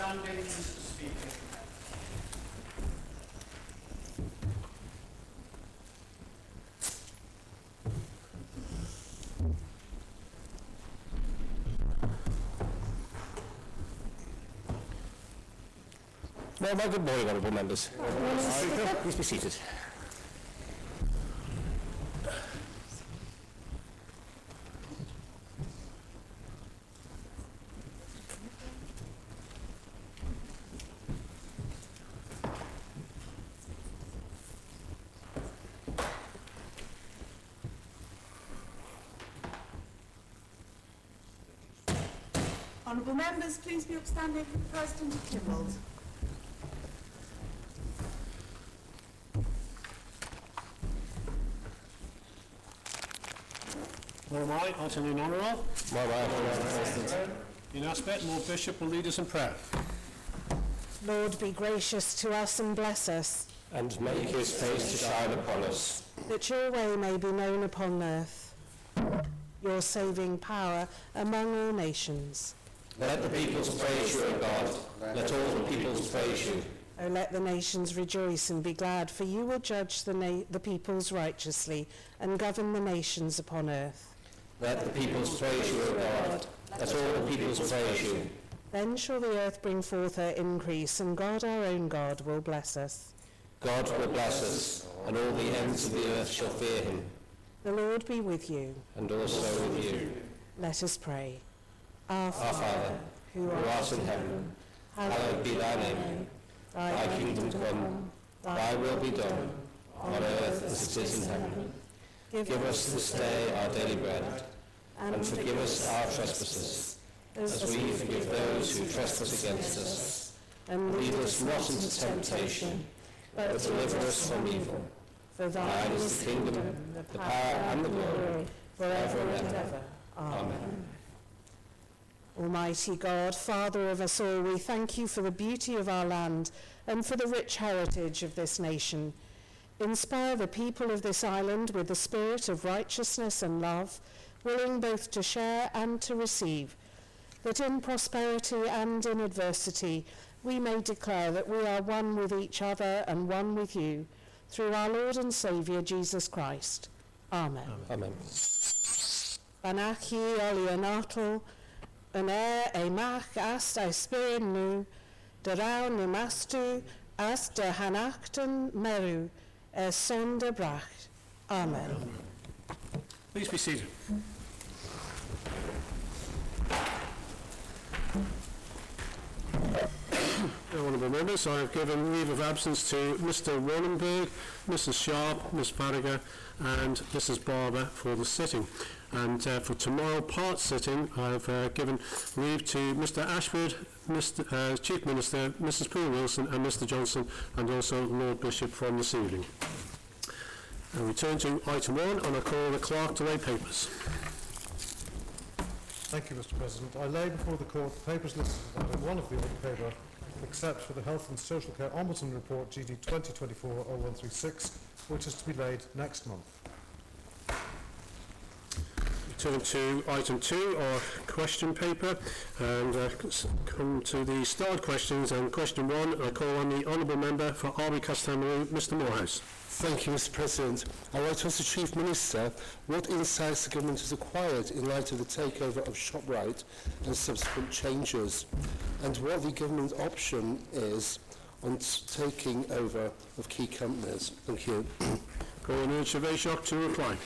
standing and speaking. Well, good morning, honourable members. Please be seated. Honourable members, please be upstanding for the President of Tynwald. Mormai, item in honour of. President. In aspect, Lord Bishop will lead us in prayer. Lord, be gracious to us and bless us, And make his face to shine upon us, that your way may be known upon earth, your saving power among all nations. Let the peoples praise you, O God. Let all the peoples praise you. O let the nations rejoice and be glad, for you will judge the peoples righteously and govern the nations upon earth. Let the peoples praise you, O God. Let all the peoples praise you. Then shall the earth bring forth her increase, and God, our own God, will bless us. God will bless us, and all the ends of the earth shall fear him. The Lord be with you. And also with you. Let us pray. Our Father, who art in heaven, hallowed be thy name. Thy kingdom come, thy will be done, on earth as it is in heaven. Give us this day our daily bread, and forgive us our trespasses, as we forgive those who trespass against us. And lead us not into temptation, but deliver us from evil. For thine is the kingdom, the power and the glory, forever and ever. Amen. Almighty God, Father of us all, we thank you for the beauty of our land and for the rich heritage of this nation. Inspire the people of this island with the spirit of righteousness and love, willing both to share and to receive, that in prosperity and in adversity we may declare that we are one with each other and one with you, through our Lord and Saviour Jesus Christ. Amen. Amen. Banachi olionatal, yn mach ast spyrin nhw, dyraw nimastu as dy hanacton meru, son de brach. Amen. Please be seated. Honourable members, I have given leave of absence to Mr. Ronenberg, Mrs. Sharp, Miss Farragher and Mrs. Barber for the sitting. And for tomorrow part sitting, I have given leave to Mr. Ashford, Mr. Chief Minister, Mrs. Poole-Wilson and Mr. Johnson, and also Lord Bishop from this evening. And we turn to item 1, and I call the clerk to lay papers. Thank you, Mr. President. I lay before the court the papers listed at item 1 of the order paper, except for the Health and Social Care Ombudsman Report GD 2024-0136, which is to be laid next month. Turn to item 2, our question paper, and come to the starred questions. And question 1, I call on the Honourable Member for Arby Castanmaru, Mr. Morehouse. Thank you, Mr. President. I write to the Chief Minister what insights the government has acquired in light of the takeover of ShopRite and subsequent changes, and what the government option is on taking over of key companies. Thank you. Call on Sheveshok to reply.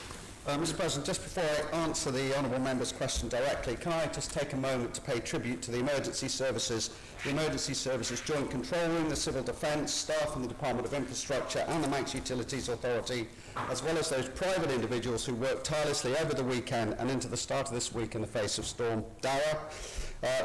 Mr. President, just before I answer the Honourable Member's question directly, can I just take a moment to pay tribute to the Emergency Services Joint Control Room, the Civil Defence, staff from the Department of Infrastructure and the Manx Utilities Authority, as well as those private individuals who worked tirelessly over the weekend and into the start of this week in the face of Storm Dara.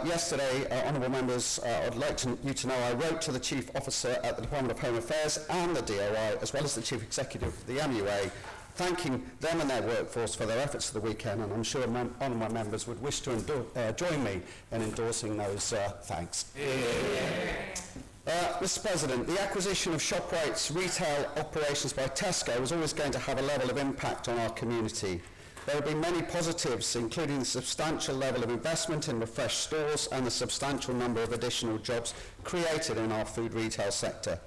Yesterday, Honourable Members, I'd like you to know I wrote to the Chief Officer at the Department of Home Affairs and the DOI, as well as the Chief Executive of the MUA, thanking them and their workforce for their efforts for the weekend, and I'm sure honourable members would wish to join me in endorsing those thanks. Mr. President, the acquisition of ShopRite's retail operations by Tesco was always going to have a level of impact on our community. There have been many positives, including the substantial level of investment in refreshed stores and the substantial number of additional jobs created in our food retail sector.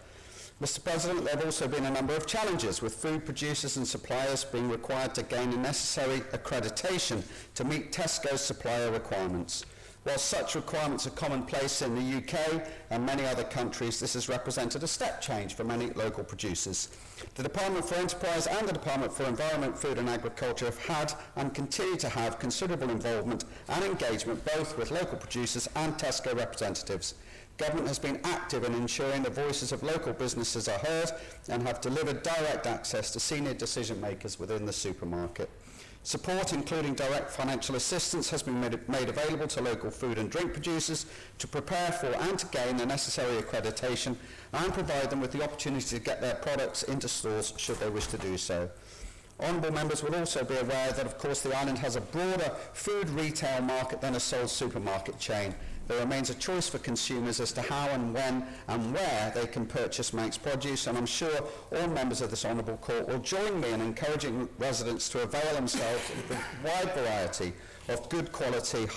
Mr. President, there have also been a number of challenges, with food producers and suppliers being required to gain the necessary accreditation to meet Tesco's supplier requirements. While such requirements are commonplace in the UK and many other countries, this has represented a step change for many local producers. The Department for Enterprise and the Department for Environment, Food and Agriculture have had and continue to have considerable involvement and engagement both with local producers and Tesco representatives. Government has been active in ensuring the voices of local businesses are heard and have delivered direct access to senior decision makers within the supermarket. Support, including direct financial assistance, has been made available to local food and drink producers to prepare for and to gain the necessary accreditation and provide them with the opportunity to get their products into stores should they wish to do so. Honourable members will also be aware that, of course, the island has a broader food retail market than a sole supermarket chain. There remains a choice for consumers as to how and when and where they can purchase Manx produce, and I'm sure all members of this Honourable Court will join me in encouraging residents to avail themselves of the wide variety of good quality,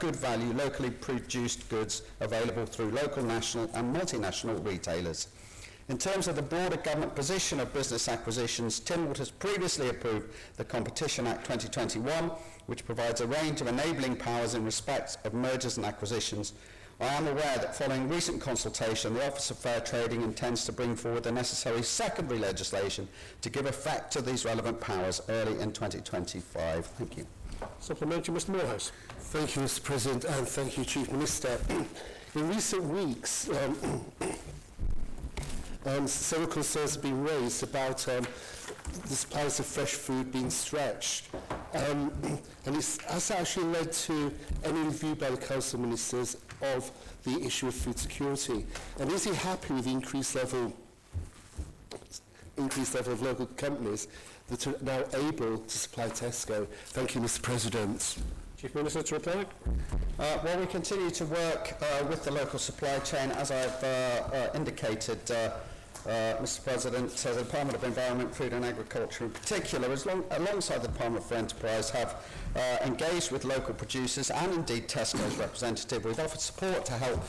good value, locally produced goods available through local, national and multinational retailers. In terms of the broader government position of business acquisitions, Tynwald has previously approved the Competition Act 2021, which provides a range of enabling powers in respect of mergers and acquisitions. I am aware that following recent consultation, the Office of Fair Trading intends to bring forward the necessary secondary legislation to give effect to these relevant powers early in 2025. Thank you. Supplementary, Mr. Moorhouse. Thank you, Mr. President, and thank you, Chief Minister. In recent weeks, several concerns have been raised about the supplies of fresh food being stretched. And has actually led to any review by the Council of Ministers of the issue of food security. And is he happy with the increased level of local companies that are now able to supply Tesco? Thank you, Mr. President. Chief Minister to reply. Well, we continue to work with the local supply chain, as I've indicated, Mr. President. The Department of Environment, Food and Agriculture in particular, alongside the Department for Enterprise, have engaged with local producers and indeed Tesco's representative. We've offered support to help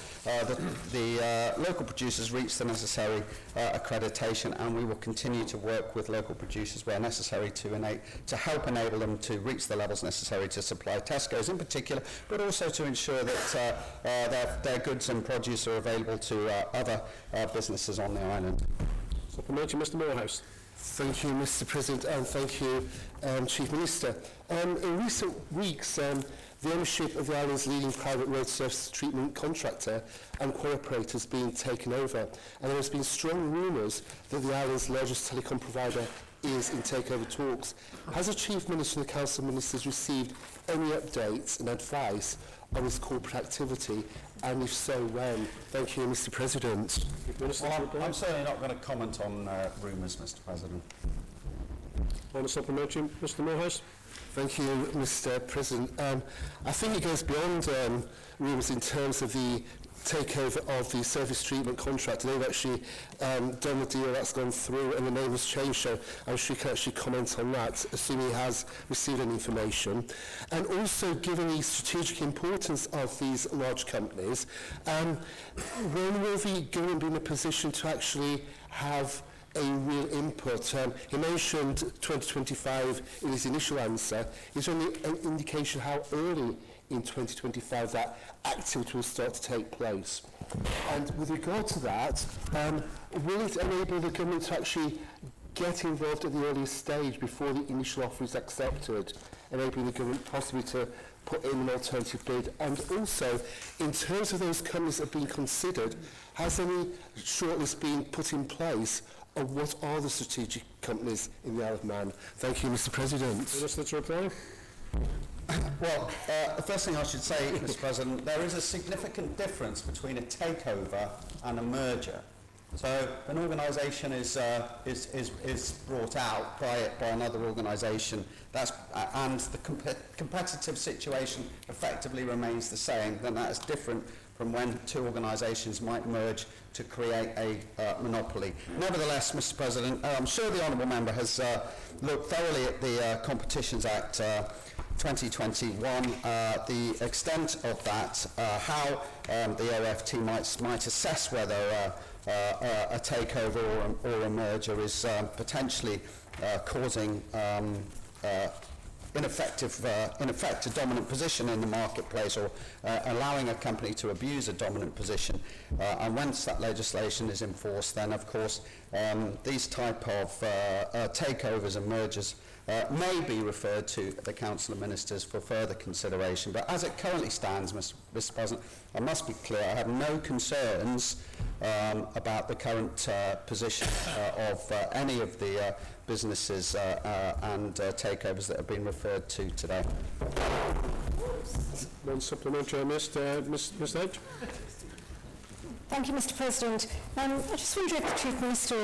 the local producers reach the necessary accreditation, and we will continue to work with local producers where necessary to help enable them to reach the levels necessary to supply Tesco's in particular, but also to ensure that their goods and produce are available to other businesses on the island. Supplementary, Mr. Moorhouse. Thank you, Mr. President, and thank you, Chief Minister. In recent weeks, the ownership of the island's leading private road surface treatment contractor and co-operator has been taken over, and there has been strong rumours that the island's largest telecom provider is in takeover talks. Has the Chief Minister and the Council of Ministers received any updates and advice on this corporate activity, and if so, when? Thank you, Mr. President. Well, I'm certainly not going to comment on rumours, Mr. President. On a supplementary, Mr. Moorhouse. Thank you, Mr. President. I think it goes beyond rumours in terms of the takeover of the surface treatment contract. They've actually done the deal, that's gone through, and the name has changed, so I'm sure he can actually comment on that, assuming he has received any information. And also, given the strategic importance of these large companies, when will the government be in a position to actually have a real input? He mentioned 2025 in his initial answer. Is there any indication how early in 2025 that activity will start to take place? And with regard to that, will it enable the government to actually get involved at the earliest stage before the initial offer is accepted, enabling the government possibly to put in an alternative bid? And also, in terms of those companies that are being considered, has any shortlist been put in place of what are the strategic companies in the Isle of Man? Thank you, Mr. President. Minister to reply. Well, the first thing I should say, Mr. President, there is a significant difference between a takeover and a merger. So an organisation is brought out by another organisation, and the competitive situation effectively remains the same, then that is different from when two organisations might merge to create a monopoly. Nevertheless, Mr. President, I'm sure the honourable member has looked thoroughly at the Competitions Act 2021, the extent of that, how the OFT might assess whether a takeover or a merger is potentially causing in effect a dominant position in the marketplace, or allowing a company to abuse a dominant position. And once that legislation is enforced, then of course these type of takeovers and mergers may be referred to the Council of Ministers for further consideration. But as it currently stands, Mr. President, I must be clear, I have no concerns about the current position of any of the businesses and takeovers that have been referred to today. One supplementary, Ms. Edge. Thank you, Mr. President. I just wonder if the Chief Minister,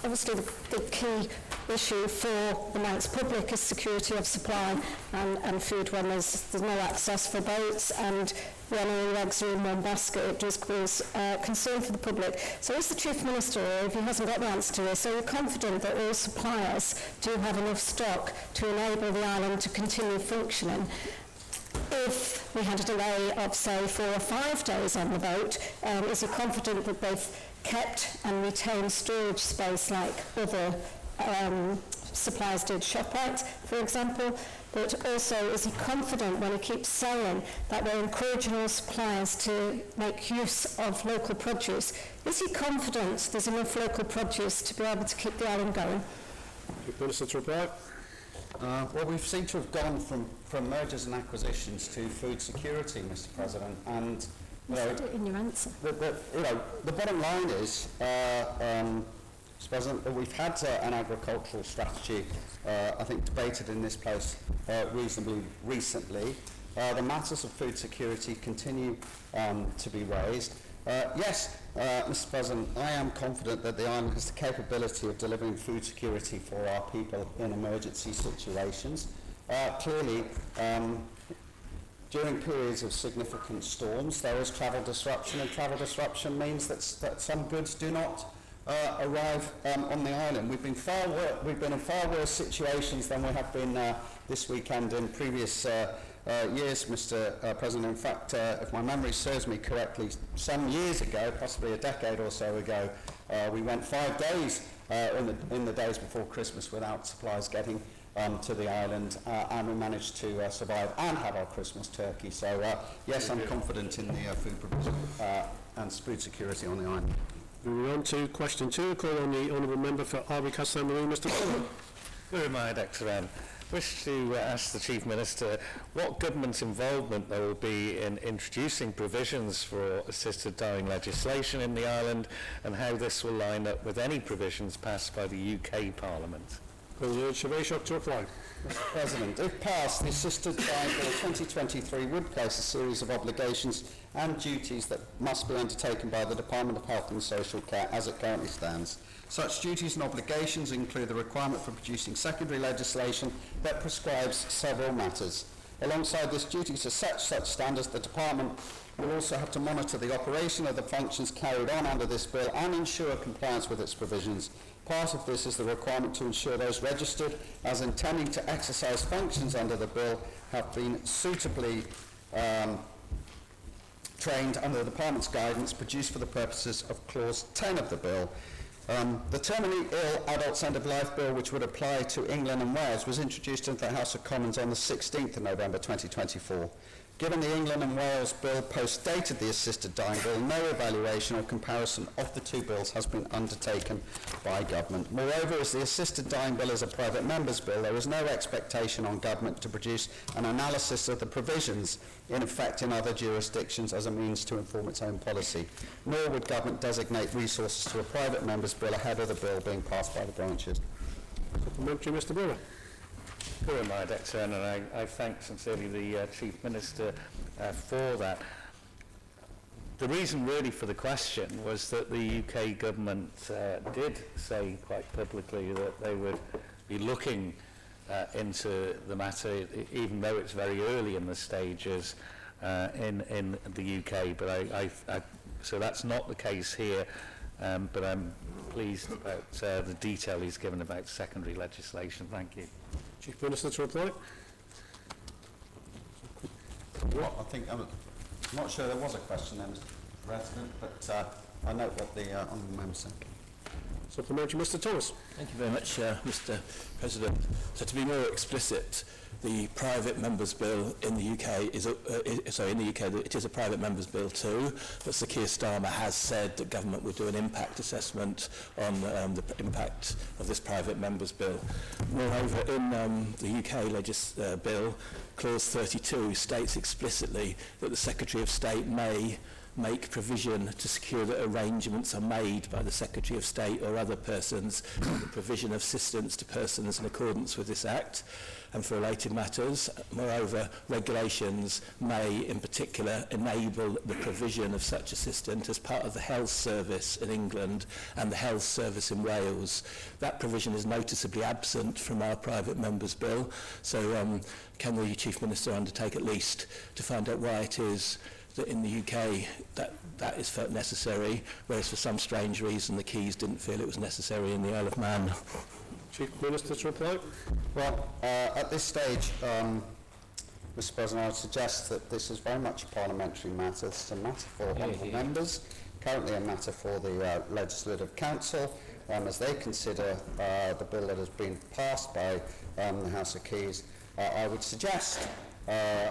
obviously the key issue for the Manx public is security of supply and food when there's no access for boats, and when all eggs are in one basket, it does cause concern for the public. So is the Chief Minister, or if he hasn't got the answer to this, are you confident that all suppliers do have enough stock to enable the island to continue functioning? If we had a delay of, say, 4 or 5 days on the boat, is he confident that they've kept and retained storage space like other suppliers did, ShopRite, for example? But also, is he confident when he keeps saying that we're encouraging all suppliers to make use of local produce? Is he confident there's enough local produce to be able to keep the island going? Minister to reply. Well, we seem to have gone from mergers and acquisitions to food security, Mr. President, and you said it in your answer. The bottom line is, Mr. President, that we've had an agricultural strategy, I think, debated in this place reasonably recently. The matters of food security continue to be raised. Yes, Mr. President, I am confident that the island has the capability of delivering food security for our people in emergency situations. Clearly, during periods of significant storms, there is travel disruption, and travel disruption means that some goods do not arrive on the island. We've been in far worse situations than we have been this weekend in previous years, Mr. President. In fact, if my memory serves me correctly, some years ago, possibly a decade or so ago, we went 5 days in the days before Christmas without supplies getting to the island, and we managed to survive and have our Christmas turkey. So yes, I'm confident in the food provision and food security on the island. Moving on to question 2, call on the Honourable Member for Arby Castle Marine, Mr. Fuller. Who am I, Dr. M? Wish to ask the Chief Minister what government involvement there will be in introducing provisions for assisted dying legislation in the island, and how this will line up with any provisions passed by the UK Parliament. To reply. Mr. President, if passed, the Assisted Dying Bill 2023 would place a series of obligations and duties that must be undertaken by the Department of Health and Social Care as it currently stands. Such duties and obligations include the requirement for producing secondary legislation that prescribes several matters. Alongside this duty to set such standards, the Department will also have to monitor the operation of the functions carried on under this bill and ensure compliance with its provisions. Part of this is the requirement to ensure those registered as intending to exercise functions under the bill have been suitably trained under the Department's guidance produced for the purposes of Clause 10 of the bill. The Terminally Ill Adults End of Life Bill, which would apply to England and Wales, was introduced into the House of Commons on the 16th of November 2024. Given the England and Wales bill post-dated the assisted dying bill, no evaluation or comparison of the two bills has been undertaken by government. Moreover, as the assisted dying bill is a private member's bill, there is no expectation on government to produce an analysis of the provisions in effect in other jurisdictions as a means to inform its own policy. Nor would government designate resources to a private member's bill ahead of the bill being passed by the branches. Supplementary, Mr. Brewer. Who am I, Dr. M? And I thank sincerely the Chief Minister for that. The reason really for the question was that the UK government did say quite publicly that they would be looking into the matter, even though it's very early in the stages, in the UK, but so that's not the case here. But I'm pleased about the detail he's given about secondary legislation. Thank you. Chief Minister to reply. Well, I think I'm not sure there was a question then, Mr. President, but I note what the honourable member said. Supplementary, Mr. Thomas. Thank you very much, Mr. President. So, to be more explicit, the private members' bill in the UK is it is a private members' bill too. But Sir Keir Starmer has said that government would do an impact assessment on the impact of this private members' bill. Moreover, in the UK bill, clause 32 states explicitly that the Secretary of State may make provision to secure that arrangements are made by the Secretary of State or other persons for the provision of assistance to persons in accordance with this Act and for related matters. Moreover, regulations may in particular enable the provision of such assistance as part of the health service in England and the health service in Wales. That provision is noticeably absent from our private members' bill, so can the Chief Minister undertake at least to find out why it is that in the UK that is felt necessary, whereas for some strange reason the Keys didn't feel it was necessary in the Isle of Man. Chief Minister to reply. Well, at this stage, Mr. President, I would suggest that this is very much a parliamentary matter. This is a matter for honourable members, currently a matter for the Legislative Council, as they consider the bill that has been passed by the House of Keys. I would suggest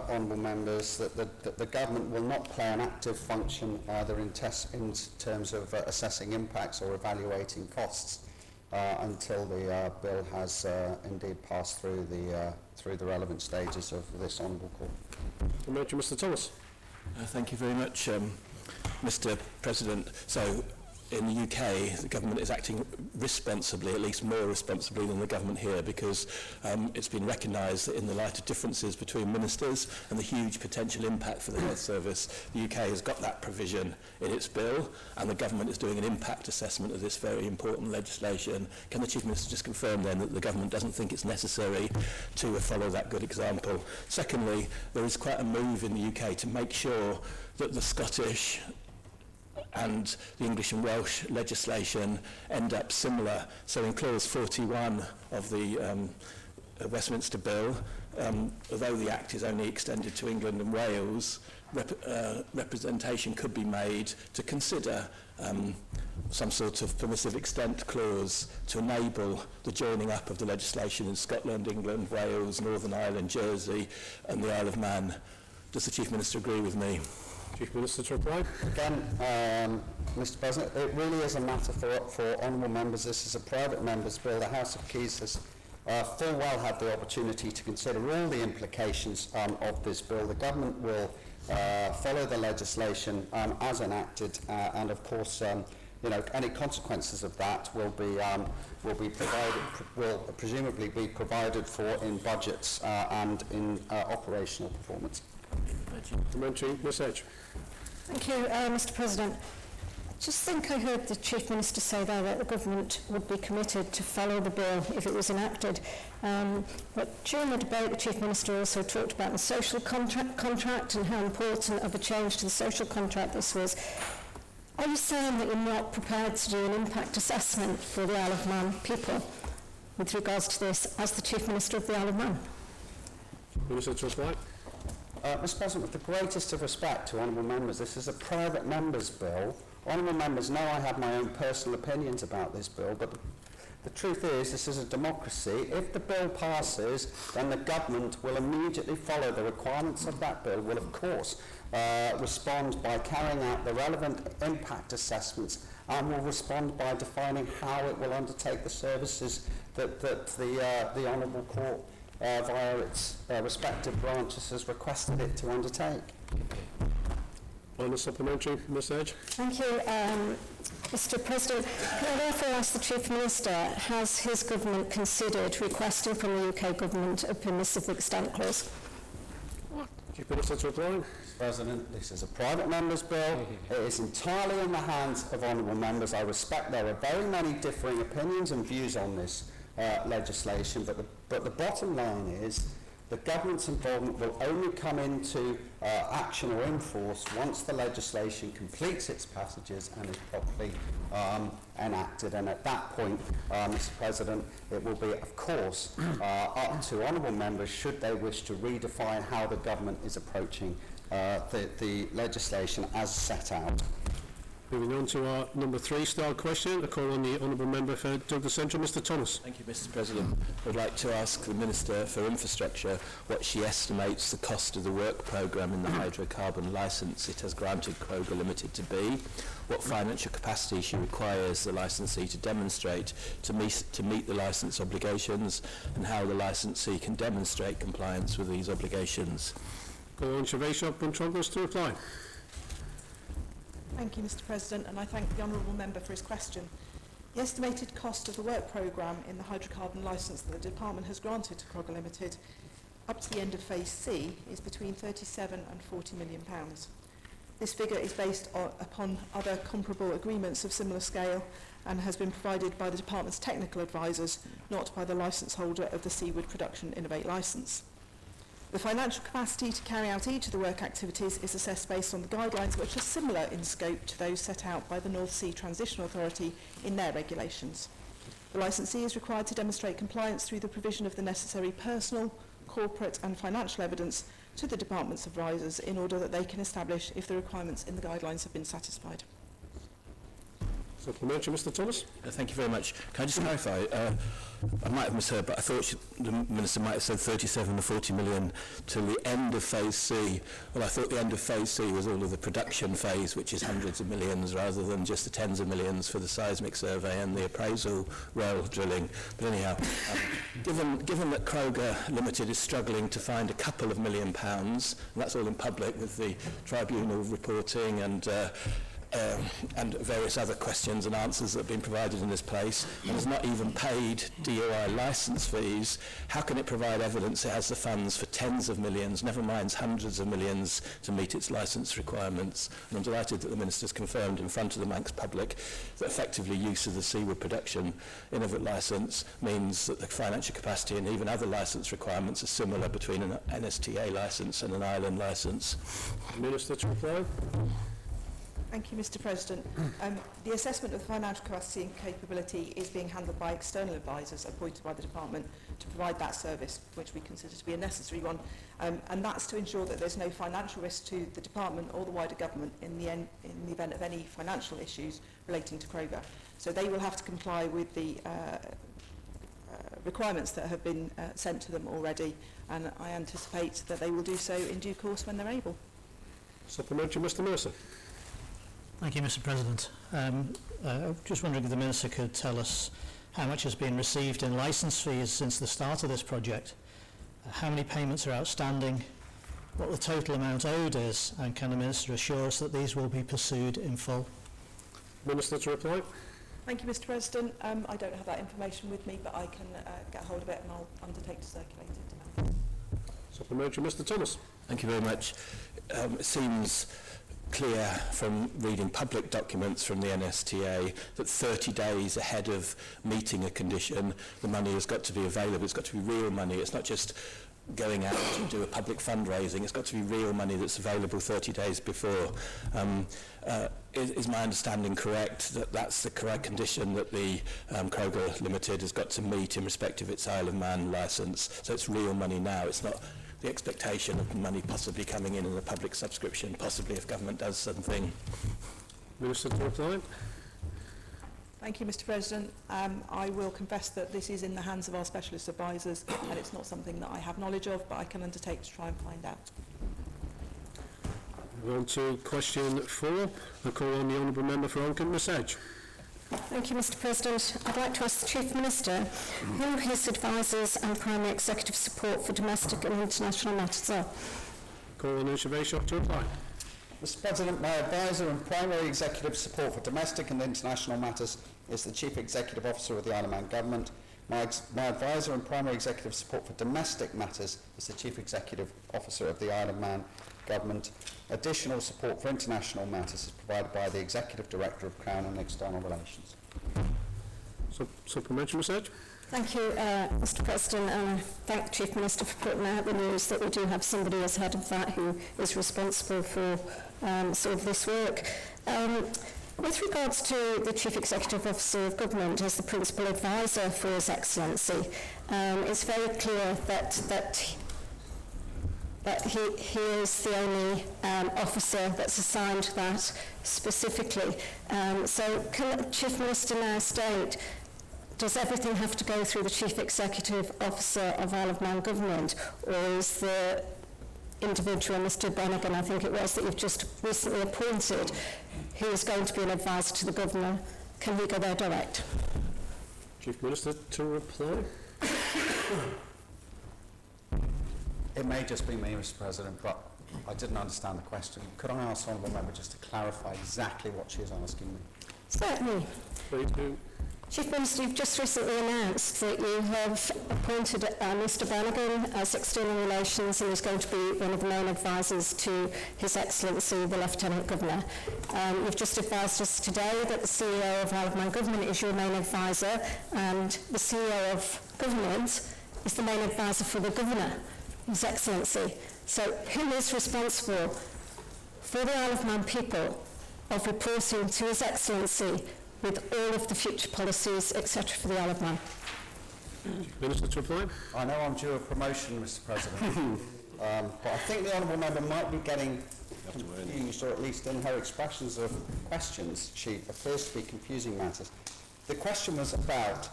honourable members that the government will not play an active function either in terms of assessing impacts or evaluating costs until the bill has indeed passed through the relevant stages of this honourable court. Mr. Thomas. Thank you very much, Mr. President. So, in the UK, the government is acting responsibly, at least more responsibly than the government here, because it's been recognised that in the light of differences between ministers and the huge potential impact for the health service, the UK has got that provision in its bill, and the government is doing an impact assessment of this very important legislation. Can the Chief Minister just confirm then that the government doesn't think it's necessary to follow that good example? Secondly, there is quite a move in the UK to make sure that the Scottish and the English and Welsh legislation end up similar. So in clause 41 of the Westminster Bill, although the Act is only extended to England and Wales, representation could be made to consider some sort of permissive extent clause to enable the joining up of the legislation in Scotland, England, Wales, Northern Ireland, Jersey and the Isle of Man. Does the Chief Minister agree with me? Chief Minister to reply. Again, Mr. President, it really is a matter for honourable members. This is a private members' bill. The House of Keys has full well had the opportunity to consider all the implications of this bill. The government will follow the legislation as enacted, and of course, any consequences of that will presumably be provided for in budgets and in operational performance. Ms. Edge. Thank you, Mr. President. I just think I heard the Chief Minister say there that the government would be committed to follow the bill if it was enacted. But during the debate, the Chief Minister also talked about the social contract and how important of a change to the social contract this was. Are you saying that you're not prepared to do an impact assessment for the Isle of Man people with regards to this as the Chief Minister of the Isle of Man? Minister to reply. Mr. President, with the greatest of respect to honourable members, this is a private members' bill. Honourable members know I have my own personal opinions about this bill, but the truth is this is a democracy. If the bill passes, then the government will immediately follow the requirements of that bill, will of course respond by carrying out the relevant impact assessments, and will respond by defining how it will undertake the services that the Honourable Court via its respective branches has requested it to undertake. On the supplementary, Ms. Edge. Thank you, Mr. President. Can I therefore ask the Chief Minister, has his government considered requesting from the UK government a permissive extent clause? Chief Minister to reply. Mr. President, this is a private members' bill. It is entirely in the hands of honourable members. I respect there are very many differing opinions and views on this legislation, but the bottom line is The government's involvement will only come into action or in force once the legislation completes its passages and is properly enacted. And at that point, Mr. President, it will be, of course, up to honourable members, should they wish to redefine how the government is approaching the legislation as set out. Moving on to our number 3 style question, a call on the Honourable Member for Douglas Central, Mr Thomas. Thank you, Mr President. I would like to ask the Minister for Infrastructure what she estimates the cost of the work programme in the hydrocarbon licence it has granted Kroger Limited to be, what financial capacity she requires the licensee to demonstrate to meet the licence obligations, and how the licensee can demonstrate compliance with these obligations. Call on Shaveshop Buntrogos to reply. Thank you, Mr. President, and I thank the honourable member for his question. The estimated cost of the work programme in the hydrocarbon licence that the Department has granted to Kroger Limited up to the end of Phase C is between £37 and £40 million. This figure is based upon other comparable agreements of similar scale and has been provided by the Department's technical advisors, not by the licence holder of the Seawood Production Innovate licence. The financial capacity to carry out each of the work activities is assessed based on the guidelines which are similar in scope to those set out by the North Sea Transitional Authority in their regulations. The licensee is required to demonstrate compliance through the provision of the necessary personal, corporate and financial evidence to the Department's advisors in order that they can establish if the requirements in the guidelines have been satisfied. Supplementary, Mr Thomas. Thank you very much. Can I just clarify? I might have misheard, but I thought the Minister might have said 37 or 40 million till the end of Phase C. Well, I thought the end of Phase C was all of the production phase, which is hundreds of millions, rather than just the tens of millions for the seismic survey and the appraisal well drilling. But anyhow, given that Kroger Limited is struggling to find a couple of £1 million, and that's all in public with the tribunal reporting and various other questions and answers that have been provided in this place, and has not even paid DOI licence fees, how can it provide evidence it has the funds for tens of millions, never mind hundreds of millions, to meet its licence requirements? And I'm delighted that the Minister's confirmed in front of the Manx public that effectively use of the Seawood Production Innovate licence means that the financial capacity and even other licence requirements are similar between an NSTA licence and an island licence. Minister to reply. Thank you, Mr. President. The assessment of the financial capacity and capability is being handled by external advisors appointed by the Department to provide that service, which we consider to be a necessary one, and that's to ensure that there's no financial risk to the Department or the wider government in the event of any financial issues relating to Kroger. So they will have to comply with the requirements that have been sent to them already, and I anticipate that they will do so in due course when they're able. Supplementary, Mr Mercer. Thank you, Mr. President. Just wondering if the Minister could tell us how much has been received in licence fees since the start of this project, how many payments are outstanding, what the total amount owed is, and can the Minister assure us that these will be pursued in full? Minister to reply. Thank you, Mr. President. I don't have that information with me, but I can get hold of it and I'll undertake to circulate it. Supplementary, Mr Thomas. Thank you very much. It seems clear from reading public documents from the NSTA that 30 days ahead of meeting a condition, the money has got to be available. It's got to be real money. It's not just going out to do a public fundraising. It's got to be real money that's available 30 days before. Is my understanding correct that that's the correct condition that the Kroger Limited has got to meet in respect of its Isle of Man licence? So it's real money now. It's not the expectation of money possibly coming in a public subscription, possibly if government does something. Minister to reply. Thank you, Mr. President. I will confess that this is in the hands of our specialist advisors and it's not something that I have knowledge of, but I can undertake to try and find out. We're on to question 4. I call on the Honourable Member for Onchan, Ms Edge. Thank you, Mr. President. I'd like to ask the Chief Minister who his advisors and primary executive support for domestic and international matters are. Call on Shaveshop to reply. Mr. President, my advisor and primary executive support for domestic and international matters is the Chief Executive Officer of the Isle of Man Government. My advisor and primary executive support for domestic matters is the Chief Executive Officer of the Isle of Man Government. Additional support for international matters is provided by the Executive Director of Crown and External Relations. Supplementary, Ms Edge. Thank you, Mr President, and I thank the Chief Minister for putting out the news that we do have somebody as head of that who is responsible for sort of this work. With regards to the Chief Executive Officer of Government as the Principal Advisor for His Excellency, it's very clear that he is the only officer that's assigned that specifically. So can the Chief Minister now state, does everything have to go through the Chief Executive Officer of Isle of Man Government, or is the individual, Mr Bennigan, I think it was, that you've just recently appointed, who is going to be an advisor to the Governor, can he go there direct? Chief Minister to reply. It may just be me, Mr President, but I didn't understand the question. Could I ask the Honourable Member just to clarify exactly what she is asking me? Certainly. Please do. Chief Minister, you've just recently announced that you have appointed Mr Brannigan as External Relations and is going to be one of the main advisors to His Excellency, the Lieutenant Governor. You've just advised us today that the CEO of Isle of Man Government is your main advisor, and the CEO of Government is the main advisor for the Governor, His Excellency. So who is responsible for the Isle of Man people of reporting to His Excellency with all of the future policies, etc., for the Isle of Man? Minister to reply. I know I'm due a promotion, Mr President, but I think the Honourable Member might be getting confused, or at least in her expressions of questions, she appears to be confusing matters. The question was about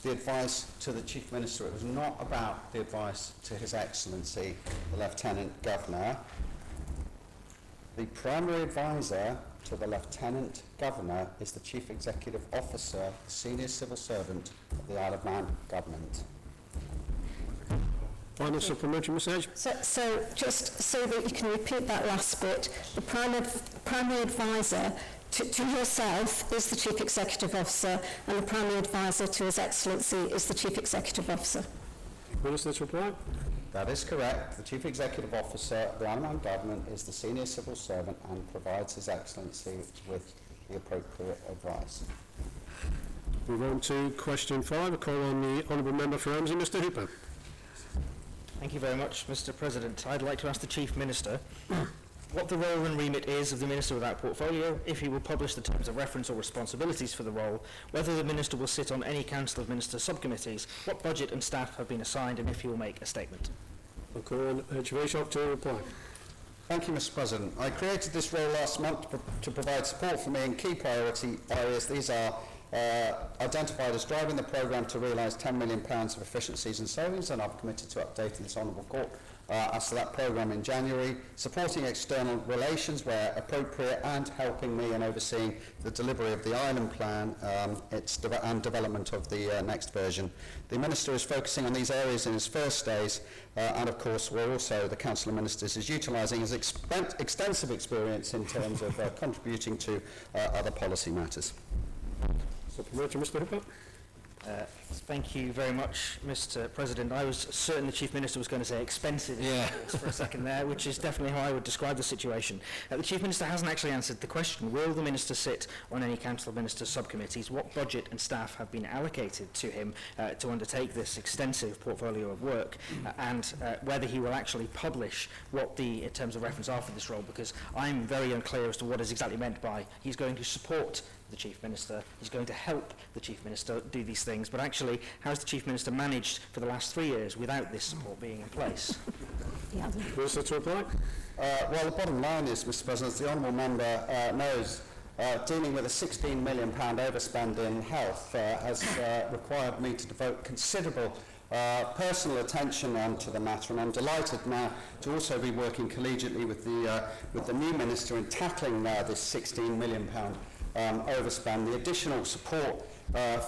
the advice to the Chief Minister. It was not about the advice to His Excellency, the Lieutenant Governor. The primary advisor to the Lieutenant Governor is the Chief Executive Officer, the senior civil servant of the Isle of Man Government. Final supplementary message. So just so that you can repeat that last bit, the primary advisor to yourself is the Chief Executive Officer, and the primary advisor to His Excellency is the Chief Executive Officer. Minister to reply. That is correct. The Chief Executive Officer of the Isle of Man Government is the senior civil servant and provides His Excellency with the appropriate advice. Move on to question 5. I call on the Honourable Member for Ramsey, Mr Hooper. Thank you very much, Mr President. I'd like to ask the Chief Minister what the role and remit is of the Minister without portfolio, if he will publish the terms of reference or responsibilities for the role, whether the Minister will sit on any Council of Ministers subcommittees, what budget and staff have been assigned, and if he will make a statement. I'll call on Javashok to reply. Thank you, Mr President. I created this role last month to provide support for me in key priority areas. These are identified as driving the programme to realise £10 million of efficiencies and savings, and I've committed to updating this Honourable Court as to that programme in January, supporting external relations where appropriate, and helping me in overseeing the delivery of the Island Plan and development of the next version. The Minister is focusing on these areas in his first days, and of course we're also, the Council of Ministers is utilising his extensive experience in terms of contributing to other policy matters. Supplementary, Mr Hooper. Thank you very much, Mr President. I was certain the Chief Minister was going to say expensive for a second there, which is definitely how I would describe the situation. The Chief Minister hasn't actually answered the question. Will the Minister sit on any Council of Ministers subcommittees? What budget and staff have been allocated to him to undertake this extensive portfolio of work, and whether he will actually publish what the terms of reference are for this role, because I'm very unclear as to what is exactly meant by he's going to support the Chief Minister, he's going to help the Chief Minister do these things, but actually, how has the Chief Minister managed for the last 3 years without this support being in place? Minister to reply. Well, the bottom line is, Mr President, as the Honourable Member knows, dealing with a £16 million overspend in health has required me to devote considerable personal attention to the matter, and I'm delighted now to also be working collegiately with the new Minister in tackling this £16 million overspend. The additional support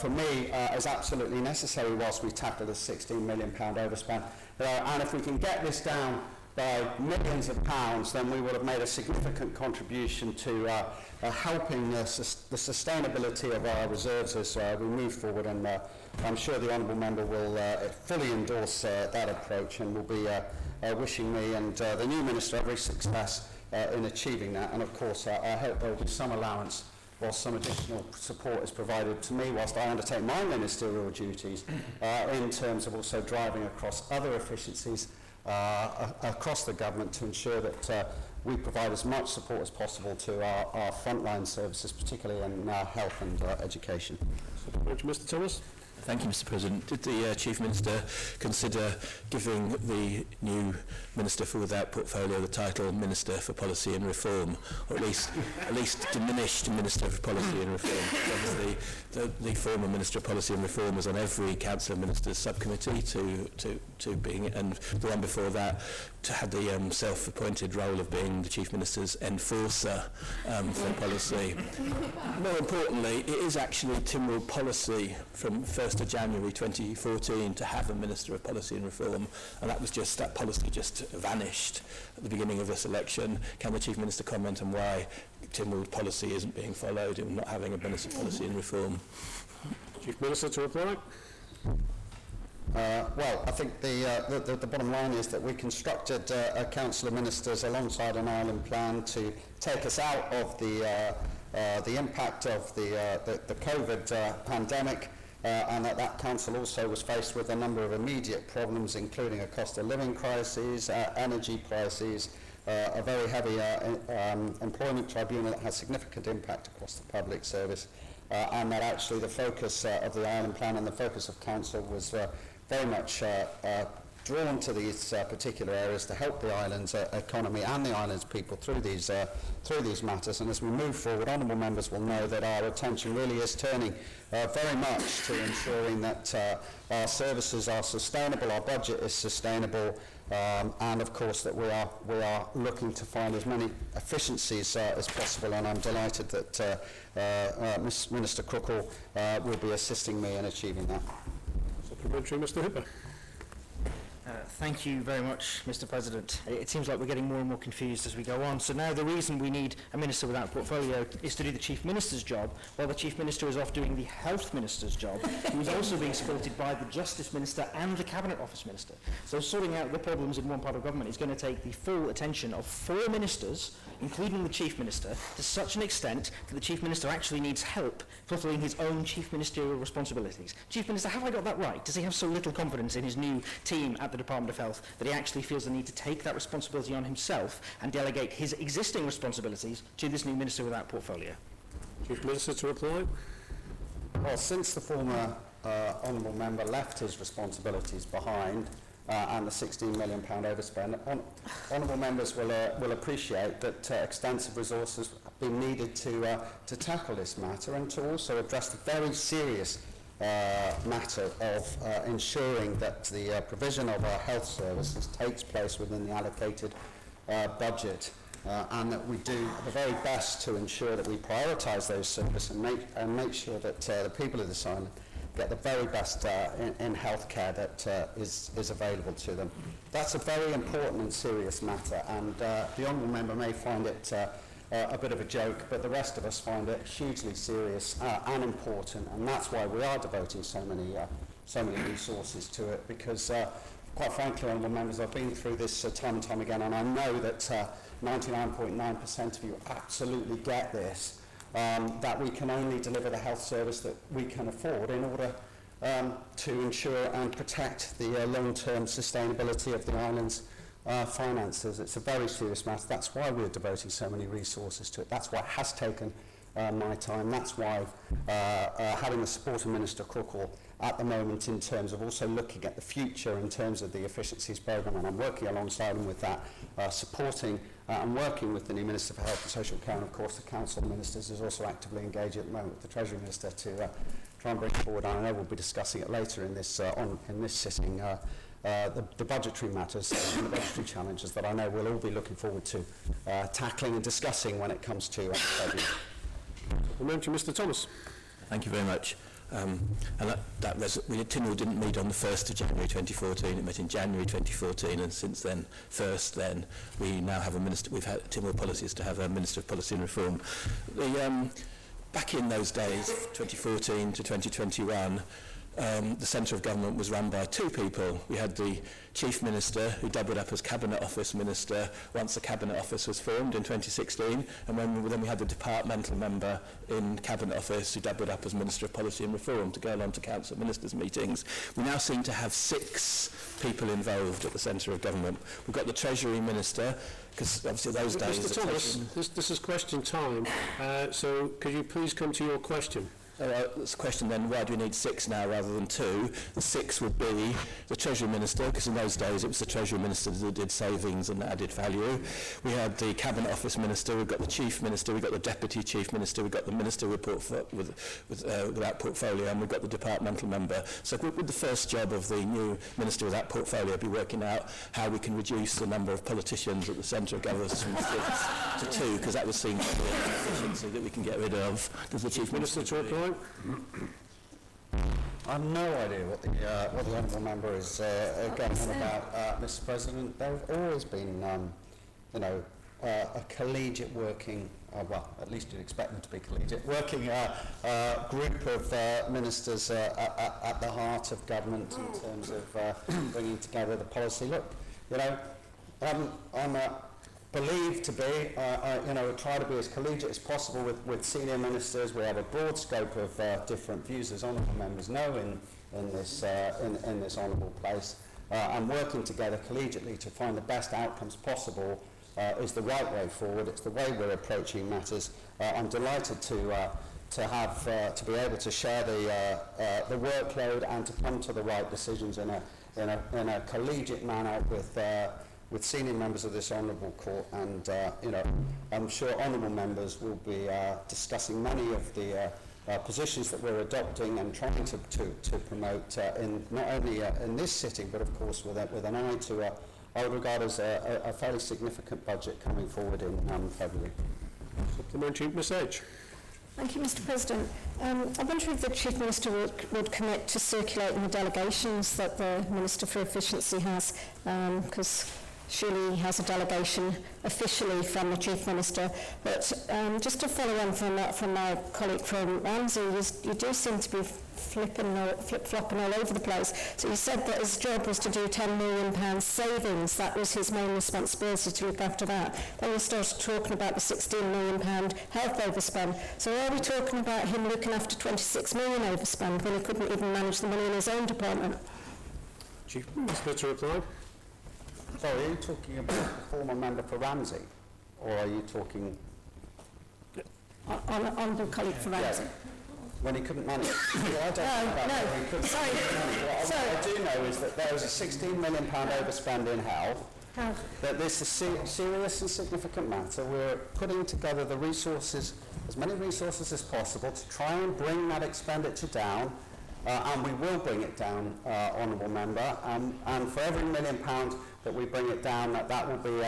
for me is absolutely necessary whilst we tackle this £16 million overspend. And if we can get this down by millions of pounds, then we would have made a significant contribution to helping the sustainability of our reserves as we move forward. And I'm sure the Honourable Member will fully endorse that approach, and will be wishing me and the new Minister every success in achieving that. And of course, I hope there will be some allowance whilst some additional support is provided to me whilst I undertake my ministerial duties in terms of also driving across other efficiencies across the government to ensure that we provide as much support as possible to our frontline services, particularly in health and education. Mr. Thomas. Thank you, Mr. President. Did the Chief Minister consider giving the new Minister for Without Portfolio the title Minister for Policy and Reform, or at least diminished Minister for Policy and Reform? Obviously, the former Minister of Policy and Reform was on every Council of Ministers subcommittee to being, and the one before that had the self-appointed role of being the Chief Minister's enforcer for policy. More importantly, it is actually Tynwald policy from 1st of January 2014 to have a Minister of Policy and Reform, and that policy just vanished at the beginning of this election. Can the Chief Minister comment on why Tynwald policy isn't being followed in not having a Minister of Policy and Reform? Chief Minister to reply. Well, I think the bottom line is that we constructed a Council of Ministers alongside an Ireland plan to take us out of the impact of the COVID pandemic, and that Council also was faced with a number of immediate problems, including a cost of living crisis, energy prices, a very heavy employment tribunal that has significant impact across the public service, and that actually the focus of the Ireland plan and the focus of Council was very much drawn to these particular areas to help the island's economy and the island's people through these matters. And as we move forward, honourable members will know that our attention really is turning very much to ensuring that our services are sustainable, our budget is sustainable, and of course that we are looking to find as many efficiencies as possible. And I'm delighted that Minister Cookell will be assisting me in achieving that. Supplementary, Mr. Hipper. Thank you very much, Mr. President. It seems like we're getting more and more confused as we go on. So now the reason we need a Minister without a portfolio is to do the Chief Minister's job, while the Chief Minister is off doing the Health Minister's job, who is also being supported by the Justice Minister and the Cabinet Office Minister. So sorting out the problems in one part of government is going to take the full attention of 4 ministers, including the Chief Minister, to such an extent that the Chief Minister actually needs help fulfilling his own chief ministerial responsibilities. Chief Minister, have I got that right? Does he have so little confidence in his new team at the Department of Health that he actually feels the need to take that responsibility on himself and delegate his existing responsibilities to this new Minister without portfolio? Chief Minister to reply. Well, since the former honourable member left his responsibilities behind and the £16 million overspend, honourable members will appreciate that extensive resources have been needed to tackle this matter and to also address the very serious matter of ensuring that the provision of our health services takes place within the allocated budget, and that we do the very best to ensure that we prioritise those services and make sure that the people of this island get the very best in healthcare that is available to them. That's a very important and serious matter, and the honourable member may find it a bit of a joke, but the rest of us find it hugely serious and important, and that's why we are devoting so many resources to it, because quite frankly, honourable members, I've been through this time and time again, and I know that 99.9% of you absolutely get this, that we can only deliver the health service that we can afford in order to ensure and protect the long-term sustainability of the island's finances. It's a very serious matter. That's why we're devoting so many resources to it. That's why it has taken my time. That's why having the support of Minister Cookell at the moment in terms of also looking at the future in terms of the efficiencies programme, and I'm working alongside him with that, supporting and working with the new Minister for Health and Social Care, and of course the Council of Ministers is also actively engaged at the moment with the Treasury Minister to try and bring forward, and I know we'll be discussing it later in this sitting, the budgetary matters and the budgetary challenges that I know we'll all be looking forward to tackling and discussing when it comes to budget. Mr. Thomas. Thank you very much. And Tynwald didn't meet on the 1st of January 2014, it met in January 2014, and since then, we now have a minister, we've had Tynwald policies to have a Minister of Policy and Reform. Back in those days, 2014 to 2021, the centre of government was run by two people. We had the Chief Minister, who doubled up as Cabinet Office Minister once the Cabinet Office was formed in 2016, and then we had the departmental member in Cabinet Office who doubled up as Minister of Policy and Reform to go along to Council Ministers' meetings. We now seem to have 6 people involved at the centre of government. We've got the Treasury Minister, because obviously those days... Mr Thomas, this is question time, so could you please come to your question? That's a question then, why do we need 6 now rather than 2? The 6 would be the Treasury Minister, because in those days it was the Treasury Minister that did savings and added value. We had the Cabinet Office Minister, we've got the Chief Minister, we've got the Deputy Chief Minister, we've got the Minister without portfolio, and we've got the departmental member. So would the first job of the new Minister without portfolio be working out how we can reduce the number of politicians at the centre of government from 6 to 2, because that would seem to be an efficiency that we can get rid of. Does the Chief Minister to reply? I have no idea what the honourable member is going on about, Mr. President. There have always been, a collegiate working, well, at least you'd expect them to be collegiate, working group of ministers at the heart of government in terms of bringing together the policy. Look, I'm believed to be, we try to be as collegiate as possible with senior ministers. We have a broad scope of different views, as honourable members know, in this honourable place, and working together collegiately to find the best outcomes possible is the right way forward. It's the way we're approaching matters. I'm delighted to be able to share the workload and to come to the right decisions in a collegiate manner with senior members of this honourable court, and I'm sure honourable members will be discussing many of the positions that we're adopting and trying to promote in not only in this sitting, but of course with an eye to I would regard as a fairly significant budget coming forward in February. Supplementary, Ms Edge. Thank you, Mr President. I wonder if the Chief Minister would commit to circulating the delegations that the Minister for Efficiency has, because surely he has a delegation officially from the Chief Minister. But just to follow on from my colleague from Ramsey, you do seem to be flip-flopping all over the place. So you said that his job was to do £10 million savings. That was his main responsibility, to look after that. Then we started talking about the £16 million health overspend. So are we talking about him looking after £26 million overspend when he couldn't even manage the money in his own department? Chief Minister to reply. Sorry, are you talking about the former member for Ramsey, or are you talking... On the colleague for Ramsey. Yeah. When he couldn't manage it. Well, I don't know about that. When he couldn't manage it. What I do know is that there was a £16 million overspend in health, that this is a serious and significant matter. We're putting together the resources, as many resources as possible, to try and bring that expenditure down, and we will bring it down, honourable member, and for every £1 million that we bring it down, that will be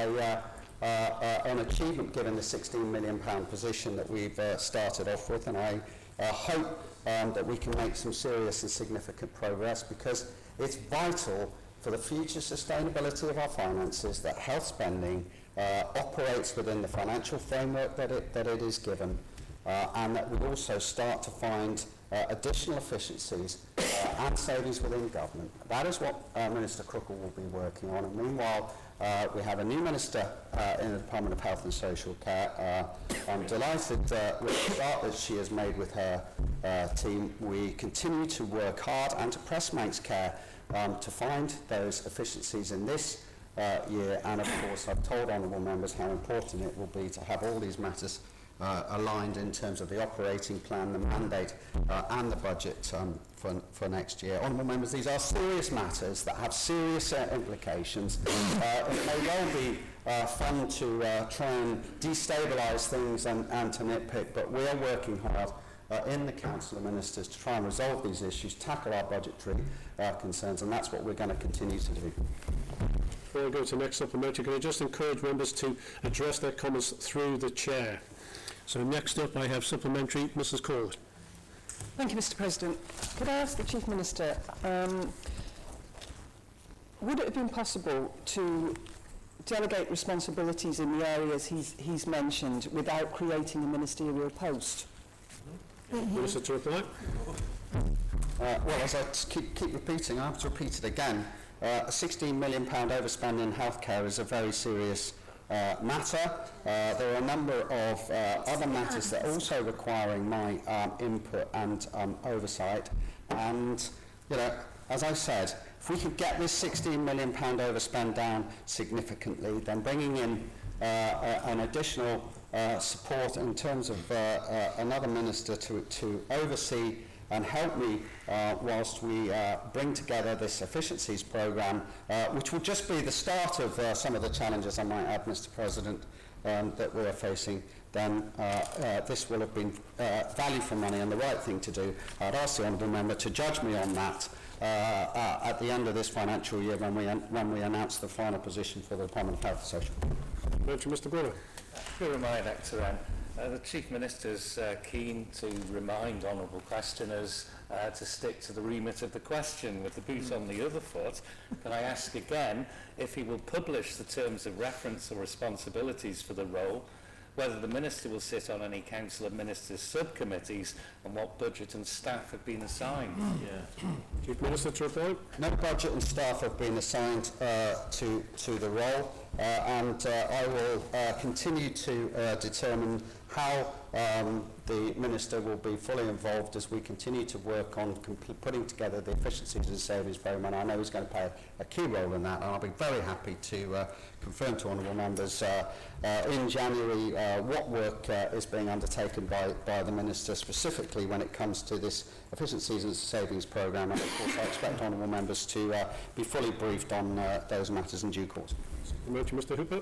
an achievement given the £16 million position that we've started off with, and I hope that we can make some serious and significant progress, because it's vital for the future sustainability of our finances that health spending operates within the financial framework that it is given, and that we also start to find additional efficiencies and savings within government. That is what Minister Crookall will be working on. And meanwhile, we have a new Minister in the Department of Health and Social Care. I'm delighted with the start that she has made with her team. We continue to work hard and to press Manx Care to find those efficiencies in this year. And of course, I've told honourable members how important it will be to have all these matters aligned in terms of the operating plan, the mandate and the budget for next year. Honourable members, these are serious matters that have serious implications. It may well be fun to try and destabilise things and to nitpick, but we are working hard in the Council of Ministers to try and resolve these issues, tackle our budgetary concerns, and that's what we're going to continue to do. Before I go to the next supplementary, can I just encourage members to address their comments through the chair? So next up I have supplementary, Mrs Corlett. Thank you, Mr President. Could I ask the Chief Minister, would it have been possible to delegate responsibilities in the areas he's mentioned without creating a ministerial post? Minister to reply. Well, as I keep repeating, I have to repeat it again. A £16 million overspend in healthcare is a very serious matter. There are a number of other matters that are also requiring my input and oversight. And, you know, as I said, if we could get this £16 million overspend down significantly, then bringing in an additional support in terms of another minister to oversee and help me whilst we bring together this efficiencies programme, which will just be the start of some of the challenges, I might add, Mr President, that we are facing, then this will have been value for money and the right thing to do. I'd ask the Honourable Member to judge me on that at the end of this financial year when we announce the final position for the Department of Health and Social Care. Mr Brewer. To remind Actor the Chief Minister's keen to remind honourable questioners to stick to the remit of the question with the boot on the other foot. Can I ask again if he will publish the terms of reference or responsibilities for the role, whether the Minister will sit on any Council of Ministers subcommittees, and what budget and staff have been assigned? Chief Minister to reply. No budget and staff have been assigned to the role, and I will continue to determine how the Minister will be fully involved as we continue to work on putting together the efficiencies and savings programme. I know he's going to play a key role in that, and I'll be very happy to confirm to honourable members in January what work is being undertaken by the Minister specifically when it comes to this efficiencies and savings programme, and of course I expect honourable members to be fully briefed on those matters in due course. Mr Hooper.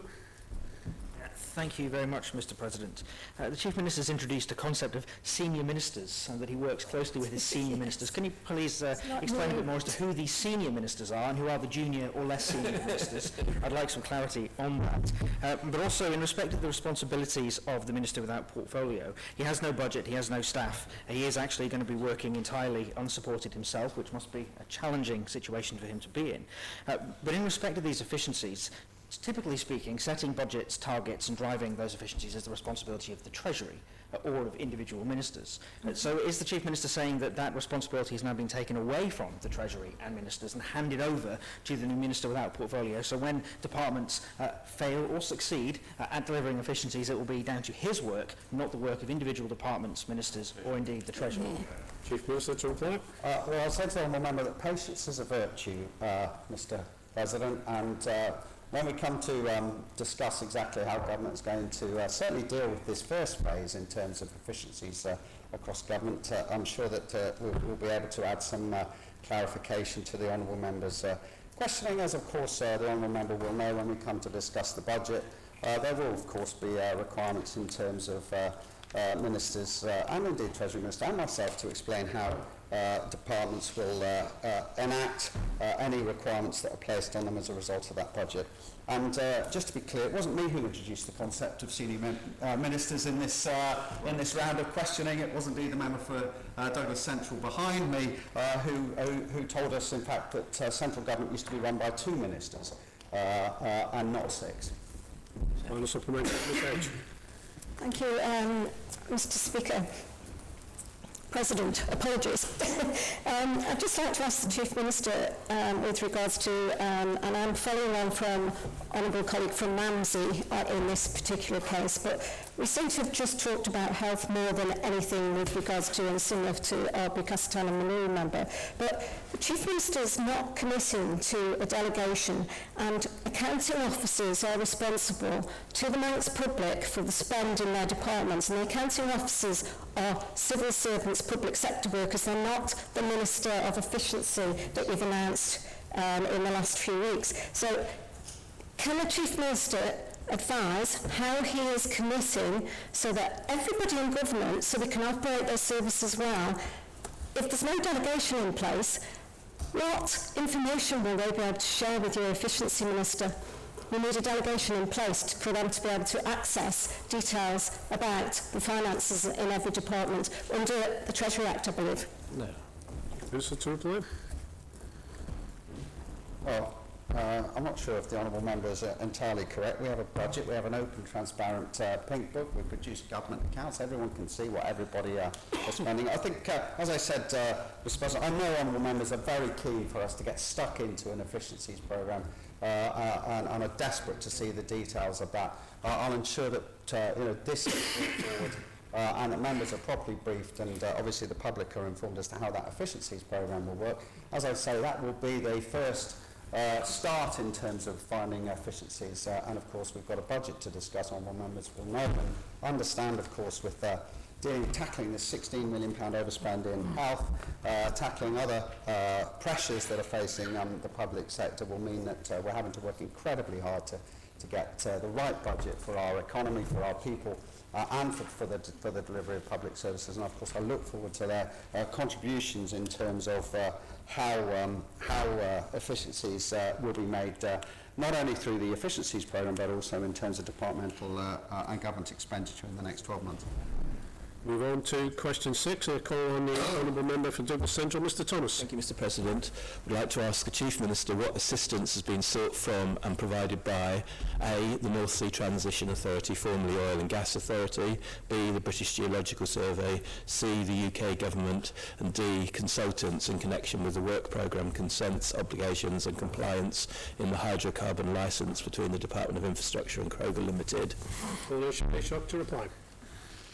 Thank you very much, Mr President. The Chief Minister has introduced a concept of senior ministers and that he works closely with his senior ministers. Can you please explain a bit more as to who these senior ministers are and who are the junior or less senior ministers? I'd like some clarity on that. But also, in respect of the responsibilities of the Minister without portfolio, he has no budget, he has no staff. He is actually going to be working entirely unsupported himself, which must be a challenging situation for him to be in. But in respect of these efficiencies, typically speaking, setting budgets, targets and driving those efficiencies is the responsibility of the Treasury or of individual ministers. So is the Chief Minister saying that that responsibility has now been taken away from the Treasury and ministers and handed over to the new Minister without portfolio? So when departments fail or succeed at delivering efficiencies, it will be down to his work, not the work of individual departments, ministers or indeed the Treasury. Chief Minister to reply. Well, I'll say to the honourable member that patience is a virtue, Mr President, and when we come to discuss exactly how government is going to certainly deal with this first phase in terms of efficiencies across government, I'm sure that we'll be able to add some clarification to the honourable member's questioning, as of course the honourable member will know when we come to discuss the budget. There will of course be requirements in terms of ministers and indeed Treasury Minister and myself to explain how departments will enact any requirements that are placed on them as a result of that budget. And just to be clear, it wasn't me who introduced the concept of senior ministers in this round of questioning. It was indeed the member for Douglas Central behind me who told us, in fact, that central government used to be run by 2 ministers and not 6. Final supplementary. Ms. Edge. Thank you, Mr Speaker. President, apologies. I'd just like to ask the Chief Minister with regards to, and I'm following on from Honourable colleague from Ramsey in this particular case, but we seem to have just talked about health more than anything with regards to, and similar to our Bucastan and Manure member, but the Chief Minister is not committing to a delegation, and accounting officers are responsible to the Manx public for the spend in their departments, and the accounting officers are civil servants, public sector workers. They're not the Minister of Efficiency that we've announced in the last few weeks. So can the Chief Minister advise how he is committing so that everybody in government, so they can operate their services well, if there's no delegation in place, what information will they be able to share with your Efficiency Minister? We need a delegation in place for them to be able to access details about the finances in every department under the Treasury Act, I believe. No. Minister to reply. Well, I'm not sure if the honourable members are entirely correct. We have a budget, we have an open, transparent pink book, we produce government accounts, everyone can see what everybody is spending. I think, as I said, Mr. President, I know honourable members are very keen for us to get stuck into an efficiencies programme and are desperate to see the details of that. I'll ensure that this is brought forward and that members are properly briefed, and obviously the public are informed as to how that efficiencies programme will work. As I say, that will be the first start in terms of finding efficiencies, and of course we've got a budget to discuss. Honourable members will know and understand, of course, with tackling this £16 million overspend in health, tackling other pressures that are facing the public sector will mean that we're having to work incredibly hard to get the right budget for our economy, for our people, and for the delivery of public services. And of course I look forward to their contributions in terms of how efficiencies will be made, not only through the efficiencies programme but also in terms of departmental and government expenditure in the next 12 months. Move on to question 6. I call on the Honourable Member for Douglas Central, Mr Thomas. Thank you, Mr President. I'd like to ask the Chief Minister what assistance has been sought from and provided by A, the North Sea Transition Authority, formerly Oil and Gas Authority, B, the British Geological Survey, C, the UK Government, and D, consultants in connection with the work programme consents, obligations and compliance in the hydrocarbon licence between the Department of Infrastructure and Kroger Limited. Bishop to reply.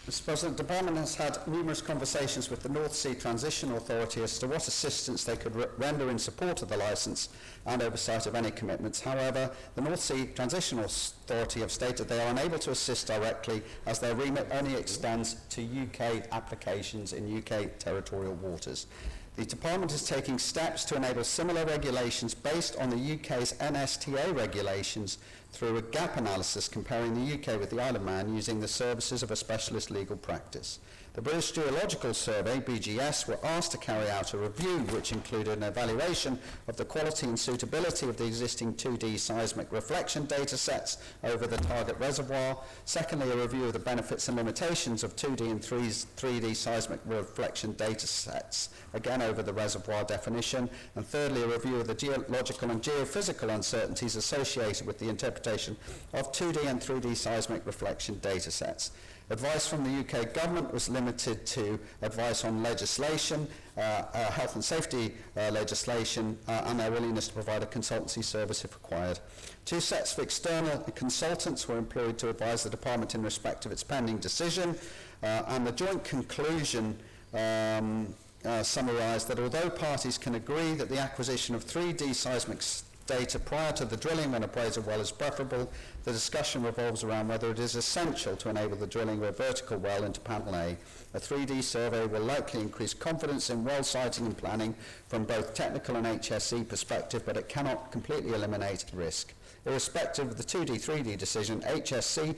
Mr President, the Department has had numerous conversations with the North Sea Transition Authority as to what assistance they could render in support of the licence and oversight of any commitments. However, the North Sea Transition Authority have stated they are unable to assist directly as their remit only extends to UK applications in UK territorial waters. The Department is taking steps to enable similar regulations based on the UK's NSTA regulations through a gap analysis comparing the UK with the Isle of Man using the services of a specialist legal practice. The British Geological Survey, BGS, were asked to carry out a review which included an evaluation of the quality and suitability of the existing 2D seismic reflection data sets over the target reservoir. Secondly, a review of the benefits and limitations of 2D and 3D seismic reflection data sets, again over the reservoir definition. And thirdly, a review of the geological and geophysical uncertainties associated with the interpretation of 2D and 3D seismic reflection data sets. Advice from the UK Government was limited to advice on legislation, health and safety legislation, and their willingness to provide a consultancy service if required. 2 sets of external consultants were employed to advise the Department in respect of its pending decision, and the joint conclusion summarised that although parties can agree that the acquisition of 3D seismic data prior to the drilling when appraisal well is preferable, the discussion revolves around whether it is essential to enable the drilling of a vertical well into panel A. A 3D survey will likely increase confidence in well siting and planning from both technical and HSE perspective, but it cannot completely eliminate risk. Irrespective of the 2D, 3D decision, HSE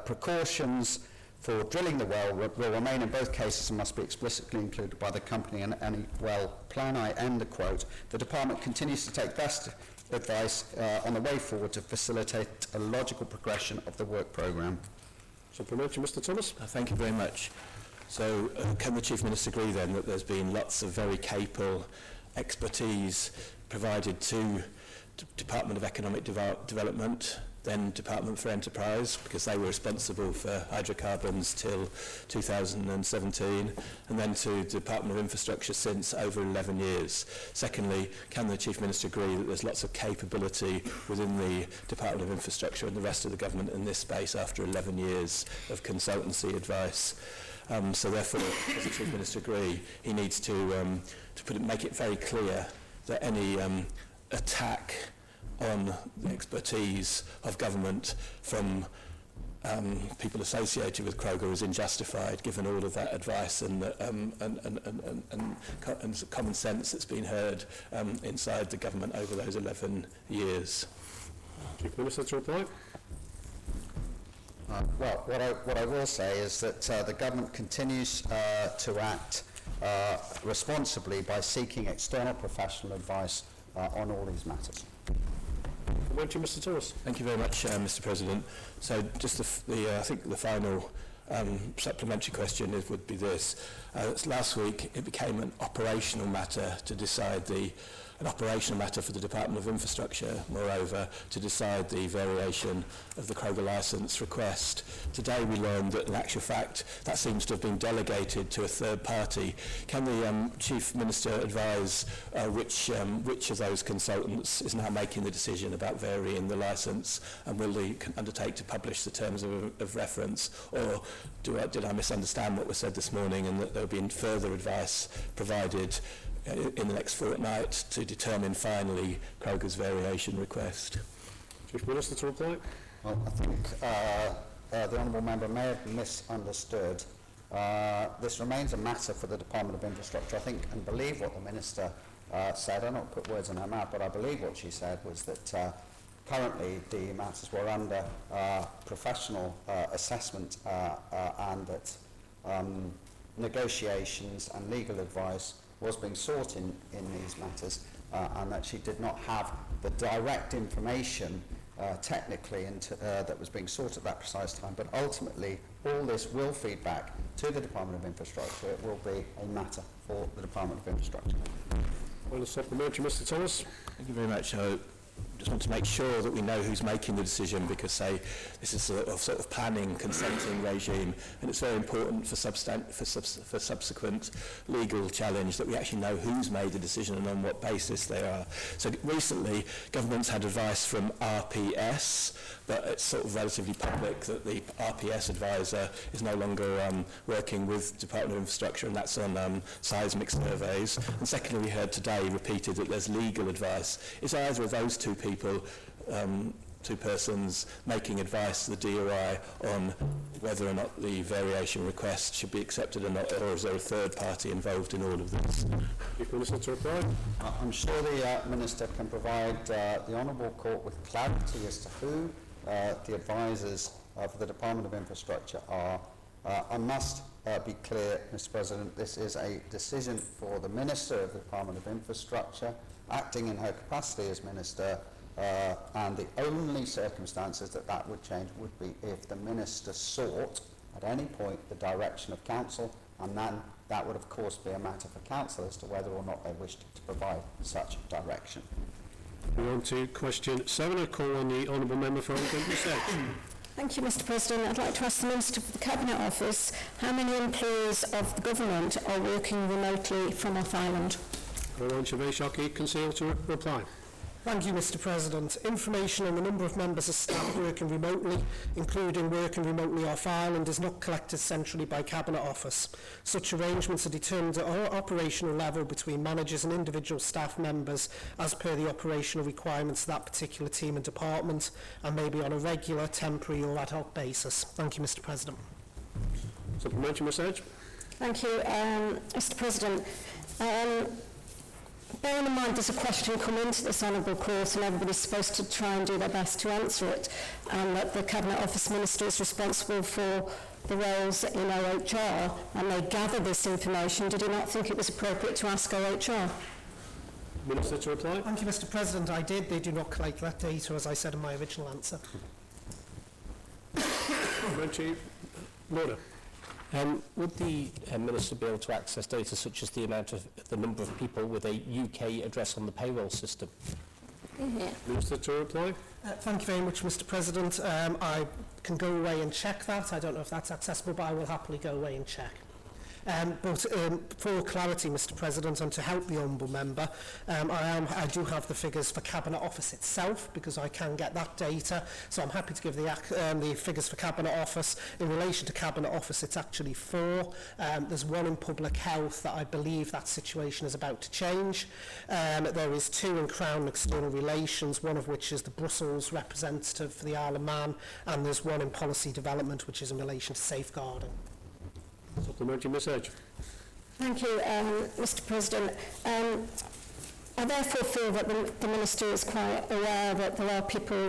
precautions for drilling the well will remain in both cases and must be explicitly included by the company in any well plan. I end the quote. The Department continues to take best advice on the way forward to facilitate a logical progression of the work programme. Supplementary, Mr Thomas. Thank you very much. So can the Chief Minister agree then that there's been lots of very capable expertise provided to Department of Economic Development, then Department for Enterprise, because they were responsible for hydrocarbons till 2017, and then to Department of Infrastructure since over 11 years. Secondly, can the Chief Minister agree that there's lots of capability within the Department of Infrastructure and the rest of the government in this space after 11 years of consultancy advice? So therefore, does the Chief Minister agree he needs to make it very clear that any attack on the expertise of government from people associated with Kroger is unjustified, given all of that advice and common sense that's been heard inside the government over those 11 years. Chief Minister to reply. Well, what I will say is that the government continues to act responsibly by seeking external professional advice on all these matters. Mr Thomas. Thank you very much, Mr President. So just I think the final supplementary question would be this. Last week it became an operational matter to decide the an operational matter for the Department of Infrastructure, moreover, to decide the variation of the Kroger licence request. Today we learned that in actual fact that seems to have been delegated to a third party. Can the Chief Minister advise which of those consultants is now making the decision about varying the licence, and will they undertake to publish the terms of reference, or did I misunderstand what was said this morning and that there will be further advice provided in the next fortnight to determine finally Kroger's variation request? Chief Minister to reply. Well, I think the Honourable Member may have misunderstood. This remains a matter for the Department of Infrastructure. I think and believe what the Minister said. I don't put words in her mouth, but I believe what she said was that currently the matters were under professional assessment and that negotiations and legal advice was being sought in these matters, and that she did not have the direct information technically that was being sought at that precise time. But ultimately, all this will feed back to the Department of Infrastructure. It will be a matter for the Department of Infrastructure. Well, a supplementary, Mr. Thomas. Thank you very much. Just want to make sure that we know who's making the decision, because this is a sort of planning, consenting regime, and it's very important for subsequent legal challenge that we actually know who's made the decision and on what basis they are. So recently, government's had advice from RPS, but it's sort of relatively public that the RPS advisor is no longer working with Department of Infrastructure, and that's on seismic surveys. And secondly, we heard today repeated that there's legal advice. Is either of those two people, two persons, making advice to the DOI on whether or not the variation request should be accepted or not, or is there a third party involved in all of this? Chief Minister to reply. I'm sure the Minister can provide the Honourable Court with clarity as to who the advisors for the Department of Infrastructure are. I must be clear, Mr. President, this is a decision for the Minister of the Department of Infrastructure, acting in her capacity as Minister, and the only circumstances that would change would be if the Minister sought at any point the direction of Council, and then that would of course be a matter for Council as to whether or not they wished to provide such direction. We're on to question 7. I call on the Honourable Member for Oldham Research. Thank you, Mr. President. I'd like to ask the Minister for the Cabinet Office how many employees of the government are working remotely from off island. Orange Shaveshaki Conceal to reply. Thank you, Mr. President. Information on the number of members of staff working remotely, including working remotely off island, is not collected centrally by Cabinet Office. Such arrangements are determined at an operational level between managers and individual staff members as per the operational requirements of that particular team and department, and may be on a regular, temporary or ad hoc basis. Thank you, Mr. President. Supplementary message. Thank you, Mr. President. Bearing in mind there's a question come into this Honourable Court and everybody's supposed to try and do their best to answer it, and that the Cabinet Office Minister is responsible for the roles in OHR and they gather this information, did he not think it was appropriate to ask OHR? Minister to reply. Thank you, Mr. President. I did. They do not collect that data, as I said in my original answer. Order. Would the Minister be able to access data such as the number of people with a UK address on the payroll system? Minister to reply. Thank you very much, Mr. President. I can go away and check that. I don't know if that's accessible, but I will happily go away and check. But for clarity, Mr. President, and to help the Honourable Member, I do have the figures for Cabinet Office itself, because I can get that data, so I'm happy to give the figures for Cabinet Office. In relation to Cabinet Office, it's actually 4. There's 1 in Public Health that I believe that situation is about to change. There is 2 in Crown and External Relations, one of which is the Brussels representative for the Isle of Man, and there's 1 in Policy Development, which is in relation to safeguarding. Supplementary message. Thank you, Mr. President. I therefore feel that the Minister is quite aware that there are people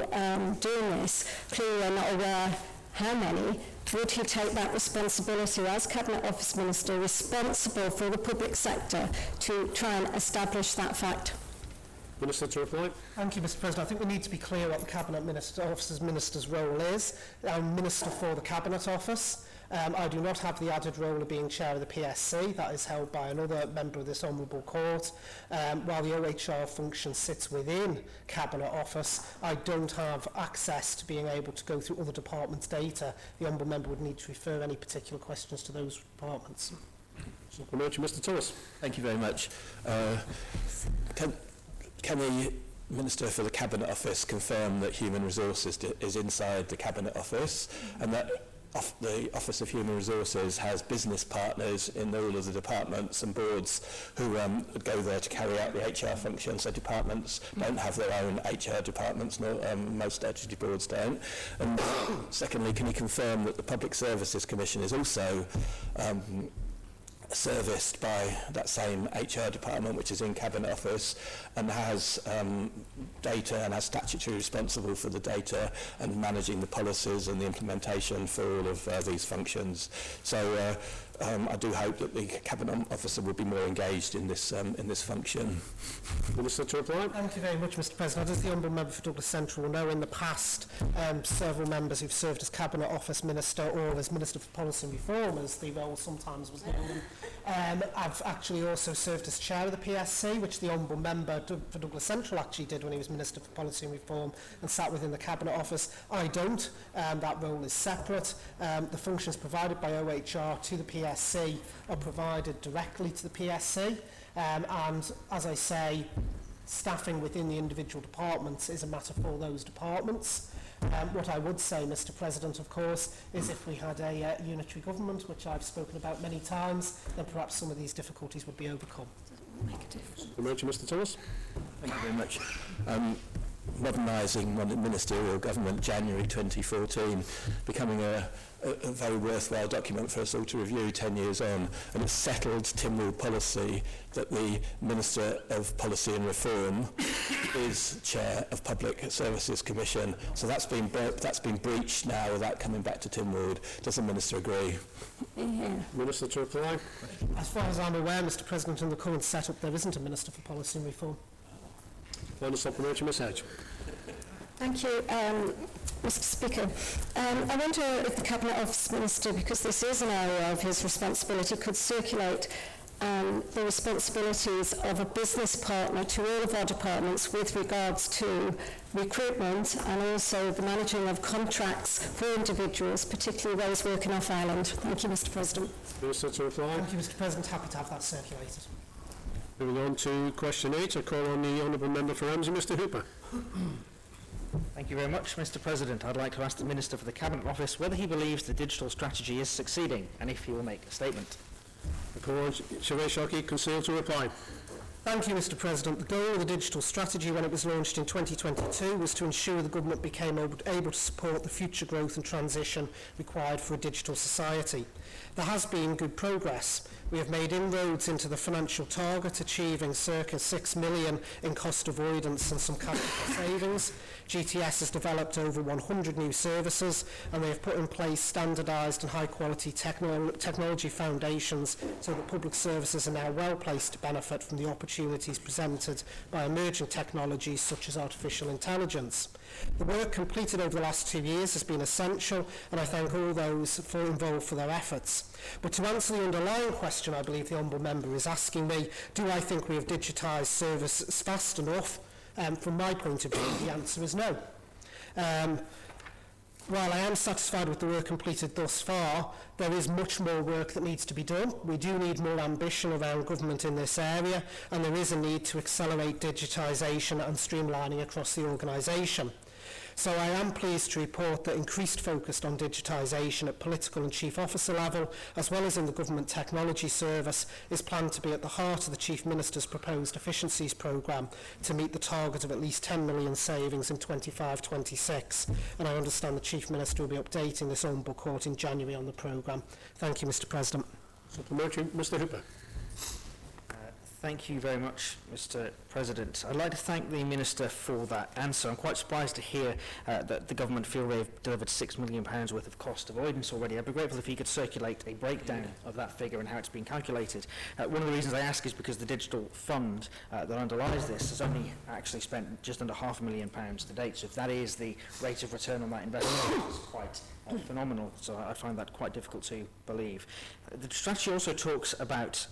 doing this. Clearly they're not aware how many. Would he take that responsibility as Cabinet Office Minister, responsible for the public sector, to try and establish that fact? Minister to reply. Thank you, Mr. President. I think we need to be clear what the Cabinet Office's Minister's role is. I'm Minister for the Cabinet Office. I do not have the added role of being chair of the PSC. That is held by another member of this honourable court. While the OHR function sits within Cabinet Office, I don't have access to being able to go through other departments' data. The honourable member would need to refer any particular questions to those departments. Supplementary, Mr. Thomas. Thank you very much. Can the Minister for the Cabinet Office confirm that Human Resources is inside the Cabinet Office and that the Office of Human Resources has business partners in all of the departments and boards who go there to carry out the HR function, so departments don't have their own HR departments, most statutory boards don't. And secondly, can you confirm that the Public Services Commission is also serviced by that same HR department, which is in Cabinet Office, and has data and has statutory responsible for the data and managing the policies and the implementation for all of these functions. So I do hope that the Cabinet Officer will be more engaged in this function. Minister to reply. Thank you very much, Mr. President. As the Honourable Member for Douglas Central will know, in the past, several members who've served as Cabinet Office Minister or as Minister for Policy and Reform, as the role sometimes was known, I've actually also served as Chair of the PSC, which the Honourable Member for Douglas Central actually did when he was Minister for Policy and Reform and sat within the Cabinet Office. I don't. That role is separate. The functions provided by OHR to the PSC are provided directly to the PSC, and as I say, staffing within the individual departments is a matter for those departments. What I would say, Mr. President, of course, is if we had a unitary government, which I've spoken about many times, then perhaps some of these difficulties would be overcome. Mr. Thomas. Thank you very much. Modernising ministerial government, January 2014, becoming a very worthwhile document for us all to review 10 years on, and it's settled Tynwald policy that the Minister of Policy and Reform is Chair of Public Services Commission. So that's been breached now without coming back to Tynwald. Does the Minister agree? Minister to reply. As far as I'm aware, Mr. President, in the current setup there isn't a Minister for Policy and Reform. Final supplementary, Ms. Hedge. Thank you, Mr. Speaker. I wonder if the Cabinet Office Minister, because this is an area of his responsibility, could circulate the responsibilities of a business partner to all of our departments with regards to recruitment and also the managing of contracts for individuals, particularly those working off island. Thank you, Mr. President. Minister to reply. Thank you, Mr. President. Happy to have that circulated. Moving on to question 8, I call on the Honourable Member for Ramsey, Mr. Hooper. Thank you very much, Mr. President. I'd like to ask the Minister for the Cabinet Office whether he believes the digital strategy is succeeding and if he will make a statement. I call on Sinead Shockey-Conceal to reply. Thank you, Mr. President. The goal of the digital strategy when it was launched in 2022 was to ensure the government became able to support the future growth and transition required for a digital society. There has been good progress. We have made inroads into the financial target, achieving circa 6 million in cost avoidance and some capital savings. GTS has developed over 100 new services, and they have put in place standardised and high-quality technology foundations so that public services are now well placed to benefit from the opportunities presented by emerging technologies such as artificial intelligence. The work completed over the last 2 years has been essential, and I thank all those involved for their efforts. But to answer the underlying question I believe the Honourable Member is asking me, do I think we have digitised services fast enough? From my point of view, the answer is no. While I am satisfied with the work completed thus far, there is much more work that needs to be done. We do need more ambition around government in this area, and there is a need to accelerate digitisation and streamlining across the organisation. So I am pleased to report that increased focus on digitisation at political and chief officer level, as well as in the Government Technology Service, is planned to be at the heart of the Chief Minister's proposed efficiencies programme to meet the target of at least 10 million savings in 25-26. And I understand the Chief Minister will be updating this Honourable Court in January on the programme. Thank you, Mr. President. Supplementary, Mr. Hooper. Thank you very much, Mr. President. I'd like to thank the Minister for that answer. I'm quite surprised to hear that the government feel they've delivered £6 million worth of cost avoidance already. I'd be grateful if he could circulate a breakdown of that figure and how it's been calculated. One of the reasons I ask is because the digital fund that underlies this has only actually spent just under £500,000 to date. So if that is the rate of return on that investment, it's quite phenomenal. So I find that quite difficult to believe. The strategy also talks about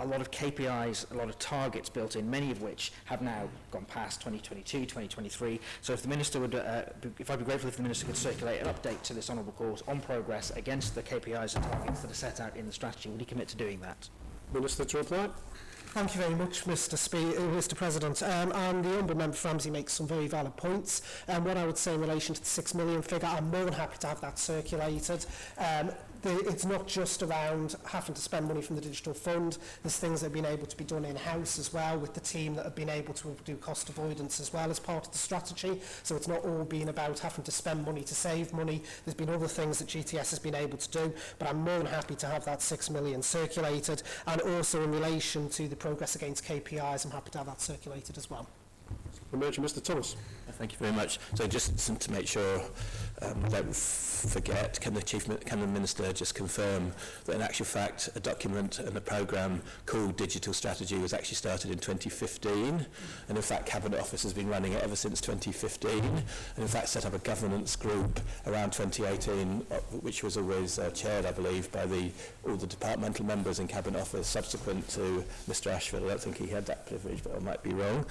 a lot of KPIs, a lot of targets built in, many of which have now gone past 2022, 2023. So if the Minister would, if I'd be grateful if the Minister could circulate an update to this Honourable Court on progress against the KPIs and targets that are set out in the strategy. Would he commit to doing that? Minister to reply. Thank you very much, Mr. President. And the Honourable Member for Ramsey makes some very valid points. What I would say in relation to the 6 million figure, I'm more than happy to have that circulated. It's not just around having to spend money from the digital fund. There's things that have been able to be done in-house as well with the team that have been able to do cost avoidance as well as part of the strategy. So it's not all been about having to spend money to save money. There's been other things that GTS has been able to do, but I'm more than happy to have that 6 million circulated. And also in relation to the progress against KPIs, I'm happy to have that circulated as well. Mr. Thomas. Thank you very much. So just to make sure I don't forget, can the Minister just confirm that in actual fact a document and a programme called Digital Strategy was actually started in 2015, and in fact Cabinet Office has been running it ever since 2015, and in fact set up a governance group around 2018, which was always chaired, I believe, by all the departmental members in Cabinet Office subsequent to Mr. Ashford. I don't think he had that privilege, but I might be wrong.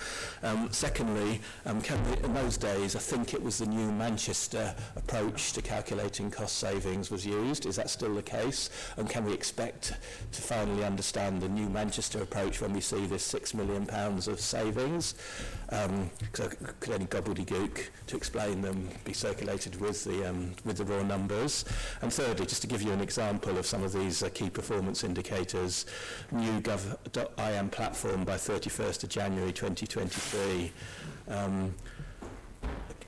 Secondly, in those days, I think it was the new Manchester approach to calculating cost savings was used. Is that still the case? And can we expect to finally understand the new Manchester approach when we see this £6 million of savings? So could any gobbledygook to explain them be circulated with the raw numbers? And thirdly, just to give you an example of some of these key performance indicators, new gov.im platform by 31st of January 2023,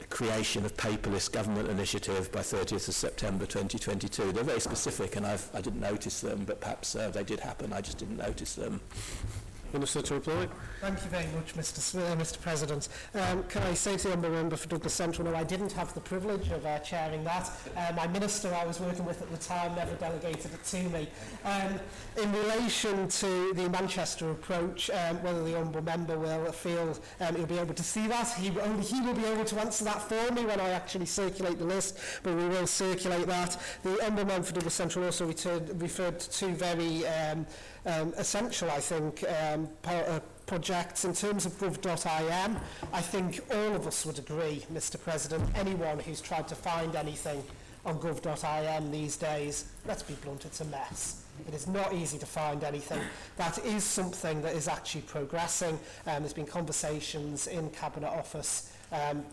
creation of paperless government initiative by 30th of September 2022. They're very specific, and I didn't notice them, but perhaps they did happen, I just didn't notice them. Minister to reply. Thank you very much, Mr. President. Can I say to the Honourable Member for Douglas Central, no, I didn't have the privilege of chairing that. My Minister I was working with at the time never delegated it to me. In relation to the Manchester approach, whether the Honourable Member will feel he'll be able to see that, only he will be able to answer that for me when I actually circulate the list, but we will circulate that. The Honourable Member for Douglas Central also referred to two very essential, I think, projects in terms of gov.im. I think all of us would agree, Mr. President, anyone who's tried to find anything on gov.im these days, let's be blunt, it's a mess. It is not easy to find anything. That is something that is actually progressing. There's been conversations in Cabinet Office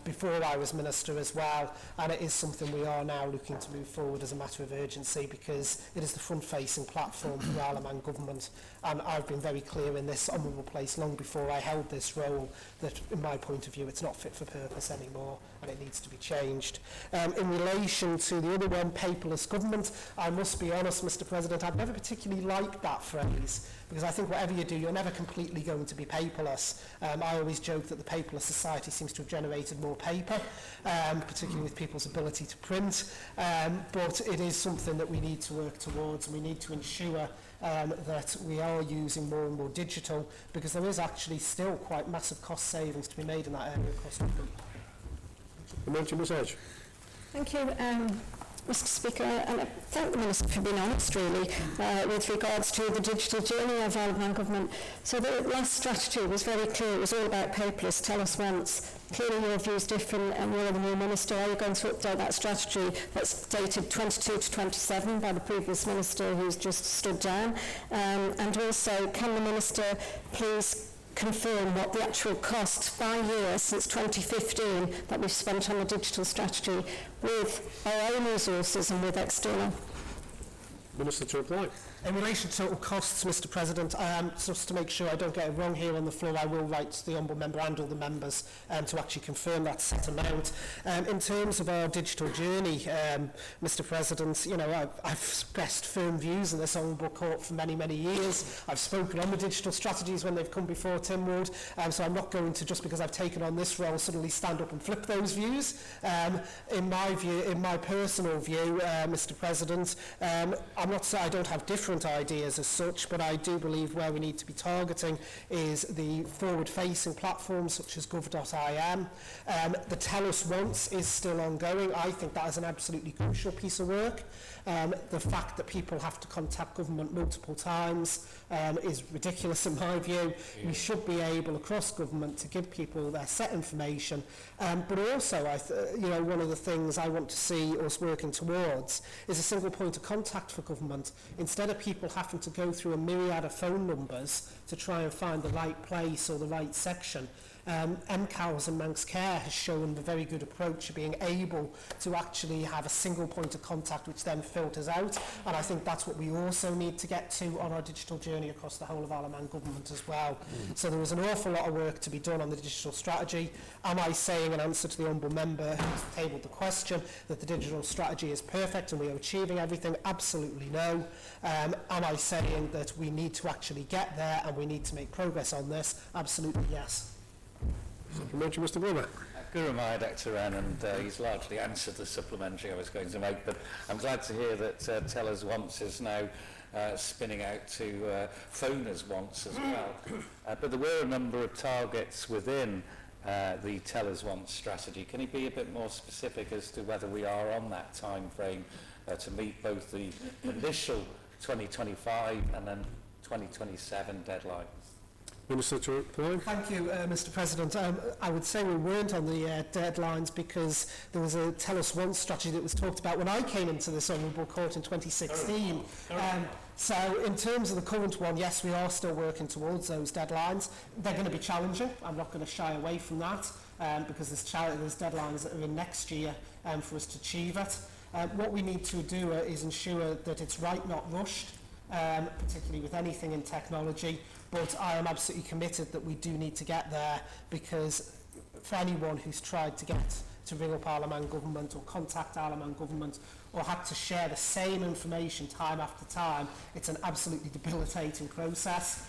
before I was Minister as well, and it is something we are now looking to move forward as a matter of urgency, because it is the front-facing platform for Isle of Man government, and I've been very clear in this honourable place long before I held this role that, in my point of view, it's not fit for purpose anymore and it needs to be changed. In relation to the other one, paperless government, I must be honest, Mr. President, I've never particularly liked that phrase, because I think whatever you do, you're never completely going to be paperless. I always joke that the paperless society seems to have generated more paper, particularly with people's ability to print, but it is something that we need to work towards, and we need to ensure that we are using more and more digital, because there is actually still quite massive cost savings to be made in that area across the group. Thank you, Mr. Speaker, and I thank the Minister for being honest, really, with regards to the digital journey of Isle of Man government. So the last strategy was very clear. It was all about paperless. Tell us once. Clearly your view is different, and you're the new Minister. Are you going to update that strategy that's dated 22 to 27 by the previous Minister who's just stood down? And also, can the Minister please confirm what the actual cost by year since 2015 that we've spent on the digital strategy with our own resources and with external? Minister to reply. In relation to total costs, Mr President, just to make sure I don't get it wrong here on the floor, I will write to the Honourable Member and all the members to actually confirm that set amount. In terms of our digital journey, Mr President, you know, I've expressed firm views in this Honourable Court for many, many years. I've spoken on the digital strategies when they've come before Tynwald, so I'm not going to, just because I've taken on this role, suddenly stand up and flip those views. In my view, in my personal view, Mr President, I'm not saying I don't have different ideas as such, but I do believe where we need to be targeting is the forward-facing platforms such as gov.im. The Tell Us Once is still ongoing. I think that is an absolutely crucial piece of work. The fact that people have to contact government multiple times is ridiculous in my view. Yeah. We should be able across government to give people their set information, but also you know, one of the things I want to see us working towards is a single point of contact for government. Instead of people having to go through a myriad of phone numbers to try and find the right place or the right section, MCALS and Manx Care has shown a very good approach of being able to actually have a single point of contact which then filters out, and I think that's what we also need to get to on our digital journey across the whole of Isle of Man government as well. So there is an awful lot of work to be done on the digital strategy. Am I saying, in answer to the Honourable Member who's tabled the question, that the digital strategy is perfect and we are achieving everything? Absolutely no. Am I saying that we need to actually get there and we need to make progress on this? Absolutely yes. Supplementary, Mr. Wilmot. Gurumai, Dr. Ann, and he's largely answered the supplementary I was going to make, but I'm glad to hear that Tell Us Once is now spinning out to Phone Us Once as well. But there were a number of targets within the Tell Us Once strategy. Can you be a bit more specific as to whether we are on that time frame to meet both the initial 2025 and then 2027 deadline? Minister to reply. Thank you, Mr President. I would say we weren't on the deadlines because there was a Tell Us Once strategy that was talked about when I came into this Honourable Court in 2016. So in terms of the current one, yes, we are still working towards those deadlines. They're going to be challenging. I'm not going to shy away from that because there's deadlines that are in next year for us to achieve it. What we need to do is ensure that it's right, not rushed, particularly with anything in technology. But I am absolutely committed that we do need to get there, because for anyone who's tried to get to ring up Isle of Man government or contact Isle of Man government or had to share the same information time after time, it's an absolutely debilitating process.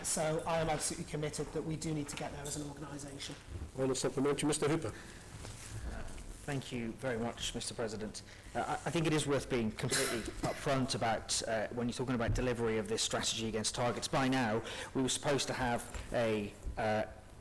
So I am absolutely committed that we do need to get there as an organisation. On a supplementary, Mr. Hooper. Thank you very much, Mr President. I think it is worth being completely upfront about when you're talking about delivery of this strategy against targets. By now, we were supposed to have a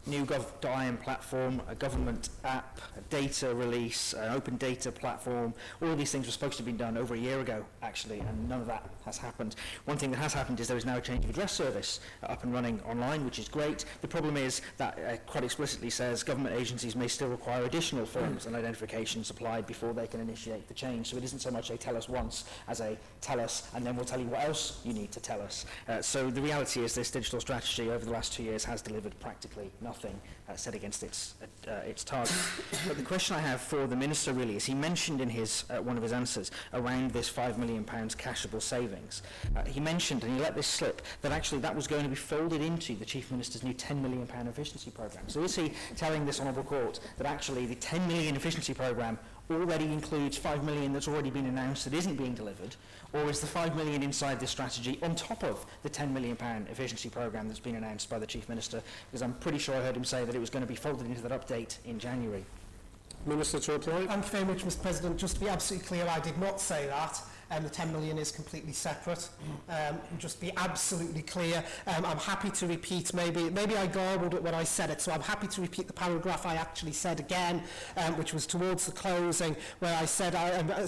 new gov.im platform, a government app, a data release, an open data platform. All of these things were supposed to have been done over a year ago, actually, and none of that has happened. One thing that has happened is there is now a change of address service up and running online, which is great. The problem is that quite explicitly says government agencies may still require additional forms and identification supplied before they can initiate the change. So it isn't so much a tell us once as a tell us, and then we'll tell you what else you need to tell us. So the reality is this digital strategy over the last 2 years has delivered practically nothing set against its target. But the question I have for the Minister really is, he mentioned in his one of his answers around this £5 million cashable savings. He mentioned, and he let this slip, that actually that was going to be folded into the Chief Minister's new £10 million efficiency programme. So is he telling this Honourable Court that actually the £10 million efficiency programme already includes £5 million that's already been announced that isn't being delivered, or is the £5 million inside this strategy on top of the £10 million efficiency programme that's been announced by the Chief Minister? Because I'm pretty sure I heard him say that it was going to be folded into that update in January. Minister to reply. Thank you very much, Mr President. Just to be absolutely clear, I did not say that. The 10 million is completely separate. Just be absolutely clear. I'm happy to repeat, maybe I garbled it when I said it, so I'm happy to repeat the paragraph I actually said again, which was towards the closing, where I said,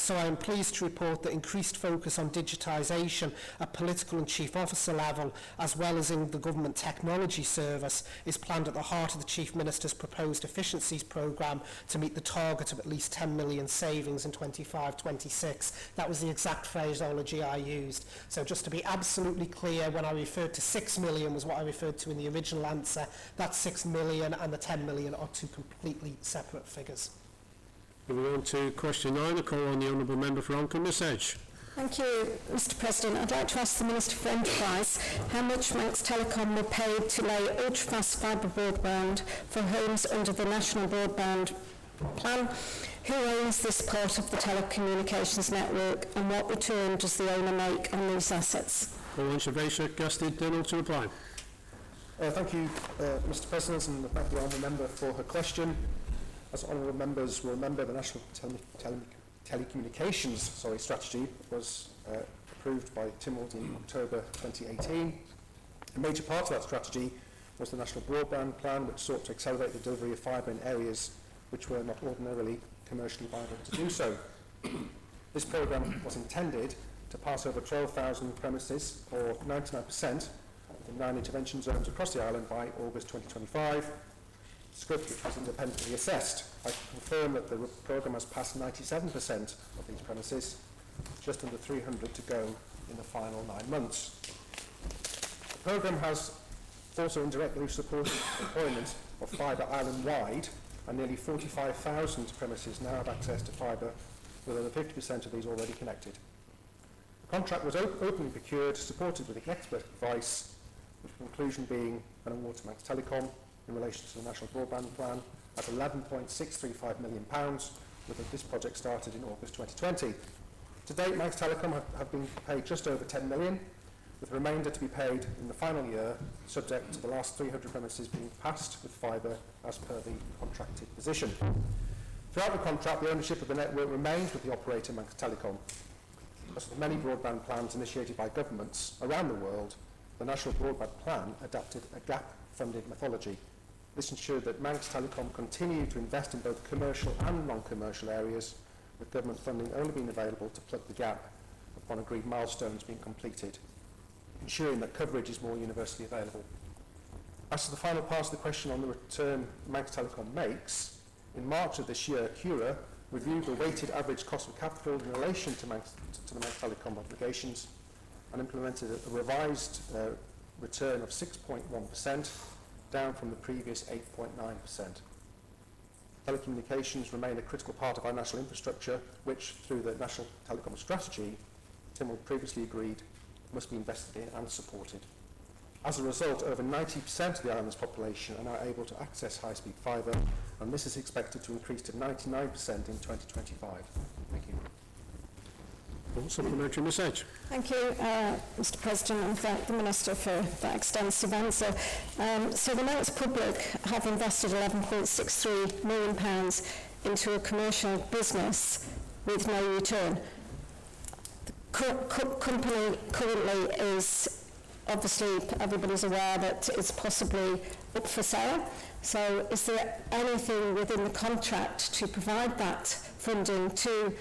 so I am pleased to report that increased focus on digitisation at political and chief officer level, as well as in the government technology service, is planned at the heart of the Chief Minister's proposed efficiencies programme to meet the target of at least 10 million savings in 25-26. That was the exact phraseology I used. So just to be absolutely clear, when I referred to 6 million was what I referred to in the original answer. That 6 million and the 10 million are two completely separate figures. Moving on to question 9, a call on the Honourable Member for Oncombe, Miss Edge. Thank you, Mr President. I'd like to ask the Minister for Enterprise how much Manx Telecom were paid to lay ultra-fast fibre broadband for homes under the National Broadband Plan. Who owns this part of the telecommunications network, and what return does the owner make on these assets? Donald to reply. Thank you, Mr President, and thank the honourable member for her question. As honourable members will remember, the National Telecommunications strategy was approved by Tynwald in October 2018. A major part of that strategy was the National Broadband Plan, which sought to accelerate the delivery of fibre in areas which were not ordinarily commercially viable to do so. This programme was intended to pass over 12,000 premises, or 99%, in 9 intervention zones across the island by August 2025. Scope which was independently assessed. I can confirm that the programme has passed 97% of these premises, just under 300 to go in the final 9 months. The programme has also indirectly supported deployment of fibre island-wide, and nearly 45,000 premises now have access to fibre, with over 50% of these already connected. The contract was openly procured, supported with expert advice, with the conclusion being an award to Manx Telecom in relation to the National Broadband Plan at £11.635 million, with this project started in August 2020. To date, Manx Telecom have been paid just over £10 million, with the remainder to be paid in the final year, subject to the last 300 premises being passed with fibre as per the contracted position. Throughout the contract, the ownership of the network remains with the operator Manx Telecom. As with many broadband plans initiated by governments around the world, the National Broadband Plan adapted a gap-funded methodology. This ensured that Manx Telecom continued to invest in both commercial and non-commercial areas, with government funding only being available to plug the gap upon agreed milestones being completed, ensuring that coverage is more universally available. As to the final part of the question on the return Manx Telecom makes, in March of this year, Cura reviewed the weighted average cost of capital in relation to the Manx Telecom obligations and implemented a revised return of 6.1%, down from the previous 8.9%. Telecommunications remain a critical part of our national infrastructure, which, through the National Telecom Strategy, Tynwald previously agreed must be invested in and supported. As a result, over 90% of the island's population are now able to access high-speed fibre, and this is expected to increase to 99% in 2025. Thank you. Supplementary message. Thank you, Mr President, and thank the Minister for that extensive answer. So the Manx public have invested £11.63 million into a commercial business with no return. The company currently is, obviously everybody's aware that it's possibly up for sale. So is there anything within the contract to provide that funding to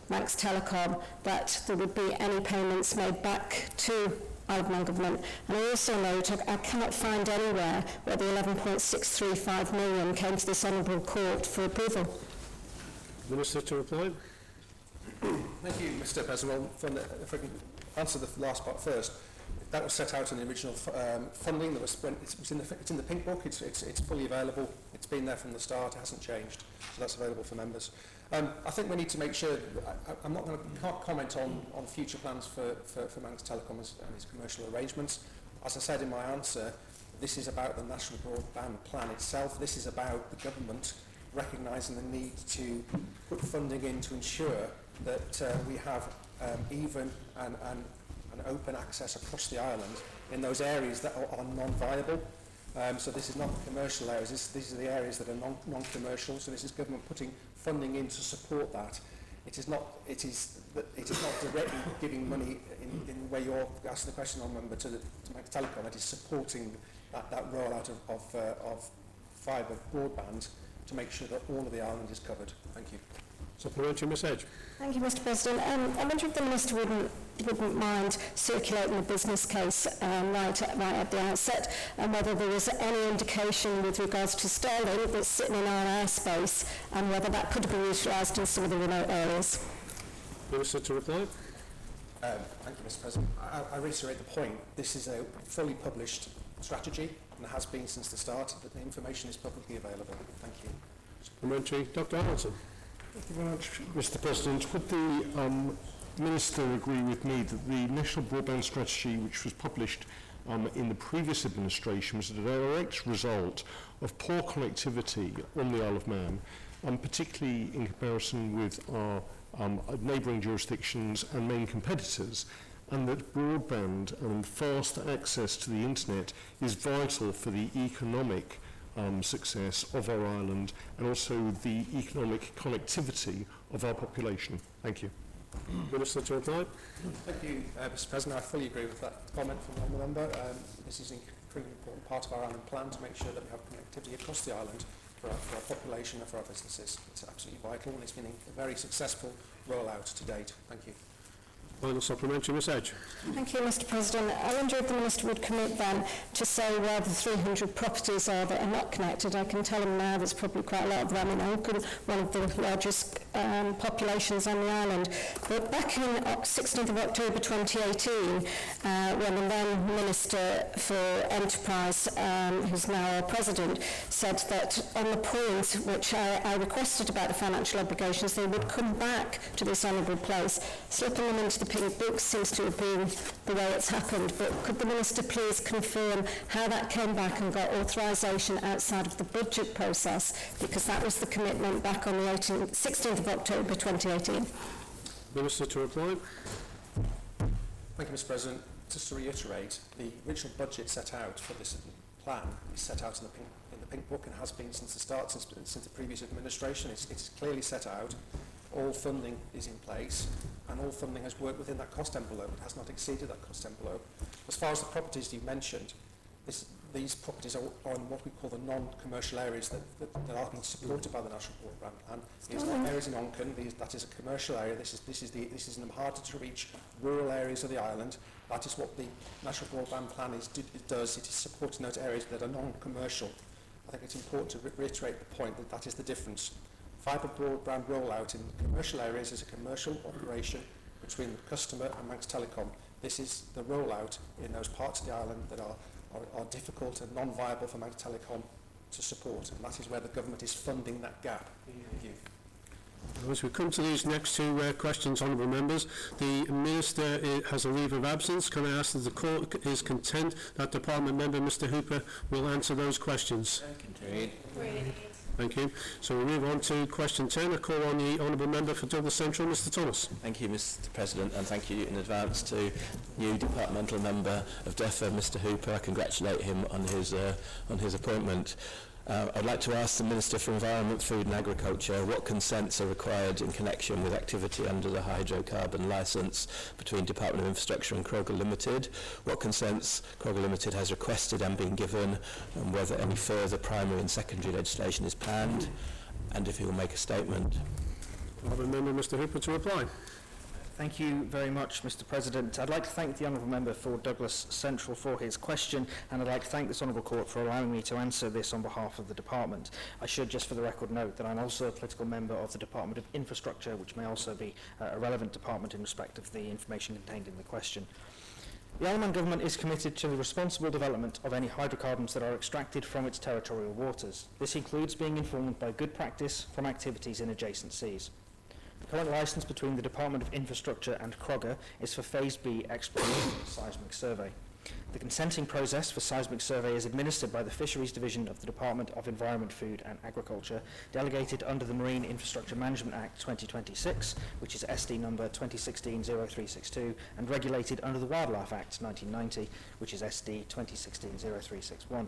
Manx Telecom that there would be any payments made back to Isle of Man Government? And I also note I cannot find anywhere where the 11.635 million came to this Honourable Court for approval. Minister to reply. Thank you, Mr President. Well, if I can answer the last part first, that was set out in the original funding that was spent. It's in the pink book. It's fully available. It's been there from the start. It hasn't changed, so that's available for members. I think we need to make sure. Can't comment on future plans for Manx Telecom and its commercial arrangements. As I said in my answer, this is about the National Broadband Plan itself. This is about the government recognising the need to put funding in to ensure that we have even and open access across the island in those areas that are non-viable. So this is not the commercial areas, these are the areas that are non-commercial, so this is government putting funding in to support that. It is not directly giving money in the way you're asking the question on, member, to Manx Telecom. It is supporting that rollout of fibre broadband to make sure that all of the island is covered. Thank you. Supplementary message. Thank you, Mr President. I wonder if the Minister wouldn't mind circulating the business case right at the outset, and whether there was any indication with regards to Sterling that's sitting in our airspace, and whether that could be utilised in some of the remote areas. Minister to reply. Thank you, Mr President. I reiterate the point. This is a fully published strategy, and has been since the start, but the information is publicly available. Thank you. Supplementary. Dr. Hamilton. Thank you very much, Mr President. Would the Minister agree with me that the National Broadband Strategy, which was published in the previous administration, was a direct result of poor connectivity on the Isle of Man, particularly in comparison with our neighbouring jurisdictions and main competitors, and that broadband and fast access to the internet is vital for the economic success of our island and also the economic connectivity of our population. Thank you. Minister to reply. Thank you, Mr. President. I fully agree with that comment from the Honourable Member. This is an incredibly important part of our island plan to make sure that we have connectivity across the island for our population and for our businesses. It's absolutely vital, and it's been a very successful rollout to date. Thank you. Final supplementary, Ms Edge. Thank you, Mr. President. I wonder if the Minister would commit then to say where the 300 properties are that are not connected. I can tell him now there's probably quite a lot of them in Oakham, one of the largest populations on the island. But back in 16th of October 2018, when the then Minister for Enterprise, who's now our President, said that on the point which I requested about the financial obligations, they would come back to this honourable place, slipping them into the pink book seems to have been the way it's happened, but could the Minister please confirm how that came back and got authorisation outside of the budget process, because that was the commitment back on the 16th of October 2018. Minister to reply. Thank you, Mr. President. Just to reiterate, the original budget set out for this plan is set out in the pink book and has been since the start, since the previous administration. It's clearly set out. All funding is in place, and all funding has worked within that cost envelope. It has not exceeded that cost envelope. As far as the properties you mentioned, these properties are on what we call the non-commercial areas that are being supported by the National Broadband Plan. These are areas in Onken. That is a commercial area. This is in the harder to reach rural areas of the island. That is what the National Broadband Plan does. It is supporting those areas that are non-commercial. I think it's important to reiterate the point that that is the difference. Fibre broadband rollout in commercial areas is a commercial operation between the customer and Manx Telecom. This is the rollout in those parts of the island that are difficult and non-viable for Manx Telecom to support, and that is where the government is funding that gap. Thank you. As we come to these next two questions, honourable members, the Minister has a leave of absence. Can I ask that the Court is content that Department Member Mr Hooper will answer those questions? Agreed. Thank you. So we move on to question 10. I call on the Honourable Member for Douglas Central, Mr Thomas. Thank you, Mr President, and thank you in advance to new Departmental Member of DEFRA, Mr Hooper. I congratulate him on his appointment. I'd like to ask the Minister for Environment, Food and Agriculture what consents are required in connection with activity under the hydrocarbon licence between Department of Infrastructure and Crogger Limited, what consents Crogger Limited has requested and been given, and whether any further primary and secondary legislation is planned, and if he will make a statement. Honourable Member Mr Hooper to reply. Thank you very much, Mr President. I'd like to thank the Honourable Member for Douglas Central for his question, and I'd like to thank this Honourable Court for allowing me to answer this on behalf of the Department. I should just for the record note that I'm also a political member of the Department of Infrastructure, which may also be a relevant department in respect of the information contained in the question. The Isle of Man Government is committed to the responsible development of any hydrocarbons that are extracted from its territorial waters. This includes being informed by good practice from activities in adjacent seas. The current licence between the Department of Infrastructure and Crogger is for Phase B exploration seismic survey. The consenting process for seismic survey is administered by the Fisheries Division of the Department of Environment, Food and Agriculture, delegated under the Marine Infrastructure Management Act 2026, which is SD number 2016-0362, and regulated under the Wildlife Act 1990, which is SD 2016-0361.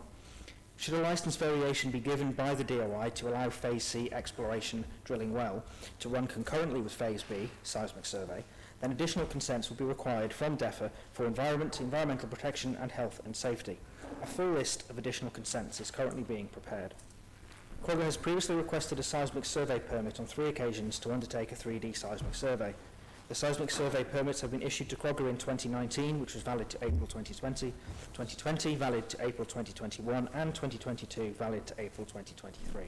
Should a licence variation be given by the DOI to allow Phase C exploration drilling well to run concurrently with Phase B seismic survey, then additional consents will be required from DEFRA for environment, environmental protection and health and safety. A full list of additional consents is currently being prepared. Crogger has previously requested a seismic survey permit on 3 occasions to undertake a 3D seismic survey. The seismic survey permits have been issued to Crogger in 2019, which was valid to April 2020, 2020 valid to April 2021, and 2022 valid to April 2023.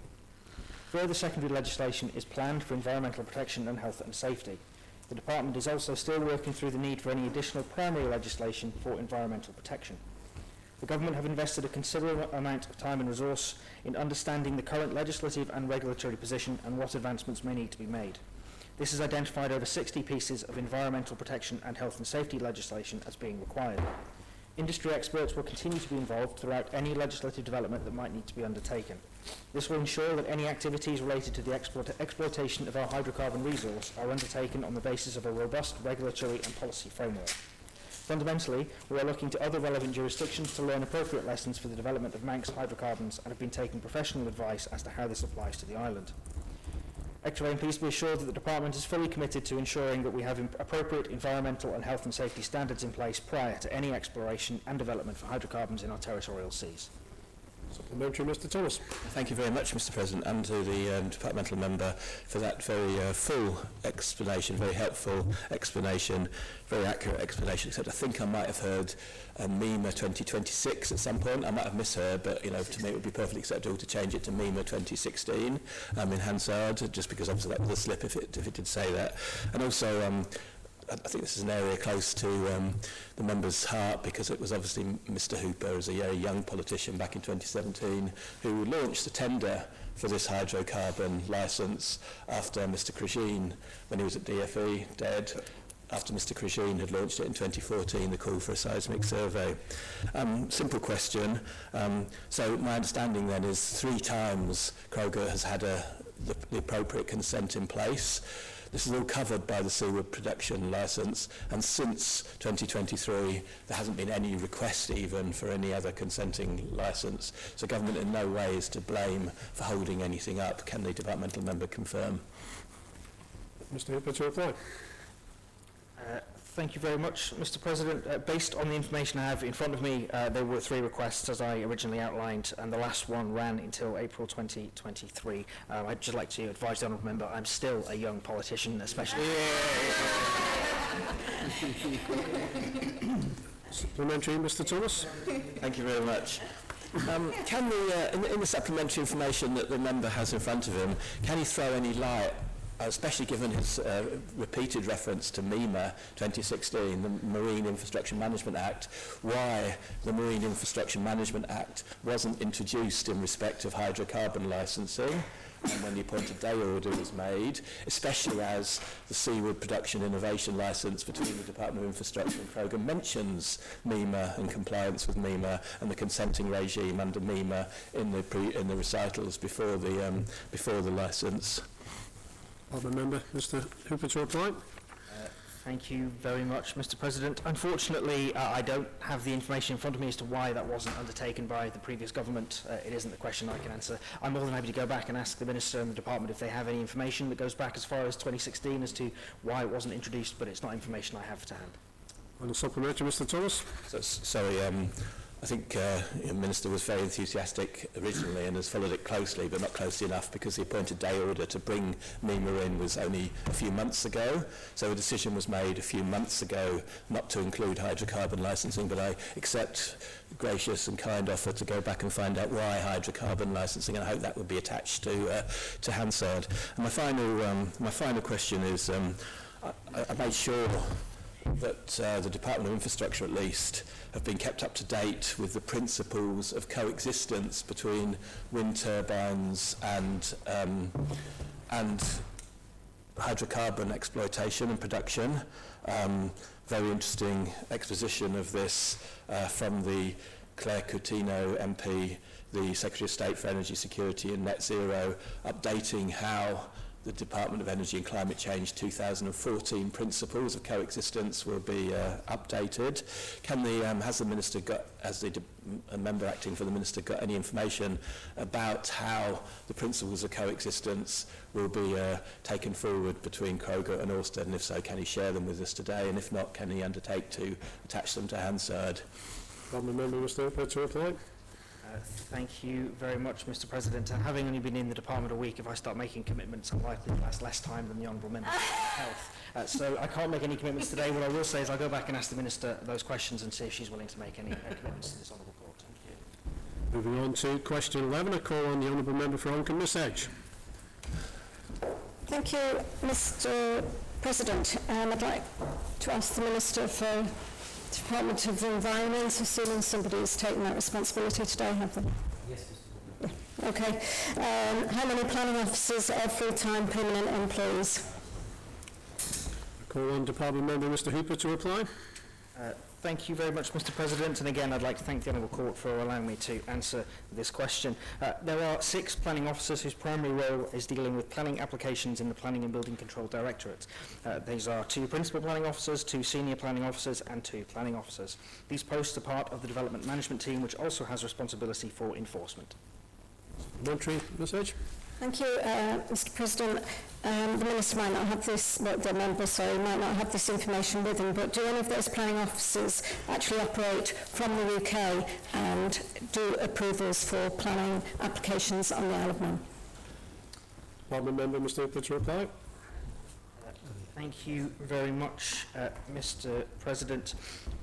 Further secondary legislation is planned for environmental protection and health and safety. The Department is also still working through the need for any additional primary legislation for environmental protection. The Government have invested a considerable amount of time and resource in understanding the current legislative and regulatory position and what advancements may need to be made. This has identified over 60 pieces of environmental protection and health and safety legislation as being required. Industry experts will continue to be involved throughout any legislative development that might need to be undertaken. This will ensure that any activities related to the exploitation of our hydrocarbon resource are undertaken on the basis of a robust regulatory and policy framework. Fundamentally, we are looking to other relevant jurisdictions to learn appropriate lessons for the development of Manx hydrocarbons and have been taking professional advice as to how this applies to the island. Ectorane, please be assured that the Department is fully committed to ensuring that we have appropriate environmental and health and safety standards in place prior to any exploration and development for hydrocarbons in our territorial seas. Supplementary, Mr. Thomas. Thank you very much, Mr. President, and to the departmental member for that very full explanation, very helpful explanation, very accurate explanation, except I think I might have heard MEMA 2026 at some point. I might have misheard, but to me it would be perfectly acceptable to change it to MEMA 2016 in Hansard, just because obviously that was a slip if it did say that. And also, I think this is an area close to the member's heart, because it was obviously Mr. Hooper, as a very young politician back in 2017, who launched the tender for this hydrocarbon licence after Mr. Krisheen, when he was at DFE, dead, after Mr. Krisheen had launched it in 2014, the call for a seismic survey. Simple question. So my understanding then is 3 times Kroger has had the appropriate consent in place. This is all covered by the seaweed production licence, and since 2023 there hasn't been any request even for any other consenting licence. So government in no way is to blame for holding anything up. Can the departmental member confirm? Mr. Hooper, to reply. Thank you very much, Mr. President. Based on the information I have in front of me, there were 3 requests as I originally outlined, and the last one ran until April 2023. I'd just like to advise the honourable member I'm still a young politician, especially... Supplementary, Mr. Thomas. Thank you very much. Can the, in the supplementary information that the member has in front of him, can he throw any light, especially given his repeated reference to MEMA 2016, the Marine Infrastructure Management Act, why the Marine Infrastructure Management Act wasn't introduced in respect of hydrocarbon licensing, and when the appointed day order was made, especially as the Seawood Production Innovation Licence between the Department of Infrastructure and Kroger mentions MEMA and compliance with MEMA and the consenting regime under MEMA in the recitals before the licence. Other member, Mr. Hooper, to reply. Thank you very much, Mr. President. Unfortunately, I don't have the information in front of me as to why that wasn't undertaken by the previous government. It isn't the question I can answer. I'm more than happy to go back and ask the Minister and the Department if they have any information that goes back as far as 2016 as to why it wasn't introduced, but it's not information I have to hand. And a supplementary, Mr. Thomas. Sorry, I think the Minister was very enthusiastic originally and has followed it closely, but not closely enough, because the appointed day order to bring MEMA in was only a few months ago. So a decision was made a few months ago not to include hydrocarbon licensing, but I accept the gracious and kind offer to go back and find out why hydrocarbon licensing, and I hope that would be attached to Hansard. And my final question is, I made sure that the Department of Infrastructure, at least, have been kept up to date with the principles of coexistence between wind turbines and hydrocarbon exploitation and production. Very interesting exposition of this from the Claire Coutinho MP, the Secretary of State for Energy Security and Net Zero, updating how the Department of Energy and Climate Change 2014 principles of coexistence will be updated. Has the Minister got, as the member acting for the Minister, got any information about how the principles of coexistence will be taken forward between Kroger and Ørsted, and if so, can he share them with us today, and if not, can he undertake to attach them to Hansard? Member Mr. Hooper, to reply. Thank you very much, Mr. President. And having only been in the department a week, if I start making commitments, I'm likely to last less time than the Honourable Member for Health. So I can't make any commitments today. What I will say is I'll go back and ask the Minister those questions and see if she's willing to make any commitments to this Honourable Court. Thank you. Moving on to question 11, I call on the Honourable Member for Oncombe, Miss Edge. Thank you, Mr. President. I'd like to ask the Minister for Department of the Environment, assuming somebody has taken that responsibility today, have they? Yes, Mr. Okay. How many planning officers are full-time permanent employees? Call on Department Member Mr Hooper to reply. Thank you very much, Mr President, and again I'd like to thank the Honourable Court for allowing me to answer this question. There are 6 planning officers whose primary role is dealing with planning applications in the Planning and Building Control Directorate. These are 2 principal planning officers, 2 senior planning officers and 2 planning officers. These posts are part of the Development Management Team, which also has responsibility for enforcement. Supplementary message. Thank you, Mr President. The Minister might not have this, well, the member, sorry, might not have this information with him, but do any of those planning officers actually operate from the UK and do approvals for planning applications on the Isle of Man? Department Member Mr Hooper to reply. Thank you very much, Mr President.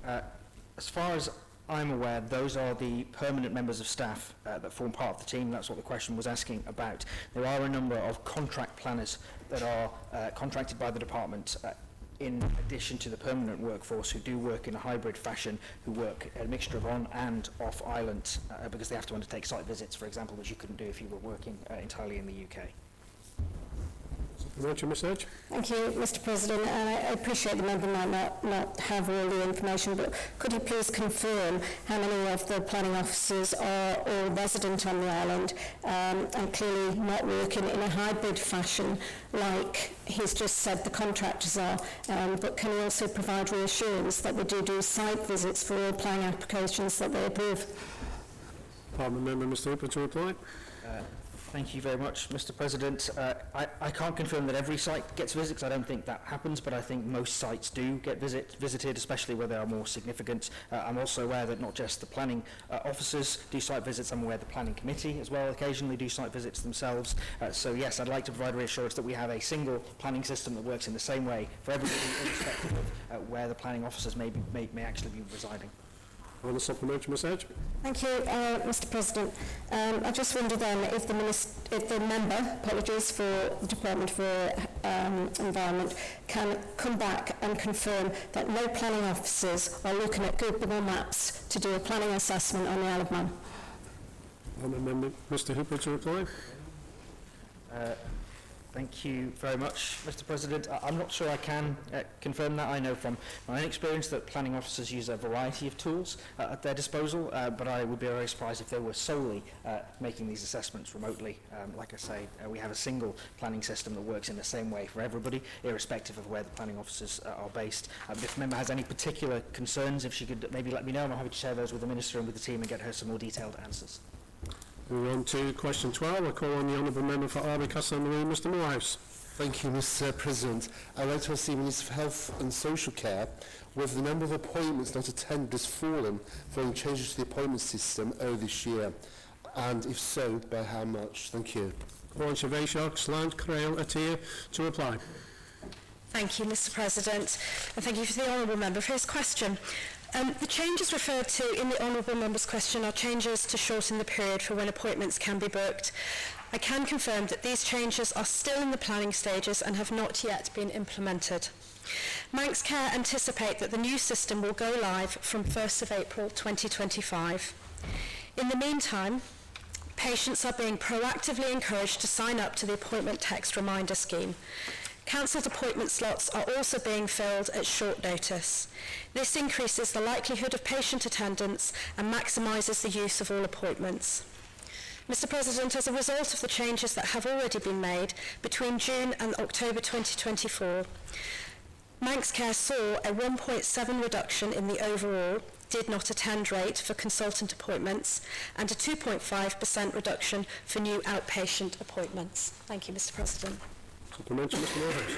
As far as I'm aware, those are the permanent members of staff that form part of the team. That's what the question was asking about. There are a number of contract planners that are contracted by the department in addition to the permanent workforce who do work in a hybrid fashion, who work a mixture of on and off island because they have to undertake site visits, for example, which you couldn't do if you were working entirely in the UK. Supplementary message. Thank you, Mr President. I appreciate the member might not have all the information, but could you please confirm how many of the planning officers are all resident on the island and clearly not working in a hybrid fashion like he's just said the contractors are, but can he also provide reassurance that they do site visits for all planning applications that they approve? Department Member Mr Hooper to reply. Thank you very much, Mr President. I can't confirm that every site gets visits. I don't think that happens, but I think most sites do get visited, especially where they are more significant. I'm also aware that not just the planning officers do site visits. I'm aware the planning committee as well occasionally do site visits themselves. So yes, I'd like to provide reassurance that we have a single planning system that works in the same way for everybody, irrespective of where the planning officers may actually be residing. On the supplementary message. Thank you, Mr President. I just wonder then if the member, apologies for the Department for Environment, can come back and confirm that no planning officers are looking at Google Maps to do a planning assessment on the Isle of Man. Member Mr Hooper to reply. Thank you very much, Mr President. I'm not sure I can confirm that. I know from my own experience that planning officers use a variety of tools at their disposal, but I would be very surprised if they were solely making these assessments remotely. Like I say, we have a single planning system that works in the same way for everybody, irrespective of where the planning officers are based. If the member has any particular concerns, if she could maybe let me know, I'm happy to share those with the Minister and with the team and get her some more detailed answers. Moving on to question 12, I call on the Honourable Member for Arby Castle and Marine, Mr Moorhouse. Thank you, Mr President. I'd like to ask the Minister for Health and Social Care whether the number of appointments not attended has fallen following changes to the appointment system earlier this year, and if so, by how much? Thank you. Call on Shavashok, Slant, Crail, Atir to reply. Thank you, Mr President, and thank you for the Honourable Member for his question. The changes referred to in the Honourable Member's question are changes to shorten the period for when appointments can be booked. I can confirm that these changes are still in the planning stages and have not yet been implemented. Manx Care anticipate that the new system will go live from 1st of April 2025. In the meantime, patients are being proactively encouraged to sign up to the appointment text reminder scheme. Cancelled appointment slots are also being filled at short notice. This increases the likelihood of patient attendance and maximises the use of all appointments. Mr President, as a result of the changes that have already been made between June and October 2024, Manx Care saw a 1.7 reduction in the overall did not attend rate for consultant appointments and a 2.5% reduction for new outpatient appointments. Thank you, Mr President. Supplementary, Mr Moorhouse.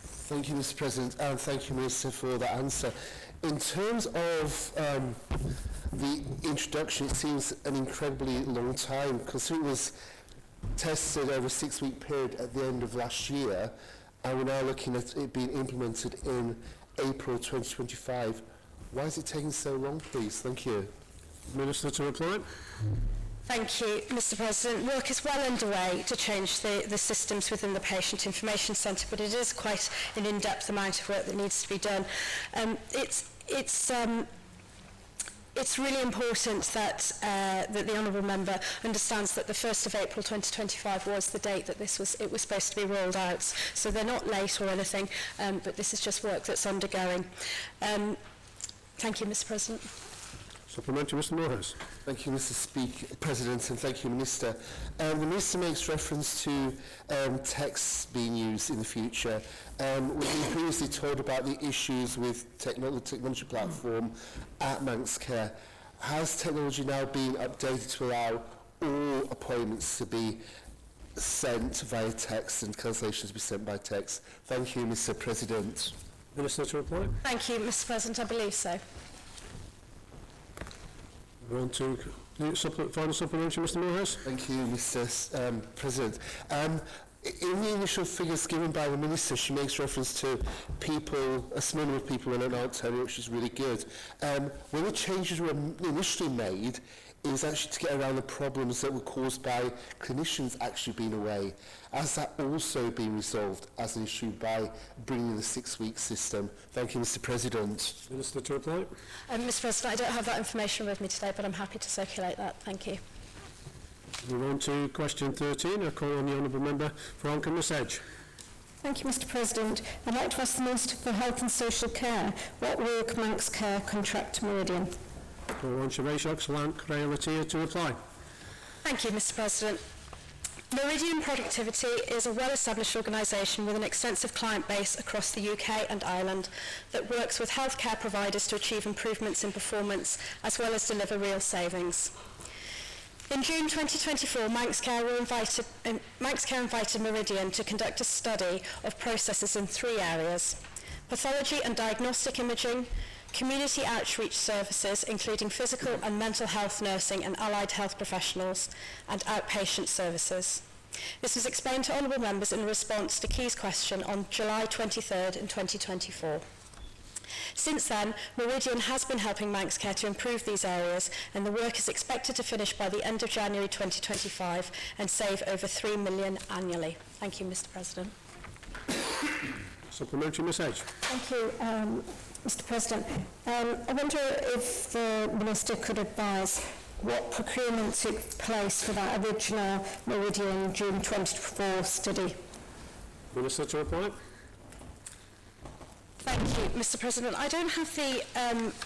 Thank you, Mr President, and thank you, Minister, for that answer. In terms of the introduction, it seems an incredibly long time, because it was tested over a 6-week period at the end of last year, and we're now looking at it being implemented in April 2025. Why is it taking so long, please? Thank you. Minister to reply. Thank you, Mr President. Work is well underway to change the systems within the Patient Information Centre, but it is quite an in-depth amount of work that needs to be done. it's really important that that the honourable member understands that the 1st of April 2025 was the date that it was supposed to be rolled out. So they're not late or anything, but this is just work that's undergoing. Thank you, Mr. President. Supplementary, Mr. Moorhouse. Thank you, Mr. President, and thank you, Minister. The Minister makes reference to texts being used in the future. We've been previously told about the issues with the technology platform at Manx Care. Has technology now been updated to allow all appointments to be sent via text and cancellations to be sent by text? Thank you, Mr. President. Minister to reply. Thank you, Mr. President. I believe so. We're on to the final supplementary, Mr. Moorhouse. Thank you, Mr. President. In the initial figures given by the Minister, she makes reference to people, a small number of people in an out tenure, which is really good. When the changes were initially made, it was actually to get around the problems that were caused by clinicians actually being away. Has that also been resolved as an issue by bringing in the 6-week system? Thank you, Mr. President. Minister to reply. Mr. President, I don't have that information with me today, but I'm happy to circulate that. Thank you. We're on to question 13. I call on the Honourable Member for Onchan Miss Edge. Thank you, Mr. President. I'd like to ask the Minister for Health and Social Care what work Manx Care contract to Meridian. Call on Siobhan Oxland-Crail to reply. Thank you, Mr. President. Meridian Productivity is a well-established organisation with an extensive client base across the UK and Ireland that works with healthcare providers to achieve improvements in performance as well as deliver real savings. In June 2024, Manx Care invited Meridian to conduct a study of processes in 3 areas: pathology and diagnostic imaging, community outreach services, including physical and mental health nursing and allied health professionals, and outpatient services. This was explained to honourable members in response to Key's question on July 23rd in 2024. Since then, Meridian has been helping Manx Care to improve these areas, and the work is expected to finish by the end of January 2025 and save over £3 million annually. Thank you, Mr. President. Supplementary, Ms. Edge. Thank you, Mr. President. I wonder if the Minister could advise what procurement took place for that original Meridian June 24 study. Minister to reply. Thank you, Mr. President. I don't have the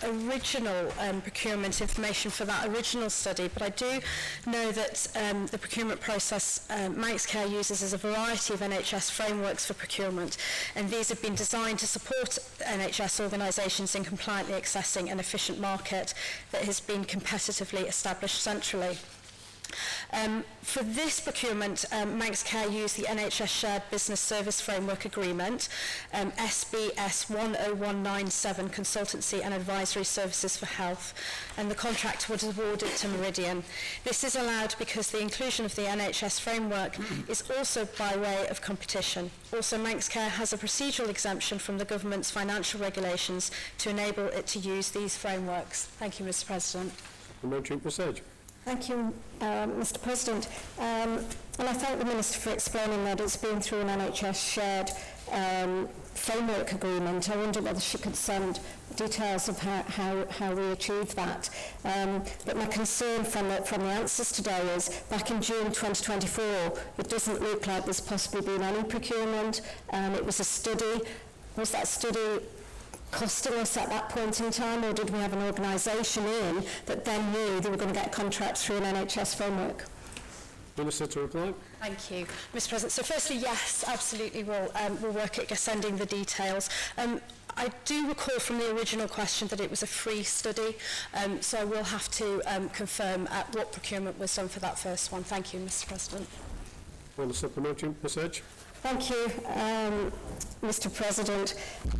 original procurement information for that original study, but I do know that the procurement process Manx Care uses is a variety of NHS frameworks for procurement, and these have been designed to support NHS organisations in compliantly accessing an efficient market that has been competitively established centrally. For this procurement, Manx Care used the NHS Shared Business Service Framework Agreement, SBS 10197 Consultancy and Advisory Services for Health, and the contract was awarded to Meridian. This is allowed because the inclusion of the NHS framework is also by way of competition. Also, Manx Care has a procedural exemption from the government's financial regulations to enable it to use these frameworks. Thank you, Mr. President. Thank you, Mr. President. And I thank the Minister for explaining that it's been through an NHS shared framework agreement. I wonder whether she could send details of how we achieved that. But my concern from the answers today is, back in June 2024, it doesn't look like there's possibly been any procurement. It was a study. Was that study costing us at that point in time, or did we have an organisation in that then knew they were going to get contracts through an NHS framework? Minister to reply. Thank you, Mr. President. So firstly, yes, absolutely, we'll work at sending the details. I do recall from the original question that it was a free study, so I will have to confirm what procurement was done for that first one. Thank you, Mr. President. On the supplementary, Ms. Edge. Thank you, Mr. President.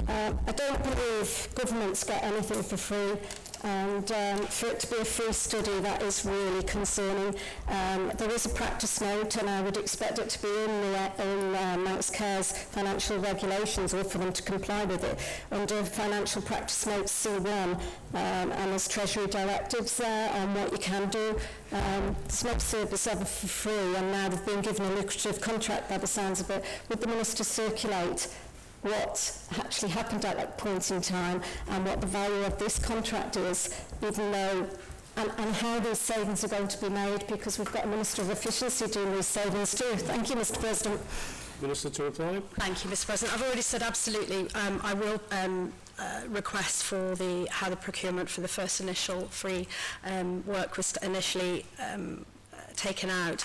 I don't believe governments get anything for free, and for it to be a free study, that is really concerning. There is a practice note, and I would expect it to be in Manx Care's financial regulations, or for them to comply with it, under Financial Practice Note C1, and there's Treasury directives there on what you can do. It's not service ever for free, and now they've been given a lucrative contract by the sounds of it. Would the Minister circulate what actually happened at that point in time and what the value of this contract is, even though, and how these savings are going to be made, because we've got a Minister of Efficiency doing these savings too. Thank you, Mr. President. Minister to reply. Thank you, Mr. President. I've already said absolutely. I will request for how the procurement for the first initial free work was initially taken out.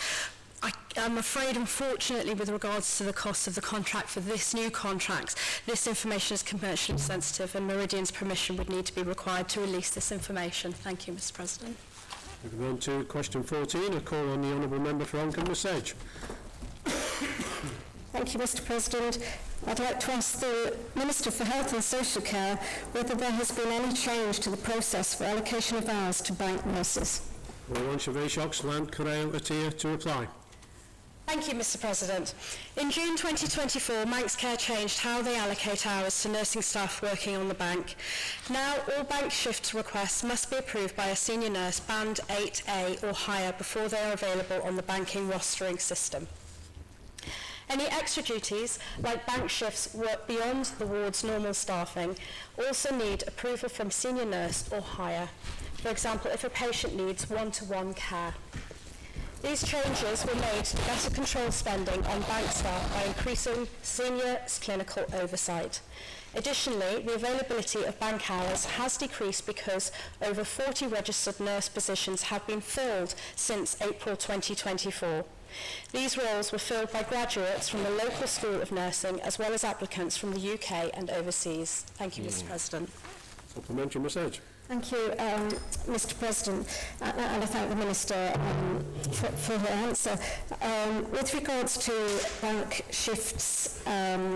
I'm afraid, unfortunately, with regards to the cost of the contract for this new contract, this information is commercially sensitive and Meridian's permission would need to be required to release this information. Thank you, Mr. President. Moving on to question 14, a call on the Honourable Member for Oncombe Message. Thank you, Mr. President. I'd like to ask the Minister for Health and Social Care whether there has been any change to the process for allocation of hours to bank nurses. To reply. Thank you, Mr. President. In June 2024, Manx Care changed how they allocate hours to nursing staff working on the bank. Now, all bank shift requests must be approved by a senior nurse band 8A or higher before they are available on the banking rostering system. Any extra duties, like bank shifts work beyond the ward's normal staffing, also need approval from senior nurse or higher. For example, if a patient needs one-to-one care. These changes were made to better control spending on bank staff by increasing senior clinical oversight. Additionally, the availability of bank hours has decreased because over 40 registered nurse positions have been filled since April 2024. These roles were filled by graduates from the local School of Nursing as well as applicants from the UK and overseas. Thank you, Mr. President. Supplementary message. Thank you, Mr. President, and I thank the Minister for her answer. With regards to bank shifts, I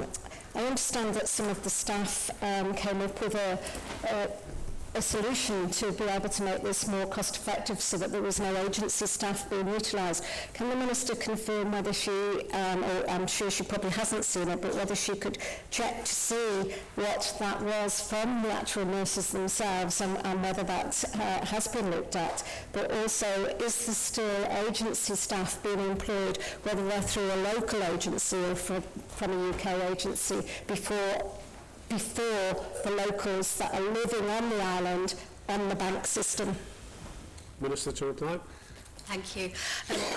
understand that some of the staff came up with a solution to be able to make this more cost effective so that there was no agency staff being utilised. Can the Minister confirm whether she, or I'm sure she probably hasn't seen it, but whether she could check to see what that was from the actual nurses themselves and whether that has been looked at? But also, is there still agency staff being employed, whether they're through a local agency or from a UK agency, before the locals that are living on the island on the bank system? Minister to reply. Thank you.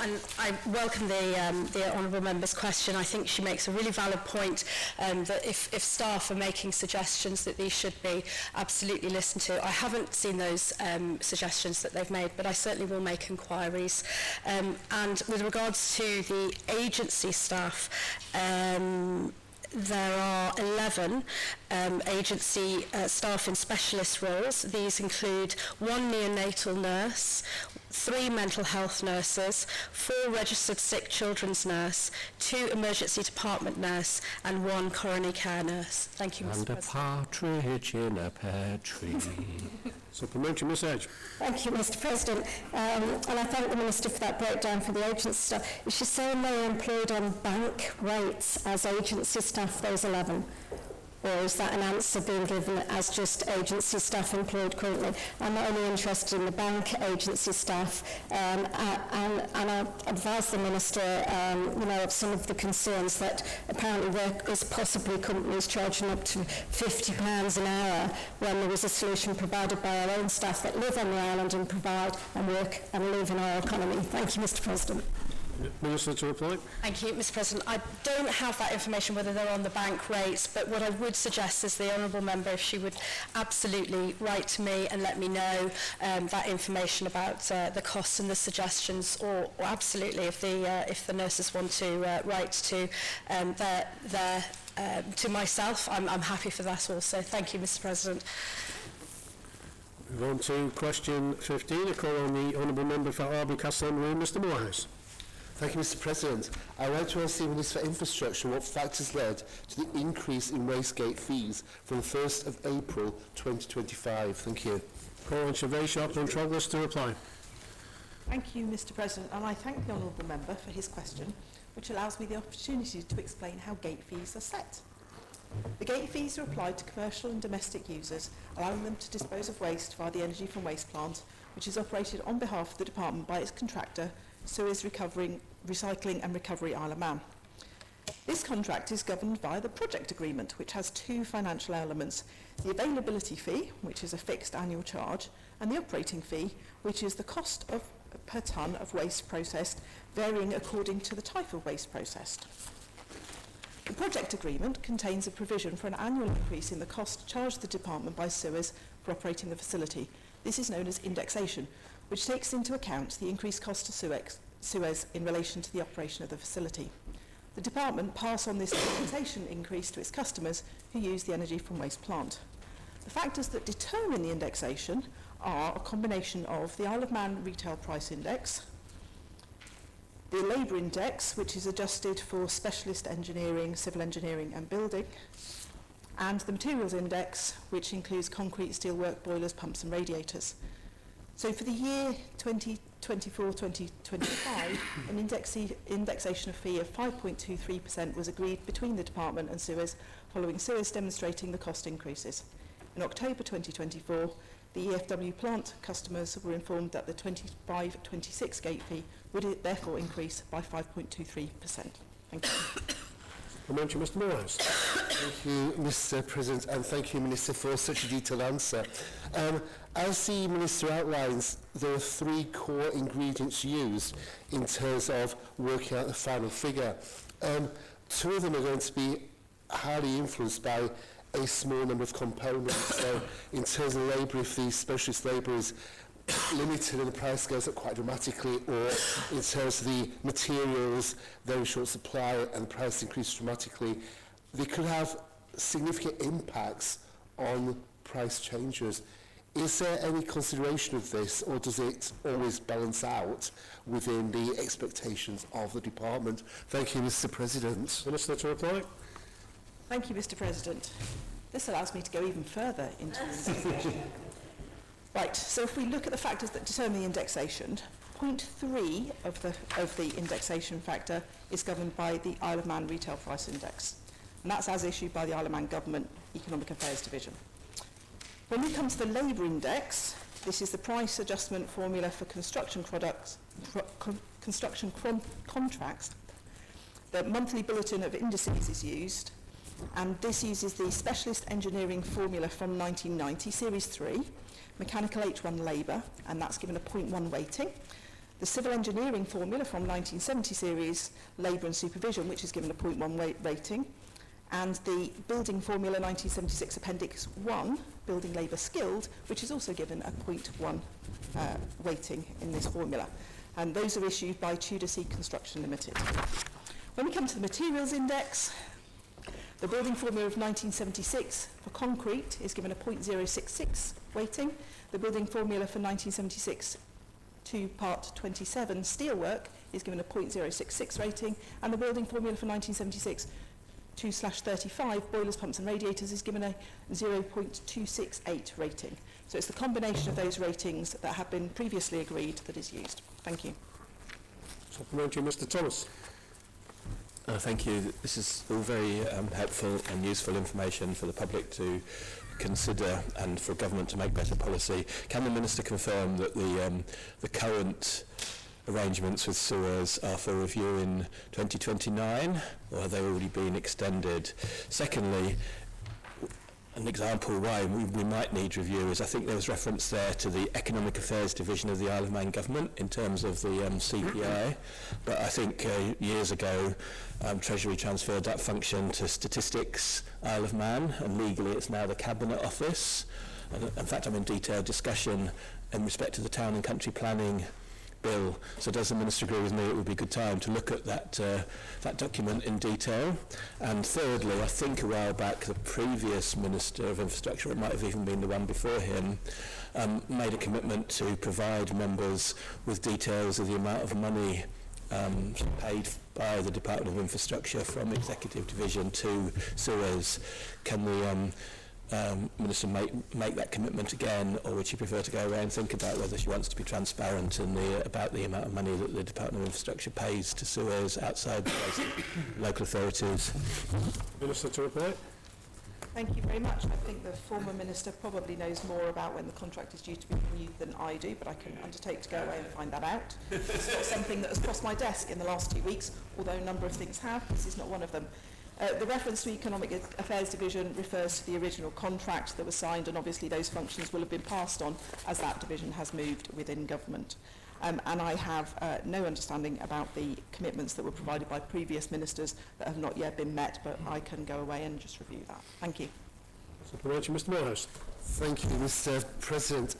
And I welcome the Honourable Member's question. I think she makes a really valid point that if staff are making suggestions that these should be absolutely listened to. I haven't seen those suggestions that they've made, but I certainly will make inquiries. And with regards to the agency staff, there are 11 agency staff in specialist roles. These include 1 neonatal nurse, 3 mental health nurses, 4 registered sick children's nurse, 2 emergency department nurse, and 1 coronary care nurse. Thank you, Mr. President. And a partridge in a pear tree. Supplementary message. Thank you, Mr. President. And I thank the Minister for that breakdown for the agency staff. Is she saying they are employed on bank rates as agency staff, those 11? Or is that an answer being given as just agency staff employed currently? I'm not only interested in the bank agency staff, and I advise the Minister of some of the concerns that apparently there is possibly companies charging up to £50 an hour when there was a solution provided by our own staff that live on the island and provide and work and live in our economy. Thank you, Mr. President. Minister to reply. Thank you, Mr. President. I don't have that information whether they're on the bank rates, but what I would suggest is the Honourable Member, if she would absolutely write to me and let me know that information about the costs and the suggestions, or absolutely if the nurses want to write to to myself, I'm happy for that also. Thank you, Mr. President. Move on to question 15, a call on the Honourable Member for Arby Castle and Room, Mr. Moorhouse. Thank you, Mr. President. I would like to ask the Minister for Infrastructure what factors led to the increase in wastegate fees from 1st of April 2025. Thank you. Call on Survey Sharp and Trogless to reply. Thank you, Mr. President, and I thank the Honourable Member for his question, which allows me the opportunity to explain how gate fees are set. The gate fees are applied to commercial and domestic users, allowing them to dispose of waste via the Energy from Waste plant, which is operated on behalf of the Department by its contractor, Suez Recycling and Recovery Isle of Man. This contract is governed by the project agreement, which has two financial elements: the availability fee, which is a fixed annual charge, and the operating fee, which is the cost of per tonne of waste processed, varying according to the type of waste processed. The project agreement contains a provision for an annual increase in the cost charged to the department by Suez for operating the facility. This is known as indexation, which takes into account the increased cost to Suez in relation to the operation of the facility. The department pass on this indexation increase to its customers who use the energy from waste plant. The factors that determine the indexation are a combination of the Isle of Man Retail Price Index, the Labour Index, which is adjusted for specialist engineering, civil engineering and building, and the Materials Index, which includes concrete, steelwork, boilers, pumps and radiators. So for the year 2024-2025, an indexation fee of 5.23% was agreed between the department and Suez, following Suez demonstrating the cost increases. In October 2024, the EFW plant customers were informed that the 25-26 gate fee would therefore increase by 5.23%. Thank you. Mr. Morehouse. Thank you, Mr. President, and thank you, Minister, for such a detailed answer. As the Minister outlines, there are three core ingredients used in terms of working out the final figure. Two of them are going to be highly influenced by a small number of components. So in terms of labour, if the specialist labour is limited and the price goes up quite dramatically, or in terms of the materials, very short supply and the price increases dramatically, they could have significant impacts on price changes. Is there any consideration of this, or does it always balance out within the expectations of the department? Thank you, Mr. President. Minister to reply. Thank you, Mr. President. This allows me to go even further into indexation. Right, so if we look at the factors that determine the indexation, point 3 of the indexation factor is governed by the Isle of Man Retail Price Index, and that's as issued by the Isle of Man Government Economic Affairs Division. When we come to the Labour Index, this is the price adjustment formula for construction products, contracts. The monthly bulletin of indices is used, and this uses the specialist engineering formula from 1990, Series 3, mechanical H1 labour, and that's given a 0.1 weighting. The civil engineering formula from 1970 series, labour and supervision, which is given a 0.1 rating, and the building formula 1976 appendix 1, building labour skilled, which is also given a 0.1 weighting in this formula. And those are issued by Tudor Sea Construction Limited. When we come to the materials index, the building formula of 1976 for concrete is given a 0.066 weighting. The building formula for 1976 to part 27 steelwork is given a 0.066 rating, and the building formula for 1976 2/35 boilers, pumps and radiators is given a 0.268 rating. So it's the combination of those ratings that have been previously agreed that is used. Thank you. Supplementary, Mr. Thomas. Thank you. This is all very helpful and useful information for the public to consider and for government to make better policy. Can the Minister confirm that the current arrangements with Suez are for review in 2029, or have they already been extended? Secondly, an example why we might need review is, I think there was reference there to the Economic Affairs Division of the Isle of Man Government in terms of the CPI, but I think years ago Treasury transferred that function to Statistics Isle of Man, and legally it's now the Cabinet Office. And in fact, I'm in detailed discussion in respect to the Town and Country Planning Bill. So does the Minister agree with me it would be a good time to look at that document in detail? And thirdly, I think a while back the previous Minister of Infrastructure, it might have even been the one before him, made a commitment to provide members with details of the amount of money paid by the Department of Infrastructure from Executive Division to Suez. Can the Minister make that commitment again, or would she prefer to go away and think about whether she wants to be transparent in about the amount of money that the Department of Infrastructure pays to Suez outside the local authorities? Minister to reply. Thank you very much. I think the former Minister probably knows more about when the contract is due to be renewed than I do, but I can undertake to go away and find that out. It's not something that has crossed my desk in the last 2 weeks, although a number of things have. This is not one of them. The reference to Economic Affairs Division refers to the original contract that was signed, and obviously those functions will have been passed on as that division has moved within government. And I have no understanding about the commitments that were provided by previous ministers that have not yet been met, but I can go away and just review that. Thank you. Supplementary, Mr. Moorhouse. Thank you, Mr. President.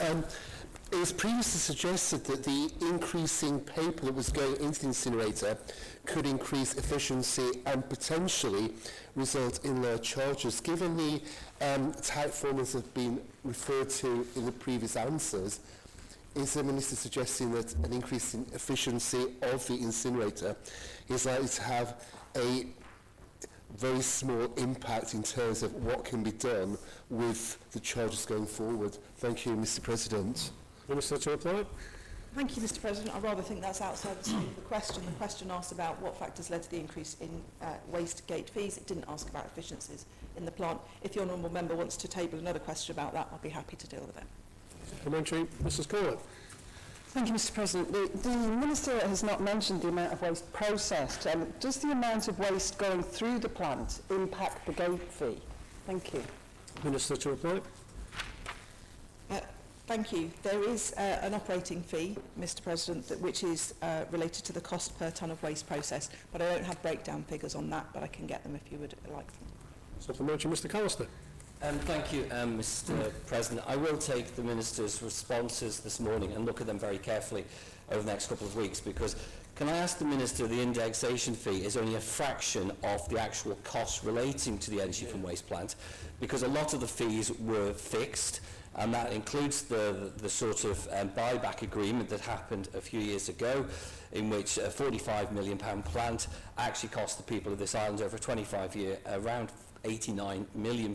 It was previously suggested that the increasing paper that was going into the incinerator could increase efficiency and potentially result in lower charges. Given the tight formulas that have been referred to in the previous answers, is the Minister suggesting that an increase in efficiency of the incinerator is likely to have a very small impact in terms of what can be done with the charges going forward? Thank you, Mr. President. Minister to reply. Thank you, Mr. President. I rather think that's outside the scope of the question. The question asked about what factors led to the increase in waste gate fees. It didn't ask about efficiencies in the plant. If the honourable member wants to table another question about that, I'll be happy to deal with it. Supplementary, Mrs. Corlett. Thank you, Mr. President. The Minister has not mentioned the amount of waste processed. Does the amount of waste going through the plant impact the gate fee? Thank you. Minister to reply. Thank you. There is an operating fee, Mr. President, which is related to the cost per tonne of waste processed, but I don't have breakdown figures on that, but I can get them if you would like them. Supplementary, Mr. Callister. Thank you, Mr. President. I will take the Minister's responses this morning and look at them very carefully over the next couple of weeks, because can I ask the Minister, the indexation fee is only a fraction of the actual cost relating to the energy from waste plant, because a lot of the fees were fixed, and that includes the sort of buyback agreement that happened a few years ago, in which a £45 million plant actually cost the people of this island over a 25-year around £89 million.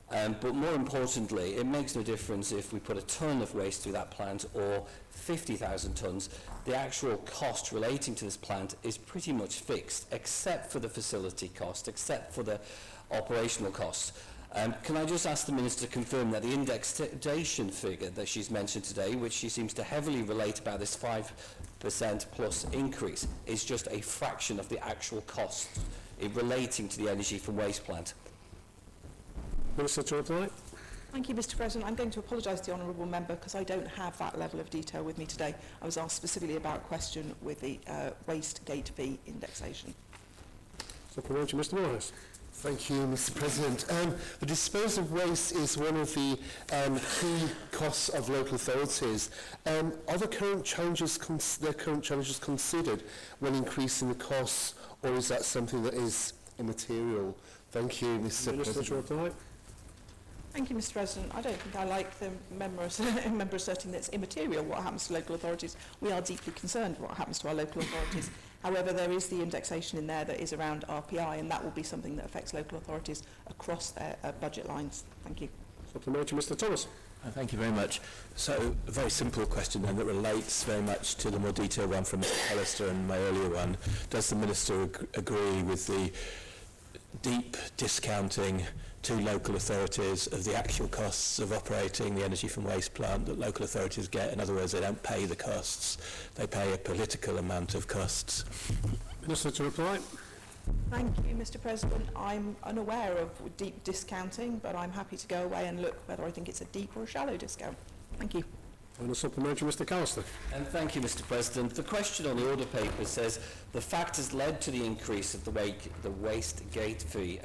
But more importantly, it makes no difference if we put a tonne of waste through that plant or 50,000 tonnes. The actual cost relating to this plant is pretty much fixed, except for the facility cost, except for the operational costs. Can I just ask the Minister to confirm that the indexation figure that she's mentioned today, which she seems to heavily relate about this 5% plus increase, is just a fraction of the actual cost relating to the energy from waste plant? Minister to reply. Thank you, Mr. President. I'm going to apologise to the honourable member because I don't have that level of detail with me today. I was asked specifically about a question with the waste gate fee indexation. Supplementary, Mr. Moorhouse. Thank you, Mr. President. The disposal of waste is one of the key costs of local authorities. Are the current challenges considered when increasing the costs, or is that something that is immaterial? Thank you, Mr. President. To reply. Thank you, Mr. President. I don't think I like the member asserting that it's immaterial what happens to local authorities. We are deeply concerned what happens to our local authorities. However, there is the indexation in there that is around RPI, and that will be something that affects local authorities across their budget lines. Thank you. Supplementary, Mr. Thomas. Thank you very much. So, a very simple question then that relates very much to the more detailed one from Mr. Callister and my earlier one. Does the Minister agree with the deep discounting to local authorities of the actual costs of operating the energy from waste plant that local authorities get? In other words, they don't pay the costs, they pay a political amount of costs. Minister to reply. Thank you, Mr. President. I'm unaware of deep discounting, but I'm happy to go away and look whether I think it's a deep or a shallow discount. Thank you. And a supplementary, Mr. Callister. And thank you, Mr. President. The question on the order paper says the factors led to the increase of the waste gate fee.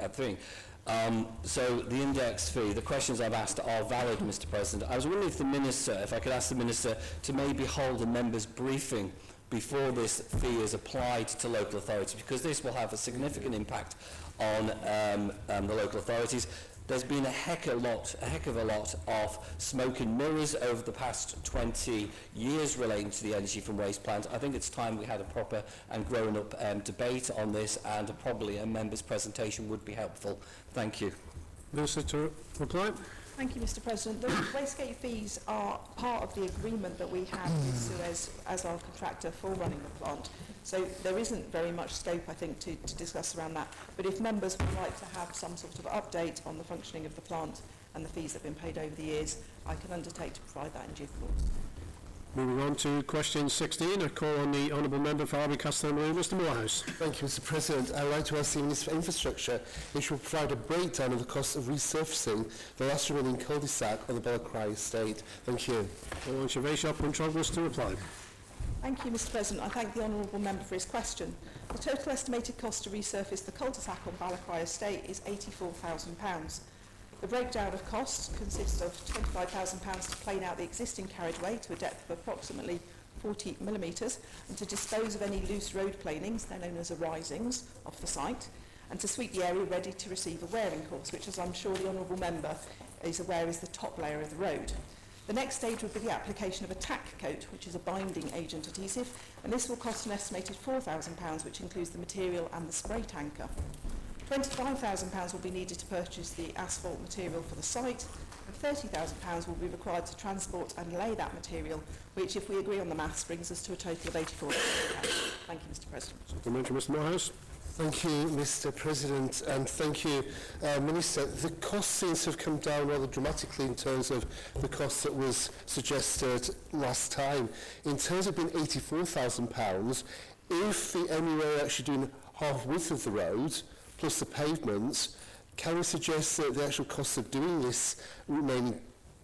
So the index fee, the questions I've asked are valid, Mr. President. I was wondering if I could ask the Minister to maybe hold a member's briefing before this fee is applied to local authorities, because this will have a significant impact on the local authorities. There's been a heck of a lot of smoke and mirrors over the past 20 years relating to the energy from waste plant. I think it's time we had a proper and grown-up debate on this, and probably a member's presentation would be helpful. Thank you. Minister to reply. Thank you, Mr. President. The wastegate fees are part of the agreement that we have with Suez as our contractor for running the plant. So there isn't very much scope, I think, to discuss around that. But if members would like to have some sort of update on the functioning of the plant and the fees that have been paid over the years, I can undertake to provide that in due course. Moving on to question 16, I call on the Honourable Member for Arby Castlemaine, Mr Moorhouse. Thank you, Mr. President. I'd like to ask the Minister for Infrastructure if she will provide a breakdown of the cost of resurfacing the last remaining cul-de-sac on the Balacry estate. Thank you. Call on Siobhan Shop-Controglus to reply. Thank you, Mr. President. I thank the Honourable Member for his question. The total estimated cost to resurface the cul-de-sac on Balacry estate is £84,000. The breakdown of costs consists of £25,000 to plane out the existing carriageway to a depth of approximately 40 millimetres and to dispose of any loose road planings, they're known as arisings, off the site, and to sweep the area ready to receive a wearing course, which, as I'm sure the Honourable Member is aware, is the top layer of the road. The next stage would be the application of a tack coat, which is a binding agent adhesive, and this will cost an estimated £4,000, which includes the material and the spray tanker. £25,000 will be needed to purchase the asphalt material for the site, and £30,000 will be required to transport and lay that material, which, if we agree on the maths, brings us to a total of £84,000. Thank you, Mr. President. Supplementary, Mr Moorhouse. Thank you, Mr. President, and thank you, Minister. The cost seems to have come down rather dramatically in terms of the cost that was suggested last time. In terms of being £84,000, if the MUA are actually doing half width of the road, plus the pavements, can we suggest that the actual cost of doing this remaining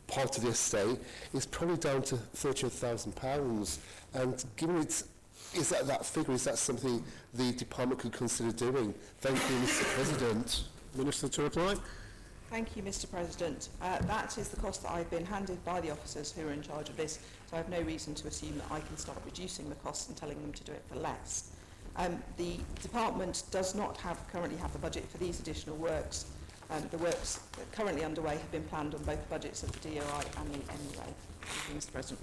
part of the estate is probably down to £30,000? And given it's, is that figure, is that something the department could consider doing? Thank you, Mr. President. Minister to reply. Thank you, Mr. President. That is the cost that I've been handed by the officers who are in charge of this, so I have no reason to assume that I can start reducing the costs and telling them to do it for less. The department does not currently have the budget for these additional works. The works currently underway have been planned on both budgets of the DOI and the MUA. Thank you, Mr. President.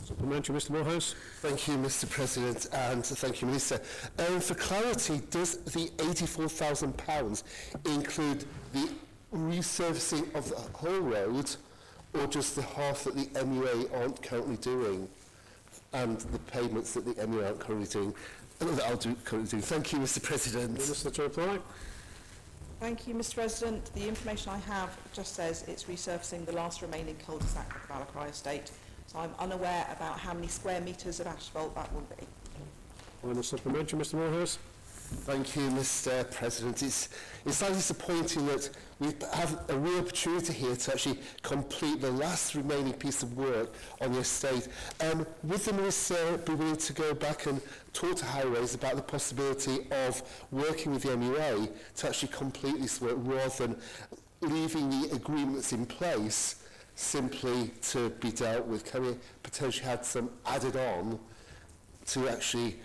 Supplementary, Mr Moorhouse. Thank you, Mr. President, and thank you, Minister. For clarity, does the £84,000 include the resurfacing of the whole road, or just the half that the MUA aren't currently doing, and the payments that the MUA aren't currently doing? Thank you, Mr. President. Minister to reply. Thank you, Mr. President. The information I have just says it's resurfacing the last remaining cul-de-sac of the Balacry estate, so I'm unaware about how many square metres of asphalt that will be. And a supplementary, Mr Moorhouse. Thank you, Mr. President. It's slightly disappointing that we have a real opportunity here to actually complete the last remaining piece of work on the estate. Would the Minister be willing to go back and talk to Highways about the possibility of working with the MUA to actually complete this work rather than leaving the agreements in place simply to be dealt with? Can we potentially have some added on to actually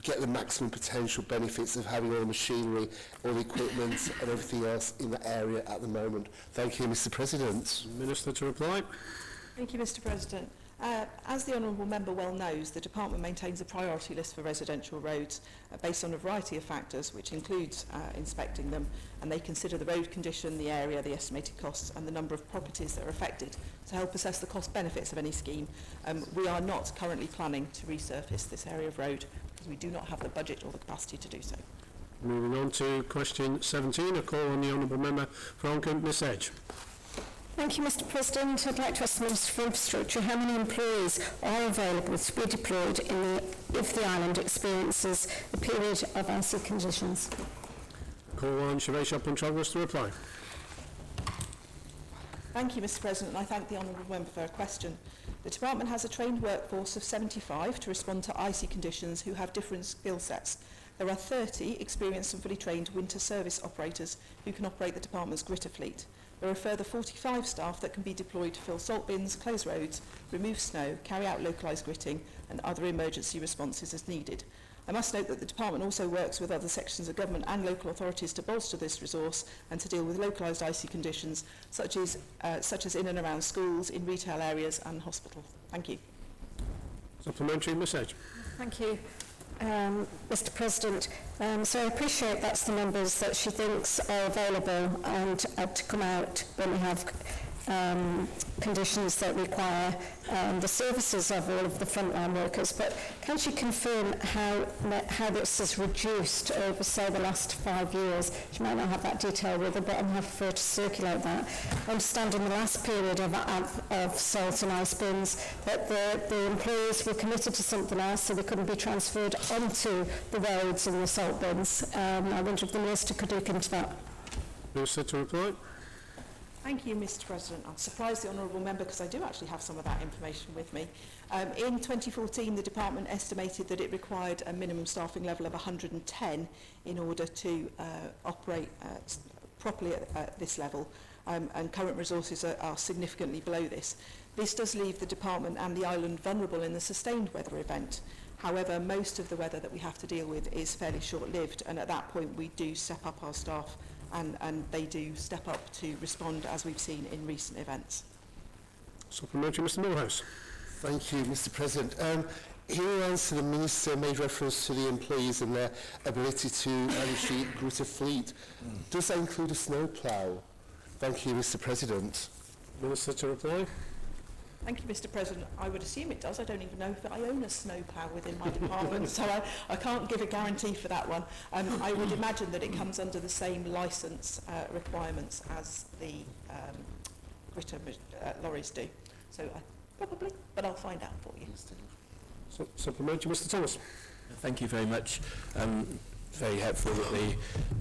get the maximum potential benefits of having all the machinery, all the equipment and everything else in the area at the moment? Thank you, Mr. President. Minister to reply. Thank you, Mr. President. As the Honourable Member well knows, the Department maintains a priority list for residential roads based on a variety of factors, which includes inspecting them, and they consider the road condition, the area, the estimated costs and the number of properties that are affected to help assess the cost benefits of any scheme. We are not currently planning to resurface this area of road because we do not have the budget or the capacity to do so. Moving on to question 17, a call on the Honourable Member for Oncombe, Miss Edge. Thank you, Mr. President. I'd like to ask the Minister for Infrastructure how many employees are available to be deployed if the island experiences a period of icy conditions. Call on Siobhan Shop-Controglus to reply. Thank you, Mr. President, and I thank the Honourable Member for her question. The Department has a trained workforce of 75 to respond to icy conditions who have different skill sets. There are 30 experienced and fully trained winter service operators who can operate the Department's gritter fleet. There are a further 45 staff that can be deployed to fill salt bins, close roads, remove snow, carry out localised gritting and other emergency responses as needed. I must note that the Department also works with other sections of government and local authorities to bolster this resource and to deal with localised icy conditions such as in and around schools, in retail areas and hospitals. Thank you. Supplementary, Miss Edge. Thank you, Mr. President. So I appreciate that's the numbers that she thinks are available and to come out when we have conditions that require the services of all of the frontline workers, but can she confirm how this has reduced over, say, the last 5 years? She might not have that detail with her, but I'm happy for her to circulate that. I understand in the last period of salt and ice bins that the employees were committed to something else, so they couldn't be transferred onto the roads and the salt bins. I wonder if the Minister could look into that. Minister to reply. Thank you, Mr. President. I'll surprise the honourable member because I do actually have some of that information with me. In 2014, the department estimated that it required a minimum staffing level of 110 in order to operate properly at this level, and current resources are significantly below this. This does leave the department and the island vulnerable in the sustained weather event. However, most of the weather that we have to deal with is fairly short-lived, and at that point we do step up our staff and they do step up to respond, as we've seen in recent events. Supplementary, Mr. Millhouse. Thank you, Mr. President. In your answer, the Minister made reference to the employees and their ability to manage the greater fleet. Does that include a snowplough? Thank you, Mr. President. Minister to reply. Thank you, Mr. President. I would assume it does. I don't even know if I own a snowplough within my department, so I can't give a guarantee for that one. I would imagine that it comes under the same licence requirements as the gritter lorries do. So probably, but I'll find out for you. Supplementary, Mr. Thomas. Thank you very much. Very helpful that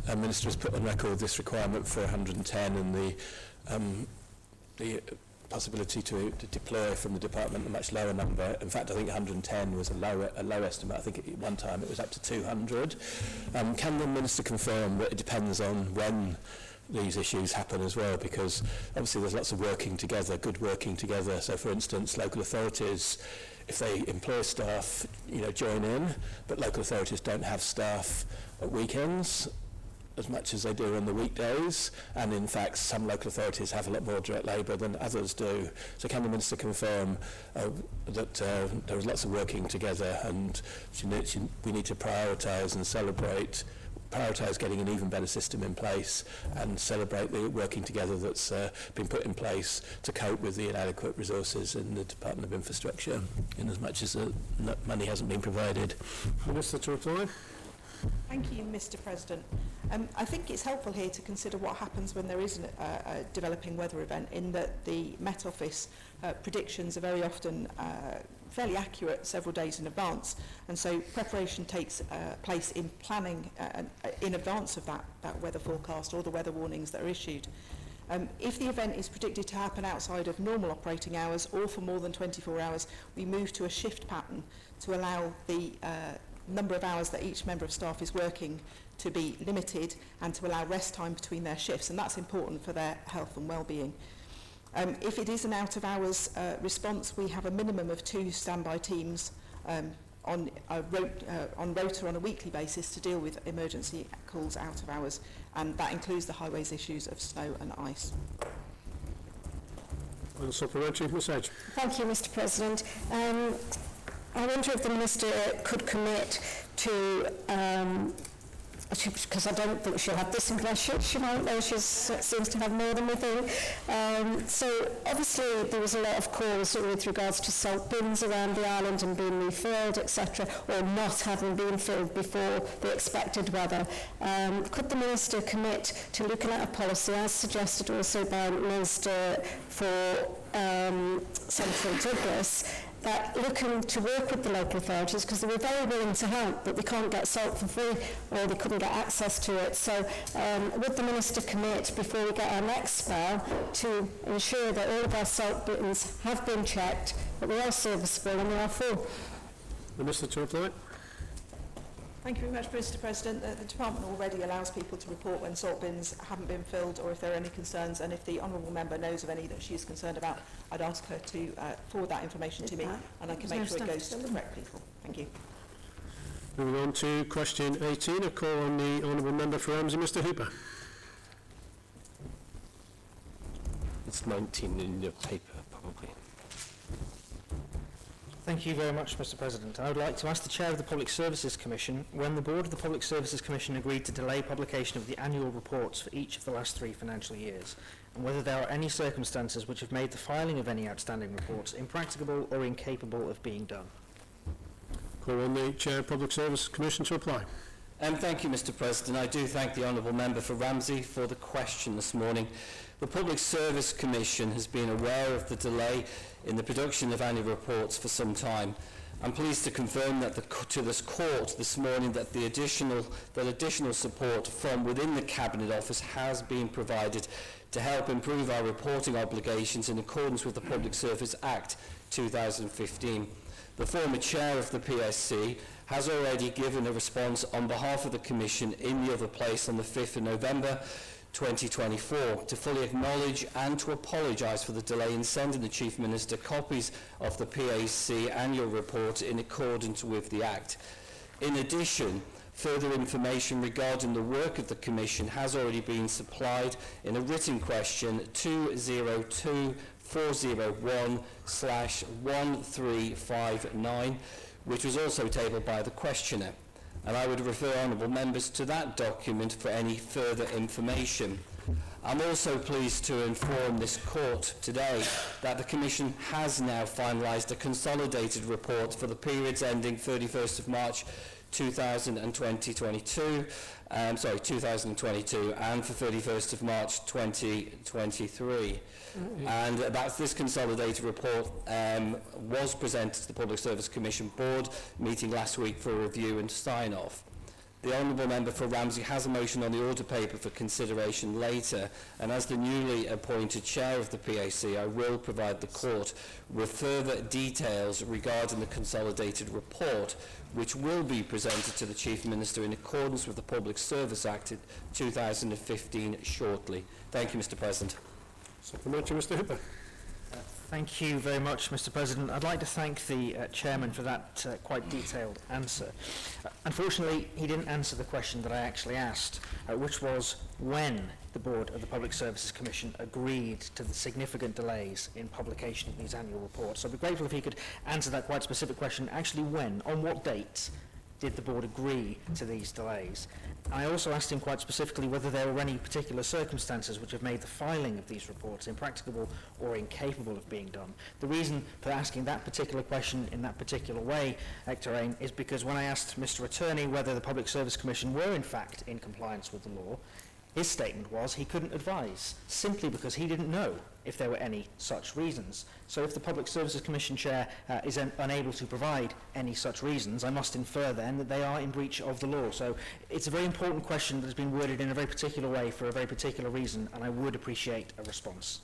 the Minister has put on record this requirement for 110 and the possibility to deploy from the department a much lower number. In fact, I think 110 was a low estimate. I think at one time it was up to 200. Can the Minister confirm that it depends on when these issues happen as well? Because obviously there's lots of working together, good working together. So, for instance, local authorities, if they employ staff, join in, but local authorities don't have staff at weekends as much as they do on the weekdays, and in fact some local authorities have a lot more direct labour than others do. So can the Minister confirm that there is lots of working together, and we need to prioritise and prioritise getting an even better system in place and celebrate the working together that's been put in place to cope with the inadequate resources in the Department of Infrastructure, in as much as money hasn't been provided? Minister to reply. Thank you, Mr. President. I think it's helpful here to consider what happens when there is a developing weather event, in that the Met Office predictions are very often fairly accurate several days in advance, and so preparation takes place in planning in advance of that weather forecast or the weather warnings that are issued. If the event is predicted to happen outside of normal operating hours or for more than 24 hours, we move to a shift pattern to allow the number of hours that each member of staff is working to be limited and to allow rest time between their shifts, and that's important for their health and well-being. If it is an out-of-hours response, we have a minimum of 2 standby teams on rota on a weekly basis to deal with emergency calls out of hours, and that includes the highways issues of snow and ice. And supplementary, Ms. Edge. Thank you, Mr. President. I wonder if the Minister could commit to, because I don't think she'll have this information, she might, though she seems to have more than we think. So obviously there was a lot of calls with regards to salt bins around the island and being refilled, etc., or not having been filled before the expected weather. Could the Minister commit to looking at a policy, as suggested also by the Minister for Central Douglas, that looking to work with the local authorities, because they were very willing to help, but they can't get salt for free, or they couldn't get access to it. So would the Minister commit, before we get our next spell, to ensure that all of our salt bins have been checked, that they are serviceable and they are full? Minister to reply. Thank you very much, Mr. President. The Department already allows people to report when salt bins haven't been filled or if there are any concerns, and if the Honourable Member knows of any that she is concerned about, I'd ask her to forward that information to me, and I can make sure it goes to the correct people. Thank you. Moving on to question 18, a call on the Honourable Member for Ramsey, Mr. Hooper. It's 19 in your paper, probably. Thank you very much, Mr. President. I would like to ask the Chair of the Public Services Commission when the Board of the Public Services Commission agreed to delay publication of the annual reports for each of the last 3 financial years, and whether there are any circumstances which have made the filing of any outstanding reports impracticable or incapable of being done. Call on the Chair of Public Service Commission to reply. Thank you, Mr. President. I do thank the Honourable Member for Ramsey for the question this morning. The Public Service Commission has been aware of the delay in the production of annual reports for some time. I'm pleased to confirm that to this court this morning that additional support from within the Cabinet Office has been provided to help improve our reporting obligations in accordance with the Public Service Act 2015. The former chair of the PSC has already given a response on behalf of the Commission in the other place on the 5th of November 2024 to fully acknowledge and to apologise for the delay in sending the Chief Minister copies of the PAC annual report in accordance with the Act. In addition, further information regarding the work of the Commission has already been supplied in a written question 202-401/1359, which was also tabled by the questioner, and I would refer honourable members to that document for any further information. I'm also pleased to inform this court today that the Commission has now finalised a consolidated report for the periods ending 31st of March 2022 and for 31st of March 2023. And this consolidated report was presented to the Public Service Commission Board meeting last week for review and sign-off. The Honourable Member for Ramsey has a motion on the order paper for consideration later, and as the newly appointed Chair of the PAC, I will provide the Court with further details regarding the consolidated report, which will be presented to the Chief Minister in accordance with the Public Service Act 2015 shortly. Thank you, Mr. President. Supplementary, Mr. Hooper. Thank you very much, Mr. President. I'd like to thank the Chairman for that quite detailed answer. Unfortunately, he didn't answer the question that I actually asked, which was when the Board of the Public Services Commission agreed to the significant delays in publication of these annual reports. So I'd be grateful if he could answer that quite specific question. Actually, when? On what date did the Board agree to these delays? I also asked him quite specifically whether there were any particular circumstances which have made the filing of these reports impracticable or incapable of being done. The reason for asking that particular question in that particular way, Hector Ain, is because when I asked Mr. Attorney whether the Public Service Commission were in fact in compliance with the law, his statement was he couldn't advise, simply because he didn't know if there were any such reasons. So if the Public Services Commission Chair is unable to provide any such reasons, I must infer then that they are in breach of the law. So it's a very important question that has been worded in a very particular way for a very particular reason, and I would appreciate a response.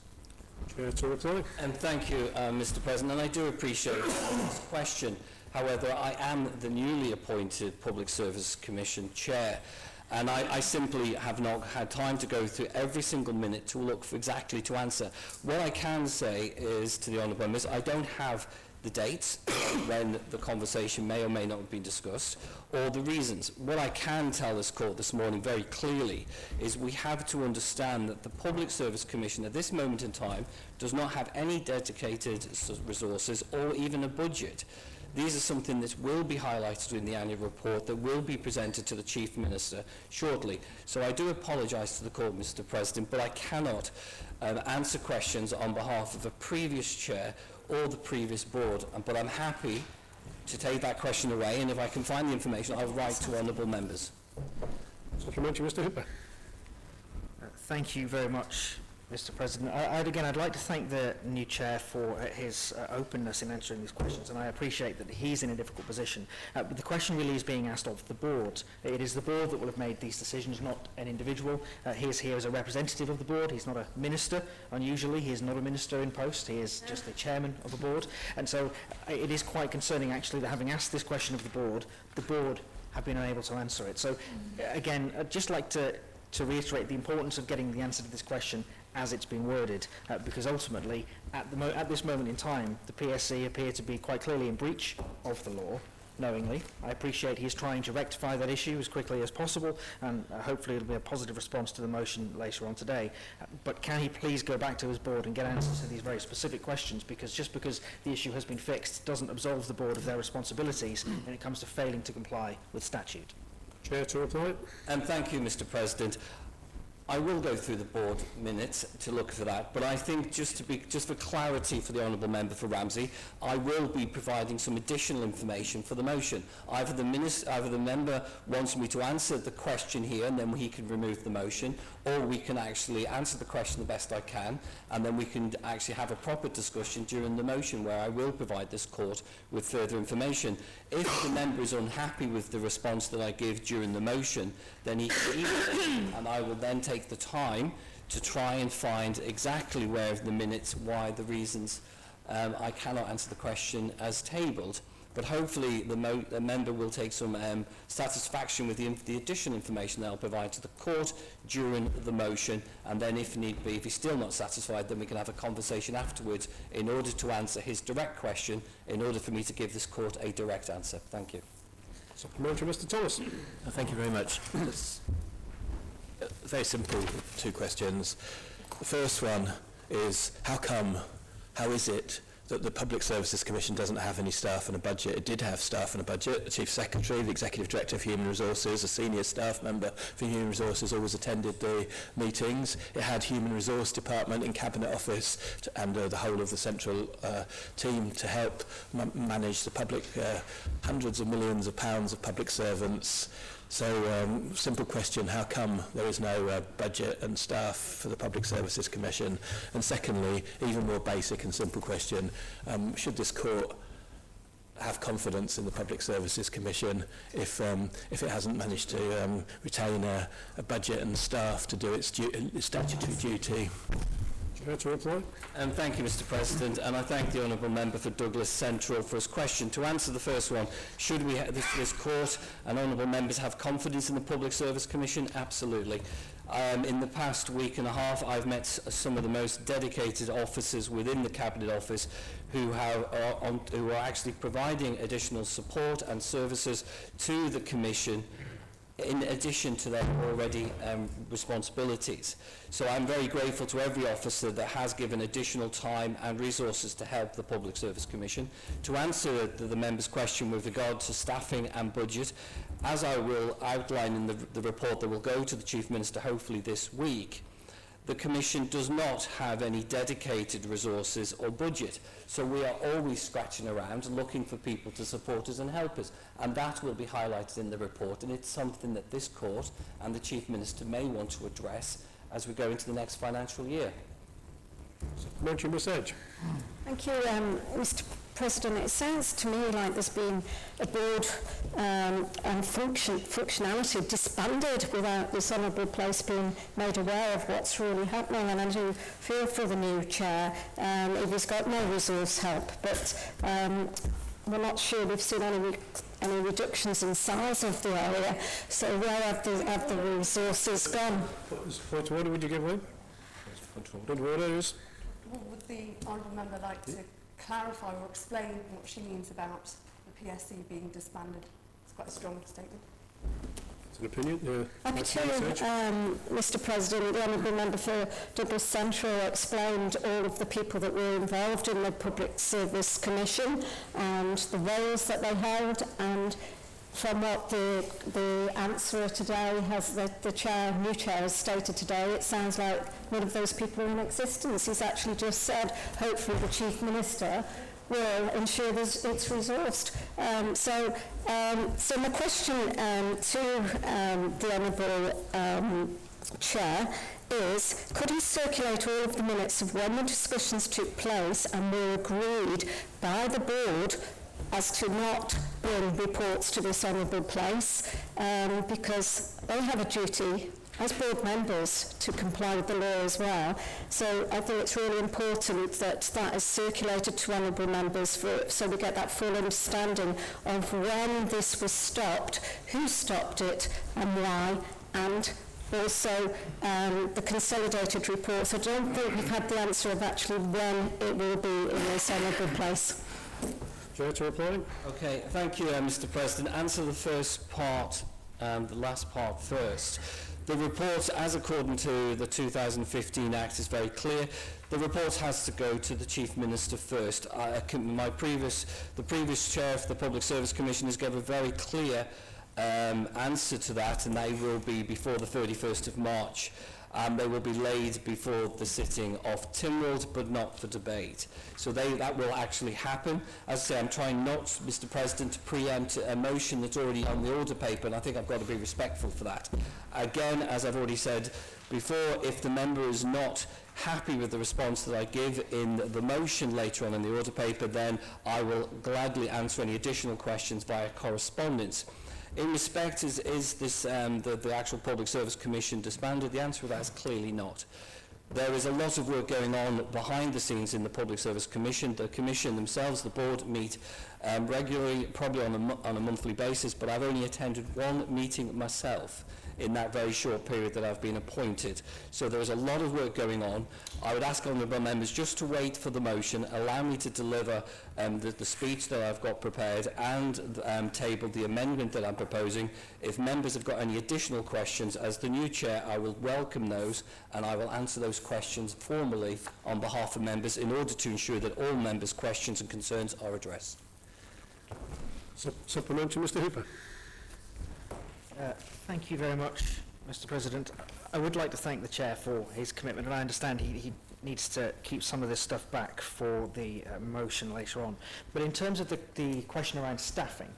Chair to reply. And thank you, Mr. President, and I do appreciate this question. However, I am the newly appointed Public Service Commission Chair, and I simply have not had time to go through every single minute to look for exactly to answer. What I can say is to the Honourable Members, I don't have the dates when the conversation may or may not have been discussed, or the reasons. What I can tell this court this morning very clearly is we have to understand that the Public Service Commission at this moment in time does not have any dedicated resources or even a budget. These are something that will be highlighted in the annual report that will be presented to the Chief Minister shortly. So I do apologise to the court, Mr. President, but I cannot answer questions on behalf of a previous chair or the previous board. But I'm happy to take that question away, and if I can find the information, I'll write to honourable members. Supplementary, Mr. Hooper. Thank you very much, Mr. President. I'd like to thank the new chair for his openness in answering these questions, and I appreciate that he's in a difficult position. But the question really is being asked of the board. It is the board that will have made these decisions, not an individual. He is here as a representative of the board. He's not a minister. Unusually, he is not a minister in post. He is just the chairman of a board. And so it is quite concerning, actually, that having asked this question of the board have been unable to answer it. So, again, I'd just like to reiterate the importance of getting the answer to this question as it's been worded, because ultimately, at this moment in time, the PSC appear to be quite clearly in breach of the law, knowingly. I appreciate he's trying to rectify that issue as quickly as possible, and hopefully it'll be a positive response to the motion later on today. But can he please go back to his board and get answers to these very specific questions, because just because the issue has been fixed doesn't absolve the board of their responsibilities when it comes to failing to comply with statute. Chair to reply. And thank you, Mr. President. I will go through the board minutes to look for that, but I think just for clarity for the honourable member for Ramsey, I will be providing some additional information for the motion. Either the member wants me to answer the question here and then he can remove the motion, or we can actually answer the question the best I can and then we can actually have a proper discussion during the motion where I will provide this court with further information. If the member is unhappy with the response that I give during the motion, then he can email it and I will then take the time to try and find exactly where in the minutes why the reasons I cannot answer the question as tabled. But hopefully the member will take some satisfaction with the additional information that I'll provide to the court during the motion, and then if need be, if he's still not satisfied, then we can have a conversation afterwards in order to answer his direct question, in order for me to give this court a direct answer. Thank you. Supplementary, Mr. Thomas. Thank you very much. It's very simple, two questions. The first one is, how is it that the Public Services Commission doesn't have any staff and a budget? It did have staff and a budget. The Chief Secretary, the Executive Director of Human Resources, a senior staff member for Human Resources always attended the meetings. It had Human Resource Department in Cabinet Office and the whole of the central team to help manage the public, hundreds of millions of pounds of public servants. So, simple question, how come there is no budget and staff for the Public Services Commission? And secondly, even more basic and simple question, should this court have confidence in the Public Services Commission if it hasn't managed to retain a budget and staff to do its statutory duty? Thank you, Mr. President, and I thank the Honourable Member for Douglas Central for his question. To answer the first one, should we this court and Honourable Members have confidence in the Public Service Commission? Absolutely. In the past week and a half, I've met some of the most dedicated officers within the Cabinet Office who are actually providing additional support and services to the Commission in addition to their already responsibilities. So I'm very grateful to every officer that has given additional time and resources to help the Public Service Commission. To answer the member's question with regard to staffing and budget, as I will outline in the report that will go to the Chief Minister hopefully this week, the Commission does not have any dedicated resources or budget. So we are always scratching around looking for people to support us and help us. And that will be highlighted in the report. And it's something that this court and the Chief Minister may want to address as we go into the next financial year. Supplementary, Ms. Edge. Thank you, Mr. President. It sounds to me like there's been a board and functionality disbanded without this honourable place being made aware of what's really happening, and I do feel for the new chair if he's got no resource help, but we're not sure we've seen any reductions in size of the area, so where have the resources gone? What order would you give away? What order is? Would the honourable member like to clarify or explain what she means about the PSC being disbanded? It's quite a strong statement. It's an opinion. Happy to, Mr. President. The honourable member for Douglas Central explained all of the people that were involved in the Public Service Commission and the roles that they held, and from what the answerer today has, the new chair has stated today, it sounds like none of those people are in existence. He's actually just said, hopefully the Chief Minister will ensure it's resourced. So my question to the Honourable Chair is, could he circulate all of the minutes of when the discussions took place and were agreed by the board as to not bring reports to this honourable place, because they have a duty as board members to comply with the law as well. So I think it's really important that that is circulated to honourable members so we get that full understanding of when this was stopped, who stopped it and why, and also the consolidated reports. I don't think we've had the answer of actually when it will be in this honourable place. To reply? Okay, thank you, Mr. President. Answer the first part, the last part first. The report, as according to the 2015 Act, is very clear. The report has to go to the Chief Minister first. The previous chair of the Public Service Commission has given a very clear answer to that, and they will be before the 31st of March. and they will be laid before the sitting of Tynwald, but not for debate. So that will actually happen. As I say, I'm trying not, Mr. President, to preempt a motion that's already on the order paper, and I think I've got to be respectful for that. Again, as I've already said before, if the member is not happy with the response that I give in the motion later on in the order paper, then I will gladly answer any additional questions via correspondence. In respect, is this the actual Public Service Commission disbanded? The answer to that is clearly not. There is a lot of work going on behind the scenes in the Public Service Commission. The Commission themselves, the board, meet regularly, probably on a monthly basis, but I've only attended one meeting myself in that very short period that I've been appointed. So there is a lot of work going on. I would ask honourable members just to wait for the motion, allow me to deliver the speech that I've got prepared and table the amendment that I'm proposing. If members have got any additional questions, as the new chair, I will welcome those and I will answer those questions formally on behalf of members in order to ensure that all members' questions and concerns are addressed. Supplementary, Mr. Hooper. Thank you very much, Mr. President. I would like to thank the Chair for his commitment, and I understand he needs to keep some of this stuff back for the motion later on. But in terms of the question around staffing,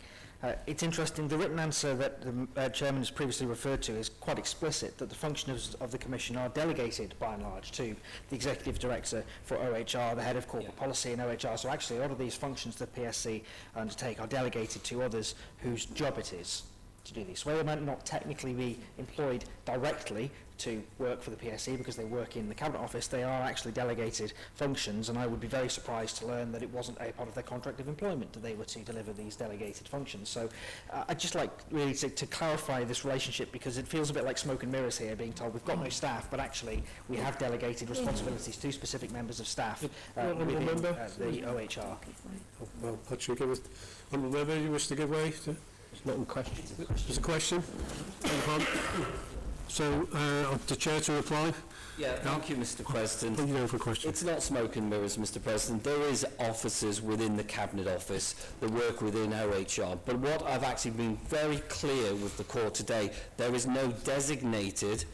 it's interesting, the written answer that the Chairman has previously referred to is quite explicit, that the functions of the Commission are delegated by and large to the Executive Director for OHR, the Head of Corporate Policy in OHR. So actually a lot of these functions the PSC undertake are delegated to others whose job it is to do this. Well, they might not technically be employed directly to work for the PSC because they work in the Cabinet Office. They are actually delegated functions, and I would be very surprised to learn that it wasn't a part of their contract of employment that they were to deliver these delegated functions. So I'd just like really to clarify this relationship, because it feels a bit like smoke and mirrors here, being told we've got no staff, but actually we have delegated responsibilities to specific members of staff within the OHR. Well, actually, give us, honourable member, you wish to give way to? It's not a question. There's a question. So, the Chair to reply. Yeah, thank you, Mr. President. Put you down for a question. It's not smoke and mirrors, Mr. President. There is officers within the Cabinet Office that work within OHR. But what I've actually been very clear with the Court today, there is no designated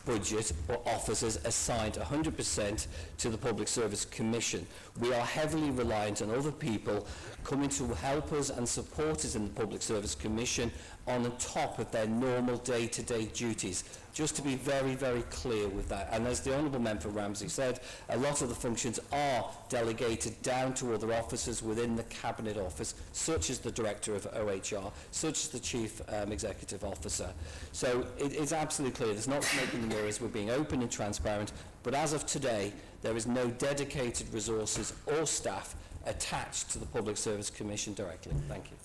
budget or officers assigned 100% to the Public Service Commission. We are heavily reliant on other people coming to help us and support us in the Public Service Commission on top of their normal day-to-day duties. Just to be very, very clear with that. And as the Honourable Member Ramsey said, a lot of the functions are delegated down to other officers within the Cabinet Office, such as the Director of OHR, such as the Chief Executive Officer. So it's absolutely clear. There's not smoke in the mirrors. We're being open and transparent. But as of today, there is no dedicated resources or staff attached to the Public Service Commission directly. Thank you.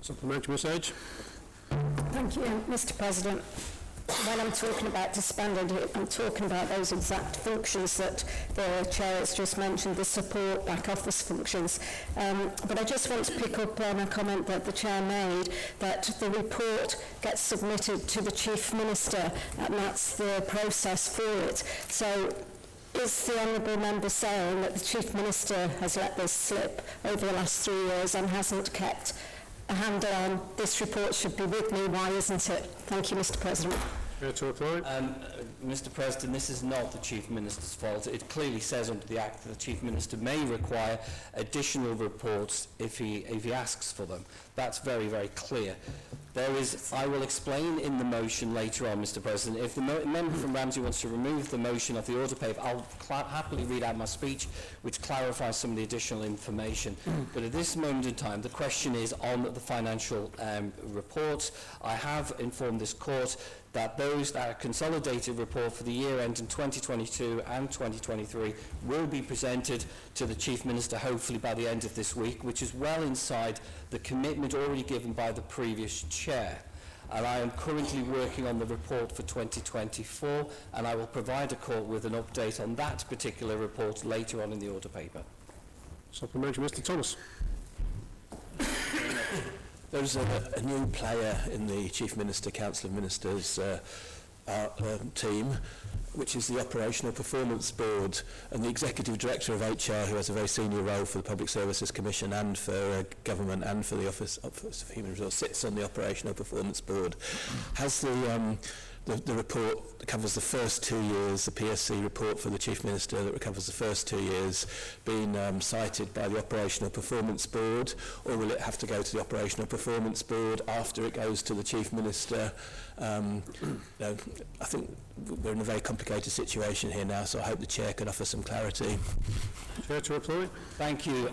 Supplementary message. Thank you, Mr. President. When I'm talking about disbanded, I'm talking about those exact functions that the Chair has just mentioned, the support back office functions. But I just want to pick up on a comment that the Chair made, that the report gets submitted to the Chief Minister, and that's the process for it. So is the Honourable Member saying that the Chief Minister has let this slip over the last 3 years and hasn't kept a handle on this report should be with me? Why isn't it? Thank you, Mr. President. Mr. President, this is not the Chief Minister's fault. It clearly says under the Act that the Chief Minister may require additional reports if he asks for them. That's very, very clear. I will explain in the motion later on, Mr. President. If the member from Ramsey wants to remove the motion of the order paper, I'll happily read out my speech, which clarifies some of the additional information. But at this moment in time, the question is on the financial reports. I have informed this Court that that consolidated report for the year end in 2022 and 2023 will be presented to the Chief Minister hopefully by the end of this week, which is well inside the commitment already given by the previous Chair. And I am currently working on the report for 2024, and I will provide a Court with an update on that particular report later on in the order paper. Supplementary, Mr. Thomas. There's a new player in the Chief Minister, Council of Ministers team, which is the Operational Performance Board, and the Executive Director of HR, who has a very senior role for the Public Services Commission and for Government and for the Office of Human Resources, sits on the Operational Performance Board. Has the the report covers the first 2 years, the PSC report for the Chief Minister that covers the first 2 years, been cited by the Operational Performance Board, or will it have to go to the Operational Performance Board after it goes to the Chief Minister? I think we're in a very complicated situation here now, so I hope the Chair can offer some clarity. Chair to reply. Thank you,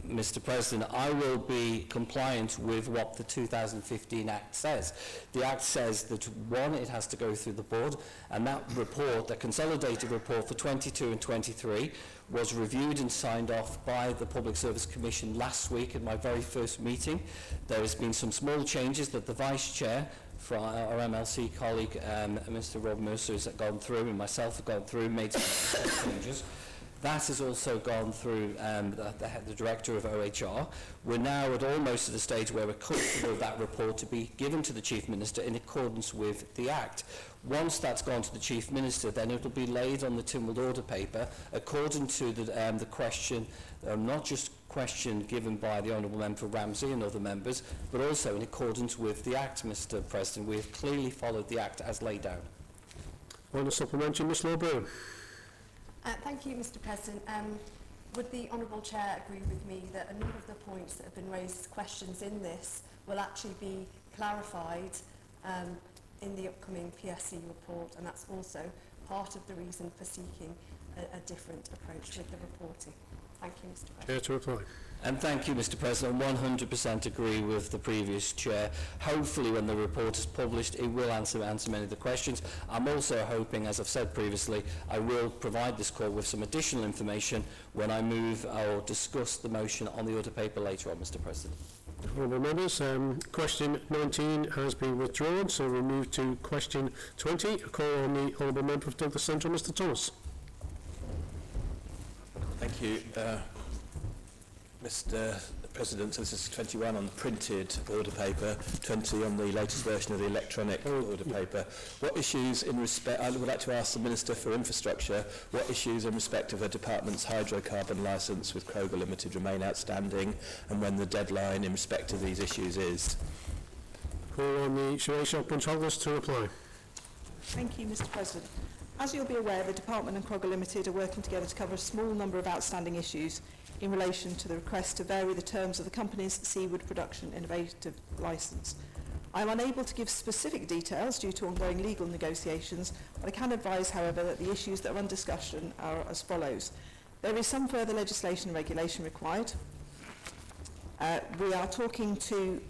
Mr. President. I will be compliant with what the 2015 Act says. The Act says that, one, it has to go through the board, and that report, the consolidated report for 22 and 23, was reviewed and signed off by the Public Service Commission last week at my very first meeting. There has been some small changes that the Vice Chair, from our MLC colleague, Mr. Rob Mercer, has gone through, and myself have gone through, made some changes. That has also gone through the Director of OHR. We're now at almost at a stage where we're comfortable with that report to be given to the Chief Minister in accordance with the Act. Once that's gone to the Chief Minister, then it will be laid on the Tynwald order paper according to the question, not just question given by the Honourable Member Ramsey and other members, but also in accordance with the Act, Mr. President. We have clearly followed the Act as laid out. On a supplementary, Ms Lawburn. Thank you, Mr. President. Would the Honourable Chair agree with me that a number of the points that have been raised as questions in this will actually be clarified in the upcoming PSC report, and that's also part of the reason for seeking a different approach with the reporting? Thank you, Mr. President. Chair to reply. And thank you, Mr. President. 100% agree with the previous Chair. Hopefully, when the report is published, it will answer many of the questions. I'm also hoping, as I've said previously, I will provide this court with some additional information when I move or discuss the motion on the order paper later on, Mr. President. Honourable members, question 19 has been withdrawn, so we'll move to question 20. A call on the Honourable Member of Douglas Central, Mr. Thomas. Thank you, Mr. President. So this is 21 on the printed order paper, 20 on the latest version of the electronic order paper. What issues in respect, I would like to ask the Minister for Infrastructure, what issues in respect of her department's hydrocarbon licence with Kroger Limited remain outstanding, and when the deadline in respect to these issues is? Call on the Shueisha Prince to reply. Thank you, Mr. President. As you'll be aware, the Department and Kroger Limited are working together to cover a small number of outstanding issues in relation to the request to vary the terms of the company's Seawood Production Innovative Licence. I am unable to give specific details due to ongoing legal negotiations, but I can advise, however, that the issues that are under discussion are as follows. There is some further legislation and regulation required. We are talking to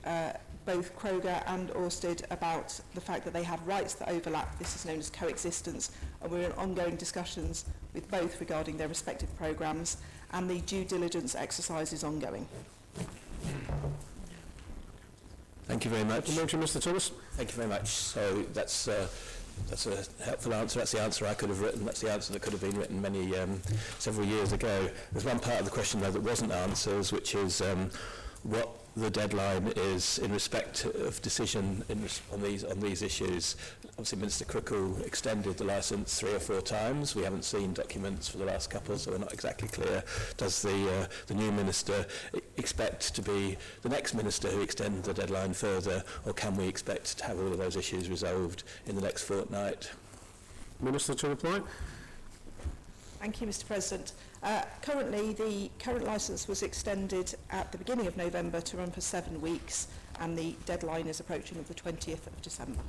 both Kroger and Orsted about the fact that they have rights that overlap. This is known as coexistence, and we're in ongoing discussions with both regarding their respective programmes, and the due diligence exercise is ongoing. Thank you very much. Mr. Thomas. Thank you very much. So that's a helpful answer. That's the answer I could have written. That's the answer that could have been written several years ago. There's one part of the question though that wasn't answered, which is what the deadline is in respect of decision on these issues. Obviously, Minister Crookall extended the licence 3 or 4 times. We haven't seen documents for the last couple, so we're not exactly clear. Does the new minister expect to be the next minister who extends the deadline further, or can we expect to have all of those issues resolved in the next fortnight? Minister to reply. Thank you, Mr. President. Currently, the current licence was extended at the beginning of November to run for 7 weeks, and the deadline is approaching of the 20th of December.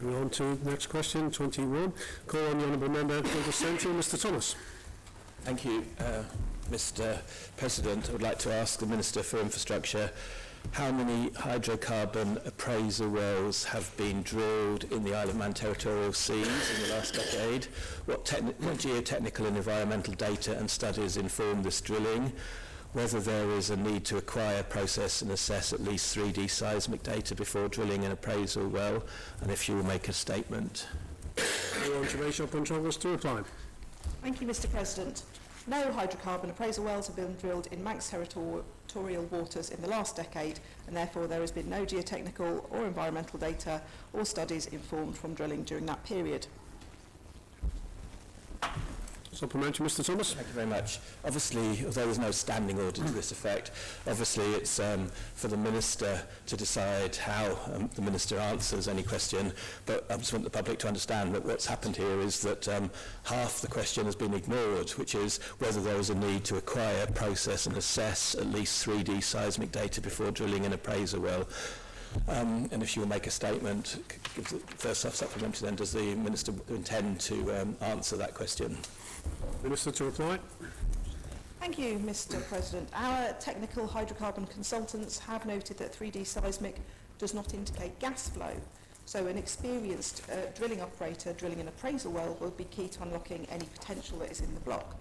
Moving on to the next question, 21. Call on the Honourable Member of Douglas Central, Mr. Thomas. Thank you, Mr. President. I would like to ask the Minister for Infrastructure how many hydrocarbon appraisal wells have been drilled in the Isle of Man territorial seas in the last decade? What geotechnical and environmental data and studies inform this drilling? Whether there is a need to acquire, process and assess at least 3D seismic data before drilling an appraisal well, and if you will make a statement. To reply. Thank you, Mr. President. No hydrocarbon appraisal wells have been drilled in Manx territorial waters in the last decade, and therefore there has been no geotechnical or environmental data or studies informed from drilling during that period. Supplementary, Mr Thomas. Thank you very much. Obviously, although there's no standing order to this effect, obviously it's for the Minister to decide how the Minister answers any question, but I just want the public to understand that what's happened here is that half the question has been ignored, which is whether there is a need to acquire, process and assess at least 3D seismic data before drilling an appraiser well. And if you will make a statement, first off supplementary, then does the Minister intend to answer that question? Minister to reply. Thank you, Mr President. Our technical hydrocarbon consultants have noted that 3D seismic does not indicate gas flow. So an experienced drilling operator drilling an appraisal well will be key to unlocking any potential that is in the block.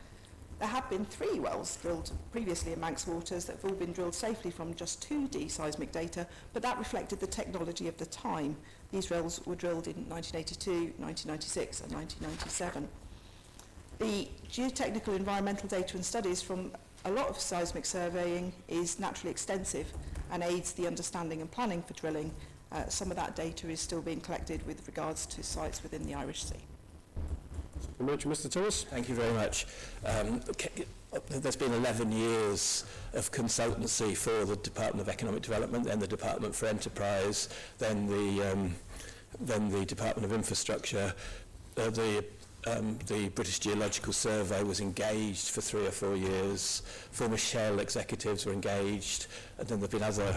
There have been 3 wells drilled previously in Manx waters that have all been drilled safely from just 2D seismic data, but that reflected the technology of the time. These wells were drilled in 1982, 1996 and 1997. The geotechnical environmental data and studies from a lot of seismic surveying is naturally extensive and aids the understanding and planning for drilling. Some of that data is still being collected with regards to sites within the Irish Sea. Mr Thomas. Thank you very much. There's been 11 years of consultancy for the Department of Economic Development, then the Department for Enterprise, then the Department of Infrastructure. The British Geological Survey was engaged for 3 or 4 years. Former Shell executives were engaged, and then there have been other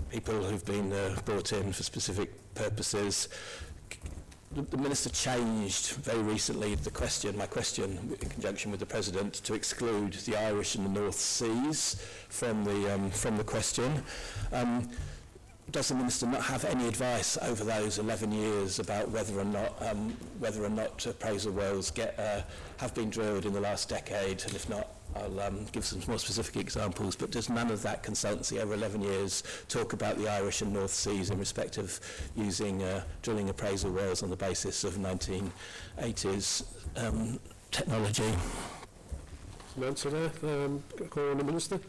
people who've been brought in for specific purposes. The Minister changed very recently my question in conjunction with the President to exclude the Irish and the North Seas from the question. Does the Minister not have any advice over those 11 years about whether or not appraisal wells have been drilled in the last decade? And if not, I'll give some more specific examples, but does none of that consultancy over 11 years talk about the Irish and North Seas in respect of using drilling appraisal wells on the basis of 1980s technology? An answer there. Call on the Minister.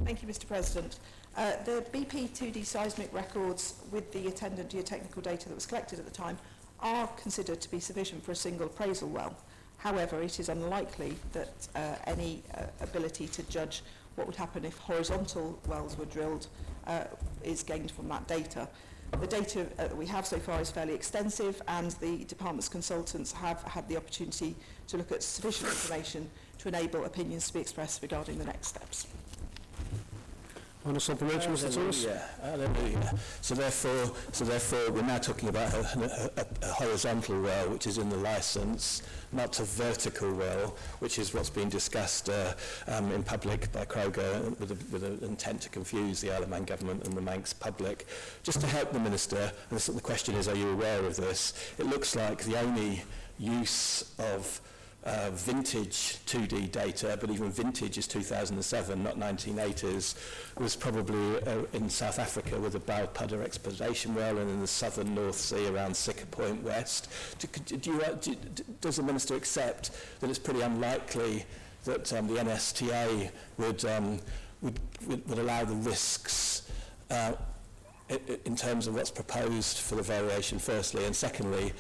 Thank you, Mr President. The BP 2D seismic records with the attendant geotechnical data that was collected at the time are considered to be sufficient for a single appraisal well. However, it is unlikely that any ability to judge what would happen if horizontal wells were drilled is gained from that data. The data that we have so far is fairly extensive, and the Department's consultants have had the opportunity to look at sufficient information to enable opinions to be expressed regarding the next steps. On a supplementary, Mr Thomas. Hallelujah. So therefore, we're now talking about a horizontal well, which is in the licence, not a vertical well, which is what's been discussed in public by Kroger with an intent to confuse the Isle of Man government and the Manx public. Just to help the Minister, and the question is, are you aware of this? It looks like the only use of vintage 2D data, but even vintage is 2007, not 1980s, was probably in South Africa with the Balpudder exploration well and in the southern North Sea around Sicker Point West. Does the Minister accept that it's pretty unlikely that the NSTA would allow the risks in terms of what's proposed for the variation, firstly, and secondly,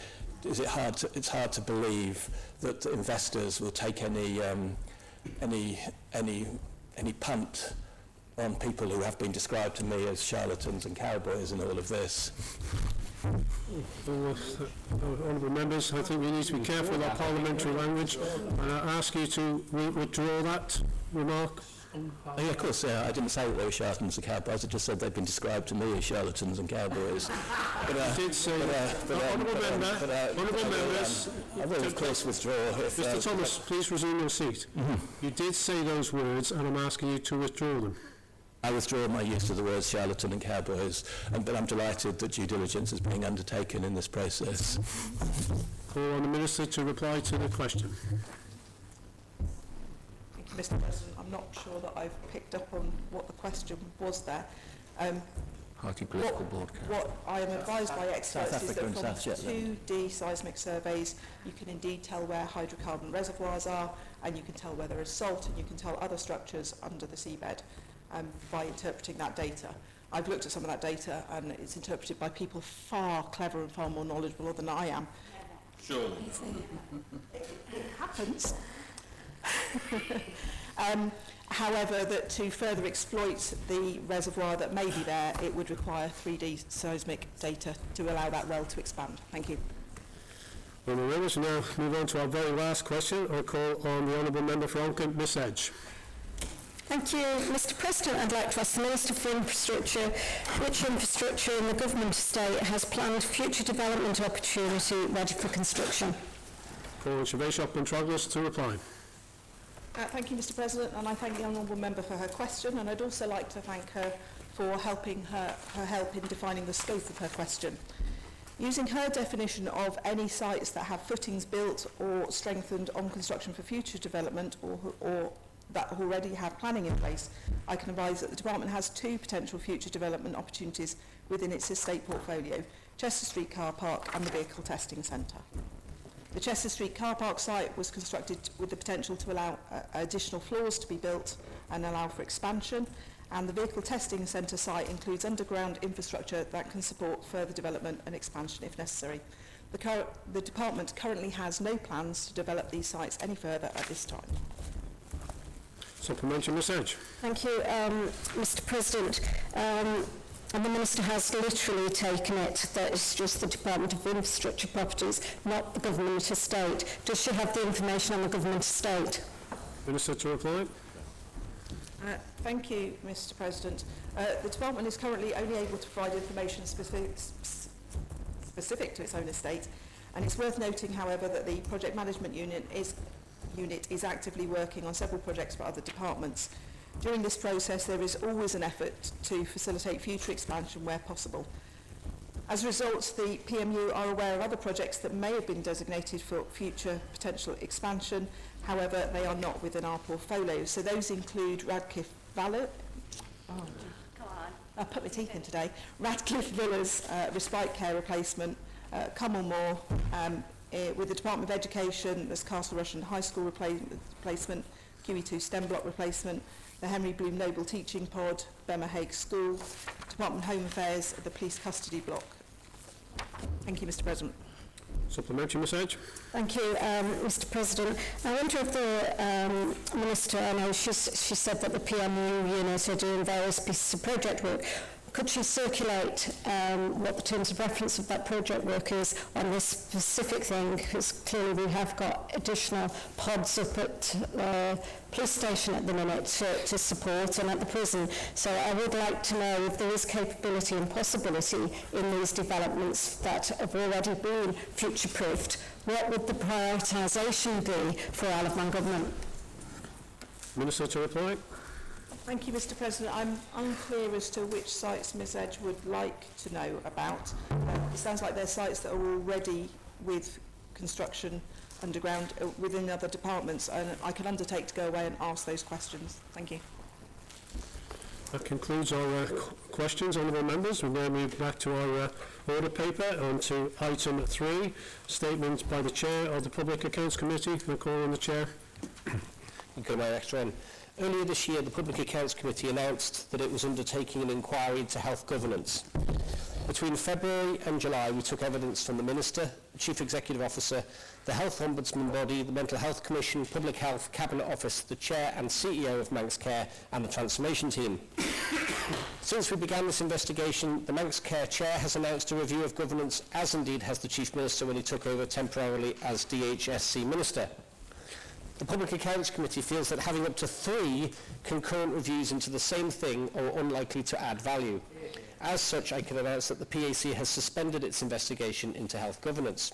it's hard to believe that investors will take any punt on people who have been described to me as charlatans and cowboys in all of this. Honourable members, I think we need to be careful with our parliamentary language, and I ask you to withdraw that remark. Yeah, of course, I didn't say that they were charlatans and cowboys, I just said they've been described to me as charlatans and cowboys. I did say, honourable members, I will of course withdraw. Mr Thomas, please resume your seat. You did say those words, and I'm asking you to withdraw them. I withdraw my use of the words charlatan and cowboys, but I'm delighted that due diligence is being undertaken in this process. Call on the Minister to reply to the question. Mr President, I'm not sure that I've picked up on what the question was there. What I am advised by experts is that from 2D seismic surveys you can indeed tell where hydrocarbon reservoirs are, and you can tell where there is salt, and you can tell other structures under the seabed by interpreting that data. I've looked at some of that data, and it's interpreted by people far cleverer and far more knowledgeable than I am. Surely. It happens. However, that to further exploit the reservoir that may be there, it would require 3D seismic data to allow that well to expand. Thank you. Well, we will now move on to our very last question. I'll call on the Honourable Member for Oldcombe, Miss Edge. Thank you, Mr. President. I'd like to ask the Minister for Infrastructure which infrastructure in the government estate has planned future development opportunity ready for construction. Calling Siobhan Shopman-Troglos to reply. Thank you, Mr. President, and I thank the Honourable Member for her question, and I'd also like to thank her for helping her help in defining the scope of her question. Using her definition of any sites that have footings built or strengthened on construction for future development or that already have planning in place, I can advise that the Department has 2 potential future development opportunities within its estate portfolio, Chester Street Car Park and the Vehicle Testing Centre. The Chester Street Car Park site was constructed with the potential to allow additional floors to be built and allow for expansion, and the Vehicle Testing Centre site includes underground infrastructure that can support further development and expansion if necessary. The Department currently has no plans to develop these sites any further at this time. Supplementary, Ms Edge. Thank you, Mr. President. And the Minister has literally taken it that it's just the Department of Infrastructure Properties, not the government estate. Does she have the information on the government estate? Minister to reply. Thank you, Mr. President. The Department is currently only able to provide information specific to its own estate, and it's worth noting, however, that the Project Management Unit is actively working on several projects for other departments. During this process, there is always an effort to facilitate future expansion where possible. As a result, the PMU are aware of other projects that may have been designated for future potential expansion. However, they are not within our portfolio. So those include Radcliffe Valley. Oh, go on. I put my teeth in today. Radcliffe Villas, respite care replacement, Cummel Moor, with the Department of Education, there's Castle Russian High School replacement, QE2 STEM block replacement, the Henry Bloom Noble Teaching Pod, Bemma Hague School, Department of Home Affairs, the Police Custody Block. Thank you, Mr. President. Supplementary, Ms Edge. Thank you, Mr. President. I wonder if the Minister, I know she said that the PMU units are doing various pieces of project work. Could she circulate what the terms of reference of that project work is on this specific thing? Because clearly we have got additional pods up at police station at the minute to support and at the prison. So I would like to know if there is capability and possibility in these developments that have already been future-proofed. What would the prioritisation be for Isle of Man Government? Minister to reply. Thank you, Mr. President. I'm unclear as to which sites Ms Edge would like to know about. It sounds like they're sites that are already with construction underground within other departments, and I can undertake to go away and ask those questions. Thank you. That concludes our questions, honourable members. We'll now move back to our order paper on to item 3, statement by the Chair of the Public Accounts Committee. We'll call on the Chair. You go now, extra in. Earlier this year, the Public Accounts Committee announced that it was undertaking an inquiry into health governance. Between February and July, we took evidence from the Minister, the Chief Executive Officer, the Health Ombudsman Body, the Mental Health Commission, Public Health, Cabinet Office, the Chair and CEO of Manx Care, and the Transformation Team. Since we began this investigation, the Manx Care Chair has announced a review of governance, as indeed has the Chief Minister when he took over temporarily as DHSC Minister. The Public Accounts Committee feels that having up to 3 concurrent reviews into the same thing are unlikely to add value. As such, I can announce that the PAC has suspended its investigation into health governance.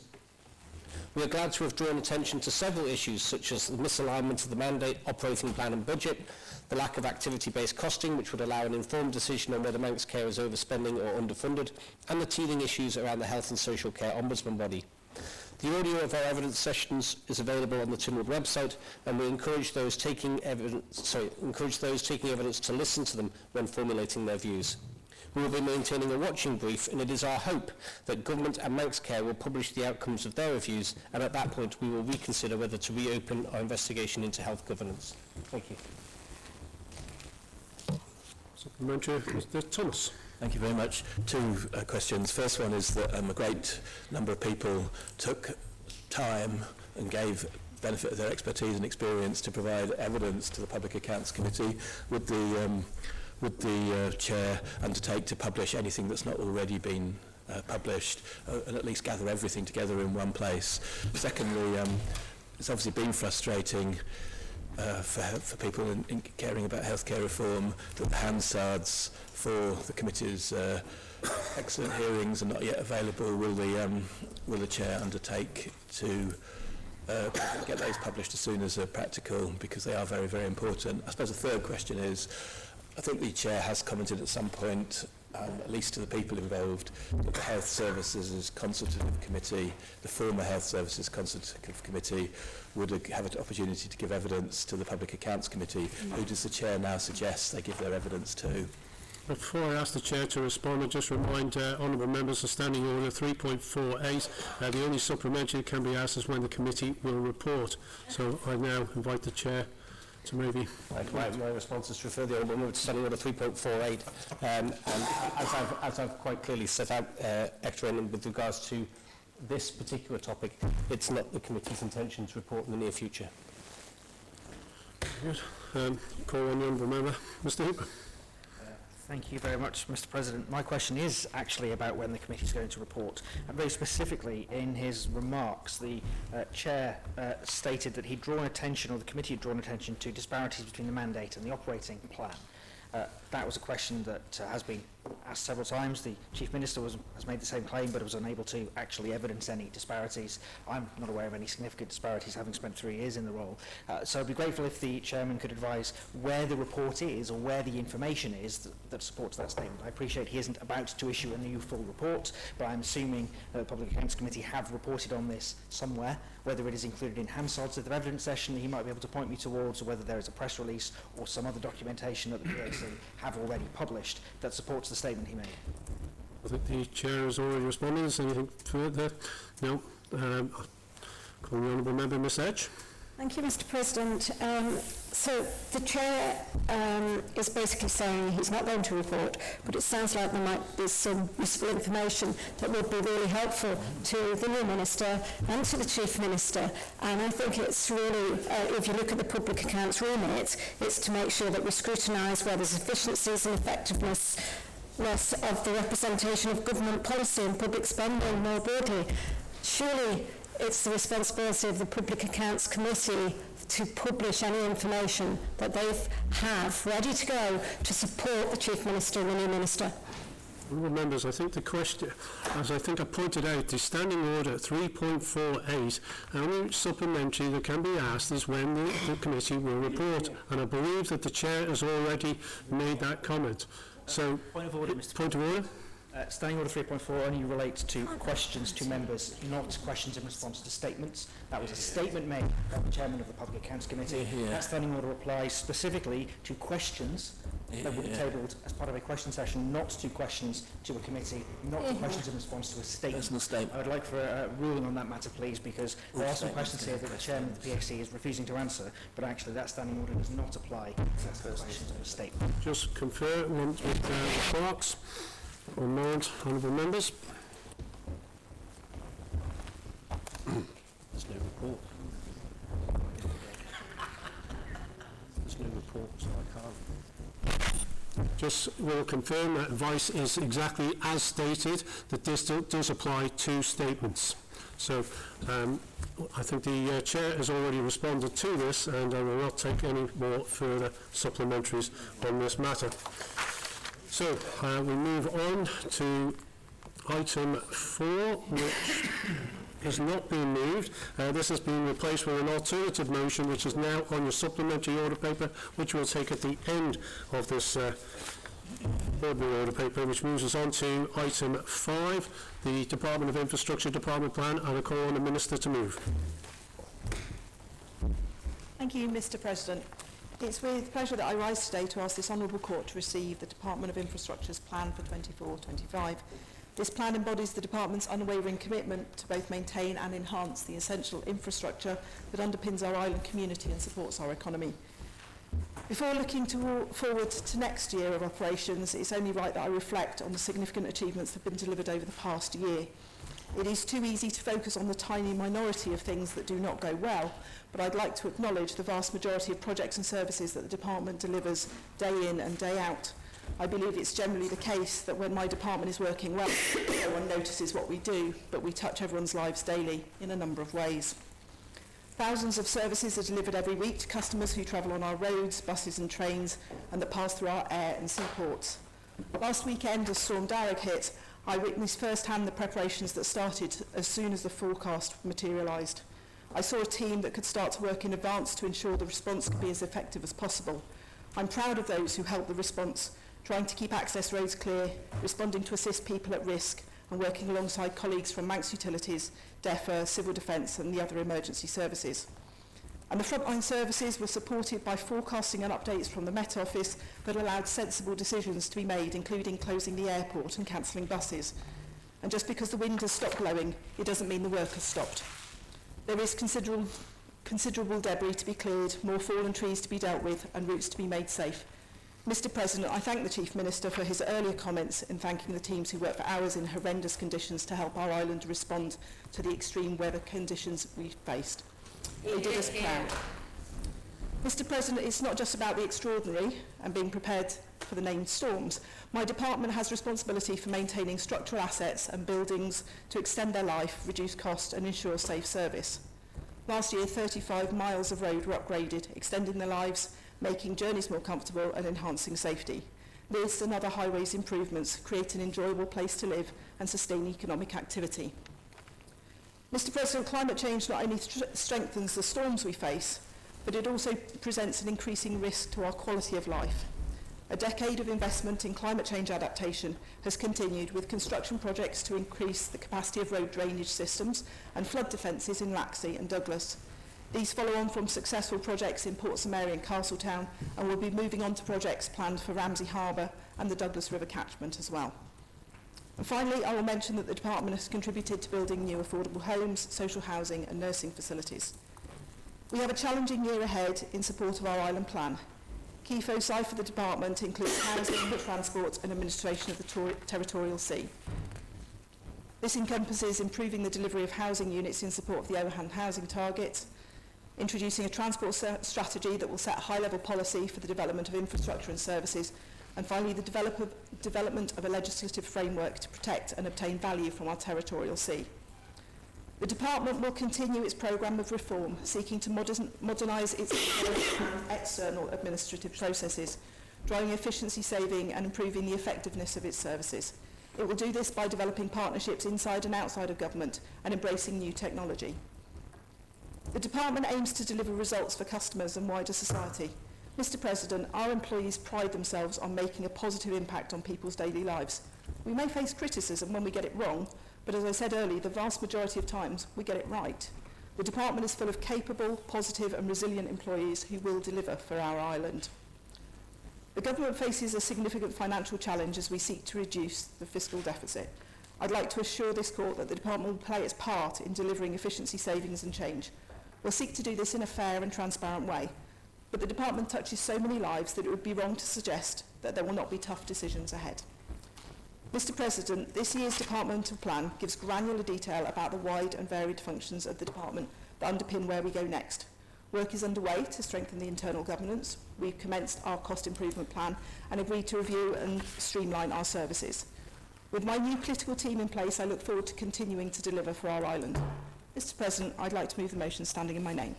We are glad to have drawn attention to several issues such as the misalignment of the mandate, operating plan and budget, the lack of activity-based costing which would allow an informed decision on whether Manx Care is overspending or underfunded, and the teething issues around the Health and Social Care Ombudsman Body. The audio of our evidence sessions is available on the Tynwald website, and we encourage those taking evidence to listen to them when formulating their views. We will be maintaining a watching brief, and it is our hope that Government and Manx Care will publish the outcomes of their reviews, and at that point we will reconsider whether to reopen our investigation into health governance. Thank you. Supplementary, Mr. Thomas. Thank you very much. 2 questions. First one is that a great number of people took time and gave benefit of their expertise and experience to provide evidence to the Public Accounts Committee, would the chair undertake to publish anything that's not already been published, and at least gather everything together in one place? Secondly, it's obviously been frustrating for people in caring about healthcare reform that the Hansards for the committee's excellent hearings are not yet available. Will the chair undertake to get those published as soon as practical, because they are very, very important? I suppose the third question is, I think the chair has commented at some point, at least to the people involved, that the Health Services Consultative Committee, the former Health Services Consultative Committee, would have an opportunity to give evidence to the Public Accounts Committee. Who does the chair now suggest they give their evidence to? Before I ask the Chair to respond, I just remind honourable members of Standing Order 3.48, the only supplementary that can be asked is when the committee will report. So I now invite the Chair to maybe... My response is to refer the honourable member to Standing Order 3.48, and as I've quite clearly set out, with regards to this particular topic, it's not the committee's intention to report in the near future. Good. Call on the honourable member. Mr. Hooper. Thank you very much, Mr. President. My question is actually about when the committee is going to report. And very specifically, in his remarks, the chair stated that he'd drawn attention, or the committee had drawn attention, to disparities between the mandate and the operating plan. That was a question that has been asked several times. The Chief Minister has made the same claim, but was unable to actually evidence any disparities. I'm not aware of any significant disparities, having spent 3 years in the role. So I'd be grateful if the Chairman could advise where the report is, or where the information is that supports that statement. I appreciate he isn't about to issue a new full report, but I'm assuming the Public Accounts Committee have reported on this somewhere. Whether it is included in Hansard's evidence session, he might be able to point me towards, or whether there is a press release or some other documentation that the PAC have already published that supports the statement he made. I think the Chair has already responded. Is anything further? No. Call the honourable member, Ms Edge. Thank you, Mr. President. So the Chair is basically saying he's not going to report, but it sounds like there might be some useful information that would be really helpful to the new Minister and to the Chief Minister. And I think it's really, if you look at the Public Accounts remit, it's to make sure that we scrutinise where there's efficiencies and effectiveness of the representation of government policy and public spending more broadly. Surely it's the responsibility of the Public Accounts Committee to publish any information that they have ready to go to support the Chief Minister and the new Minister. Honourable members, I think the question, as I think I pointed out, the Standing Order 3.48, only supplementary that can be asked is when the committee will report, and I believe that the Chair has already made that comment. So, point of order, Mr. Point of order? Standing Order 3.4 only relates to questions to members, not questions in response to statements. That was a statement made by the Chairman of the Public Accounts Committee. That standing order applies specifically to questions that would be tabled as part of a question session, not to questions to a committee, not to questions in response to a statement. I would like for a ruling on that matter, please, because there are some questions here that the Chairman of the PAC is refusing to answer, but actually that standing order does not apply to questions of a statement. Just confirm with the clerks. Or not, honourable members. There's no report. There's no report, so I can't. Just will confirm that advice is exactly as stated, that this does apply to statements. So I think the Chair has already responded to this, and I will not take any more further supplementaries on this matter. So we move on to item 4, which has not been moved. This has been replaced with an alternative motion, which is now on your supplementary order paper, which we'll take at the end of this ordinary order paper, which moves us on to item 5, the Department of Infrastructure Department Plan, and I call on the Minister to move. Thank you, Mr. President. It's with pleasure that I rise today to ask this Honourable Court to receive the Department of Infrastructure's plan for 24-25. This plan embodies the Department's unwavering commitment to both maintain and enhance the essential infrastructure that underpins our island community and supports our economy. Before looking forward to next year of operations, it's only right that I reflect on the significant achievements that have been delivered over the past year. It is too easy to focus on the tiny minority of things that do not go well, but I'd like to acknowledge the vast majority of projects and services that the department delivers day in and day out. I believe it's generally the case that when my department is working well, no one notices what we do, but we touch everyone's lives daily in a number of ways. Thousands of services are delivered every week to customers who travel on our roads, buses and trains, and that pass through our air and seaports. Last weekend, as Storm Darragh hit, I witnessed firsthand the preparations that started as soon as the forecast materialised. I saw a team that could start to work in advance to ensure the response could be as effective as possible. I'm proud of those who helped the response, trying to keep access roads clear, responding to assist people at risk, and working alongside colleagues from Manx Utilities, DEFRA, Civil Defence and the other emergency services. And the frontline services were supported by forecasting and updates from the Met Office that allowed sensible decisions to be made, including closing the airport and cancelling buses. And just because the wind has stopped blowing, it doesn't mean the work has stopped. There is considerable debris to be cleared, more fallen trees to be dealt with, and routes to be made safe. Mr President, I thank the Chief Minister for his earlier comments in thanking the teams who worked for hours in horrendous conditions to help our island respond to the extreme weather conditions we faced. They did us proud. Mr President, it's not just about the extraordinary and being prepared for the named storms. My department has responsibility for maintaining structural assets and buildings to extend their life, reduce cost and ensure safe service. Last year, 35 miles of road were upgraded, extending their lives, making journeys more comfortable and enhancing safety. This and other highways improvements create an enjoyable place to live and sustain economic activity. Mr President, climate change not only strengthens the storms we face, but it also presents an increasing risk to our quality of life. A decade of investment in climate change adaptation has continued with construction projects to increase the capacity of road drainage systems and flood defences in Laxey and Douglas. These follow on from successful projects in Portsomerry and Castletown and will be moving on to projects planned for Ramsey Harbour and the Douglas River catchment as well. And finally, I will mention that the department has contributed to building new affordable homes, social housing and nursing facilities. We have a challenging year ahead in support of our island plan. Key foci for the department include housing, transport and administration of the territorial sea. This encompasses improving the delivery of housing units in support of the overhand housing target, introducing a transport strategy that will set high-level policy for the development of infrastructure and services, and finally the development of a legislative framework to protect and obtain value from our territorial sea. The department will continue its programme of reform, seeking to modernise its internal and external administrative processes, driving efficiency saving and improving the effectiveness of its services. It will do this by developing partnerships inside and outside of government and embracing new technology. The department aims to deliver results for customers and wider society. Mr President, our employees pride themselves on making a positive impact on people's daily lives. We may face criticism when we get it wrong, but as I said earlier, the vast majority of times we get it right. The department is full of capable, positive and resilient employees who will deliver for our island. The government faces a significant financial challenge as we seek to reduce the fiscal deficit. I'd like to assure this court that the department will play its part in delivering efficiency savings and change. We'll seek to do this in a fair and transparent way, but the department touches so many lives that it would be wrong to suggest that there will not be tough decisions ahead. Mr President, this year's departmental plan gives granular detail about the wide and varied functions of the department that underpin where we go next. Work is underway to strengthen the internal governance. We've commenced our cost improvement plan and agreed to review and streamline our services. With my new political team in place, I look forward to continuing to deliver for our island. Mr President, I'd like to move the motion standing in my name.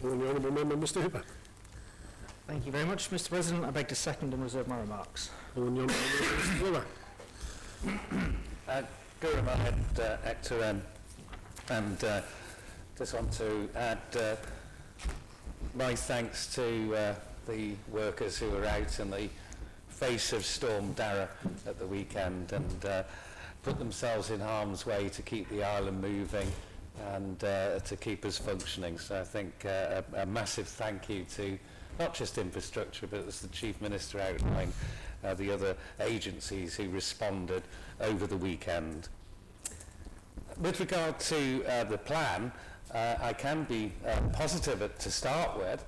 And the Honourable Member, Mr Hooper. Thank you very much, Mr President. I beg to second and reserve my remarks. And the Honourable Member, Mr Willer. Guramahed Ektaran, and just want to add my thanks to the workers who were out in the face of Storm Darragh at the weekend and put themselves in harm's way to keep the island moving and to keep us functioning. So I think a massive thank you to not just infrastructure, but as the Chief Minister outlined, the other agencies who responded over the weekend. With regard to the plan, I can be positive to start with,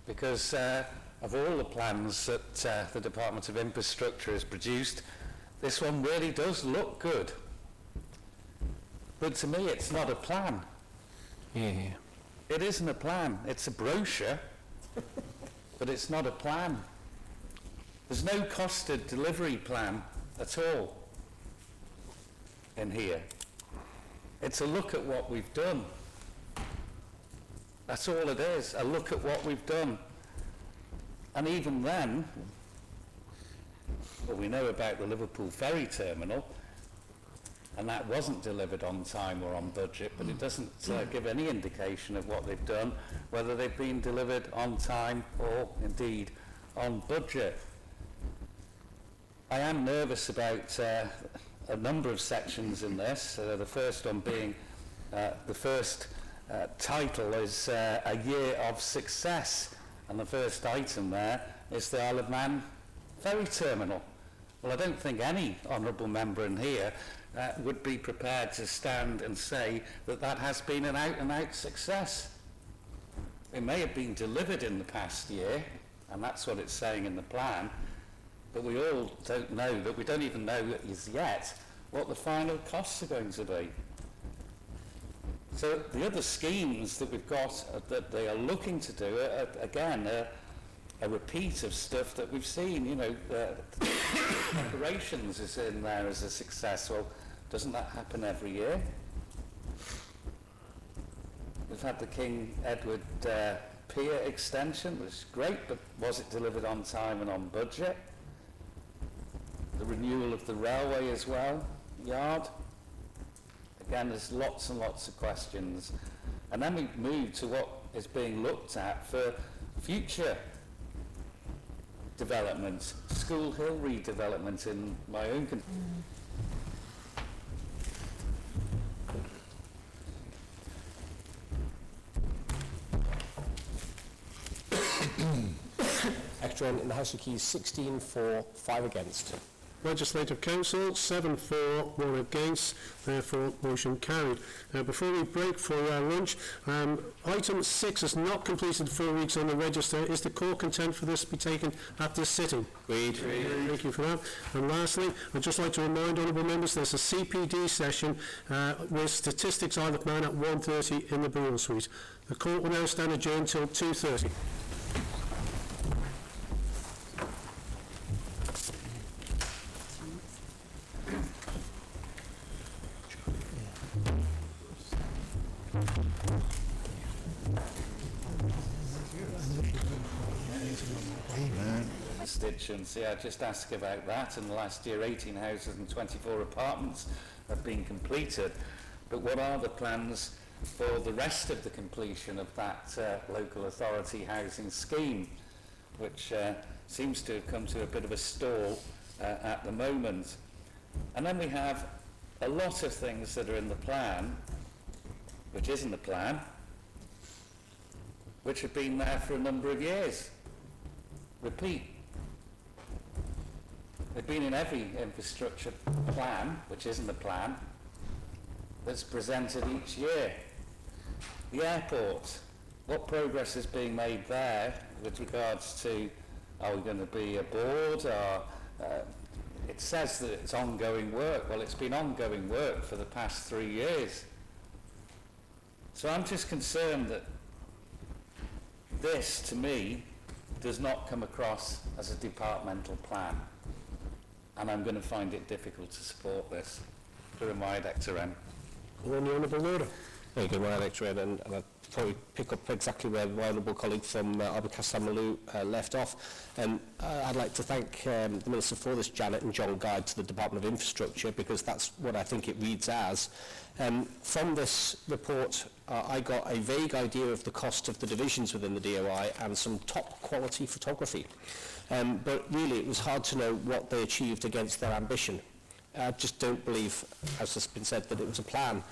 because of all the plans that the Department of Infrastructure has produced, this one really does look good. But to me, it's not a plan. Yeah. It isn't a plan. It's a brochure, but it's not a plan. There's no costed delivery plan at all in here. It's a look at what we've done. That's all it is, a look at what we've done. And even then, well, we know about the Liverpool ferry terminal, and that wasn't delivered on time or on budget, but it doesn't give any indication of what they've done, whether they've been delivered on time or indeed on budget. I am nervous about a number of sections in this, the first one being the first title is A Year of Success, and the first item there is the Isle of Man ferry terminal. Well, I don't think any honourable member in here would be prepared to stand and say that that has been an out-and-out success. It may have been delivered in the past year, and that's what it's saying in the plan, but we all don't know, that we don't even know as yet what the final costs are going to be. So the other schemes that we've got that they are looking to do are, again, a repeat of stuff that we've seen. You know, operations is in there as a success. Well, doesn't that happen every year? We've had the King Edward Pier extension, which is great, but was it delivered on time and on budget? The renewal of the railway as well, yard. Again, there's lots and lots of questions. And then we move to what is being looked at for future development, School Hill redevelopment in my own country. Extra in the House of Keys, 16 for, 5 against. Legislative Council, 7 for, 1 against, therefore motion carried. Before we break for lunch, item 6 is not completed 4 weeks on the register. Is the core content for this to be taken at this sitting? Agreed. Thank you for that. And lastly, I'd just like to remind honourable members there's a CPD session with statistics Isle of Man at 1:30 in the Burial Suite. The court will now stand adjourned till 2:30. Constituency, I just ask about that. In the last year, 18 houses and 24 apartments have been completed. But what are the plans for the rest of the completion of that local authority housing scheme, which seems to have come to a bit of a stall at the moment? And then we have a lot of things that are in the plan, which isn't the plan, which have been there for a number of years. Repeat. They've been in every infrastructure plan, which isn't the plan, that's presented each year. The airport, what progress is being made there with regards to, are we going to be a board, or it says that it's ongoing work. Well, it's been ongoing work for the past 3 years. So I'm just concerned that this, to me, does not come across as a departmental plan. And I'm going to find it difficult to support this. During my Ectoren. The Honourable Order. Very good, my Ectoren, and I'll probably pick up exactly where my honourable colleague from Abercastammaloo left off. I'd like to thank the Minister for this Janet and John guide to the Department of Infrastructure, because that's what I think it reads as. From this report, I got a vague idea of the cost of the divisions within the DOI and some top quality photography. But really it was hard to know what they achieved against their ambition. I just don't believe, as has been said, that it was a plan.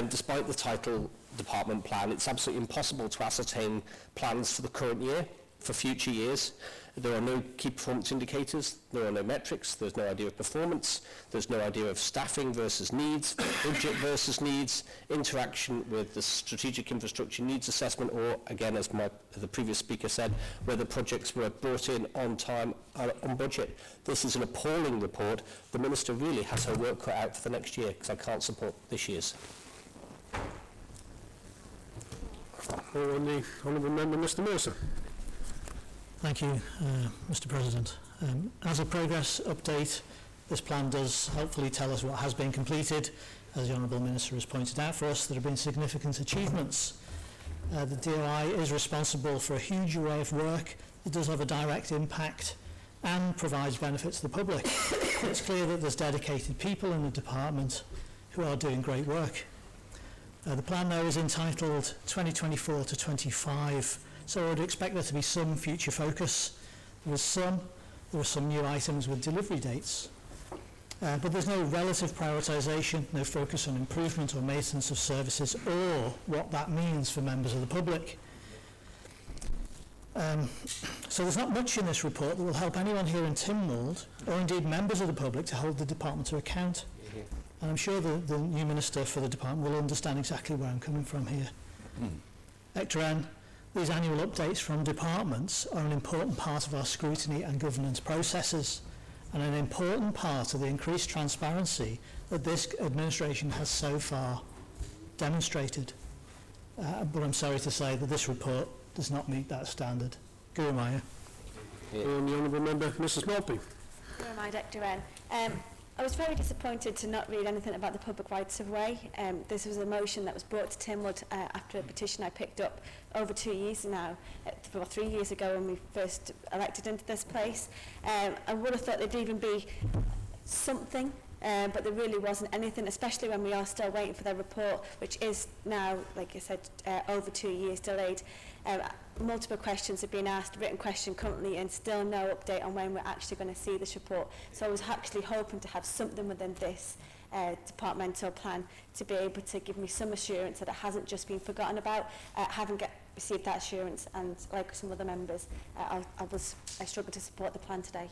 Despite the title department plan, it's absolutely impossible to ascertain plans for the current year, for future years. There are no key performance indicators, there are no metrics, there's no idea of performance, there's no idea of staffing versus needs, budget versus needs, interaction with the strategic infrastructure needs assessment, or again, as the previous speaker said, whether projects were brought in on time and on budget. This is an appalling report. The Minister really has her work cut out for the next year, because I can't support this year's. call on the Honourable Member, Mr Mercer. Thank you, Mr President. As a progress update, this plan does hopefully tell us what has been completed. As the Honourable Minister has pointed out for us, there have been significant achievements. The DOI is responsible for a huge array of work that does have a direct impact and provides benefit to the public. It's clear that there's dedicated people in the department who are doing great work. The plan now is entitled 2024 to 25, so I would expect there to be some future focus. There are some new items with delivery dates. But there's no relative prioritisation, no focus on improvement or maintenance of services or what that means for members of the public. So there's not much in this report that will help anyone here in Tynwald, or indeed members of the public, to hold the department to account. And I'm sure the new Minister for the department will understand exactly where I'm coming from here. Ector, these annual updates from departments are an important part of our scrutiny and governance processes, and an important part of the increased transparency that this administration has so far demonstrated. But I'm sorry to say that this report does not meet that standard. Guru Maya. The Honourable Member, Mrs Maltby. Guru Maya, Dr. I was very disappointed to not read anything about the public rights of way. This was a motion that was brought to Tynwald after a petition I picked up over 2 years now, 3 years ago when we first elected into this place. I would have thought there'd even be something, but there really wasn't anything, especially when we are still waiting for their report, which is now, like I said, over 2 years delayed. Multiple questions have been asked, written question currently, and still no update on when we're actually going to see this report. So I was actually hoping to have something within this departmental plan to be able to give me some assurance that it hasn't just been forgotten about. Haven't received that assurance, and like some other members, I struggled to support the plan today.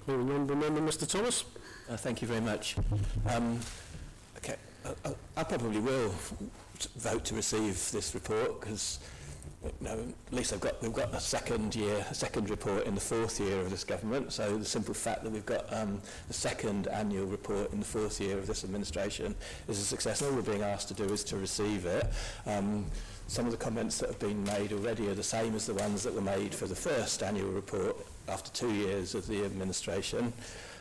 Honourable Member, Mr Thomas. Thank you very much. Okay, I probably will vote to receive this report because, at least we've got a second report in the fourth year of this government. So the simple fact that we've got the second annual report in the fourth year of this administration is a success. All we're being asked to do is to receive it. Some of the comments that have been made already are the same as the ones that were made for the first annual report after 2 years of the administration.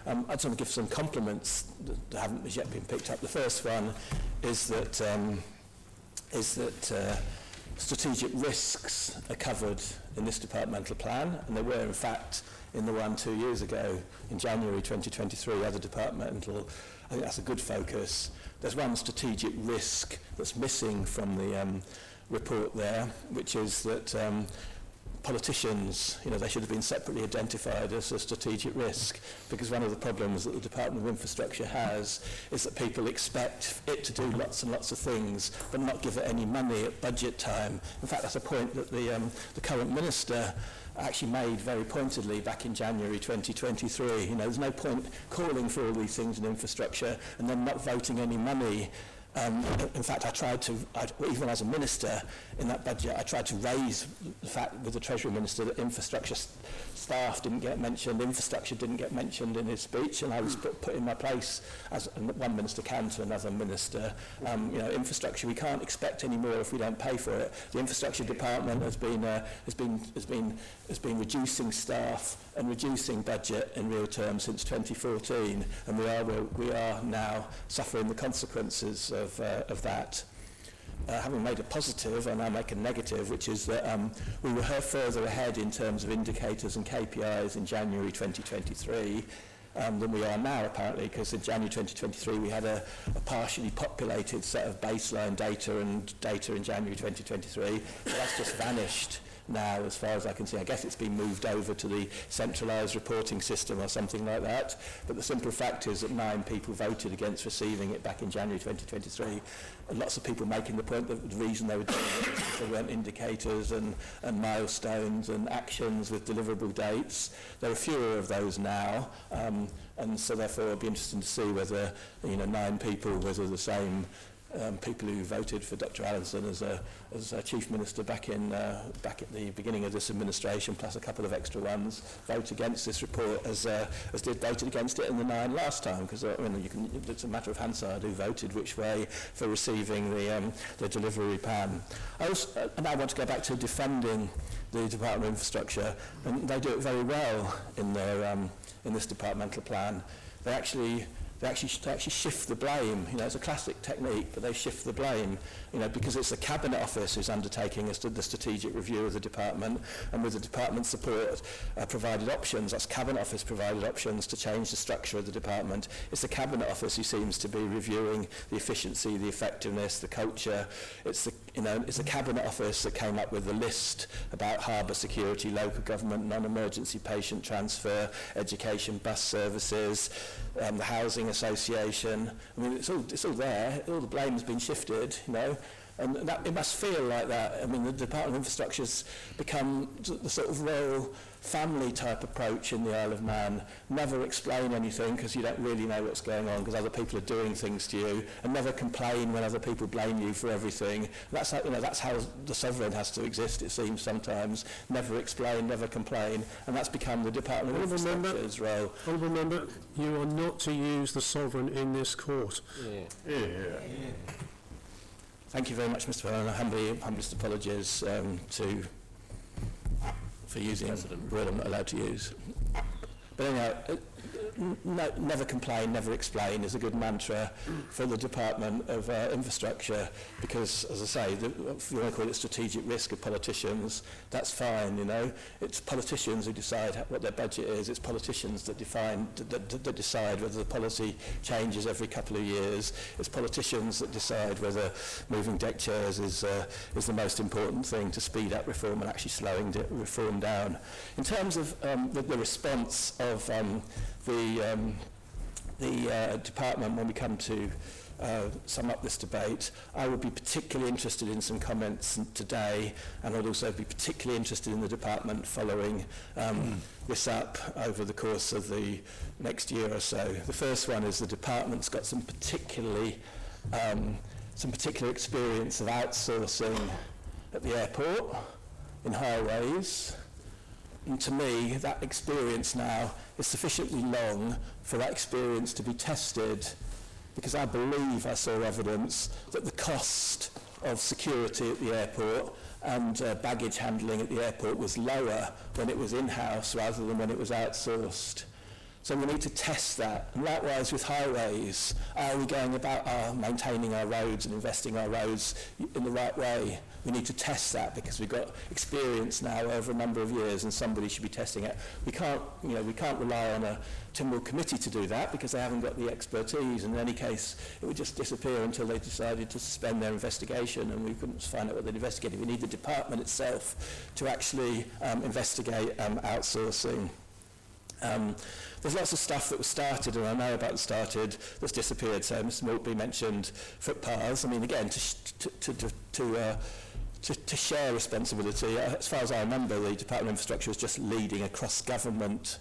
I just want to give some compliments that haven't as yet been picked up. The first one is that strategic risks are covered in this departmental plan, and they were in fact in the one 2 years ago in January 2023 as a departmental. I think that's a good focus. There's one strategic risk that's missing from the report there, which is that politicians, they should have been separately identified as a strategic risk, because one of the problems that the Department of Infrastructure has is that people expect it to do lots and lots of things but not give it any money at budget time. In fact, that's a point that the current minister actually made very pointedly back in January 2023. There's no point calling for all these things in infrastructure and then not voting any money. In fact, even as a minister in that budget, I tried to raise the fact with the Treasury Minister that infrastructure staff didn't get mentioned, infrastructure didn't get mentioned in his speech, and I was put in my place, as one minister can to another minister. Infrastructure, we can't expect any more if we don't pay for it. The infrastructure department has been reducing staff and reducing budget in real terms since 2014, and we are now suffering the consequences of that. Having made a positive, I'll now make a negative, which is that we were further ahead in terms of indicators and KPIs in January 2023 than we are now, apparently, because in January 2023 we had a partially populated set of baseline data and data in January 2023, but that's just vanished now, as far as I can see. I guess it's been moved over to the centralised reporting system or something like that, but the simple fact is that 9 people voted against receiving it back in January 2023, and lots of people making the point that the reason they were doing it is because there weren't indicators and milestones and actions with deliverable dates. There are fewer of those now, and so therefore it'll be interesting to see whether 9 people, whether the same people who voted for Dr. Allinson as Chief Minister back at the beginning of this administration, plus a couple of extra ones, vote against this report as voted against it in the 9 last time, because it's a matter of Hansard who voted which way for receiving the delivery plan. And I want to go back to defending the Department of Infrastructure, and they do it very well in their in this departmental plan. They actually shift the blame. It's a classic technique, but they shift the blame, because it's the Cabinet Office who's undertaking the strategic review of the department, and with the department support provided options. That's Cabinet Office provided options to change the structure of the department. It's the Cabinet Office who seems to be reviewing the efficiency, the effectiveness, the culture. It's the Cabinet Office that came up with the list about harbour security, local government, non-emergency patient transfer, education, bus services, the housing association. It's all there. All the blame has been shifted, and that, it must feel like that. The Department of Infrastructure's become the sort of royal family type approach in the Isle of Man. Never explain anything because you don't really know what's going on because other people are doing things to you, and never complain when other people blame you for everything. That's how, that's how the sovereign has to exist, it seems sometimes. Never explain, never complain, and that's become the Department of Infrastructure's role. Honourable Member, you are not to use the sovereign in this court. Yeah. Thank you very much, Mr. President. Humblest apologies for using a word I'm not allowed to use. But anyhow, never complain, never explain is a good mantra for the Department of Infrastructure, because, as I say, if you want to call it strategic risk of politicians, that's fine, It's politicians who decide what their budget is. It's politicians that decide whether the policy changes every couple of years. It's politicians that decide whether moving deck chairs is the most important thing to speed up reform and actually slowing reform down. In terms of the response of the department when we come to sum up this debate, I would be particularly interested in some comments today, and I'd also be particularly interested in the department following this up over the course of the next year or so. The first one is the department's got some particular experience of outsourcing at the airport, in highways. And to me, that experience now is sufficiently long for that experience to be tested, because I believe I saw evidence that the cost of security at the airport and baggage handling at the airport was lower when it was in-house rather than when it was outsourced. So we need to test that. And likewise with highways, are we going about maintaining our roads and investing our roads in the right way? We need to test that because we've got experience now over a number of years, and somebody should be testing it. We can't rely on a Tynwald committee to do that because they haven't got the expertise. In any case, it would just disappear until they decided to suspend their investigation, and we couldn't find out what they'd investigated. We need the department itself to actually investigate outsourcing. There's lots of stuff that was started, and I know about started, that's disappeared. So Mr. Maltby mentioned footpaths. Again, to share responsibility, as far as I remember, the Department of Infrastructure was just leading a cross-government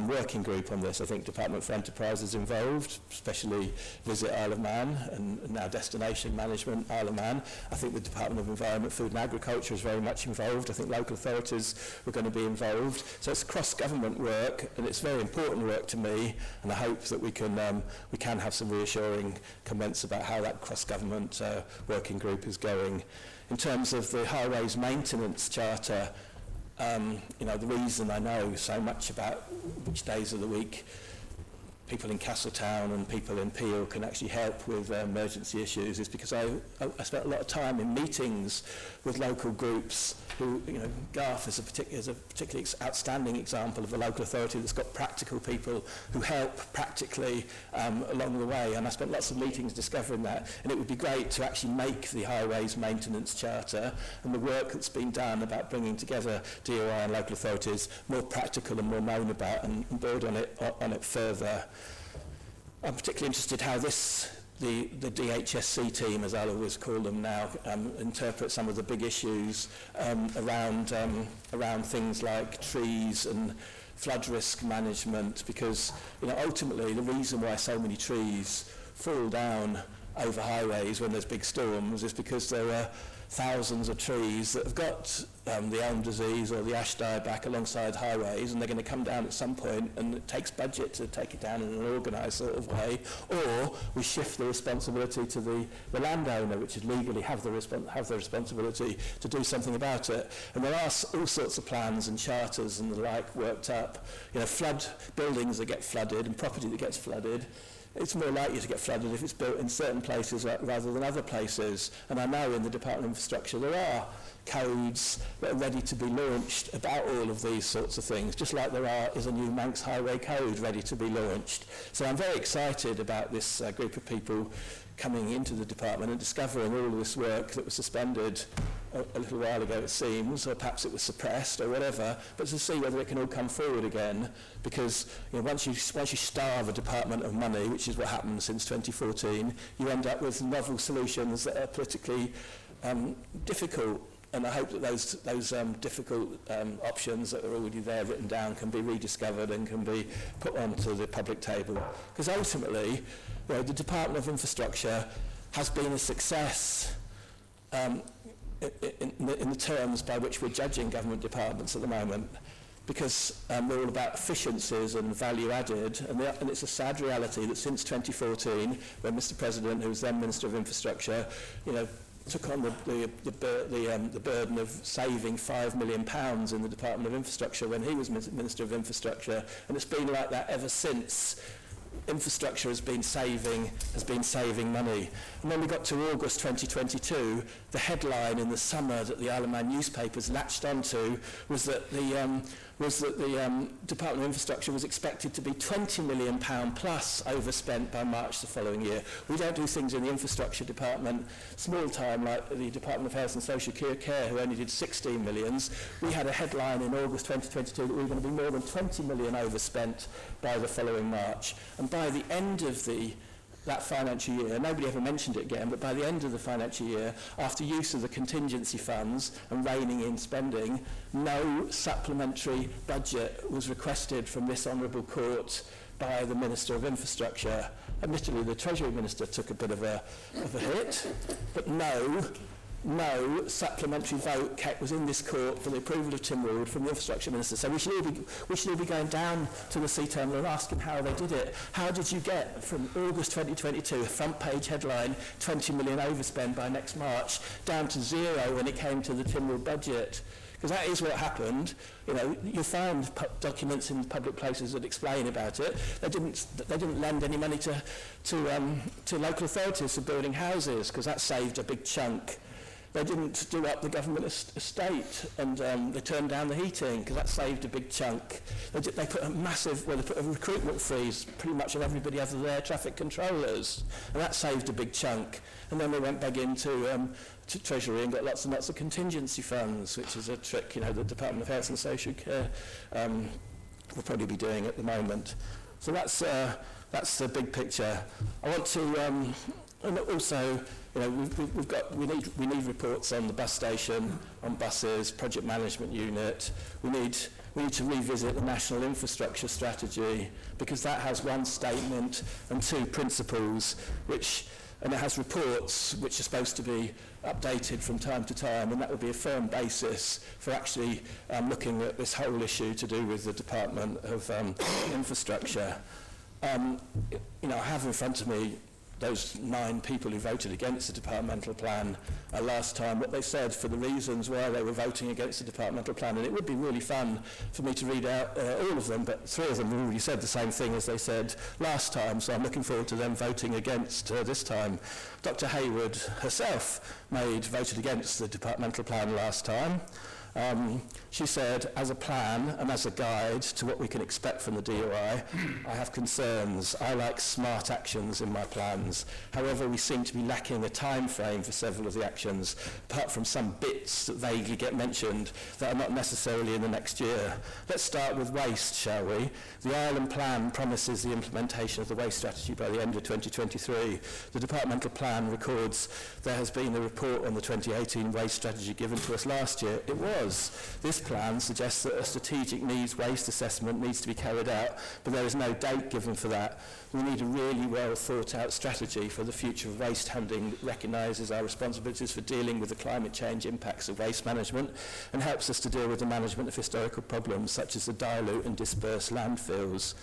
working group on this. I think Department for Enterprise is involved, especially Visit Isle of Man and now Destination Management Isle of Man. I think the Department of Environment, Food and Agriculture is very much involved. I think local authorities were going to be involved. So it's cross-government work, and it's very important work to me, and I hope that we can have some reassuring comments about how that cross-government working group is going. In terms of the Highways Maintenance Charter, the reason I know so much about which days of the week people in Castletown and people in Peel can actually help with emergency issues is because I spent a lot of time in meetings with local groups who, Garth is a particularly outstanding example of a local authority that's got practical people who help practically along the way, and I spent lots of meetings discovering that, and it would be great to actually make the Highways Maintenance Charter and the work that's been done about bringing together DOI and local authorities more practical and more known about, and build on it further. I'm particularly interested how the DHSC team, as I'll always call them now, interpret some of the big issues around things like trees and flood risk management, because ultimately the reason why so many trees fall down over highways when there's big storms is because there are thousands of trees that have got the elm disease or the ash dieback alongside highways, and they're going to come down at some point, and it takes budget to take it down in an organised sort of way, or we shift the responsibility to the landowner, which is legally have the responsibility to do something about it. And there are all sorts of plans and charters and the like worked up. You know, flood buildings that get flooded and property that gets flooded, it's more likely to get flooded if it's built in certain places rather than other places. And I know in the Department of Infrastructure there are codes that are ready to be launched about all of these sorts of things, just like is a new Manx Highway Code ready to be launched. So I'm very excited about this group of people coming into the department and discovering all of this work that was suspended a little while ago, it seems, or perhaps it was suppressed or whatever, but to see whether it can all come forward again, because once you starve a department of money, which is what happened since 2014, you end up with novel solutions that are politically difficult. And I hope that those difficult options that are already there written down can be rediscovered and can be put onto the public table. Because ultimately, the Department of Infrastructure has been a success in the terms by which we're judging government departments at the moment, because we're all about efficiencies and value added, and it's a sad reality that since 2014, when Mr. President, who was then Minister of Infrastructure, took on the burden of saving £5 million in the Department of Infrastructure when he was Minister of Infrastructure, and it's been like that ever since. Infrastructure has been saving money. And when we got to August 2022, the headline in the summer that the Isle of Man newspapers latched onto was that the Department of Infrastructure was expected to be £20 million plus overspent by March the following year. We don't do things in the infrastructure department small time like the Department of Health and Social Care, who only did 16 millions. We had a headline in August 2022 that we were going to be more than 20 million overspent by the following March. And by the end of that financial year, nobody ever mentioned it again, but by the end of the financial year, after use of the contingency funds and reining in spending, no supplementary budget was requested from this Honourable Court by the Minister of Infrastructure. Admittedly, the Treasury Minister took a bit of a hit, but no supplementary vote was in this court for the approval of Tynwald from the Infrastructure Minister. So we should all be going down to the sea terminal and asking how they did it. How did you get from August 2022, a front page headline, 20 million overspend by next March, down to zero when it came to the Tynwald budget? Because that is what happened. You'll find documents in public places that explain about it. They didn't lend any money to local authorities for building houses, because that saved a big chunk. They didn't do up the government estate, and they turned down the heating, because that saved a big chunk. They put a recruitment freeze pretty much on everybody other than air traffic controllers, and that saved a big chunk. And then they went back into Treasury and got lots and lots of contingency funds, which is a trick, the Department of Health and Social Care will probably be doing at the moment. So that's the big picture. I want to, and also, we need reports on the bus station, on buses, project management unit. We need to revisit the national infrastructure strategy, because that has one statement and two principles, and it has reports which are supposed to be updated from time to time, and that would be a firm basis for actually looking at this whole issue to do with the Department of Infrastructure. I have in front of me those 9 people who voted against the departmental plan last time, what they said for the reasons why they were voting against the departmental plan. And it would be really fun for me to read out all of them, but 3 of them already said the same thing as they said last time, so I'm looking forward to them voting against this time. Dr. Hayward herself voted against the departmental plan last time. She said, as a plan and as a guide to what we can expect from the DOI, I have concerns. I like smart actions in my plans. However, we seem to be lacking a time frame for several of the actions, apart from some bits that vaguely get mentioned that are not necessarily in the next year. Let's start with waste, shall we? The Ireland plan promises the implementation of the waste strategy by the end of 2023. The departmental plan records there has been a report on the 2018 waste strategy given to us last year. It was. because this plan suggests that a strategic needs waste assessment needs to be carried out, but there is no date given for that. We need a really well thought out strategy for the future of waste handling that recognises our responsibilities for dealing with the climate change impacts of waste management and helps us to deal with the management of historical problems such as the dilute and disperse landfills.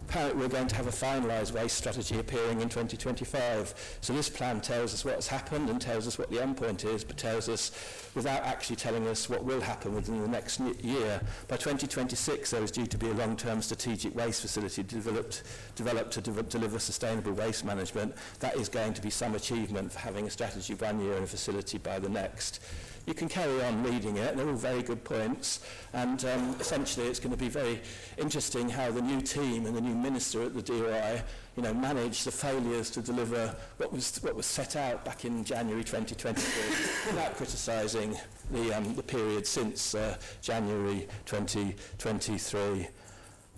Apparently we're going to have a finalised waste strategy appearing in 2025. So this plan tells us what has happened and tells us what the end point is, but tells us without actually telling us what will happen within the next year. By 2026 there is due to be a long-term strategic waste facility developed to deliver sustainable waste management. That is going to be some achievement for having a strategy 1 year and a facility by the next. You can carry on reading it, they're all very good points, and essentially it's going to be very interesting how the new team and the new minister at the DOI managed the failures to deliver what was set out back in January 2023 without criticising the period since January 2023.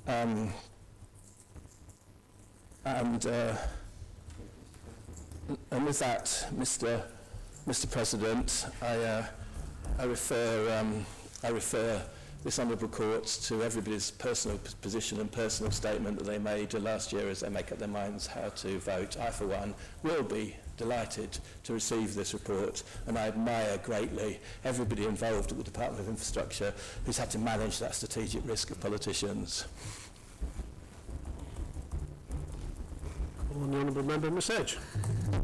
And with that, Mr. President, I refer this Honourable Court to everybody's personal position and personal statement that they made last year as they make up their minds how to vote. I, for one, will be delighted to receive this report, and I admire greatly everybody involved at the Department of Infrastructure who's had to manage that strategic risk of politicians. The Honourable Member, Ms Edge.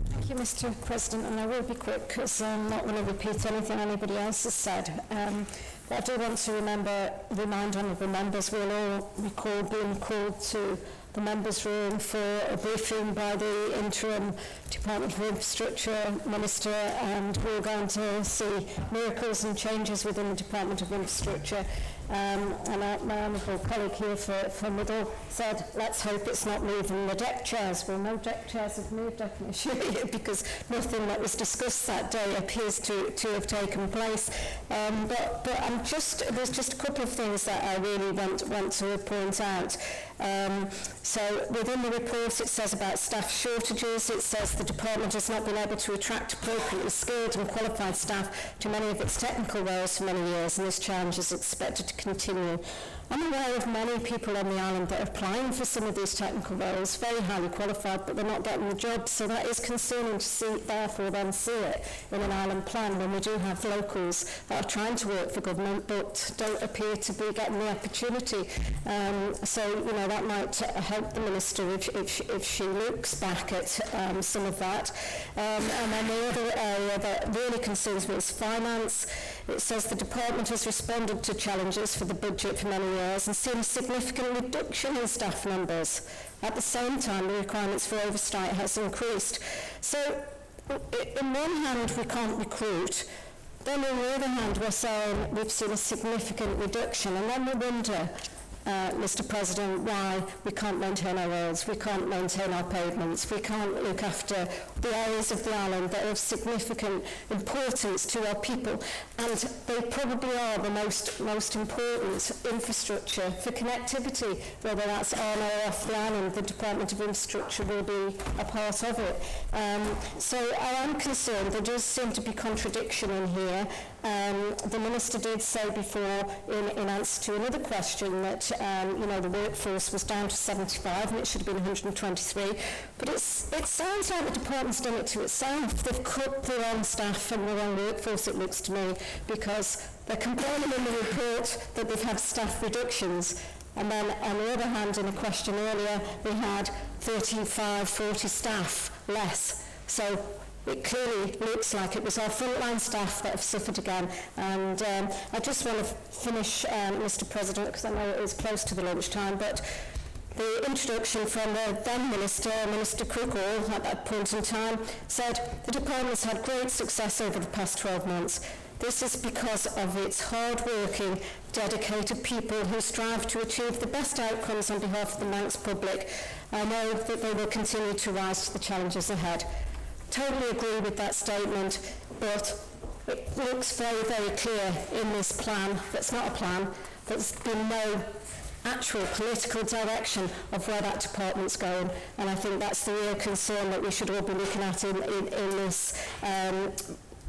Thank you, Mr. President, and I will be quick because I'm not going to repeat anything anybody else has said. But I do want to remind honourable members we'll all recall being called to the members' room for a briefing by the interim Department of Infrastructure Minister, and we're going to see miracles and changes within the Department of Infrastructure. And my honourable colleague here for Middle said, let's hope it's not moving the deck chairs. Well, no deck chairs have moved, I can assure you, because nothing that was discussed that day appears to have taken place. But there's just a couple of things that I really want to point out. So within the report it says about staff shortages. It says the department has not been able to attract appropriately skilled and qualified staff to many of its technical roles for many years, and this challenge is expected to continue. I'm aware of many people on the island that are applying for some of these technical roles, very highly qualified, but they're not getting the jobs, so that is concerning to see, therefore then see it in an island plan when we do have locals that are trying to work for government but don't appear to be getting the opportunity. So, that might help the Minister if she looks back at some of that. And then the other area that really concerns me is finance. It says the department has responded to challenges for the budget for many years and seen a significant reduction in staff numbers. At the same time, the requirements for oversight has increased. So, in one hand, we can't recruit. Then on the other hand, we're saying we've seen a significant reduction, and then we wonder, Mr. President, why we can't maintain our roads, we can't maintain our pavements, we can't look after the areas of the island that are of significant importance to our people, and they probably are the most important infrastructure for connectivity, whether that's on or off the island. The Department of Infrastructure will be a part of it. So I am concerned there does seem to be contradiction in here. The Minister did say before in answer to another question that the workforce was down to 75 and it should have been 123, but it sounds like the department's done it to itself. They've cut their own staff and their own workforce, it looks to me, because they're complaining in the report that they've had staff reductions, and then on the other hand, in a question earlier, they had 35, 40 staff less. So it clearly looks like it was our frontline staff that have suffered again. And I just want to finish, Mr. President, because I know it is close to the lunchtime, but the introduction from the then Minister, Minister Crookall, at that point in time, said the department's had great success over the past 12 months. This is because of its hard-working, dedicated people who strive to achieve the best outcomes on behalf of the Manx public. I know that they will continue to rise to the challenges ahead. Totally agree with that statement, but it looks very, very clear in this plan, that's not a plan, there's been no actual political direction of where that department's going, and I think that's the real concern that we should all be looking at in this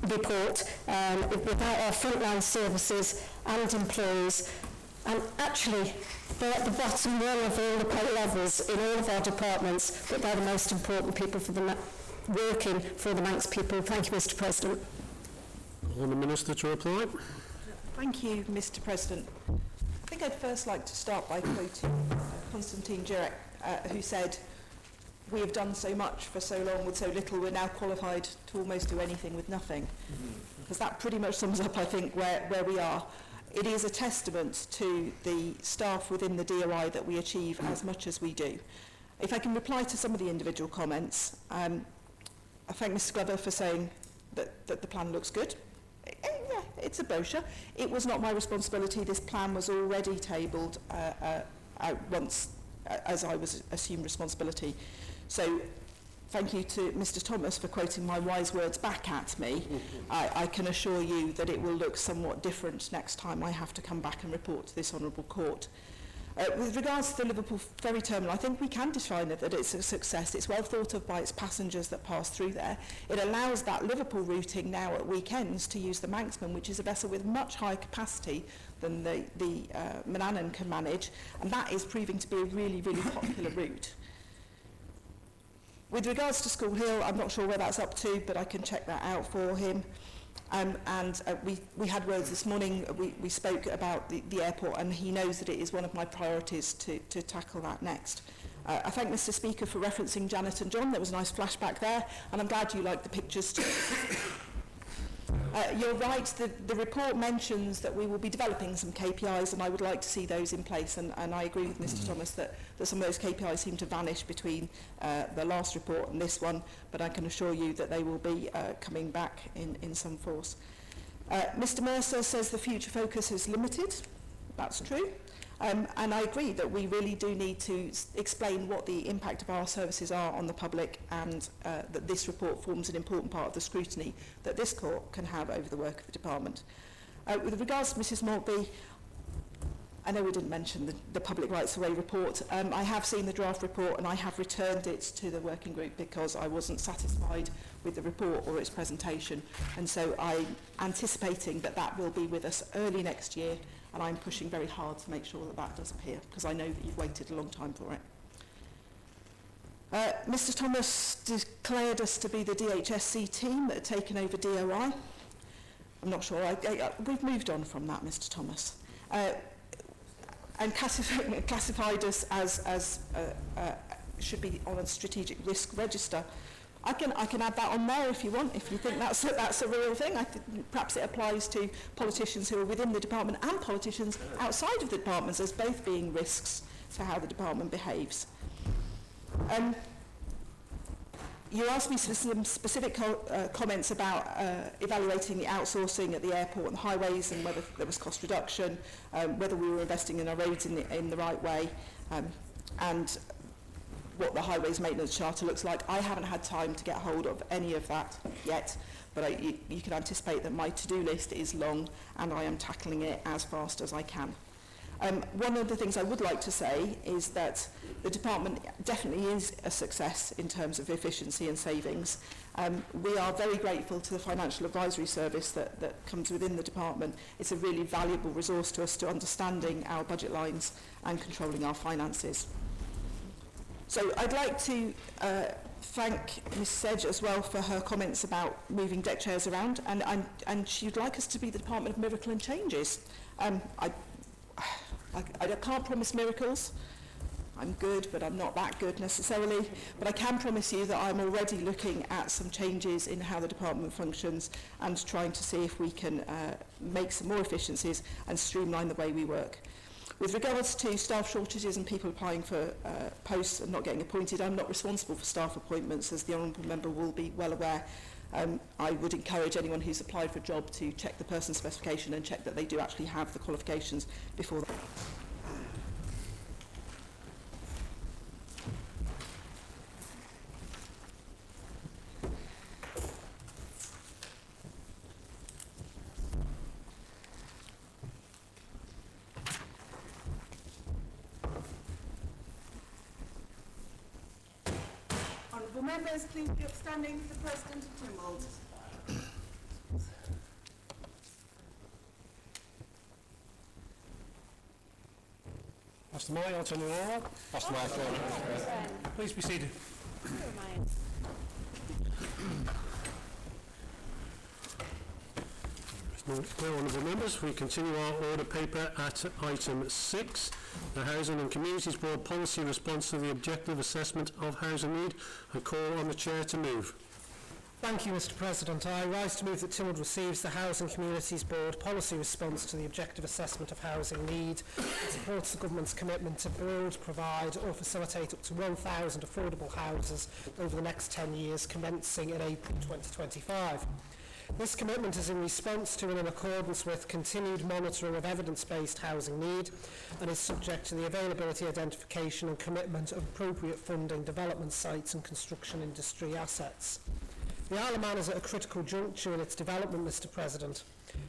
report without our frontline services and employees. And actually, they're at the bottom rung of all the pay levels in all of our departments, but they're the most important people for the working for the Manx people. Thank you, Mr. President. Will the Minister to reply? Thank you, Mr. President. I think I'd first like to start by quoting Konstantin Jurek, who said, "We have done so much for so long with so little, we're now qualified to almost do anything with nothing." Because that pretty much sums up, I think, where we are. It is a testament to the staff within the DOI that we achieve as much as we do. If I can reply to some of the individual comments, I thank Mr. Glover for saying that the plan looks good. Yeah, it's a brochure. It was not my responsibility. This plan was already tabled out once as I was assumed responsibility. So thank you to Mr. Thomas for quoting my wise words back at me. I can assure you that it will look somewhat different next time I have to come back and report to this Honourable Court. With regards to the Liverpool ferry terminal, I think we can define it that it's a success. It's well thought of by its passengers that pass through there. It allows that Liverpool routing now at weekends to use the Manxman, which is a vessel with much higher capacity than the Manannan can manage, and that is proving to be a really, really popular route. With regards to School Hill, I'm not sure where that's up to, but I can check that out for him. We had words this morning. We spoke about the airport, and he knows that it is one of my priorities to tackle that next. I thank Mr. Speaker for referencing Janet and John. There was a nice flashback there, and I'm glad you liked the pictures too. You're right, the report mentions that we will be developing some KPIs, and I would like to see those in place, and I agree with Mr. Thomas that some of those KPIs seem to vanish between the last report and this one, but I can assure you that they will be coming back in some force. Mr. Mercer says the future focus is limited. That's true. And I agree that we really do need to explain what the impact of our services are on the public, and that this report forms an important part of the scrutiny that this court can have over the work of the department. With regards to Mrs. Maltby, I know we didn't mention the Public Rights Away report. I have seen the draft report and I have returned it to the working group because I wasn't satisfied with the report or its presentation, and so I'm anticipating that that will be with us early next year, and I'm pushing very hard to make sure that that does appear, because I know that you've waited a long time for it. Mr. Thomas declared us to be the DHSC team that had taken over DOI. I'm not sure. We've moved on from that, Mr. Thomas. And classified us as should be on a strategic risk register. I can add that on there if you want, if you think that's a real thing. Perhaps it applies to politicians who are within the department and politicians outside of the departments as both being risks to how the department behaves. You asked me some specific comments about evaluating the outsourcing at the airport and the highways, and whether there was cost reduction, whether we were investing in our roads in the right way, and what the highways maintenance charter looks like. I haven't had time to get hold of any of that yet, but you can anticipate that my to-do list is long, and I am tackling it as fast as I can. One of the things I would like to say is that the department definitely is a success in terms of efficiency and savings. We are very grateful to the financial advisory service that comes within the department. It's a really valuable resource to us to understanding our budget lines and controlling our finances. So I'd like to thank Ms Sedge as well for her comments about moving deck chairs around, and she'd like us to be the Department of Miracle and Changes. I can't promise miracles. I'm good, but I'm not that good necessarily. But I can promise you that I'm already looking at some changes in how the department functions and trying to see if we can make some more efficiencies and streamline the way we work. With regards to staff shortages and people applying for posts and not getting appointed, I'm not responsible for staff appointments, as the Honourable Member will be well aware. I would encourage anyone who's applied for a job to check the person's specification and check that they do actually have the qualifications before that. Honourable members, please be upstanding for the President of Tynwald. Mr. Moy, I'll turn you all up. That's my turn. Please be seated. Now, honourable members, we continue our order paper at item 6, the Housing and Communities Board Policy Response to the Objective Assessment of Housing Need. I call on the Chair to move. Thank you, Mr. President. I rise to move that Tynwald receives the Housing Communities Board policy response to the objective assessment of housing need and supports the Government's commitment to build, provide or facilitate up to 1,000 affordable houses over the next 10 years, commencing in April 2025. This commitment is in response to and in accordance with continued monitoring of evidence-based housing need and is subject to the availability, identification and commitment of appropriate funding, development sites and construction industry assets. The Isle of Man is at a critical juncture in its development, Mr. President,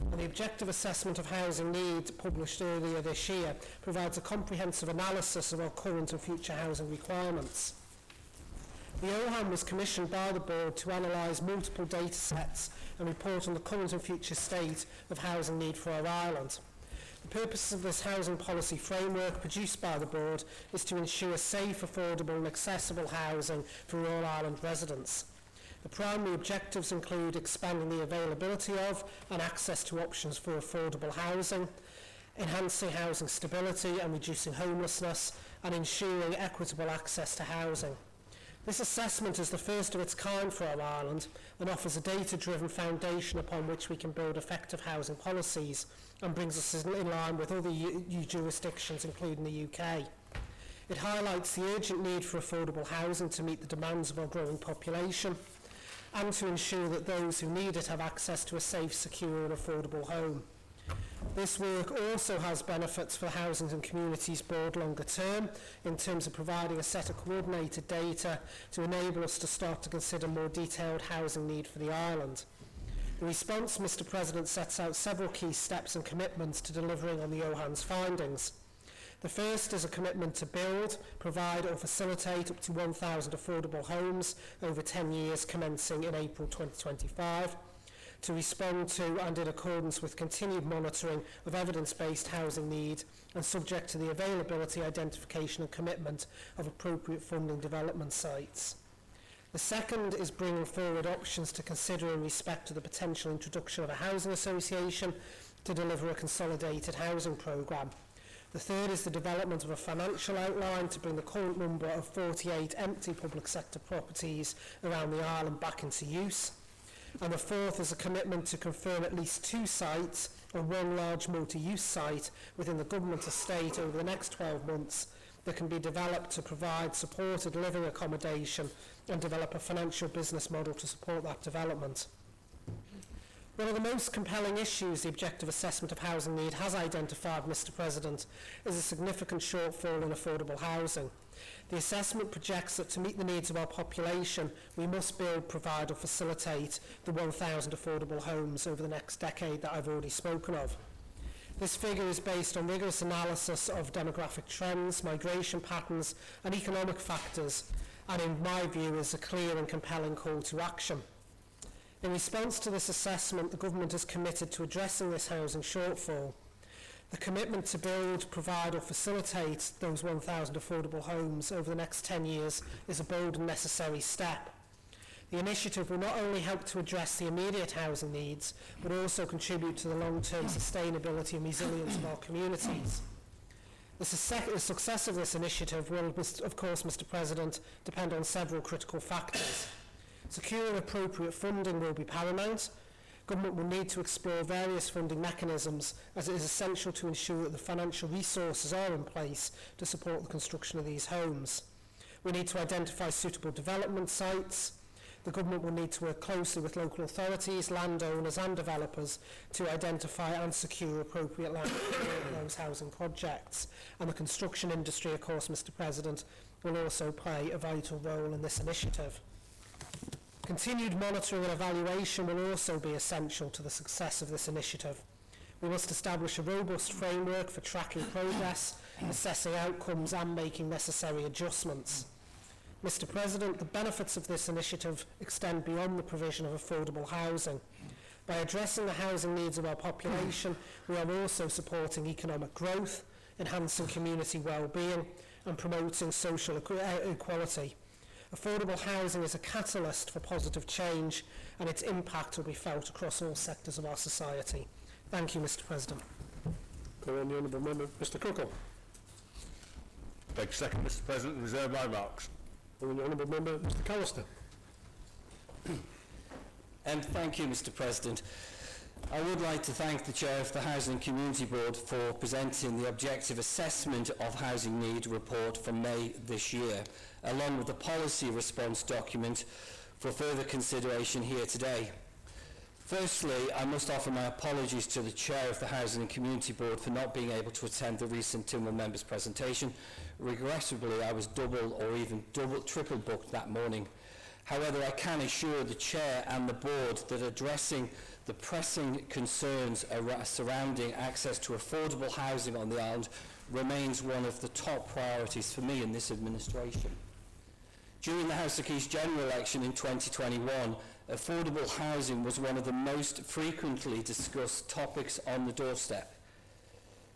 and the objective assessment of housing need published earlier this year provides a comprehensive analysis of our current and future housing requirements. The OHAM was commissioned by the Board to analyse multiple data sets and report on the current and future state of housing need for our island. The purpose of this housing policy framework produced by the Board is to ensure safe, affordable and accessible housing for all island residents. The primary objectives include expanding the availability of and access to options for affordable housing, enhancing housing stability and reducing homelessness, and ensuring equitable access to housing. This assessment is the first of its kind for our island and offers a data-driven foundation upon which we can build effective housing policies and brings us in line with other EU jurisdictions, including the UK. It highlights the urgent need for affordable housing to meet the demands of our growing population and to ensure that those who need it have access to a safe, secure and affordable home. This work also has benefits for the Housing and Communities Board longer term in terms of providing a set of coordinated data to enable us to start to consider more detailed housing need for the island. The response, Mr. President, sets out several key steps and commitments to delivering on the OHAM's findings. The first is a commitment to build, provide or facilitate up to 1,000 affordable homes over 10 years commencing in April 2025. To respond to and in accordance with continued monitoring of evidence-based housing need and subject to the availability, identification and commitment of appropriate funding development sites. The second is bringing forward options to consider in respect to the potential introduction of a housing association to deliver a consolidated housing programme. The third is the development of a financial outline to bring the current number of 48 empty public sector properties around the island back into use. And the fourth is a commitment to confirm at least 2 sites and 1 large multi-use site within the government estate over the next 12 months that can be developed to provide supported living accommodation and develop a financial business model to support that development. One of the most compelling issues the objective assessment of housing need has identified, Mr. President, is a significant shortfall in affordable housing. The assessment projects that to meet the needs of our population, we must build, provide or facilitate the 1,000 affordable homes over the next decade that I've already spoken of. This figure is based on rigorous analysis of demographic trends, migration patterns and economic factors, and in my view is a clear and compelling call to action. In response to this assessment, the Government is committed to addressing this housing shortfall. The commitment to build, provide or facilitate those 1,000 affordable homes over the next 10 years is a bold and necessary step. The initiative will not only help to address the immediate housing needs, but also contribute to the long-term sustainability and resilience of our communities. The success of this initiative will, of course, Mr. President, depend on several critical factors. Securing appropriate funding will be paramount. Government will need to explore various funding mechanisms as it is essential to ensure that the financial resources are in place to support the construction of these homes. We need to identify suitable development sites. The Government will need to work closely with local authorities, landowners and developers to identify and secure appropriate land for those housing projects. And the construction industry, of course, Mr. President, will also play a vital role in this initiative. Continued monitoring and evaluation will also be essential to the success of this initiative. We must establish a robust framework for tracking progress, assessing outcomes and making necessary adjustments. Mr. President, the benefits of this initiative extend beyond the provision of affordable housing. By addressing the housing needs of our population, we are also supporting economic growth, enhancing community well-being and promoting social equality. Affordable housing is a catalyst for positive change, and its impact will be felt across all sectors of our society. Thank you, Mr. President. Call on the honourable member, Mr. Cookle. Thank you, second, Mr. President. Reserve my remarks. Call on the honourable member, Mr. Callister. Thank you, Mr. President. I would like to thank the Chair of the Housing and Community Board for presenting the Objective Assessment of Housing Need report from May this year, along with the policy response document for further consideration here today. Firstly, I must offer my apologies to the Chair of the Housing and Community Board for not being able to attend the recent Tynwald members' presentation. Regrettably, I was double or even triple booked that morning. However, I can assure the Chair and the Board that addressing the pressing concerns surrounding access to affordable housing on the island remains one of the top priorities for me in this administration. During the House of Keys general election in 2021, affordable housing was one of the most frequently discussed topics on the doorstep.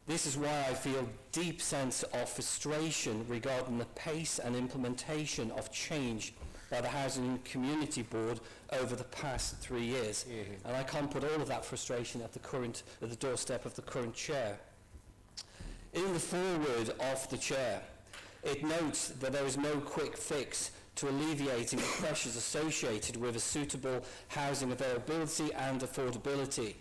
This is why I feel deep sense of frustration regarding the pace and implementation of change by the Housing and Community Board over the past 3 years. And I can't put all of that frustration at the doorstep of the current Chair. In the foreword of the Chair, it notes that there is no quick fix to alleviating the pressures associated with a suitable housing availability and affordability.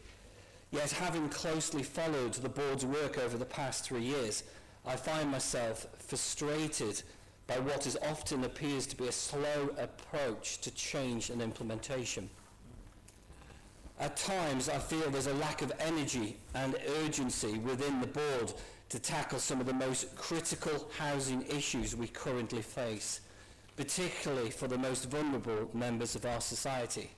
Yet, having closely followed the Board's work over the past 3 years, I find myself frustrated by what is often appears to be a slow approach to change and implementation. At times, I feel there's a lack of energy and urgency within the Board to tackle some of the most critical housing issues we currently face, particularly for the most vulnerable members of our society.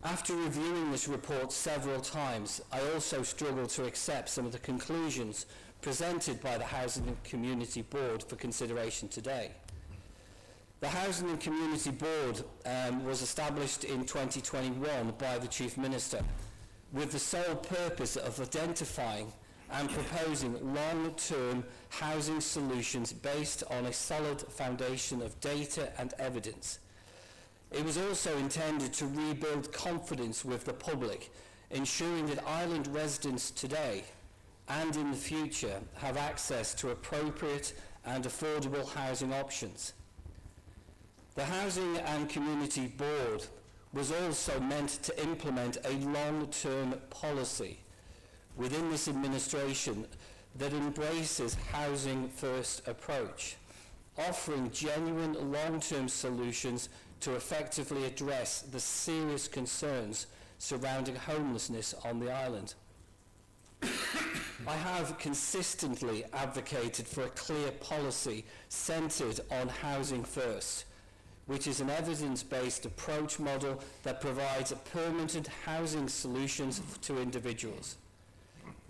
After reviewing this report several times, I also struggle to accept some of the conclusions presented by the Housing and Community Board for consideration today. The Housing and Community Board was established in 2021 by the Chief Minister with the sole purpose of identifying and proposing long-term housing solutions based on a solid foundation of data and evidence. It was also intended to rebuild confidence with the public, ensuring that island residents today and in the future have access to appropriate and affordable housing options. The Housing and Community Board was also meant to implement a long-term policy within this administration that embraces housing first approach, offering genuine long-term solutions to effectively address the serious concerns surrounding homelessness on the island. I have consistently advocated for a clear policy centred on housing first, which is an evidence-based approach model that provides permanent housing solutions to individuals.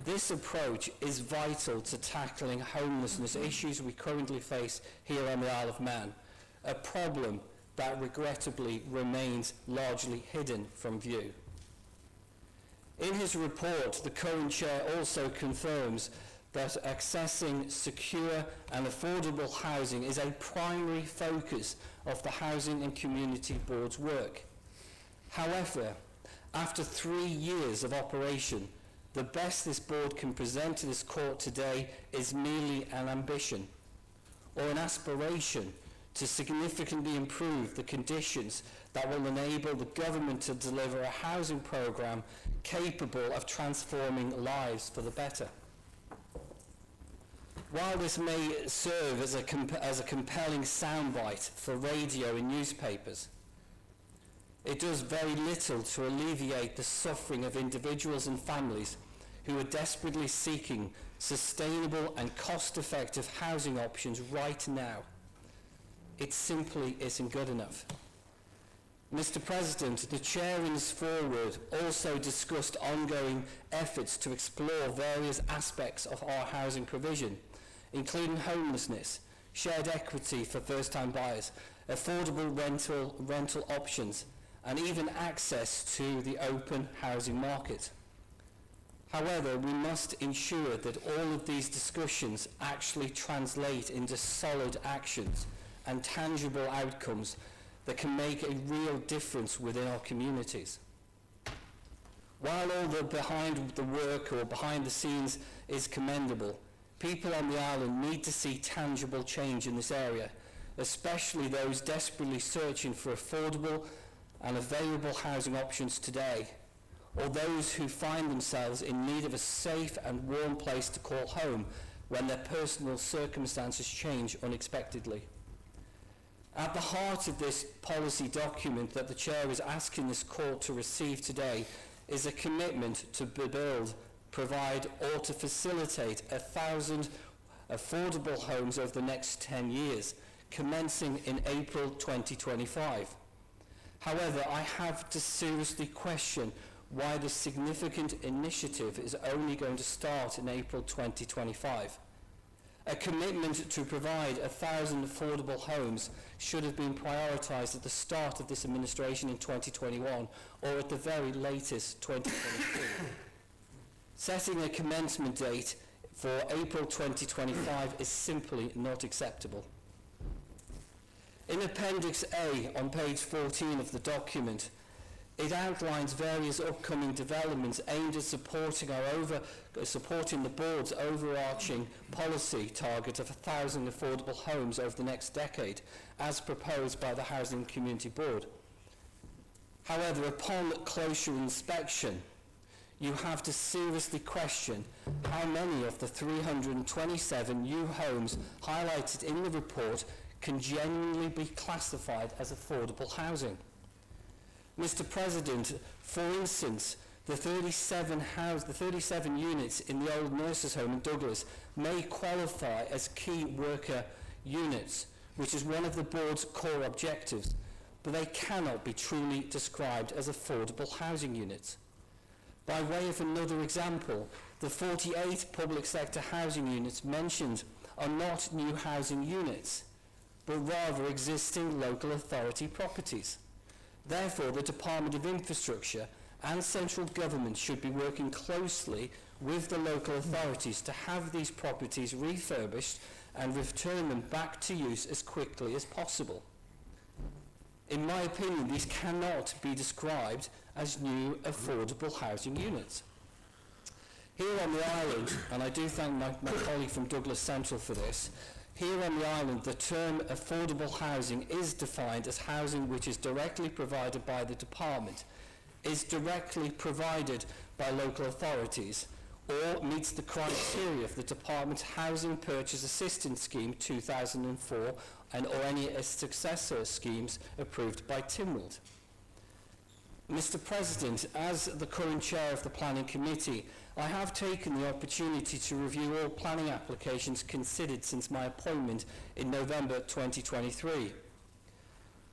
This approach is vital to tackling homelessness issues we currently face here on the Isle of Man, a problem that regrettably remains largely hidden from view. In his report, the current Chair also confirms that accessing secure and affordable housing is a primary focus of the Housing and Community Board's work. However, after 3 years of operation, the best this board can present to this court today is merely an ambition or an aspiration to significantly improve the conditions that will enable the government to deliver a housing programme capable of transforming lives for the better. While this may serve as a compelling soundbite for radio and newspapers, it does very little to alleviate the suffering of individuals and families who are desperately seeking sustainable and cost-effective housing options right now. It simply isn't good enough. Mr. President, the Chair in his foreword also discussed ongoing efforts to explore various aspects of our housing provision, including homelessness, shared equity for first-time buyers, affordable rental options, and even access to the open housing market. However, we must ensure that all of these discussions actually translate into solid actions and tangible outcomes that can make a real difference within our communities. While all the behind the work or behind the scenes is commendable, people on the island need to see tangible change in this area, especially those desperately searching for affordable and available housing options today, or those who find themselves in need of a safe and warm place to call home when their personal circumstances change unexpectedly. At the heart of this policy document that the Chair is asking this court to receive today is a commitment to build, provide or to facilitate 1,000 affordable homes over the next 10 years, commencing in April 2025. However, I have to seriously question why this significant initiative is only going to start in April 2025. A commitment to provide 1,000 affordable homes should have been prioritised at the start of this administration in 2021, or at the very latest 2022. Setting a commencement date for April 2025 is simply not acceptable. In Appendix A on page 14 of the document, it outlines various upcoming developments aimed at supporting the board's overarching policy target of 1,000 affordable homes over the next decade, as proposed by the Housing Community Board. However, upon closer inspection, you have to seriously question how many of the 327 new homes highlighted in the report can genuinely be classified as affordable housing. Mr. President, for instance, the 37 units in the old nurses' home in Douglas may qualify as key worker units, which is one of the board's core objectives, but they cannot be truly described as affordable housing units. By way of another example, the 48 public sector housing units mentioned are not new housing units, but rather existing local authority properties. Therefore, the Department of Infrastructure and central government should be working closely with the local authorities to have these properties refurbished and return them back to use as quickly as possible. In my opinion, these cannot be described as new affordable housing units. Here on the island, and I do thank my colleague from Douglas Central for this, here on the island, the term affordable housing is defined as housing which is directly provided by the department, is directly provided by local authorities, or meets the criteria of the department's Housing Purchase Assistance Scheme 2004 or any successor schemes approved by Tynwald. Mr. President, as the current chair of the Planning Committee, I have taken the opportunity to review all planning applications considered since my appointment in November 2023.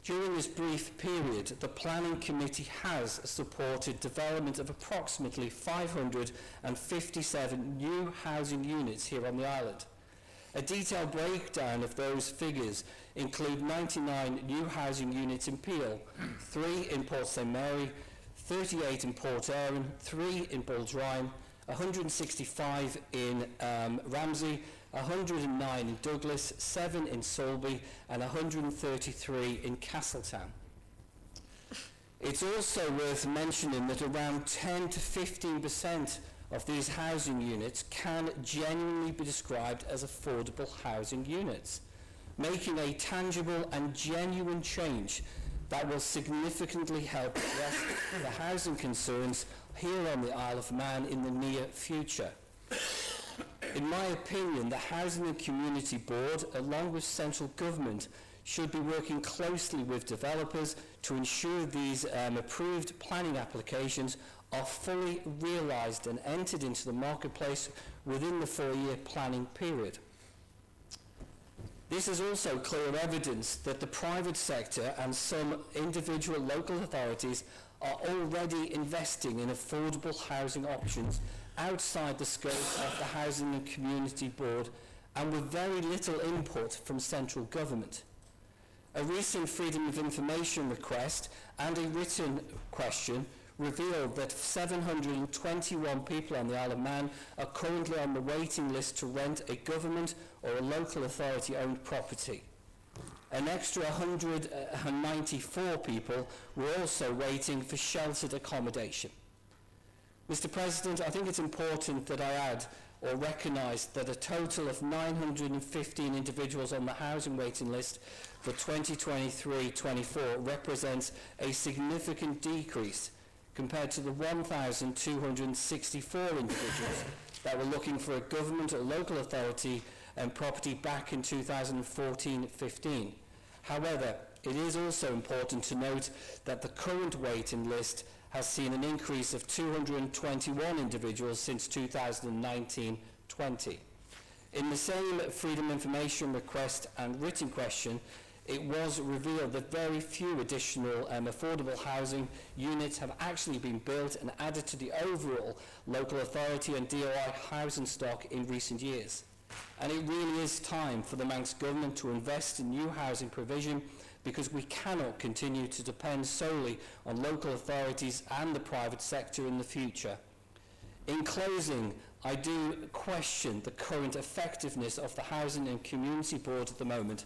During this brief period, the Planning Committee has supported development of approximately 557 new housing units here on the island. A detailed breakdown of those figures include 99 new housing units in Peel, 3 in Port St Mary, 38 in Port Erin, 3 in Bullsrine, 165 in Ramsey, 109 in Douglas, 7 in Solby, and 133 in Castletown. It's also worth mentioning that around 10 to 15% of these housing units can genuinely be described as affordable housing units, making a tangible and genuine change that will significantly help address the housing concerns here on the Isle of Man in the near future. In my opinion, the Housing and Community Board, along with central government, should be working closely with developers to ensure these approved planning applications are fully realised and entered into the marketplace within the 4-year planning period. This is also clear evidence that the private sector and some individual local authorities are already investing in affordable housing options outside the scope of the Housing and Community Board and with very little input from central government. A recent Freedom of Information request and a written question revealed that 721 people on the Isle of Man are currently on the waiting list to rent a government or a local authority-owned property. An extra 194 people were also waiting for sheltered accommodation. Mr. President, I think it's important that I add or recognise that a total of 915 individuals on the housing waiting list for 2023-24 represents a significant decrease compared to the 1,264 individuals that were looking for a government or local authority and property back in 2014-15. However, it is also important to note that the current waiting list has seen an increase of 221 individuals since 2019-20. In the same Freedom Information request and written question, it was revealed that very few additional affordable housing units have actually been built and added to the overall local authority and DOI housing stock in recent years. And it really is time for the Manx Government to invest in new housing provision, because we cannot continue to depend solely on local authorities and the private sector in the future. In closing, I do question the current effectiveness of the Housing and Community Board at the moment,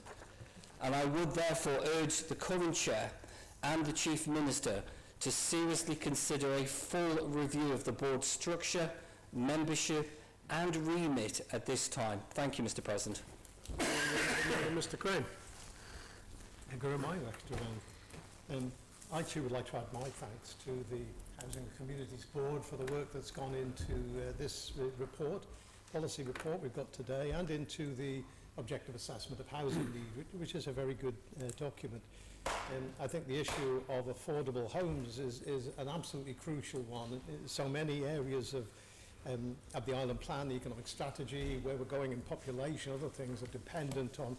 and I would therefore urge the current Chair and the Chief Minister to seriously consider a full review of the board's structure, membership and remit at this time. Thank you, Mr. President. Mr. Crane. I too would like to add my thanks to the Housing and Communities Board for the work that's gone into this policy report we've got today, and into the objective assessment of housing need, which is a very good document. I think the issue of affordable homes is an absolutely crucial one. So many areas of the Island Plan, the economic strategy, where we're going in population, other things are dependent on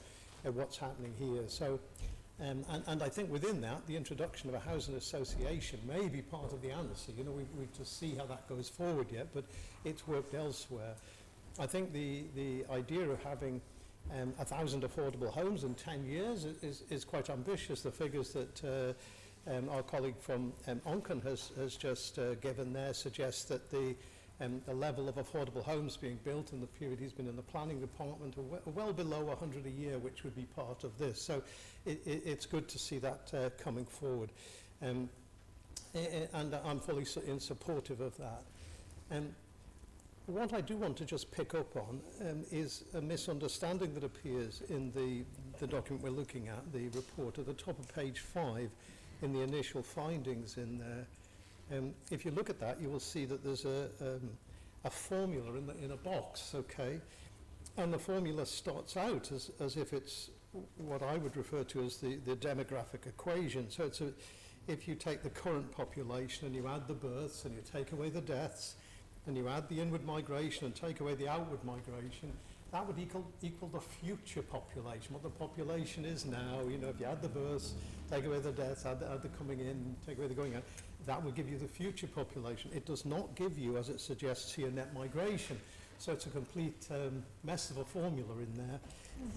what's happening here. So, and I think within that, the introduction of a housing association may be part of the answer. You know, we to see how that goes forward yet, but it's worked elsewhere. I think the idea of having 1,000 affordable homes in 10 years is quite ambitious. The figures that our colleague from Onken has just given there suggest that the level of affordable homes being built in the period he's been in the planning department are well below 100 a year, which would be part of this. So it's good to see that coming forward. And I'm fully supportive of that. What I do want to just pick up on is a misunderstanding that appears in the document we're looking at, the report, at the top of page 5, in the initial findings in there. If you look at that, you will see that there's a formula in a box, okay? And the formula starts out as if it's what I would refer to as the demographic equation. So it's if you take the current population and you add the births and you take away the deaths and you add the inward migration and take away the outward migration, that would equal the future population, what the population is now. You know, if you add the births, take away the deaths, add the coming in, take away the going out, that would give you the future population. It does not give you, as it suggests here, net migration. So it's a complete mess of a formula in there.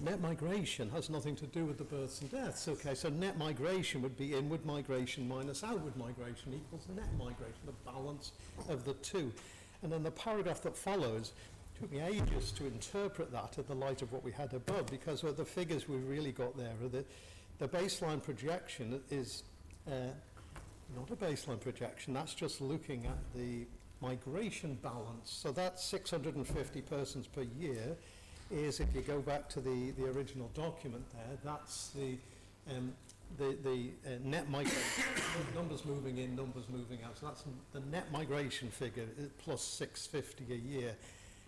Net migration has nothing to do with the births and deaths. Okay, so net migration would be inward migration minus outward migration equals net migration, the balance of the two. And then the paragraph that follows, it took me ages to interpret that in the light of what we had above, because the figures we've really got there are the baseline projection is not a baseline projection, that's just looking at the migration balance. So that's 650 persons per year is, if you go back to the original document there, that's the net migration, numbers moving in, numbers moving out. So that's the net migration figure, plus 650 a year.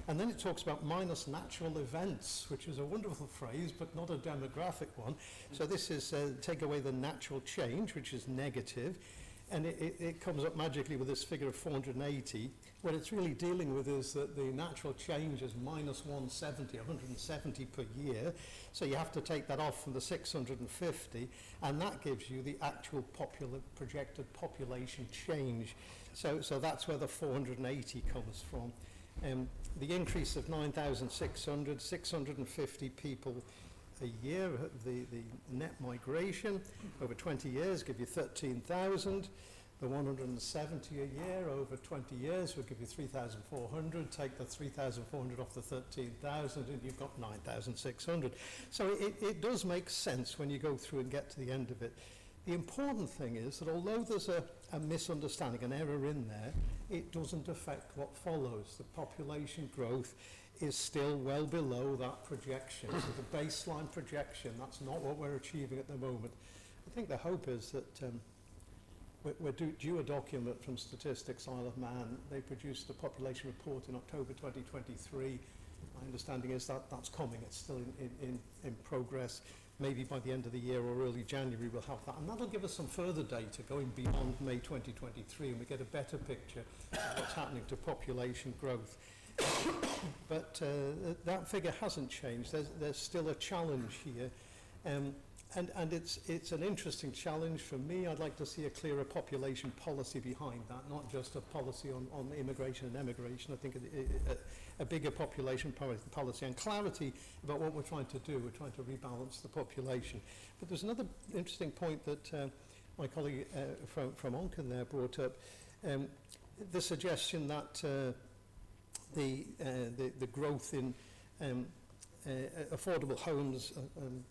And then it talks about minus natural events, which is a wonderful phrase, but not a demographic one. So this is take away the natural change, which is negative, and it comes up magically with this figure of 480. What it's really dealing with is that the natural change is minus 170 per year. So you have to take that off from the 650, and that gives you the actual projected population change. So that's where the 480 comes from. The increase of 9,600, 650 people a year, the net migration over 20 years give you 13,000. the 170 a year over 20 years will give you 3,400. Take the 3,400 off the 13,000 and you've got 9,600. So it does make sense when you go through and get to the end of it. The important thing is that although there's a misunderstanding, an error in there, it doesn't affect what follows. The population growth is still well below that projection. So the baseline projection, that's not what we're achieving at the moment. I think the hope is that we're due a document from Statistics Isle of Man. They produced a population report in October 2023. My understanding is that that's coming. It's still in progress. Maybe by the end of the year or early January we'll have that. And that'll give us some further data going beyond May 2023, and we get a better picture of what's happening to population growth. But that figure hasn't changed. There's still a challenge here. And it's an interesting challenge for me. I'd like to see a clearer population policy behind that, not just a policy on immigration and emigration. I think a bigger population policy and clarity about what we're trying to do. We're trying to rebalance the population. But there's another interesting point that my colleague from Onken there brought up, the suggestion that the growth in affordable homes,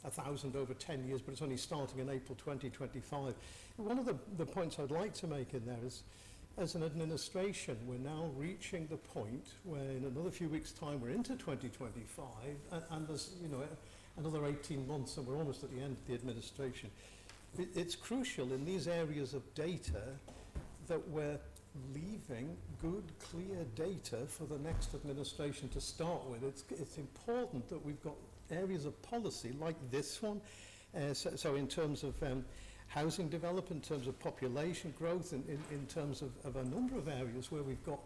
1,000 over 10 years, but it's only starting in April 2025. One of the points I'd like to make in there is, as an administration, we're now reaching the point where in another few weeks' time we're into 2025, and there's another 18 months and we're almost at the end of the administration. It's crucial in these areas of data that we're leaving good, clear data for the next administration to start with. It's important that we've got areas of policy like this one. So in terms of housing development, in terms of population growth, in terms of a number of areas where we've got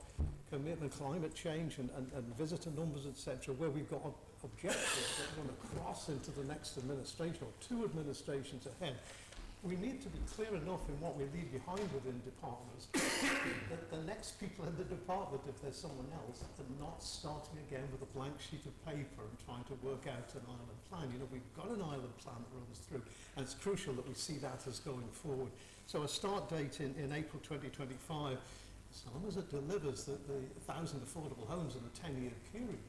commitment, climate change and visitor numbers, etc., where we've got objectives that are going to cross into the next administration or two administrations ahead. We need to be clear enough in what we leave behind within departments that the next people in the department, if there's someone else, are not starting again with a blank sheet of paper and trying to work out an island plan. We've got an island plan that runs through, and it's crucial that we see that as going forward. So a start date in April 2025, as long as it delivers the 1,000 affordable homes in a 10-year period,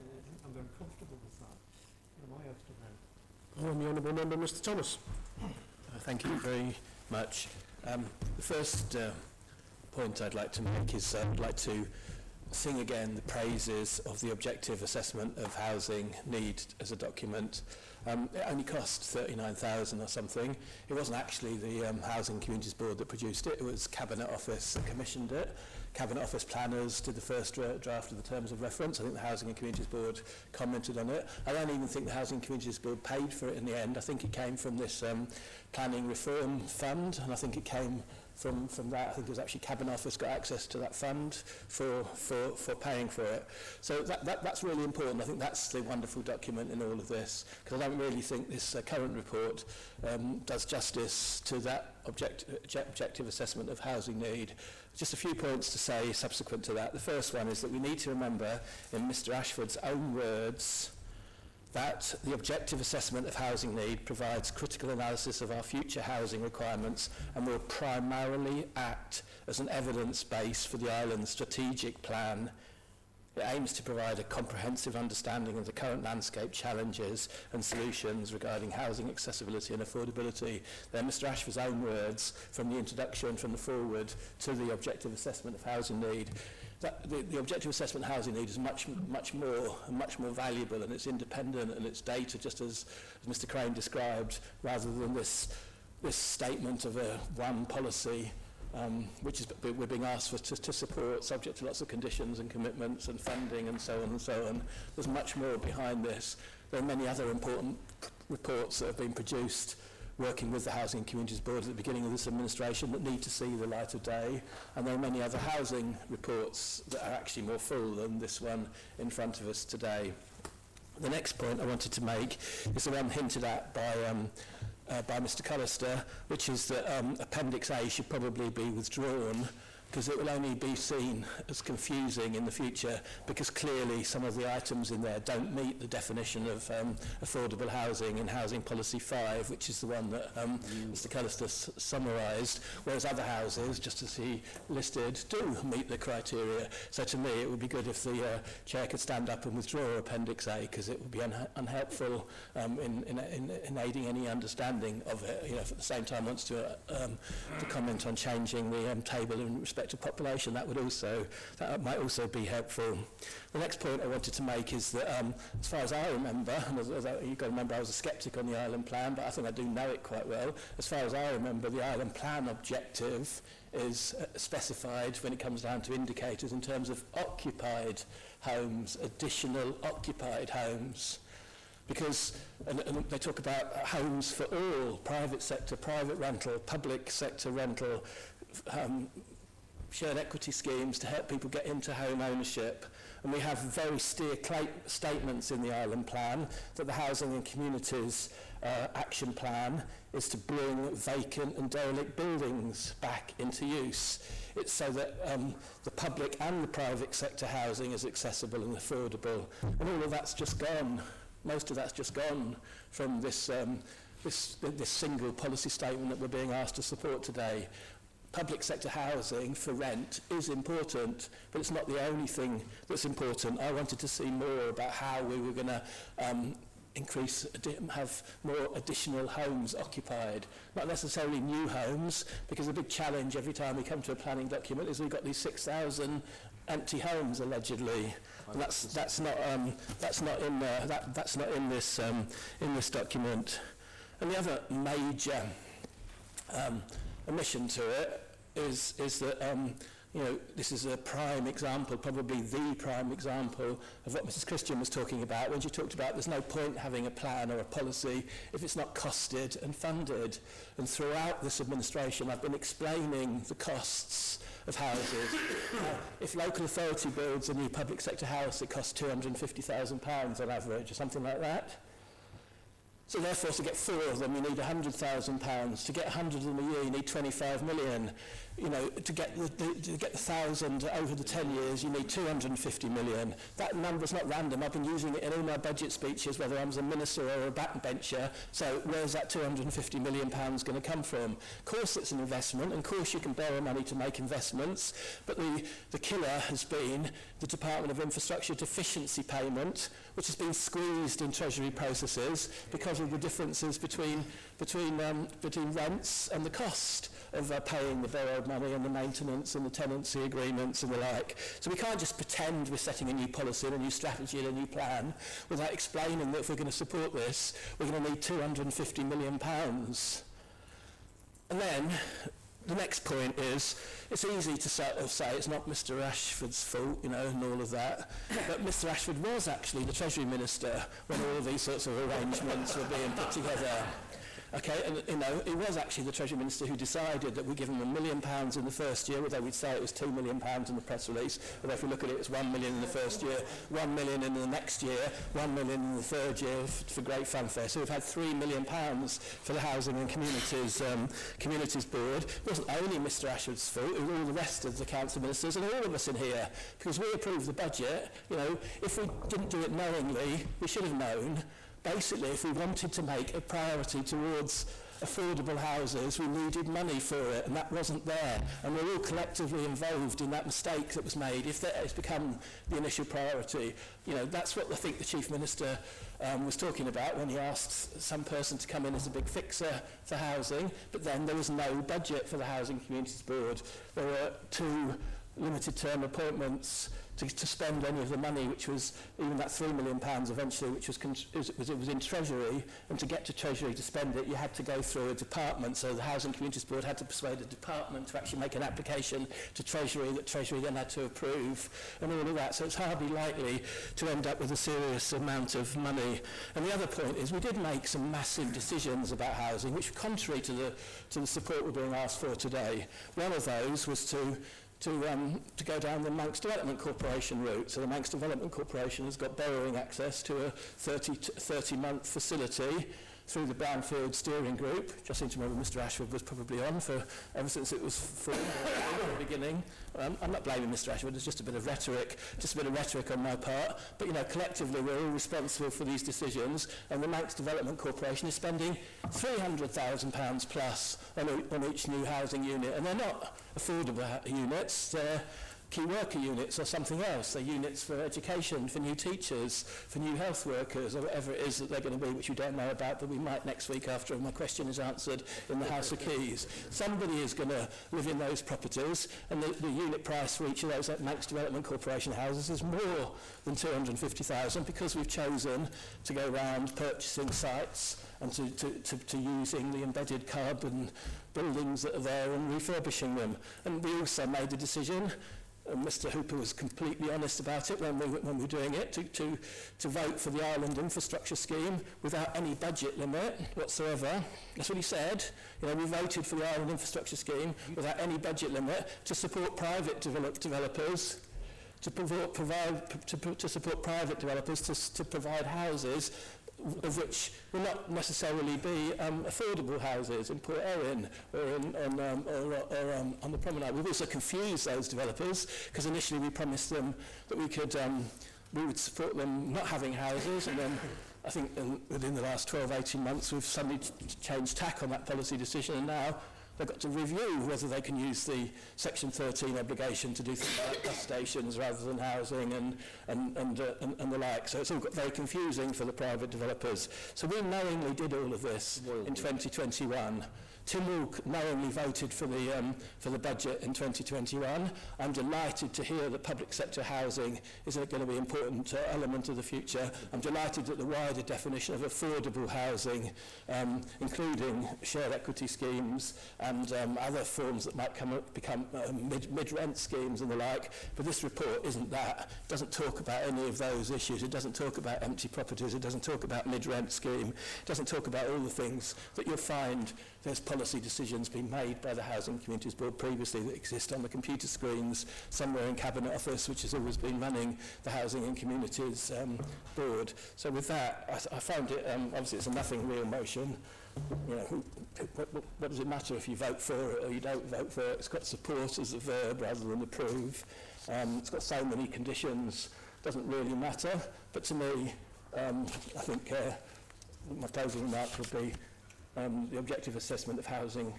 I'm very comfortable with that. Am I out to then? And the Honourable Member, Mr Thomas. Thank you very much. The first point I'd like to make is I'd like to sing again the praises of the objective assessment of housing need as a document. It only cost 39,000 or something. It wasn't actually the Housing Communities Board that produced it. It was Cabinet Office that commissioned it. Cabinet Office planners did the first draft of the terms of reference. I think the Housing and Communities Board commented on it. I don't even think the Housing and Communities Board paid for it in the end. I think it came from this planning reform fund, and I think it came from that. I think it was actually Cabinet Office got access to that fund for paying for it. So that's really important. I think that's the wonderful document in all of this, because I don't really think this current report does justice to that objective assessment of housing need. Just a few points to say subsequent to that. The first one is that we need to remember, in Mr Ashford's own words, that the objective assessment of housing need provides critical analysis of our future housing requirements and will primarily act as an evidence base for the island's strategic plan. It aims to provide a comprehensive understanding of the current landscape challenges and solutions regarding housing accessibility and affordability. They're Mr Ashford's own words from the introduction, from the forward to the objective assessment of housing need. The objective assessment of housing need is much more valuable, and it's independent, and it's data, just as Mr Crane described, rather than this statement of a one policy which is we're being asked for to support, subject to lots of conditions and commitments and funding and so on and so on. There's much more behind this. There are many other important reports that have been produced working with the Housing and Communities Board at the beginning of this administration that need to see the light of day, and there are many other housing reports that are actually more full than this one in front of us today. The next point I wanted to make is the one hinted at by Mr Collister, which is that Appendix A should probably be withdrawn because it will only be seen as confusing in the future, because clearly some of the items in there don't meet the definition of affordable housing in Housing Policy 5, which is the one that Mr Callister summarised, whereas other houses, just as he listed, do meet the criteria. So to me it would be good if the Chair could stand up and withdraw Appendix A, because it would be unhelpful in aiding any understanding of it. You know, if at the same time wants to comment on changing the table in respect to population, that might also be helpful. The next point I wanted to make is that as far as I remember, and as you've got to remember I was a sceptic on the island plan, but I think I do know it quite well. As far as I remember, the island plan objective is specified when it comes down to indicators in terms of occupied homes, additional occupied homes. Because and they talk about homes for all, private sector, private rental, public sector rental, shared equity schemes to help people get into home ownership. And we have very austere statements in the island plan that the Housing and Communities Action Plan is to bring vacant and derelict buildings back into use. It's so that the public and the private sector housing is accessible and affordable. And all of that's just gone. Most of that's just gone from this single policy statement that we're being asked to support today. Public sector housing for rent is important, but it's not the only thing that's important. I wanted to see more about how we were going to have more additional homes occupied, not necessarily new homes, because the big challenge every time we come to a planning document is we've got these 6,000 empty homes allegedly. And that's not in this document. And the other major omission to it is that you know, this is a prime example, probably the prime example of what Mrs Christian was talking about when she talked about there's no point having a plan or a policy if it's not costed and funded. And throughout this administration I've been explaining the costs of houses. If local authority builds a new public sector house, it costs £250,000 on average or something like that. So therefore, to get 4 of them, you need £100,000. To get 100 of them a year, you need 25 million. You know, to get the 1,000 over the 10 years, you need 250 million. That number's not random. I've been using it in all my budget speeches, whether I was a minister or a backbencher. So where's that 250 million pounds going to come from? Of course it's an investment, and of course you can borrow money to make investments, but the killer has been the Department of Infrastructure deficiency payment, which has been squeezed in Treasury processes because of the differences between rents and the cost of paying the borrowed money and the maintenance and the tenancy agreements and the like. So we can't just pretend we're setting a new policy and a new strategy and a new plan without explaining that if we're going to support this, we're going to need £250 million. And then the next point is, it's easy to say it's not Mr Ashford's fault, you know, and all of that, but Mr Ashford was actually the Treasury Minister when all of these sorts of arrangements were being put together. Okay, and you know, it was actually the Treasury Minister who decided that we give him £1 million in the first year, although we'd say it was £2 million in the press release, although if we look at it, it's £1 million in the first year, £1 million in the next year, £1 million in the third year for great fanfare. So we've had £3 million for the Housing and Communities Board. It wasn't only Mr Ashford's fault, it was all the rest of the council ministers and all of us in here, because we approved the budget. You know, if we didn't do it knowingly, we should have known. Basically, if we wanted to make a priority towards affordable houses, we needed money for it, and that wasn't there. And we're all collectively involved in that mistake that was made. If that has become the initial priority, you know, that's what I think the Chief Minister was talking about when he asked some person to come in as a big fixer for housing, but then there was no budget for the Housing Communities Board. There were 2 limited term appointments to spend any of the money, which was even that £3 million eventually, which was in Treasury, and to get to Treasury to spend it, you had to go through a department. So the Housing Communities Board had to persuade a department to actually make an application to Treasury that Treasury then had to approve, and all of that. So it's hardly likely to end up with a serious amount of money. And the other point is we did make some massive decisions about housing, which were contrary to the support we're being asked for today. One of those was to go down the Manx Development Corporation route. So the Manx Development Corporation has got borrowing access to a 30-month facility through the Brownfield Steering Group, which I seem to remember Mr Ashford was probably on for ever since it was formed at the beginning. I'm not blaming Mr Ashford, it's just a bit of rhetoric on my part. But, you know, collectively we're all responsible for these decisions, and the Manx Development Corporation is spending £300,000 plus on each new housing unit, and they're not affordable units, they're key worker units or something else. They're units for education, for new teachers, for new health workers, or whatever it is that they're going to be, which we don't know about, but we might next week after my question is answered in the House of Keys. Somebody is going to live in those properties, and the unit price for each of those Manx Development Corporation houses is more than $250,000 because we've chosen to go around purchasing sites and to using the embedded carbon buildings that are there and refurbishing them. And we also made the decision, and Mr Hooper was completely honest about it when we were doing it, to vote for the Island Infrastructure Scheme without any budget limit whatsoever. That's what he said. You know, we voted for the Island Infrastructure Scheme without any budget limit to support private developers, to support private developers to provide houses of which will not necessarily be affordable houses in Port Erin or on the promenade. We've also confused those developers because initially we promised them that we would support them not having houses, and then I think within the last 12-18 months we've suddenly changed tack on that policy decision, and now they've got to review whether they can use the Section 13 obligation to do things like bus stations rather than housing and the like. So it's all got very confusing for the private developers. So we knowingly did all of this in 2021. Tynwald knowingly voted for the budget in 2021. I'm delighted to hear that public sector housing is going to be an important element of the future. I'm delighted that the wider definition of affordable housing, including shared equity schemes and other forms that might become mid-rent schemes and the like, but this report isn't that. It doesn't talk about any of those issues. It doesn't talk about empty properties. It doesn't talk about mid-rent scheme. It doesn't talk about all the things that you'll find there's policy decisions being made by the Housing and Communities Board previously that exist on the computer screens somewhere in Cabinet Office, which has always been running the Housing and Communities Board. So with that, I found it, obviously it's a nothing real motion. You know, what does it matter if you vote for it or you don't vote for it? It's got support as a verb rather than approve. It's got so many conditions, doesn't really matter. But to me, I think my closing remark would be the objective assessment of housing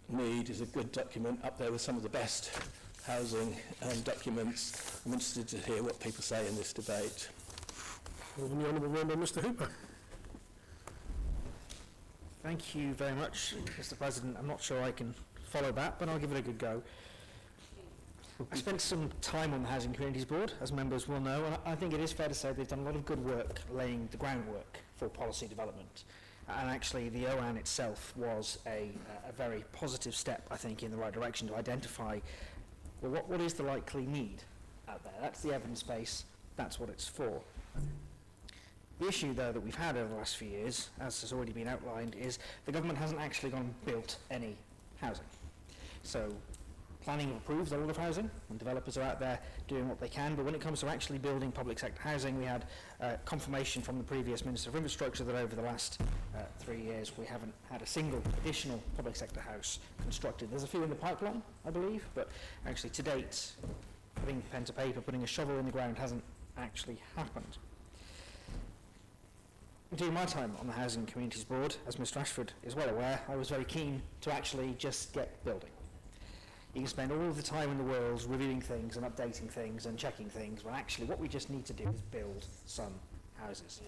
need is a good document up there with some of the best housing documents. I'm interested to hear what people say in this debate. And the Honourable Member, Mr Hooper. Thank you very much, Mr President. I'm not sure I can follow that, but I'll give it a good go. I spent some time on the Housing and Communities Board, as members will know, and I think it is fair to say they've done a lot of good work laying the groundwork for policy development. And actually the OAN itself was a very positive step, I think, in the right direction to identify, well, what is the likely need out there? That's the evidence base, that's what it's for. The issue, though, that we've had over the last few years, as has already been outlined, is the government hasn't actually gone and built any housing. So planning approves a lot of housing, and developers are out there doing what they can, but when it comes to actually building public sector housing, we had confirmation from the previous Minister of Infrastructure that over the last 3 years we haven't had a single additional public sector house constructed. There's a few in the pipeline, I believe, but actually to date, putting pen to paper, putting a shovel in the ground hasn't actually happened. During my time on the Housing and Communities Board, as Mr Ashford is well aware, I was very keen to actually just get building. You can spend all of the time in the world reviewing things and updating things and checking things, when actually what we just need to do is build some houses.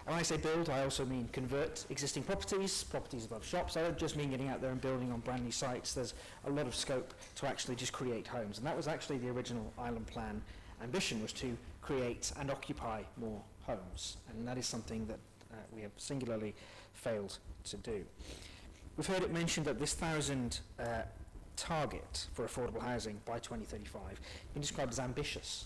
And when I say build, I also mean convert existing properties above shops. I don't just mean getting out there and building on brand new sites. There's a lot of scope to actually just create homes. And that was actually the original Island Plan ambition, was to create and occupy more homes. And that is something that we have singularly failed to do. We've heard it mentioned that this 1,000 target for affordable housing by 2035 been described as ambitious.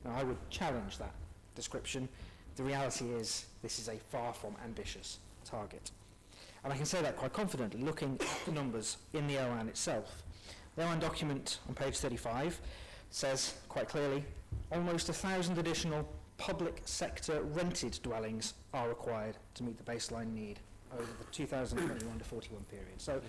Now, I would challenge that description. The reality is this is a far from ambitious target. And I can say that quite confidently, looking at the numbers in the OAN itself. The OAN document on page 35 says quite clearly, almost 1,000 additional public sector rented dwellings are required to meet the baseline need over the 2021 to 41 period. So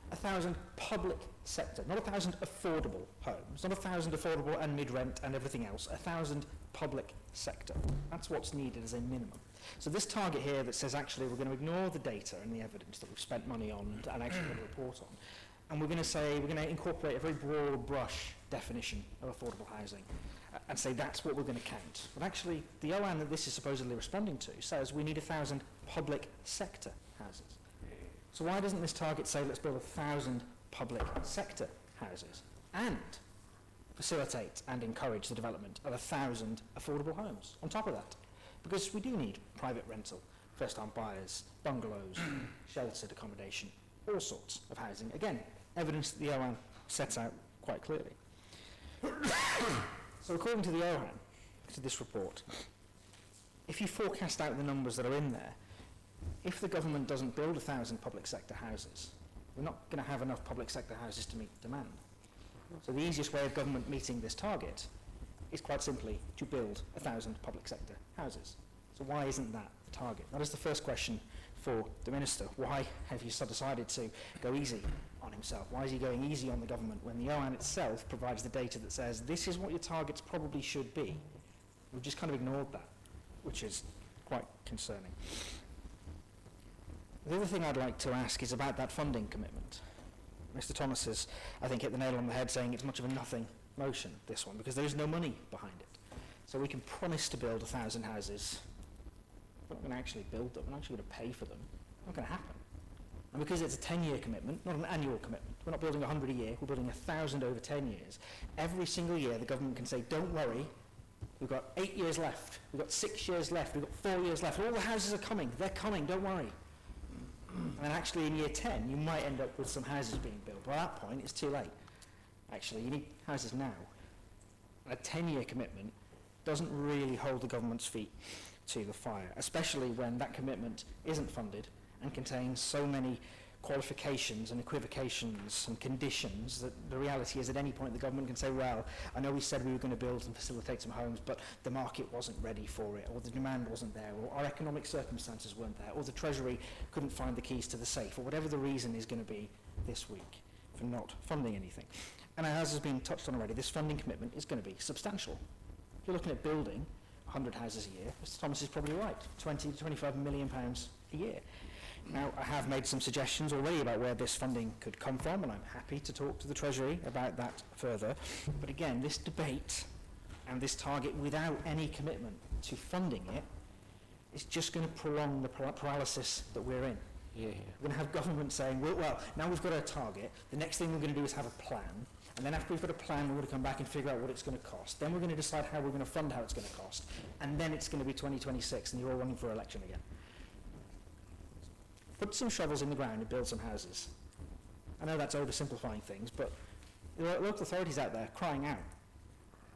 1,000 public sector, not 1,000 affordable homes, not 1,000 affordable and mid-rent and everything else, 1,000 public sector. That's what's needed as a minimum. So this target here that says actually we're going to ignore the data and the evidence that we've spent money on and actually got a report on, and we're going to say we're going to incorporate a very broad brush definition of affordable housing and say that's what we're going to count. But actually the OAN that this is supposedly responding to says we need 1,000 public sector houses. So why doesn't this target say let's build 1,000 public sector houses and facilitate and encourage the development of 1,000 affordable homes on top of that? Because we do need private rental, first-time buyers, bungalows, sheltered accommodation, all sorts of housing. Again, evidence that the OAN sets out quite clearly. So according to the OAN, to this report, if you forecast out the numbers that are in there, if the government doesn't build 1,000 public sector houses, we're not going to have enough public sector houses to meet demand. So the easiest way of government meeting this target is quite simply to build 1,000 public sector houses. So why isn't that the target? That is the first question for the Minister. Why have you decided to go easy on himself? Why is he going easy on the government when the OAN itself provides the data that says this is what your targets probably should be? We've just kind of ignored that, which is quite concerning. The other thing I'd like to ask is about that funding commitment. Mr. Thomas has, I think, hit the nail on the head saying it's much of a nothing motion, this one, because there is no money behind it. So we can promise to build 1,000 houses. We're not going to actually build them. We're not actually going to pay for them. Not going to happen. And because it's a 10-year commitment, not an annual commitment, we're not building 100 a year, we're building 1,000 over 10 years. Every single year the government can say, don't worry, we've got 8 years left, we've got 6 years left, we've got 4 years left, all the houses are coming, they're coming, don't worry. And then actually in year 10 you might end up with some houses being built. By that point it's too late. Actually, you need houses now. A 10-year commitment doesn't really hold the government's feet to the fire, especially when that commitment isn't funded and contains so many qualifications and equivocations and conditions that the reality is at any point the government can say, well, I know we said we were going to build and facilitate some homes, but the market wasn't ready for it, or the demand wasn't there, or our economic circumstances weren't there, or the Treasury couldn't find the keys to the safe, or whatever the reason is going to be this week for not funding anything. And as has been touched on already, this funding commitment is going to be substantial. If you're looking at building 100 houses a year, Mr. Thomas is probably right, 20 to 25 million pounds a year. Now, I have made some suggestions already about where this funding could come from, and I'm happy to talk to the Treasury about that further. But again, this debate and this target without any commitment to funding it is just going to prolong the paralysis that we're in. We're going to have government saying, well, now we've got our target, the next thing we're going to do is have a plan, and then after we've got a plan, we're going to come back and figure out what it's going to cost. Then we're going to decide how we're going to fund how it's going to cost, and then it's going to be 2026, and you're all running for election again. Put some shovels in the ground and build some houses. I know that's oversimplifying things, but there are local authorities out there crying out,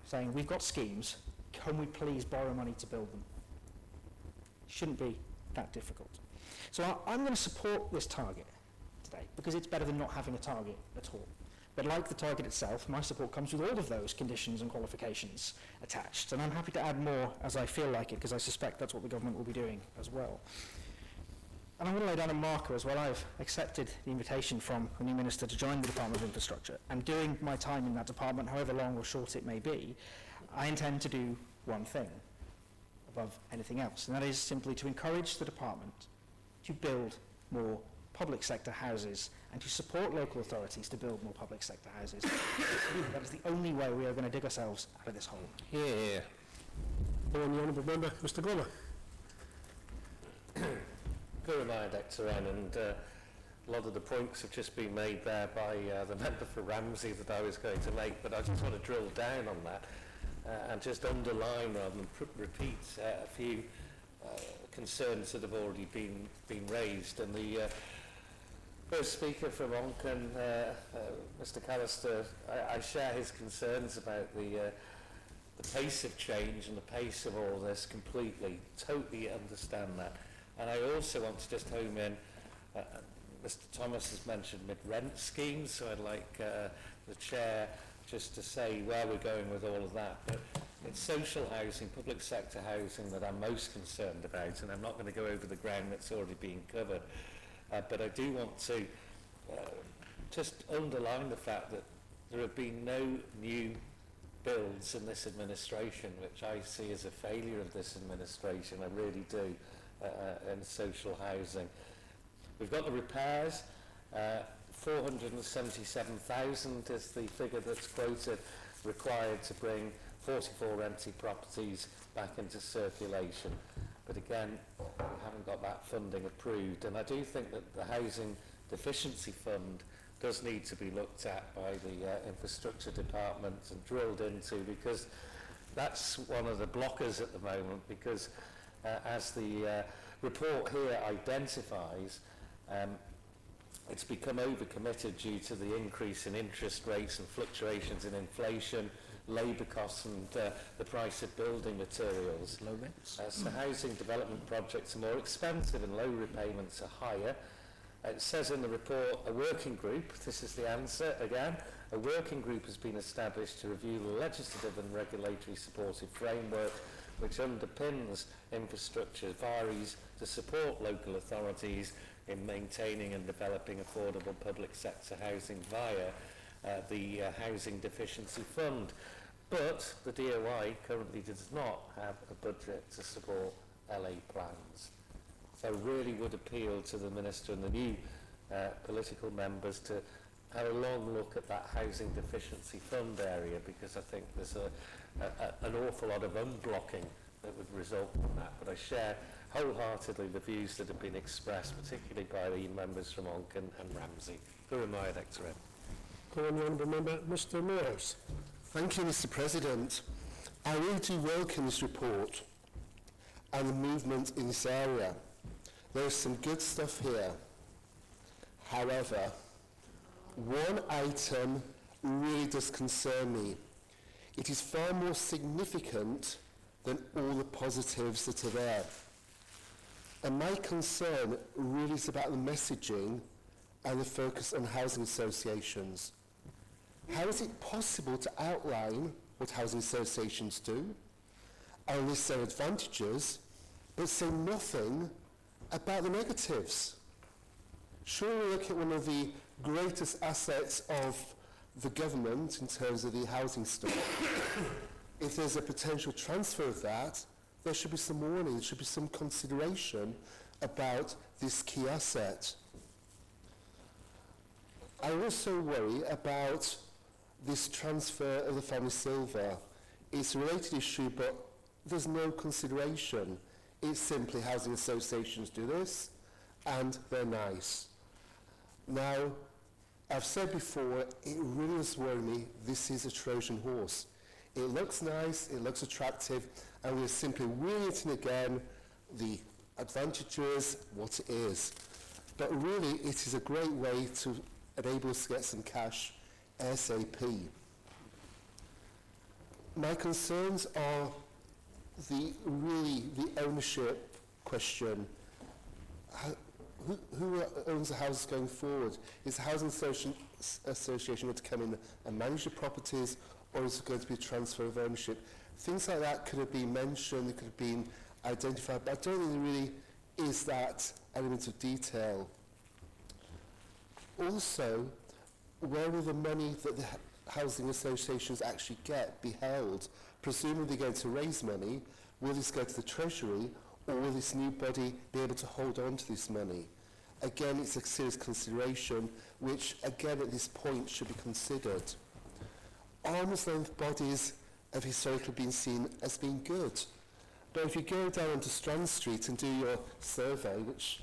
saying, we've got schemes, can we please borrow money to build them? Shouldn't be that difficult. So I'm going to support this target today, because it's better than not having a target at all. But like the target itself, my support comes with all of those conditions and qualifications attached. And I'm happy to add more as I feel like it, because I suspect that's what the government will be doing as well. And I'm going to lay down a marker as well. I've accepted the invitation from the new Minister to join the Department of Infrastructure. And during my time in that department, however long or short it may be, I intend to do one thing above anything else. And that is simply to encourage the department to build more public sector houses and to support local authorities to build more public sector houses. That is the only way we are going to dig ourselves out of this hole. The Honourable Member, Mr. Glover. Good reminder, Dr. N, and a lot of the points have just been made there by the member for Ramsey that I was going to make, but I just want to drill down on that and just underline rather than repeat a few concerns that have already been raised. And the first speaker from Onken, Mr. Callister, I share his concerns about the pace of change and the pace of all this completely, totally understand that. And I also want to just home in, Mr. Thomas has mentioned mid-rent schemes, so I'd like the Chair just to say where we're going with all of that. But It's social housing, public sector housing that I'm most concerned about, and I'm not going to go over the ground that's already been covered. But I do want to just underline the fact that there have been no new builds in this administration, which I see as a failure of this administration. I really do, in social housing. We've got the repairs. 477,000 is the figure that's quoted, required to bring 44 empty properties back into circulation. But again, we haven't got that funding approved. And I do think that the Housing Deficiency Fund does need to be looked at by the Infrastructure Department and drilled into, because that's one of the blockers at the moment, because as the report here identifies, it's become overcommitted due to the increase in interest rates and fluctuations in inflation, labour costs and the price of building materials. So housing development projects are more expensive and loan repayments are higher. It says in the report, a working group, this is the answer again, a working group has been established to review the legislative and regulatory supportive framework which underpins infrastructure varies to support local authorities in maintaining and developing affordable public sector housing via the Housing Deficiency Fund. But the DOI currently does not have a budget to support LA plans. So really would appeal to the Minister and the new political members to have a long look at that Housing Deficiency Fund area, because I think there's an awful lot of unblocking that would result from that. But I share wholeheartedly the views that have been expressed, particularly by the members from Onken and Ramsey. Go on, Honourable Member, Mr. Moores. Thank you, Mr. President. I really do welcome this report and the movement in this area. There is some good stuff here. However, one item really does concern me. It is far more significant than all the positives that are there. And my concern really is about the messaging and the focus on housing associations. How is it possible to outline what housing associations do, and list their advantages, but say nothing about the negatives? Surely look at one of the greatest assets of the government in terms of the housing stock. If there's a potential transfer of that, there should be some warning, there should be some consideration about this key asset. I also worry about this transfer of the family silver. It's a related issue, but there's no consideration. It's simply housing associations do this, and they're nice. Now, I've said before, it really does worry me, this is a Trojan horse. It looks nice, it looks attractive, and we're simply wheeling it in again, the advantages, what it is. But really, it is a great way to enable us to get some cash ASAP. My concerns are the ownership question. Who owns the houses going forward? Is the housing association going to come in and manage the properties, or is it going to be a transfer of ownership? Things like that could have been mentioned, they could have been identified, but I don't think there really is that element of detail. Also, where will the money that the housing associations actually get be held? Presumably they're going to raise money. Will this go to the Treasury, or will this new body be able to hold on to this money? Again, it's a serious consideration, which again at this point should be considered. Arm's length bodies have historically been seen as being good. But if you go down onto Strand Street and do your survey, which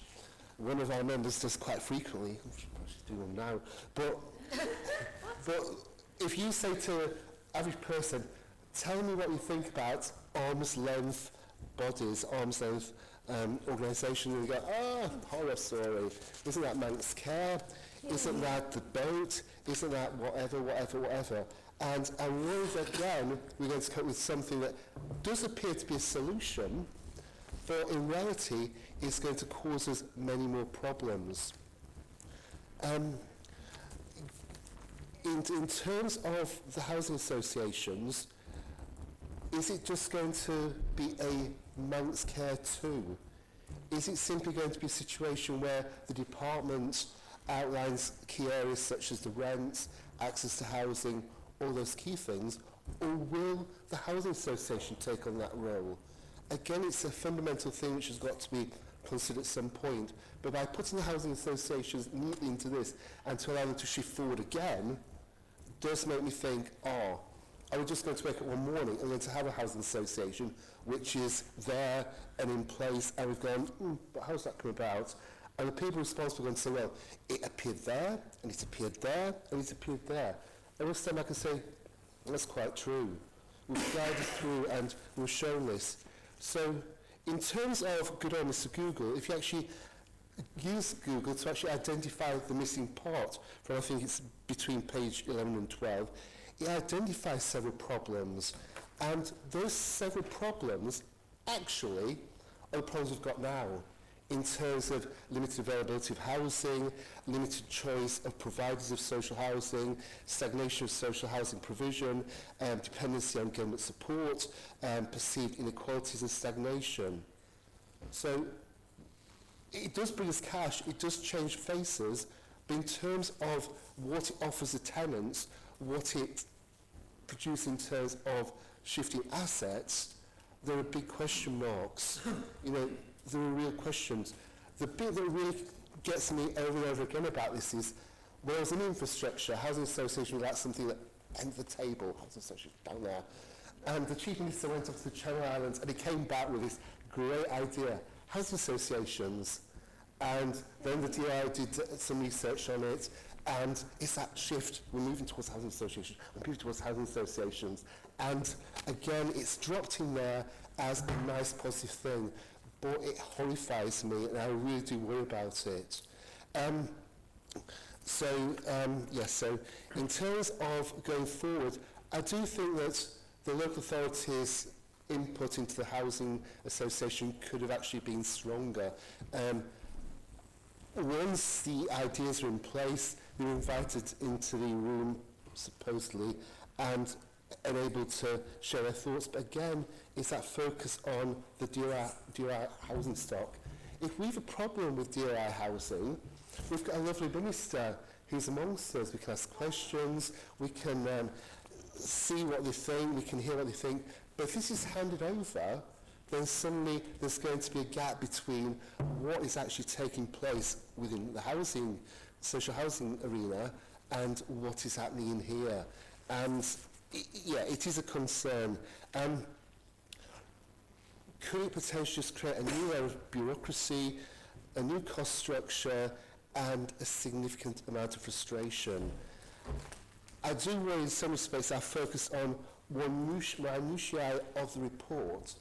one of our members does quite frequently, I should probably do them now, but if you say to an average person, tell me what you think about arm's length bodies, arm's length organisations, and you go, horror story. Isn't that Manx Care? Yeah. Isn't that the boat? Isn't that whatever? And I'm worried that again, we're going to come up with something that does appear to be a solution, but in reality, it's going to cause us many more problems. In terms of the housing associations, Is it just going to be a Manx Care 2? Is it simply going to be a situation where the department outlines key areas such as the rents, access to housing, all those key things, or will the Housing Association take on that role? Again, it's a fundamental thing which has got to be considered at some point, but by putting the Housing Associations neatly into this and to allow them to shift forward again, does make me think, are we just going to wake up one morning and going to have a housing association which is there and in place, and we've gone, but how's that come about? And the people responsible are going to say, well, it appeared there, and it appeared there, and it appeared there. And we'll stand back and say, that's quite true. We've guided through and we've shown this. So in terms of good old Mr. Google, if you actually use Google to actually identify the missing part from, I think it's between page 11 and 12, it identifies several problems. And those several problems actually are the problems we've got now, in terms of limited availability of housing, limited choice of providers of social housing, stagnation of social housing provision, dependency on government support, perceived inequalities and stagnation. So it does bring us cash, it does change faces, but in terms of what it offers the tenants, what it produces in terms of shifting assets, there are big question marks. There are real questions. The bit that really gets me over and over again about this is, whereas in infrastructure, housing association was something that ended the table, housing association down there, and the Chief Minister went up to the Channel Islands and he came back with this great idea, housing associations, and then the DI did some research on it, and it's that shift, we're moving towards housing associations, we're moving towards housing associations, and again, it's dropped in there as a nice positive thing, but it horrifies me, and I really do worry about it. So in terms of going forward, I do think that the local authorities' input into the Housing Association could have actually been stronger. Once the ideas are in place, they were invited into the room, supposedly, and able to share their thoughts. But again, it's that focus on the DRI housing stock. If we have a problem with DRI housing, we've got a lovely minister who's amongst us. We can ask questions, we can see what they think, we can hear what they think. But if this is handed over, then suddenly there's going to be a gap between what is actually taking place within the housing, social housing arena, and what is happening in here. And it is a concern. Could it potentially just create a new area of bureaucracy, a new cost structure, and a significant amount of frustration? I do worry in some respects I focus on one minutiae of the report,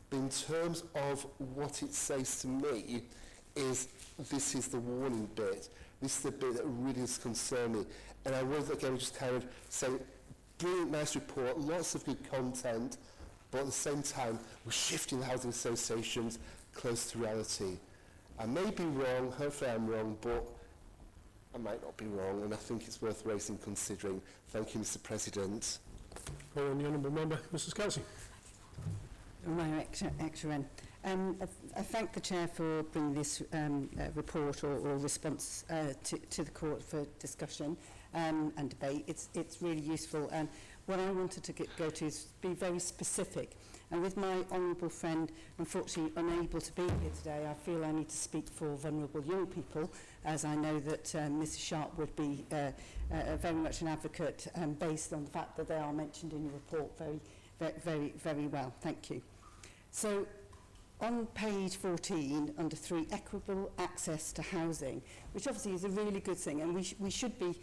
but in terms of what it says to me, this is the warning bit. This is the bit that really does concern me. And I worry that, again, we just kind of say, brilliant, nice report, lots of good content, but at the same time, we're shifting the housing associations close to reality. I may be wrong, hopefully I'm wrong, but I might not be wrong, and I think it's worth raising considering. Thank you, Mr. President. And the Honourable Member, Mrs. Kelsey. My Excellent. I thank the Chair for bringing this report or response to the Court for discussion and debate. It's really useful. And what I wanted to go to is be very specific. And with my honourable friend unfortunately unable to be here today, I feel I need to speak for vulnerable young people, as I know that Mrs. Sharp would be very much an advocate based on the fact that they are mentioned in your report very well. Thank you. So, on page 14, under 3, equitable access to housing, which obviously is a really good thing, and we should be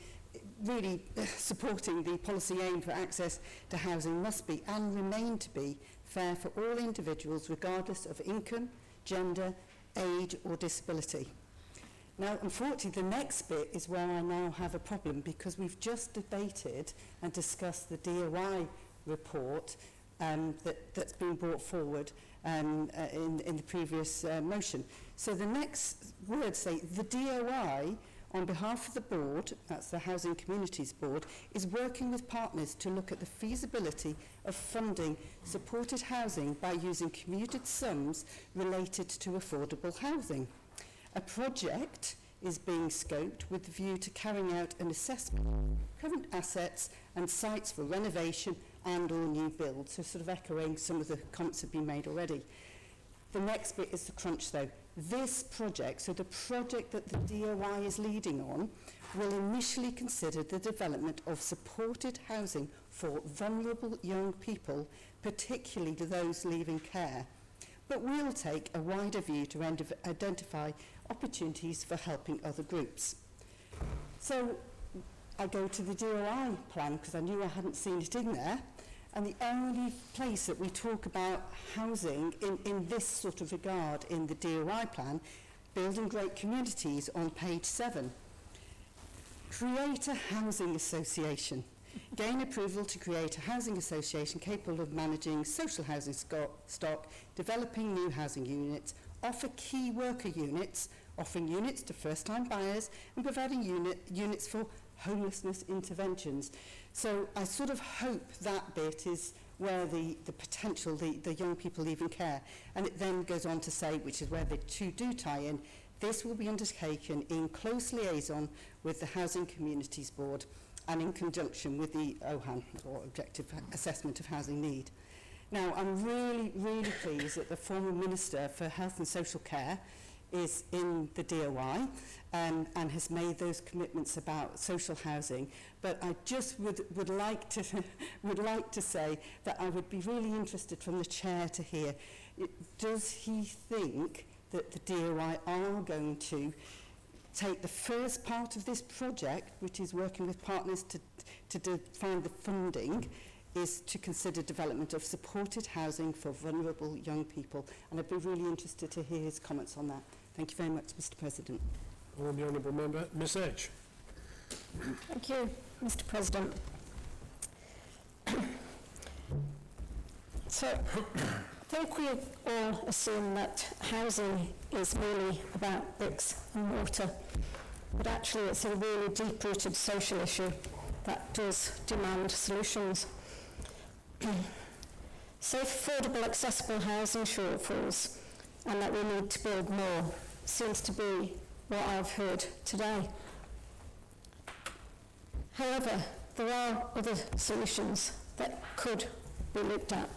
really supporting the policy aim for access to housing must be and remain to be fair for all individuals regardless of income, gender, age or disability. Now, unfortunately, the next bit is where I now have a problem, because we've just debated and discussed the DOI report that's been brought forward in the previous motion. So the next words say, the DOI on behalf of the board, that's the Housing Communities Board, is working with partners to look at the feasibility of funding supported housing by using commuted sums related to affordable housing. A project is being scoped with the view to carrying out an assessment of current assets and sites for renovation and or new build, so sort of echoing some of the comments that have been made already. The next bit is the crunch though. This project, so the project that the DOI is leading on, will initially consider the development of supported housing for vulnerable young people, particularly those leaving care. But we'll take a wider view to identify opportunities for helping other groups. So I go to the DOI plan because I knew I hadn't seen it in there. And the only place that we talk about housing in this sort of regard in the DOI plan, building great communities on page 7. Create a housing association. Gain approval to create a housing association capable of managing social housing stock, developing new housing units, offer key worker units, offering units to first-time buyers, and providing units for homelessness interventions. So I sort of hope that bit is where the potential, the young people leaving care. And it then goes on to say, which is where the two do tie in, this will be undertaken in close liaison with the Housing Communities Board and in conjunction with the OHAN, or Objective Assessment of Housing Need. Now, I'm really, really pleased that the former Minister for Health and Social Care is in the DOI and has made those commitments about social housing. But I just would like to say that I would be really interested from the Chair to hear, does he think that the DOI are going to take the first part of this project, which is working with partners to define the funding, is to consider development of supported housing for vulnerable young people. And I'd be really interested to hear his comments on that. Thank you very much, Mr. President. The Honourable Member, Ms Edge. Thank you, Mr. President. So, I think we all assume that housing is merely about bricks and mortar, but actually it's a really deep-rooted social issue that does demand solutions. Safe, affordable, accessible housing shortfalls, and that we need to build more, seems to be what I've heard today. However, there are other solutions that could be looked at.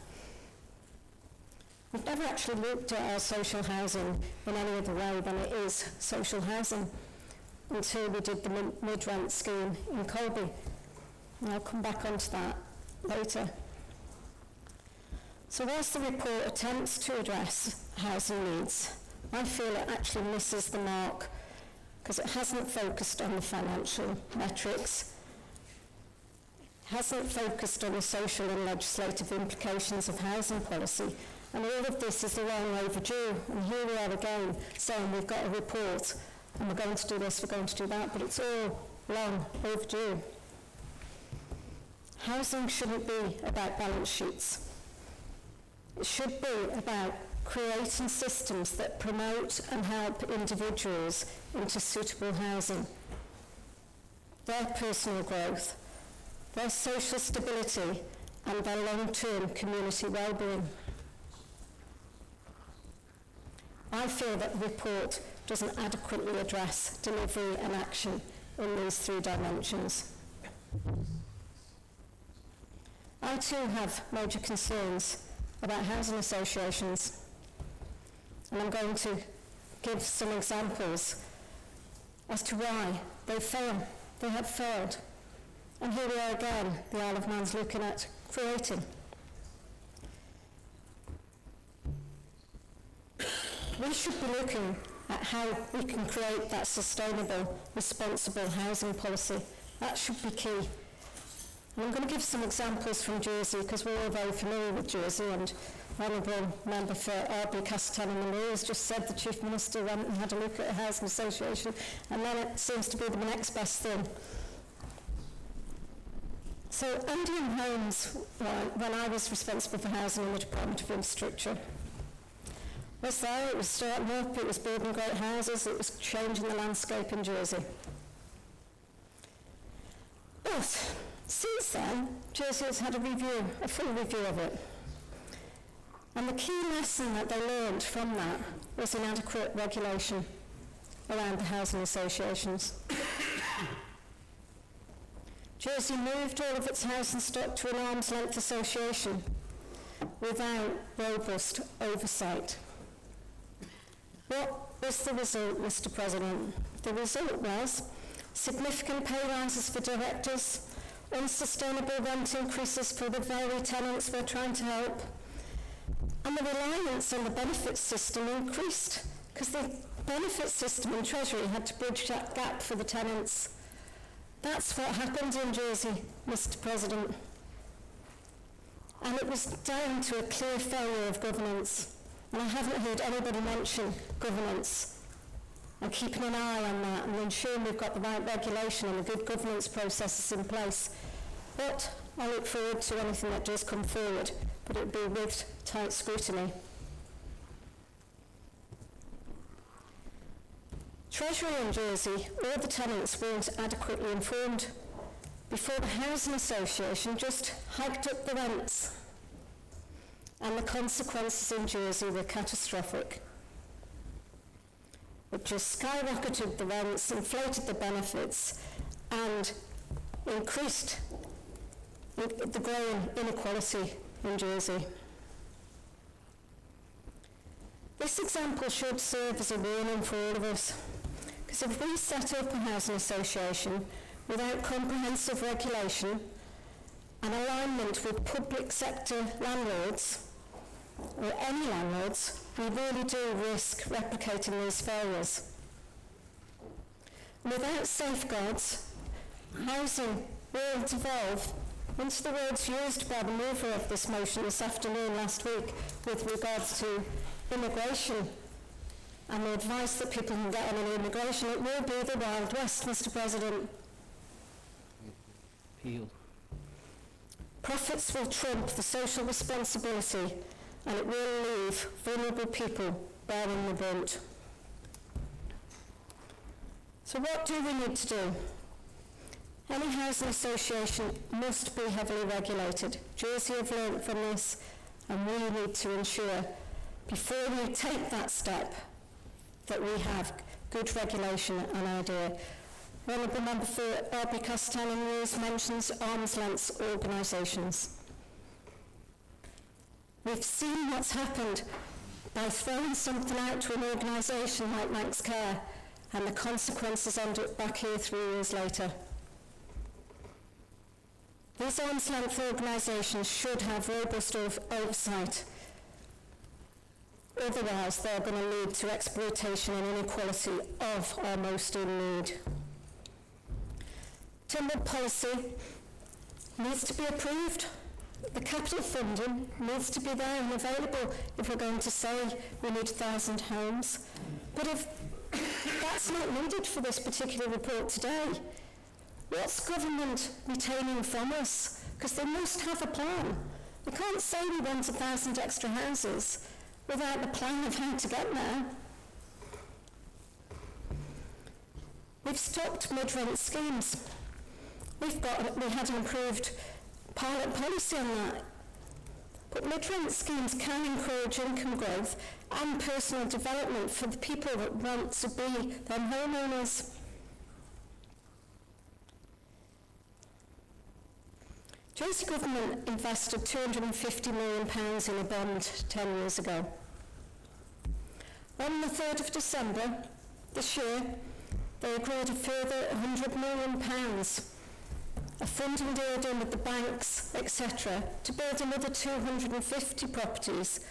We've never actually looked at our social housing in any other way than it is social housing until we did the mid-rent scheme in Colby. And I'll come back onto that later. So whilst the report attempts to address housing needs, I feel it actually misses the mark because it hasn't focused on the financial metrics, hasn't focused on the social and legislative implications of housing policy, and all of this is long overdue. And here we are again saying we've got a report and we're going to do this, we're going to do that, but it's all long overdue. Housing shouldn't be about balance sheets. It should be about creating systems that promote and help individuals into suitable housing, their personal growth, their social stability, and their long-term community well-being. I feel that the report doesn't adequately address delivery and action in these 3 dimensions. I too have major concerns about housing associations, and I'm going to give some examples as to why they fail. They have failed. And here we are again, the Isle of Man's looking at creating. We should be looking at how we can create that sustainable, responsible housing policy. That should be key. And I'm going to give some examples from Jersey, because we're all very familiar with Jersey, and Honourable Member for Arby, Castell and Marie has just said the Chief Minister went and had a look at a housing association, and then it seems to be the next best thing. So Indian Homes, when I was responsible for housing in the Department of Infrastructure, was there, it was starting up, it was building great houses, it was changing the landscape in Jersey. But since then, Jersey has had a full review of it. And the key lesson that they learned from that was inadequate regulation around the housing associations. Jersey moved all of its housing stock to an arm's length association without robust oversight. What was the result, Mr. President? The result was significant pay rises for directors, unsustainable rent increases for the very tenants we're trying to help, and the reliance on the benefits system increased because the benefits system in Treasury had to bridge that gap for the tenants. That's what happened in Jersey, Mr. President. And it was down to a clear failure of governance. And I haven't heard anybody mention governance and keeping an eye on that and ensuring we've got the right regulation and the good governance processes in place. But I look forward to anything that does come forward, but it will be with tight scrutiny. Treasury in Jersey, all the tenants weren't adequately informed before the Housing Association just hiked up the rents. And the consequences in Jersey were catastrophic. It just skyrocketed the rents, inflated the benefits, and increased the growing inequality in Jersey. This example should serve as a warning for all of us, because if we set up a housing association without comprehensive regulation and alignment with public sector landlords, or any landlords, we really do risk replicating these failures. Without safeguards, housing will devolve into the words used by the mover of this motion this afternoon last week with regards to immigration and the advice that people can get on immigration. It will be the Wild West, Mr. President. Profits will trump the social responsibility, and it will leave vulnerable people bearing the brunt. So what do we need to do? Any housing association must be heavily regulated. Jersey have learnt from this, and we need to ensure, before we take that step, that we have good regulation and idea. Honourable Member for Aubrey Castaner News mentions arm's length organisations. We've seen what's happened by throwing something out to an organisation like Manx Care, and the consequences end up back here 3 years later. These arm's length organisations should have robust oversight. Otherwise, they're going to lead to exploitation and inequality of our most in need. Tynwald policy needs to be approved. The capital funding needs to be there and available if we're going to say we need 1,000 homes. But if that's not needed for this particular report today, what's government retaining from us? Because they must have a plan. We can't say we want 1,000 extra houses without the plan of how to get there. We've stopped mid-rent schemes. We had an improved pilot policy on that. But mid-rent schemes can encourage income growth and personal development for the people that want to be them homeowners. Jersey Government invested £250 million in a bond 10 years ago. On the 3rd of December this year, they agreed a further £100 million, a funding deal done with the banks, etc., to build another 250 properties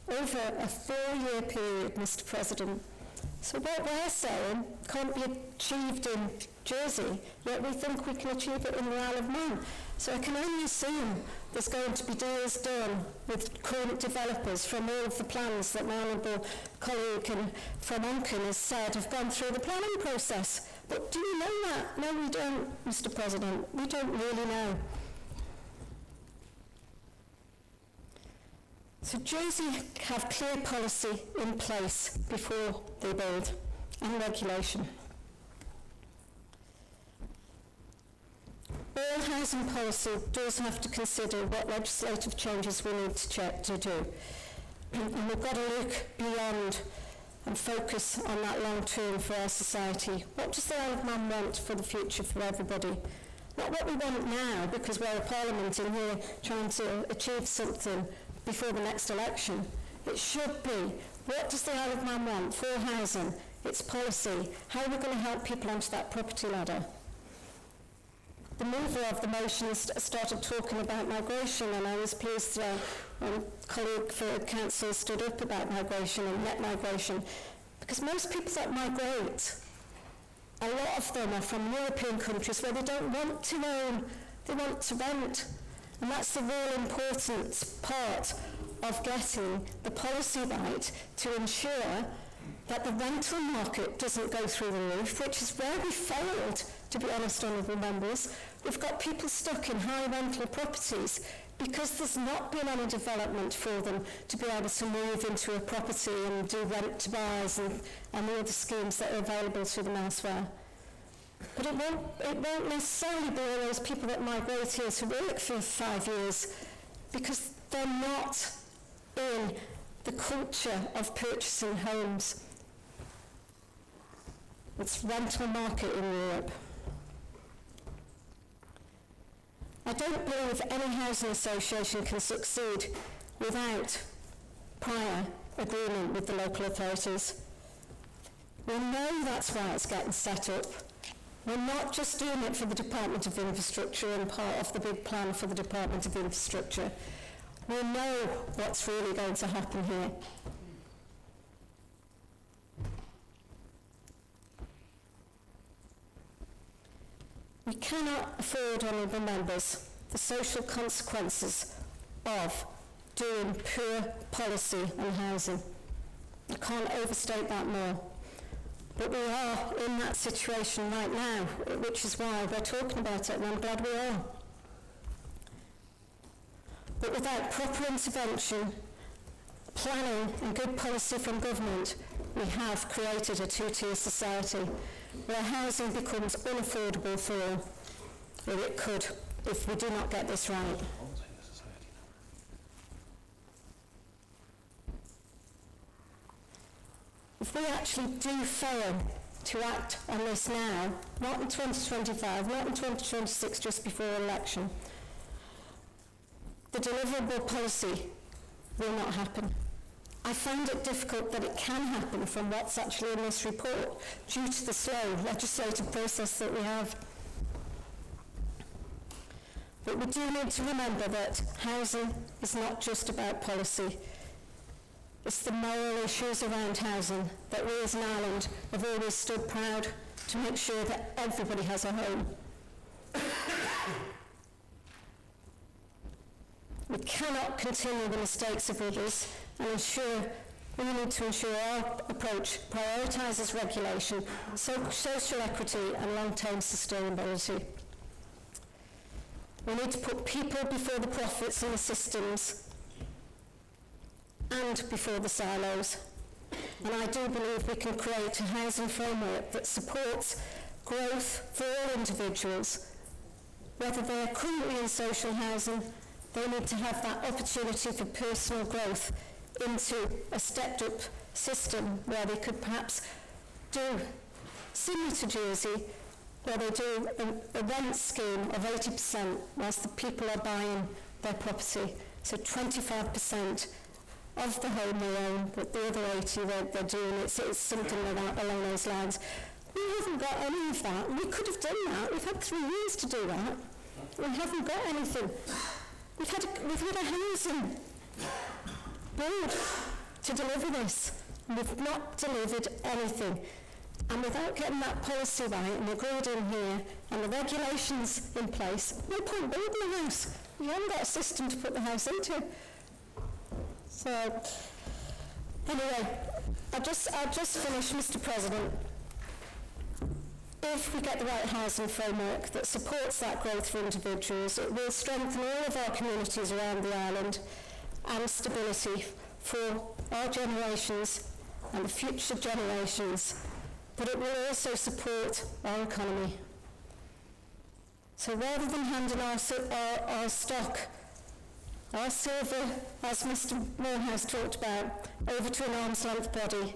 over a 4-year period, Mr. President. So what we're saying can't be achieved in Jersey, yet we think we can achieve it in the Isle of Man. So I can only assume there's going to be deals done with current developers from all of the plans that my honourable colleague from Onken has said have gone through the planning process. But do you know that? No, we don't, Mr. President. We don't really know. So Jersey have clear policy in place before they build and regulation. all housing policy does have to consider what legislative changes we need to do. And we've got to look beyond and focus on that long term for our society. What does the Isle of Man want for the future for everybody? Not what we want now, because we're a parliament in here trying to achieve something before the next election. It should be, what does the Isle of Man want for housing, its policy? How are we going to help people onto that property ladder? The mover of the motion started talking about migration, and I was pleased when a colleague for council stood up about migration and net migration, because most people that migrate, a lot of them are from European countries where they don't want to own, they want to rent. And that's the real important part of getting the policy right, to ensure that the rental market doesn't go through the roof, which is where we failed, to be honest, honourable members. We've got people stuck in high rental properties because there's not been any development for them to be able to move into a property and do rent to buys and the other schemes that are available to them elsewhere. But it won't necessarily be all those people that migrate here to work for 5 years, because they're not in the culture of purchasing homes. It's rental market in Europe. I don't believe any housing association can succeed without prior agreement with the local authorities. We know that's why it's getting set up. We're not just doing it for the Department of Infrastructure and part of the big plan for the Department of Infrastructure. We know what's really going to happen here. We cannot afford, honourable members, the social consequences of doing poor policy on housing. I can't overstate that more. But we are in that situation right now, which is why we're talking about it, and I'm glad we are. But without proper intervention, planning and good policy from government, we have created a two-tier society where housing becomes unaffordable for all, or it could if we do not get this right. If we actually do fail to act on this now, not in 2025, not in 2026, just before election, the deliverable policy will not happen. I find it difficult that it can happen from what's actually in this report due to the slow legislative process that we have. But we do need to remember that housing is not just about policy. It's the moral issues around housing that we as an island have always stood proud to make sure that everybody has a home. We cannot continue the mistakes of others and we need to ensure our approach prioritises regulation, social equity and long-term sustainability. We need to put people before the profits and the systems and before the silos. And I do believe we can create a housing framework that supports growth for all individuals. Whether they are currently in social housing, they need to have that opportunity for personal growth into a stepped up system where they could perhaps do, similar to Jersey, where they do a rent scheme of 80% whilst the people are buying their property. So 25% of the home they own, but the other 80% they're doing, it's something along those lines. We haven't got any of that. We could have done that. We've had 3 years to do that. We haven't got anything. We've had a housing board to deliver this. We've not delivered anything. And without getting that policy right and agreed in here and the regulations in place, no point building a house. We haven't got a system to put the house into. So, anyway, I'll just finish, Mr. President. If we get the right housing framework that supports that growth for individuals, it will strengthen all of our communities around the island and stability for our generations and the future generations, but it will also support our economy. So rather than handing our stock, our silver, as Mr Morehouse talked about, over to an arm's length body,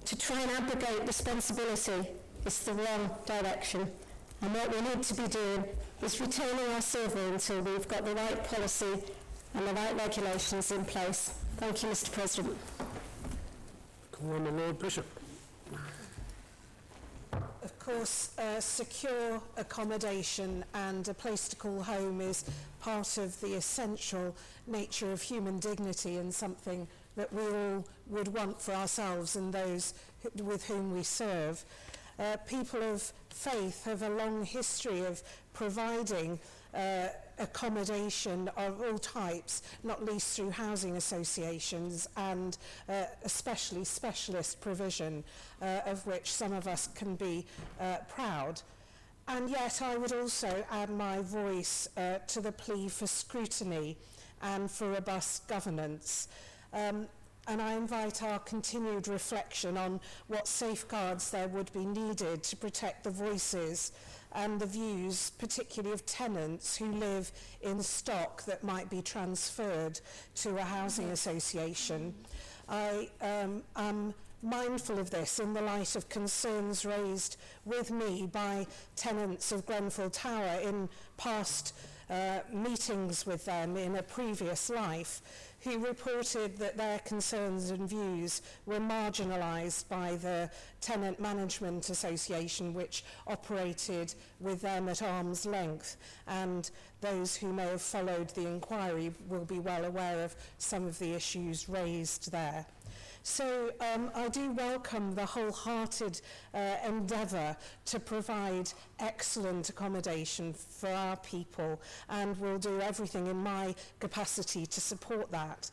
to try and abrogate responsibility is the wrong direction. And what we need to be doing is retaining our silver until we've got the right policy and the right regulations in place. Thank you, Mr President. Call on the Lord Bishop. Of course, secure accommodation and a place to call home is part of the essential nature of human dignity and something that we all would want for ourselves and those with whom we serve. People of faith have a long history of providing accommodation of all types, not least through housing associations and especially specialist provision, of which some of us can be proud. And yet I would also add my voice to the plea for scrutiny and for robust governance. And I invite our continued reflection on what safeguards there would be needed to protect the voices and the views, particularly of tenants who live in stock that might be transferred to a housing association. I am mindful of this in the light of concerns raised with me by tenants of Grenfell Tower in past meetings with them in a previous life, who reported that their concerns and views were marginalised by the Tenant Management Association, which operated with them at arm's length. And those who may have followed the inquiry will be well aware of some of the issues raised there. So I do welcome the wholehearted endeavour to provide excellent accommodation for our people, and will do everything in my capacity to support that.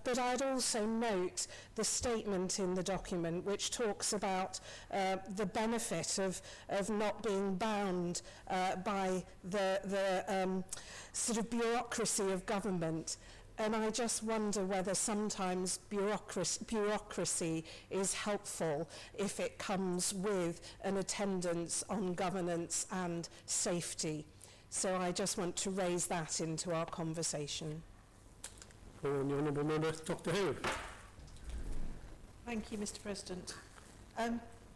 But I'd also note the statement in the document which talks about the benefit of not being bound by the sort of bureaucracy of government. And I just wonder whether sometimes bureaucracy is helpful if it comes with an attendance on governance and safety. So I just want to raise that into our conversation. The Honourable Member, Dr. Hayward. Thank you, Mr President.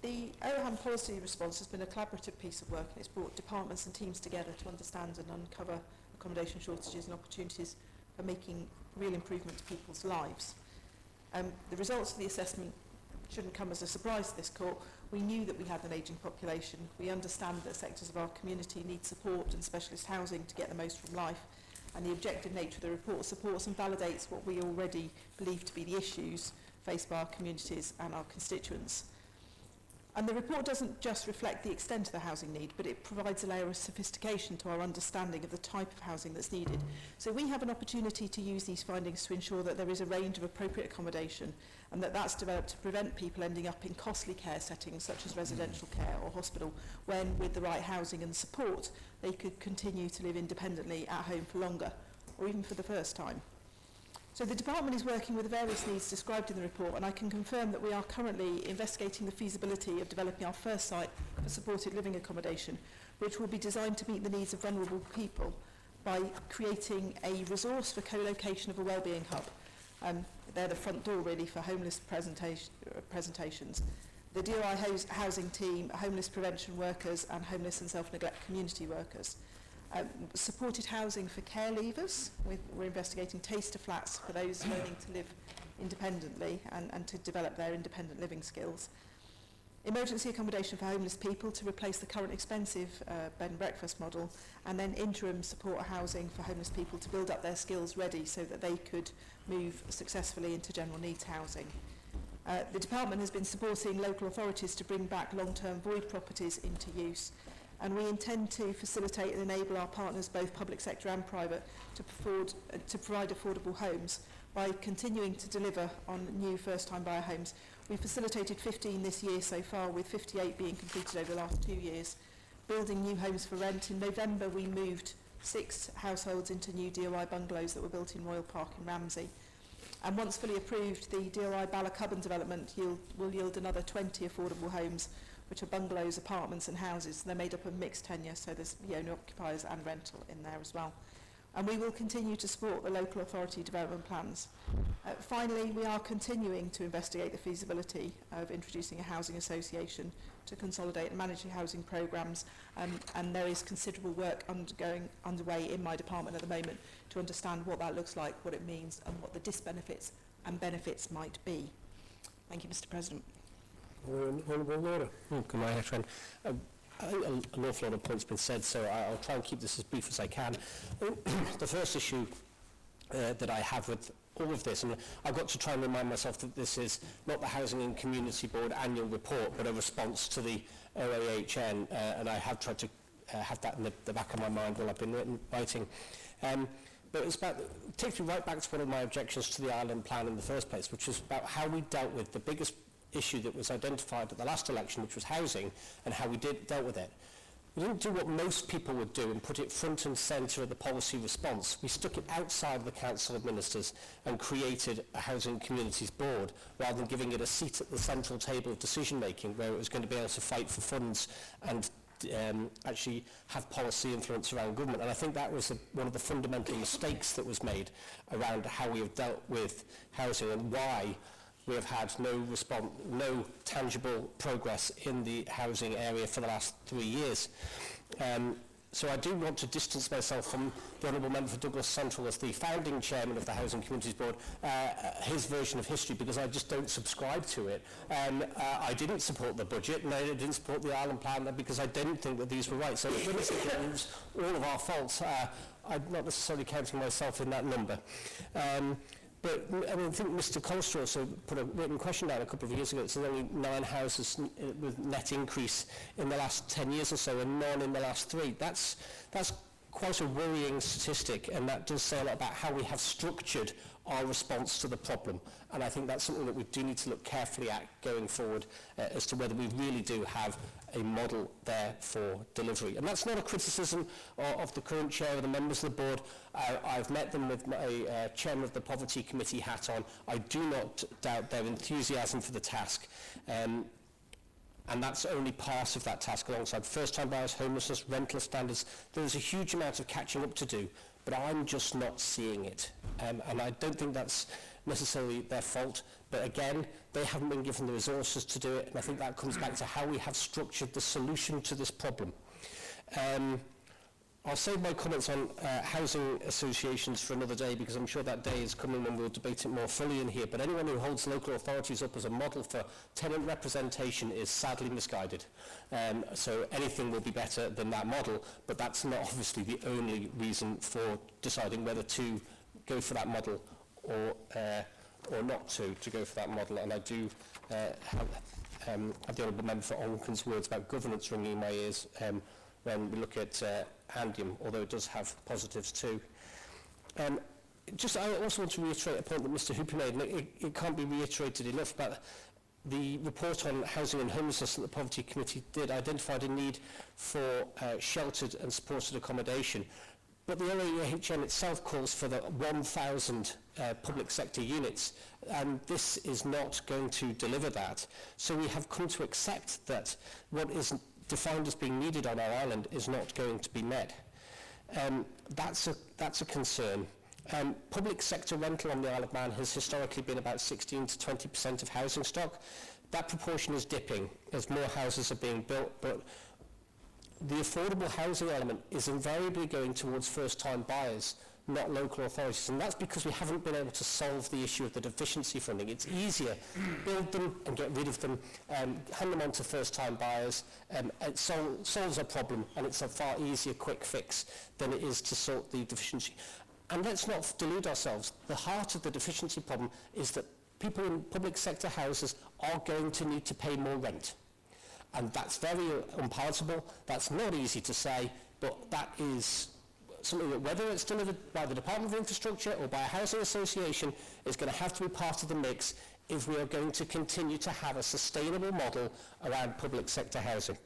The OHAM policy response has been a collaborative piece of work, and it's brought departments and teams together to understand and uncover accommodation shortages and opportunities for making real improvement to people's lives. The results of the assessment shouldn't come as a surprise to this court. We knew that we had an ageing population. We understand that sectors of our community need support and specialist housing to get the most from life. And the objective nature of the report supports and validates what we already believe to be the issues faced by our communities and our constituents. And the report doesn't just reflect the extent of the housing need, but it provides a layer of sophistication to our understanding of the type of housing that's needed. So we have an opportunity to use these findings to ensure that there is a range of appropriate accommodation, and that that's developed to prevent people ending up in costly care settings such as residential care or hospital, when with the right housing and support they could continue to live independently at home for longer, or even for the first time. So the department is working with the various needs described in the report, and I can confirm that we are currently investigating the feasibility of developing our first site for supported living accommodation, which will be designed to meet the needs of vulnerable people by creating a resource for co-location of a wellbeing hub. They're the front door really for homeless presentations. The DOI housing team, homeless prevention workers and homeless and self-neglect community workers. Supported housing for care leavers. We're investigating taster flats for those learning to live independently and to develop their independent living skills. Emergency accommodation for homeless people to replace the current expensive bed and breakfast model, and then interim support housing for homeless people to build up their skills ready so that they could move successfully into general needs housing. The department has been supporting local authorities to bring back long-term void properties into use, and we intend to facilitate and enable our partners, both public sector and private, to provide affordable homes by continuing to deliver on new first-time buyer homes. We've facilitated 15 this year so far, with 58 being completed over the last 2 years. Building new homes for rent. In November, we moved 6 households into new DOI bungalows that were built in Royal Park in Ramsey. And once fully approved, the DOI Ballacubban development will yield another 20 affordable homes, which are bungalows, apartments and houses. They're made up of mixed tenure, so there's the owner occupiers and rental in there as well. And we will continue to support the local authority development plans. Finally, we are continuing to investigate the feasibility of introducing a housing association to consolidate and manage the housing programmes, and there is considerable work underway in my department at the moment to understand what that looks like, what it means and what the disbenefits and benefits might be. Thank you, Mr. President. Honourable Laura. Good morning, friend. I think an awful lot of points have been said, so I'll try and keep this as brief as I can. The first issue that I have with all of this, and I've got to try and remind myself that this is not the Housing and Community Board annual report, but a response to the OAHN, and I have tried to have that in the back of my mind while I've been writing. But it's about, it takes me right back to one of my objections to the Island Plan in the first place, which is about how we dealt with the biggest issue that was identified at the last election, which was housing, and how we dealt with it. We didn't do what most people would do and put it front and centre of the policy response. We stuck it outside of the Council of Ministers and created a Housing Communities Board, rather than giving it a seat at the central table of decision making, where it was going to be able to fight for funds and actually have policy influence around government. And I think that was one of the fundamental mistakes that was made around how we have dealt with housing and why we have had no tangible progress in the housing area for the last 3 years. So I do want to distance myself from the Honourable Member for Douglas Central as the founding chairman of the Housing Communities Board, his version of history, because I just don't subscribe to it. I didn't support the budget, and I didn't support the Island Plan because I didn't think that these were right. So when it's all of our faults, I'm not necessarily counting myself in that number. But I mean, I think Mr. Colster also put a written question down a couple of years ago. It says only 9 houses with net increase in the last 10 years or so, and none in the last 3. That's quite a worrying statistic, and that does say a lot about how we have structured our response to the problem. And I think that's something that we do need to look carefully at going forward as to whether we really do have a model there for delivery. And that's not a criticism of the current chair or the members of the board. I've met them with my chairman of the Poverty Committee hat on. I do not doubt their enthusiasm for the task. And that's only part of that task, alongside first-time buyers, homelessness, rental standards. There's a huge amount of catching up to do, but I'm just not seeing it. And I don't think that's necessarily their fault, but again, they haven't been given the resources to do it, and I think that comes back to how we have structured the solution to this problem. I'll save my comments on housing associations for another day, because I'm sure that day is coming when we'll debate it more fully in here. But anyone who holds local authorities up as a model for tenant representation is sadly misguided. So anything will be better than that model, but that's not obviously the only reason for deciding whether to go for that model or not to go for that model. And I do have the Honourable Member for Onken's words about governance ringing in my ears when we look at Handium, although it does have positives too. I also want to reiterate a point that Mr. Hooper made, and it can't be reiterated enough, about the report on housing and homelessness that the Poverty Committee did identified a need for sheltered and supported accommodation. But the OAHN itself calls for the 1,000 public sector units, and this is not going to deliver that. So we have come to accept that what is defined as being needed on our island is not going to be met. That's a concern. Public sector rental on the Isle of Man has historically been about 16 to 20% of housing stock. That proportion is dipping as more houses are being built, but the affordable housing element is invariably going towards first-time buyers, not local authorities, and that's because we haven't been able to solve the issue of the deficiency funding. It's easier, build them and get rid of them, hand them on to first-time buyers. It solves a problem, and it's a far easier quick fix than it is to sort the deficiency. And let's not delude ourselves. The heart of the deficiency problem is that people in public sector houses are going to need to pay more rent. And that's very unpalatable. That's not easy to say, but that is something that, whether it's delivered by the Department of Infrastructure or by a housing association, is going to have to be part of the mix if we are going to continue to have a sustainable model around public sector housing.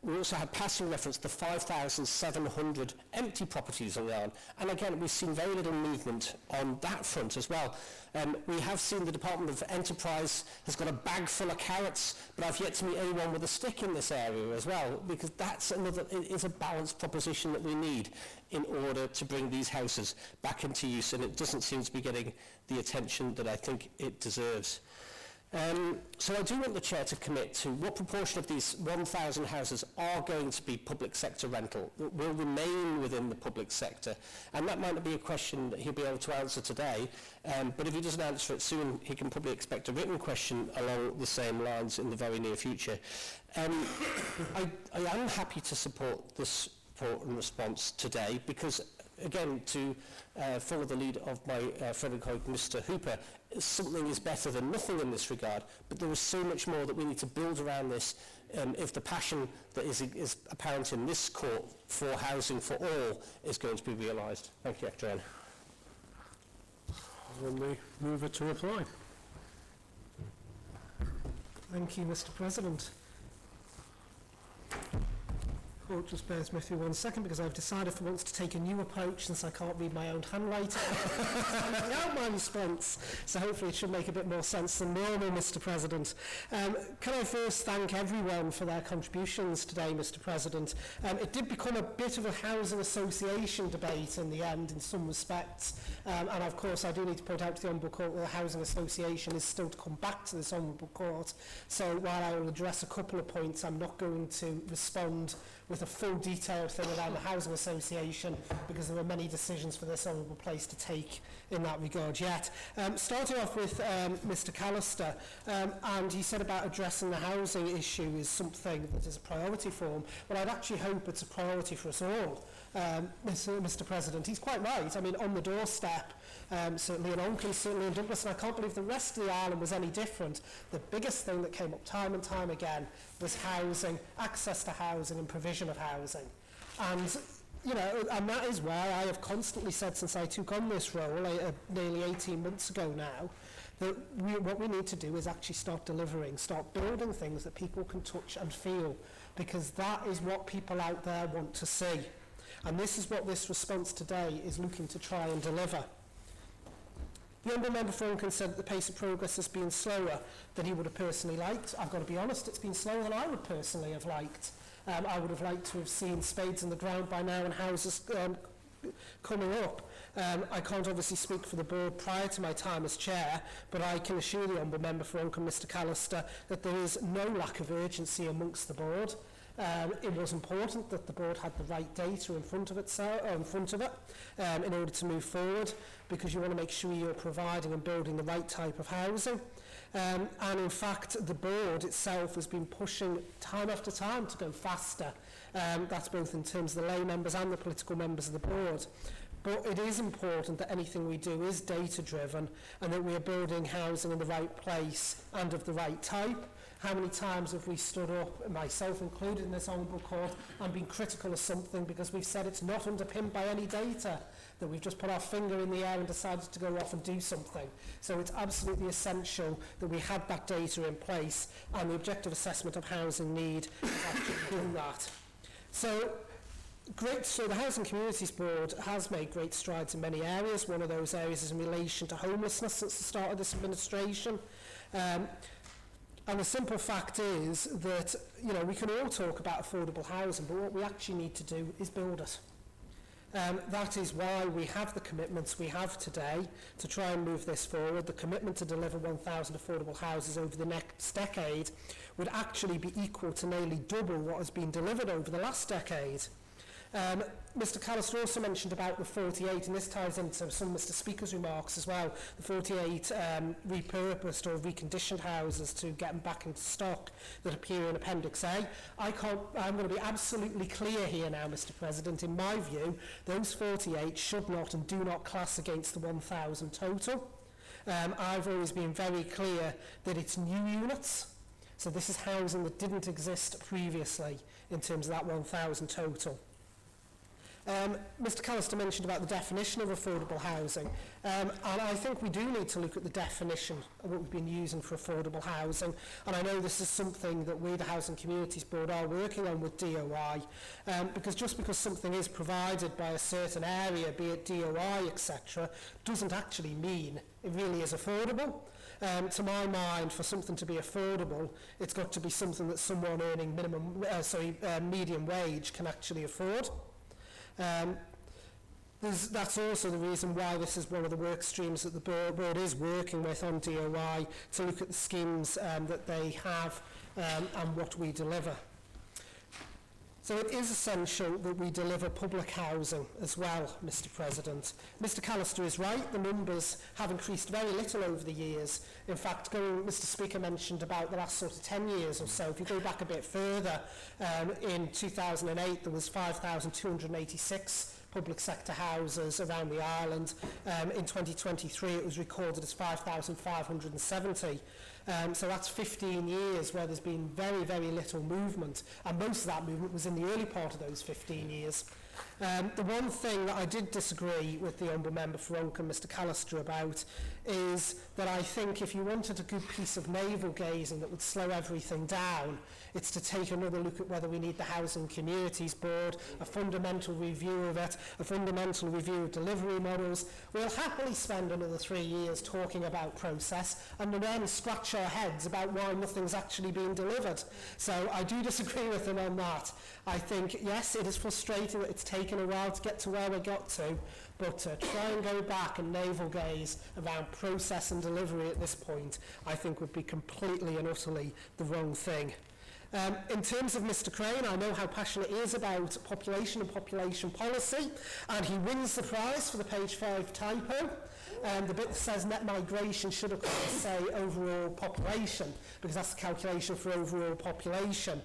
we also had passing reference to 5,700 empty properties on the island. And again, we've seen very little movement on that front as well. We have seen the Department of Enterprise has got a bag full of carrots, but I've yet to meet anyone with a stick in this area as well, because that's another, it is a balanced proposition that we need in order to bring these houses back into use, and it doesn't seem to be getting the attention that I think it deserves. So I do want the Chair to commit to what proportion of these 1,000 houses are going to be public sector rental, that will remain within the public sector. And that might not be a question that he'll be able to answer today, but if he doesn't answer it soon, he can probably expect a written question along the same lines in the very near future. I am happy to support this report and response today because, again, to follow the lead of my friend and colleague, Mr. Hooper, something is better than nothing in this regard, but there is so much more that we need to build around this if the passion that is apparent in this court for housing for all is going to be realised. Thank you, Joanne. On the mover to reply. Thank you, Mr. President. Court just bears with me 1 second because I've decided for once to take a new approach since I can't read my own handwriting. Out my response. So hopefully it should make a bit more sense than normal, Mr. President. Can I first thank everyone for their contributions today, Mr. President? It did become a bit of a housing association debate in the end in some respects. And of course I do need to point out to the Honourable Court that the Housing Association is still to come back to this Honourable Court. So while I will address a couple of points, I'm not going to respond with a full detailed thing around the Housing Association because there are many decisions for this honourable place to take in that regard yet. Starting off with Mr. Callister, and he said about addressing the housing issue is something that is a priority for him. Well, I'd actually hope it's a priority for us all, Mr. President. He's quite right. I mean, on the doorstep, certainly in Onchan, certainly in Douglas, and I can't believe the rest of the island was any different. The biggest thing that came up time and time again was housing, access to housing and provision of housing. And, you know, and that is where I have constantly said since I took on this role nearly 18 months ago now, that what we need to do is actually start delivering, start building things that people can touch and feel, because that is what people out there want to see. And this is what this response today is looking to try and deliver. The Honourable Member for Onchan said that the pace of progress has been slower than he would have personally liked. I've got to be honest, it's been slower than I would personally have liked. I would have liked to have seen spades in the ground by now and houses coming up. I can't obviously speak for the board prior to my time as chair, but I can assure the Honourable Member for Onchan, Mr. Callister, that there is no lack of urgency amongst the board. It was important that the board had the right data in front of it in order to move forward, because you want to make sure you're providing and building the right type of housing. And in fact, the board itself has been pushing time after time to go faster. That's both in terms of the lay members and the political members of the board. But it is important that anything we do is data-driven and that we are building housing in the right place and of the right type. How many times have we stood up, myself included in this Honourable Court, and been critical of something because we've said it's not underpinned by any data, that we've just put our finger in the air and decided to go off and do something. So it's absolutely essential that we had that data in place and the objective assessment of housing need actually done that. So the Housing Communities Board has made great strides in many areas. One of those areas is in relation to homelessness since the start of this administration. And the simple fact is that, you know, we can all talk about affordable housing, but what we actually need to do is build it. That is why we have the commitments we have today to try and move this forward. The commitment to deliver 1,000 affordable houses over the next decade would actually be equal to nearly double what has been delivered over the last decade. Mr. Callister also mentioned about the 48, and this ties into some of Mr. Speaker's remarks as well, the 48 repurposed or reconditioned houses to get them back into stock that appear in Appendix A. I'm going to be absolutely clear here now, Mr. President. In my view, those 48 should not and do not class against the 1,000 total. I've always been very clear that it's new units, so this is housing that didn't exist previously in terms of that 1,000 total. Mr Callister mentioned about the definition of affordable housing, and I think we do need to look at the definition of what we've been using for affordable housing, and I know this is something that we, the Housing Communities Board, are working on with DOI, because just because something is provided by a certain area, be it DOI, etc., doesn't actually mean it really is affordable. To my mind, for something to be affordable, it's got to be something that someone earning medium wage can actually afford. That's also the reason why this is one of the work streams that the board is working with on DOI, to look at the schemes that they have and what we deliver. So it is essential that we deliver public housing as well, Mr President. Mr Callister is right, the numbers have increased very little over the years. In fact, Mr Speaker mentioned about the last sort of 10 years or so. If you go back a bit further, in 2008 there was 5,286 public sector houses around the island. In 2023 it was recorded as 5,570. So that's 15 years where there's been very, very little movement, and most of that movement was in the early part of those 15 years. The one thing that I did disagree with the Honourable Member for Oakham, Mr Callister, about is that I think if you wanted a good piece of navel gazing that would slow everything down, it's to take another look at whether we need the Housing Communities Board, a fundamental review of it, a fundamental review of delivery models. We'll happily spend another 3 years talking about process and then scratch our heads about why nothing's actually being delivered. So I do disagree with him on that. I think, yes, it is frustrating that it's taken a while to get to where we got to, but to try and go back and navel gaze around process and delivery at this point, I think would be completely and utterly the wrong thing. In terms of Mr Crane, I know how passionate he is about population and population policy, and he wins the prize for the page 5 typo. The bit that says net migration should of course say overall population, because that's the calculation for overall population.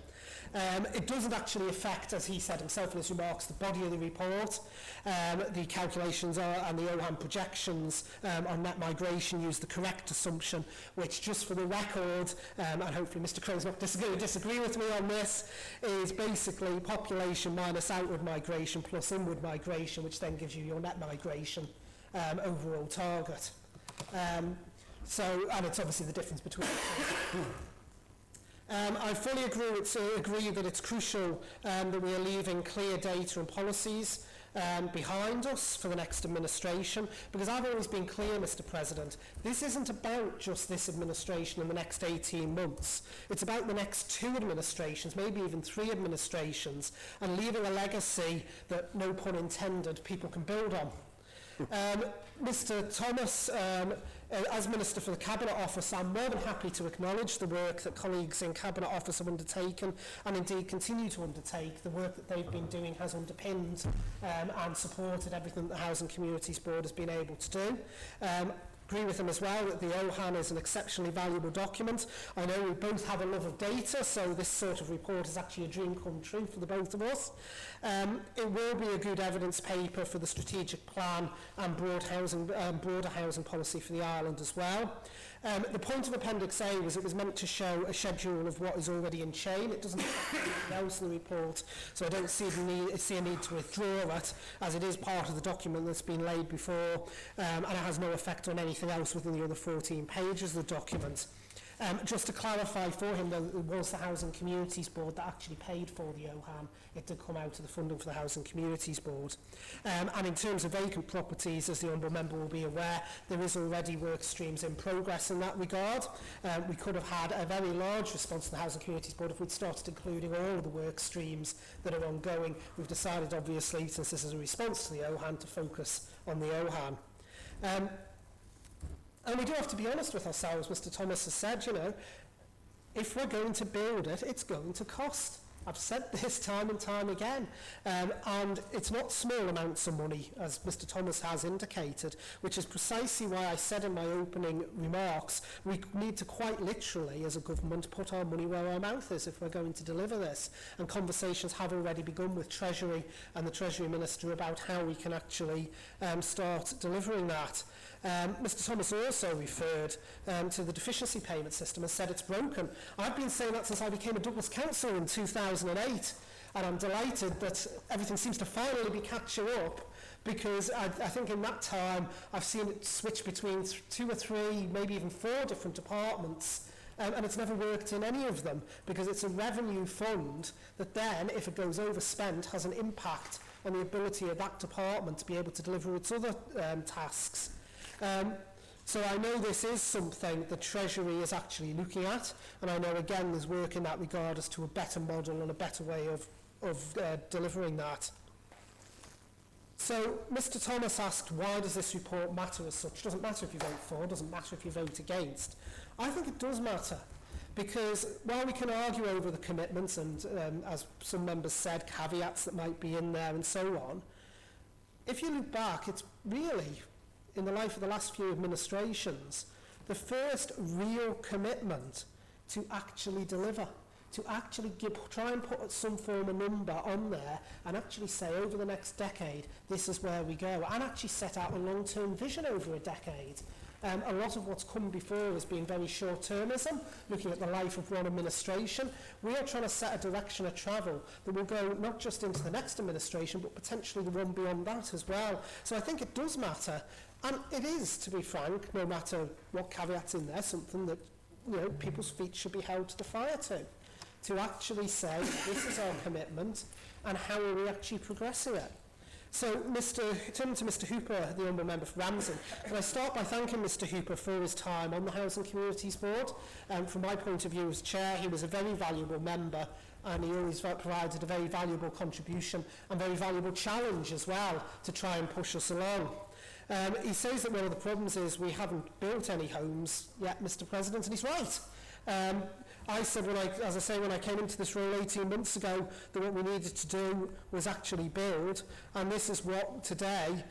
It doesn't actually affect, as he said himself in his remarks, the body of the report. The calculations and the OHAM projections on net migration use the correct assumption, which, just for the record, and hopefully Mr Crane's not going to disagree with me on this, is basically population minus outward migration plus inward migration, which then gives you your net migration overall target. And it's obviously the difference between I fully agree that it's crucial that we are leaving clear data and policies behind us for the next administration, because I've always been clear, Mr President, this isn't about just this administration in the next 18 months. It's about the next 2 administrations, maybe even 3 administrations, and leaving a legacy that, no pun intended, people can build on. Mr Thomas, as Minister for the Cabinet Office, I'm more than happy to acknowledge the work that colleagues in Cabinet Office have undertaken, and indeed continue to undertake. The work that they've been doing has underpinned and supported everything that the Housing Communities Board has been able to do. Agree with him as well that the OHAN is an exceptionally valuable document. I know we both have a love of data, so this sort of report is actually a dream come true for the both of us. It will be a good evidence paper for the strategic plan and broader housing policy for the island as well. The point of Appendix A was it was meant to show a schedule of what is already in chain. It doesn't have anything else in the report, so I don't see a need to withdraw it, as it is part of the document that's been laid before, and it has no effect on anything else within the other 14 pages of the document. Just to clarify for him, though, it was the Housing Communities Board that actually paid for the OHAM. It did come out of the funding for the Housing Communities Board. And in terms of vacant properties, as the Honourable Member will be aware, there is already work streams in progress in that regard. We could have had a very large response to the Housing Communities Board if we'd started including all of the work streams that are ongoing. We've decided, obviously, since this is a response to the OHAM, to focus on the OHAM. And we do have to be honest with ourselves. Mr Thomas has said, you know, if we're going to build it, it's going to cost. I've said this time and time again, and it's not small amounts of money, as Mr Thomas has indicated, which is precisely why I said in my opening remarks we need to quite literally, as a government, put our money where our mouth is if we're going to deliver this. And conversations have already begun with Treasury and the Treasury Minister about how we can actually start delivering that. Mr Thomas also referred to the deficiency payment system and said it's broken. I've been saying that since I became a Douglas councillor in 2008. And I'm delighted that everything seems to finally be catching up, because I think in that time I've seen it switch between 2 or 3, maybe even 4 different departments, and it's never worked in any of them, because it's a revenue fund that then, if it goes overspent, has an impact on the ability of that department to be able to deliver its other tasks. So I know this is something the Treasury is actually looking at, and I know again there's work in that regard as to a better model and a better way of delivering that. So Mr. Thomas asked, why does this report matter as such? It doesn't matter if you vote for, it doesn't matter if you vote against. I think it does matter, because while we can argue over the commitments and, as some members said, caveats that might be in there and so on, if you look back, it's really, in the life of the last few administrations, the first real commitment to actually deliver, to actually try and put some form of number on there and actually say over the next decade, this is where we go, and actually set out a long-term vision over a decade. A lot of what's come before has been very short-termism, looking at the life of one administration. We are trying to set a direction of travel that will go not just into the next administration, but potentially the one beyond that as well. So I think it does matter. And it is, to be frank, no matter what caveat's in there, something that, you know, people's feet should be held to the fire to actually say, this is our commitment, and how are we actually progressing it? So, turning to Mr Hooper, the Honourable Member for Ramsey, can I start by thanking Mr Hooper for his time on the Housing Communities Board. From my point of view as Chair, he was a very valuable member, and he always provided a very valuable contribution and very valuable challenge as well to try and push us along. He says that one of the problems is we haven't built any homes yet, Mr President, and he's right. I said, when I came into this role 18 months ago, that what we needed to do was actually build, and this is what today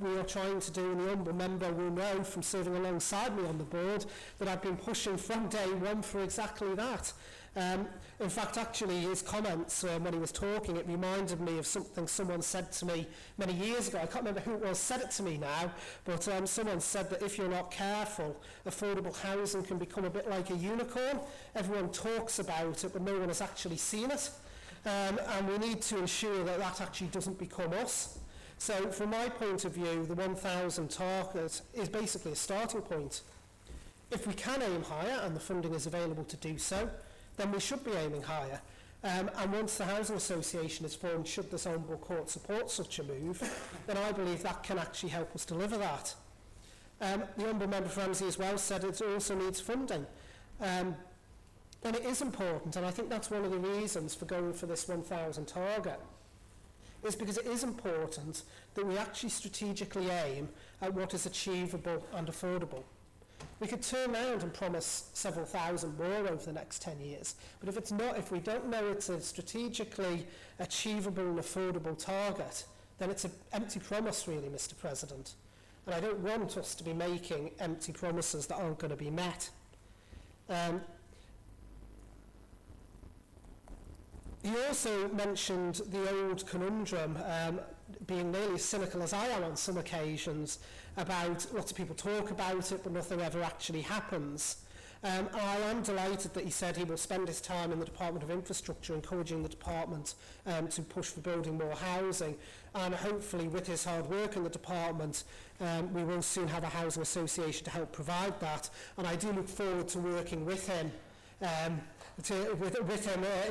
we are trying to do, and the Honourable Member will know from serving alongside me on the board that I've been pushing from day one for exactly that. In fact, actually, his comments when he was talking, it reminded me of something someone said to me many years ago. I can't remember who it was said it to me now, but someone said that if you're not careful, affordable housing can become a bit like a unicorn. Everyone talks about it, but no one has actually seen it. And we need to ensure that that actually doesn't become us. So from my point of view, the 1,000 target is basically a starting point. If we can aim higher, and the funding is available to do so, then we should be aiming higher. And once the Housing Association is formed, should this Honourable Court support such a move, then I believe that can actually help us deliver that. The Honourable Member for Ramsey as well said it also needs funding. And it is important, and I think that's one of the reasons for going for this 1,000 target, is because it is important that we actually strategically aim at what is achievable and affordable. We could turn around and promise several thousand more over the next 10 years, but if we don't know it's a strategically achievable and affordable target, then it's an empty promise really, Mr President. And I don't want us to be making empty promises that aren't going to be met. He also mentioned the old conundrum, being nearly as cynical as I am on some occasions, about lots of people talk about it but nothing ever actually happens. I am delighted that he said he will spend his time in the Department of Infrastructure encouraging the department to push for building more housing, and hopefully with his hard work in the department we will soon have a housing association to help provide that, and I do look forward to working with him in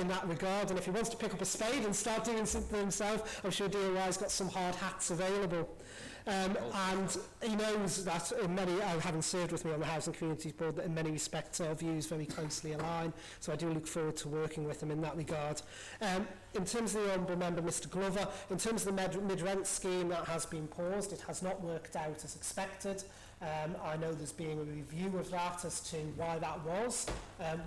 that regard. And if he wants to pick up a spade and start doing something himself, I'm sure DOI's got some hard hats available. And he knows that having served with me on the Housing Communities Board, that in many respects our views very closely align, so I do look forward to working with him in that regard. In terms of the Honourable Member, Mr Glover, in terms of the mid-rent scheme, that has been paused. It has not worked out as expected. I know there's been a review of that as to why that was.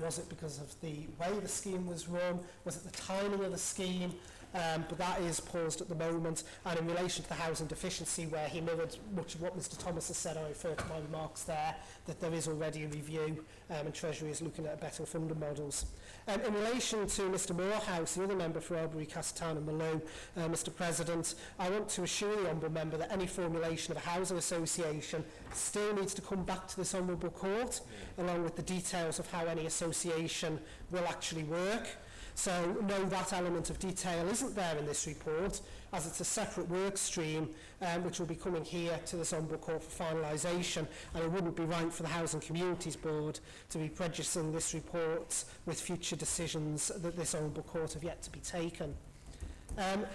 Was it because of the way the scheme was run? Was it the timing of the scheme? But that is paused at the moment. And in relation to the housing deficiency, where he mirrored much of what Mr Thomas has said, I refer to my remarks there, that there is already a review and Treasury is looking at better funding models. In relation to Mr Morehouse, the other member for Albury, Castertown and Mallow, Mr President, I want to assure the Honourable Member that any formulation of a housing association still needs to come back to this Honourable Court, along with the details of how any association will actually work. So no, that element of detail isn't there in this report, as it's a separate work stream which will be coming here to this Ombudsman Court for finalisation, and it wouldn't be right for the Housing Communities Board to be prejudicing this report with future decisions that this Ombudsman Court have yet to be taken.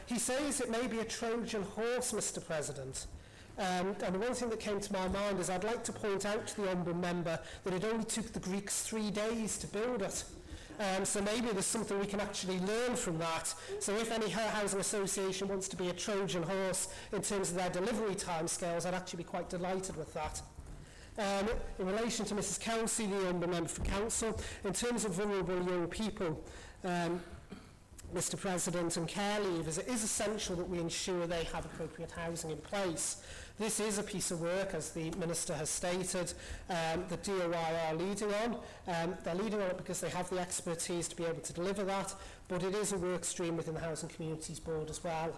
He says it may be a Trojan horse, Mr. President. And the one thing that came to my mind is I'd like to point out to the Ombudsman member that it only took the Greeks 3 days to build it. So maybe there's something we can actually learn from that. So if any housing association wants to be a Trojan horse in terms of their delivery timescales, I'd actually be quite delighted with that. In relation to Mrs. Kelsey, the Ombudsman member for council, in terms of vulnerable young people, Mr. President, and care leavers, it is essential that we ensure they have appropriate housing in place. This is a piece of work, as the Minister has stated, that DOI are leading on. They're leading on it because they have the expertise to be able to deliver that, but it is a work stream within the Housing Communities Board as well.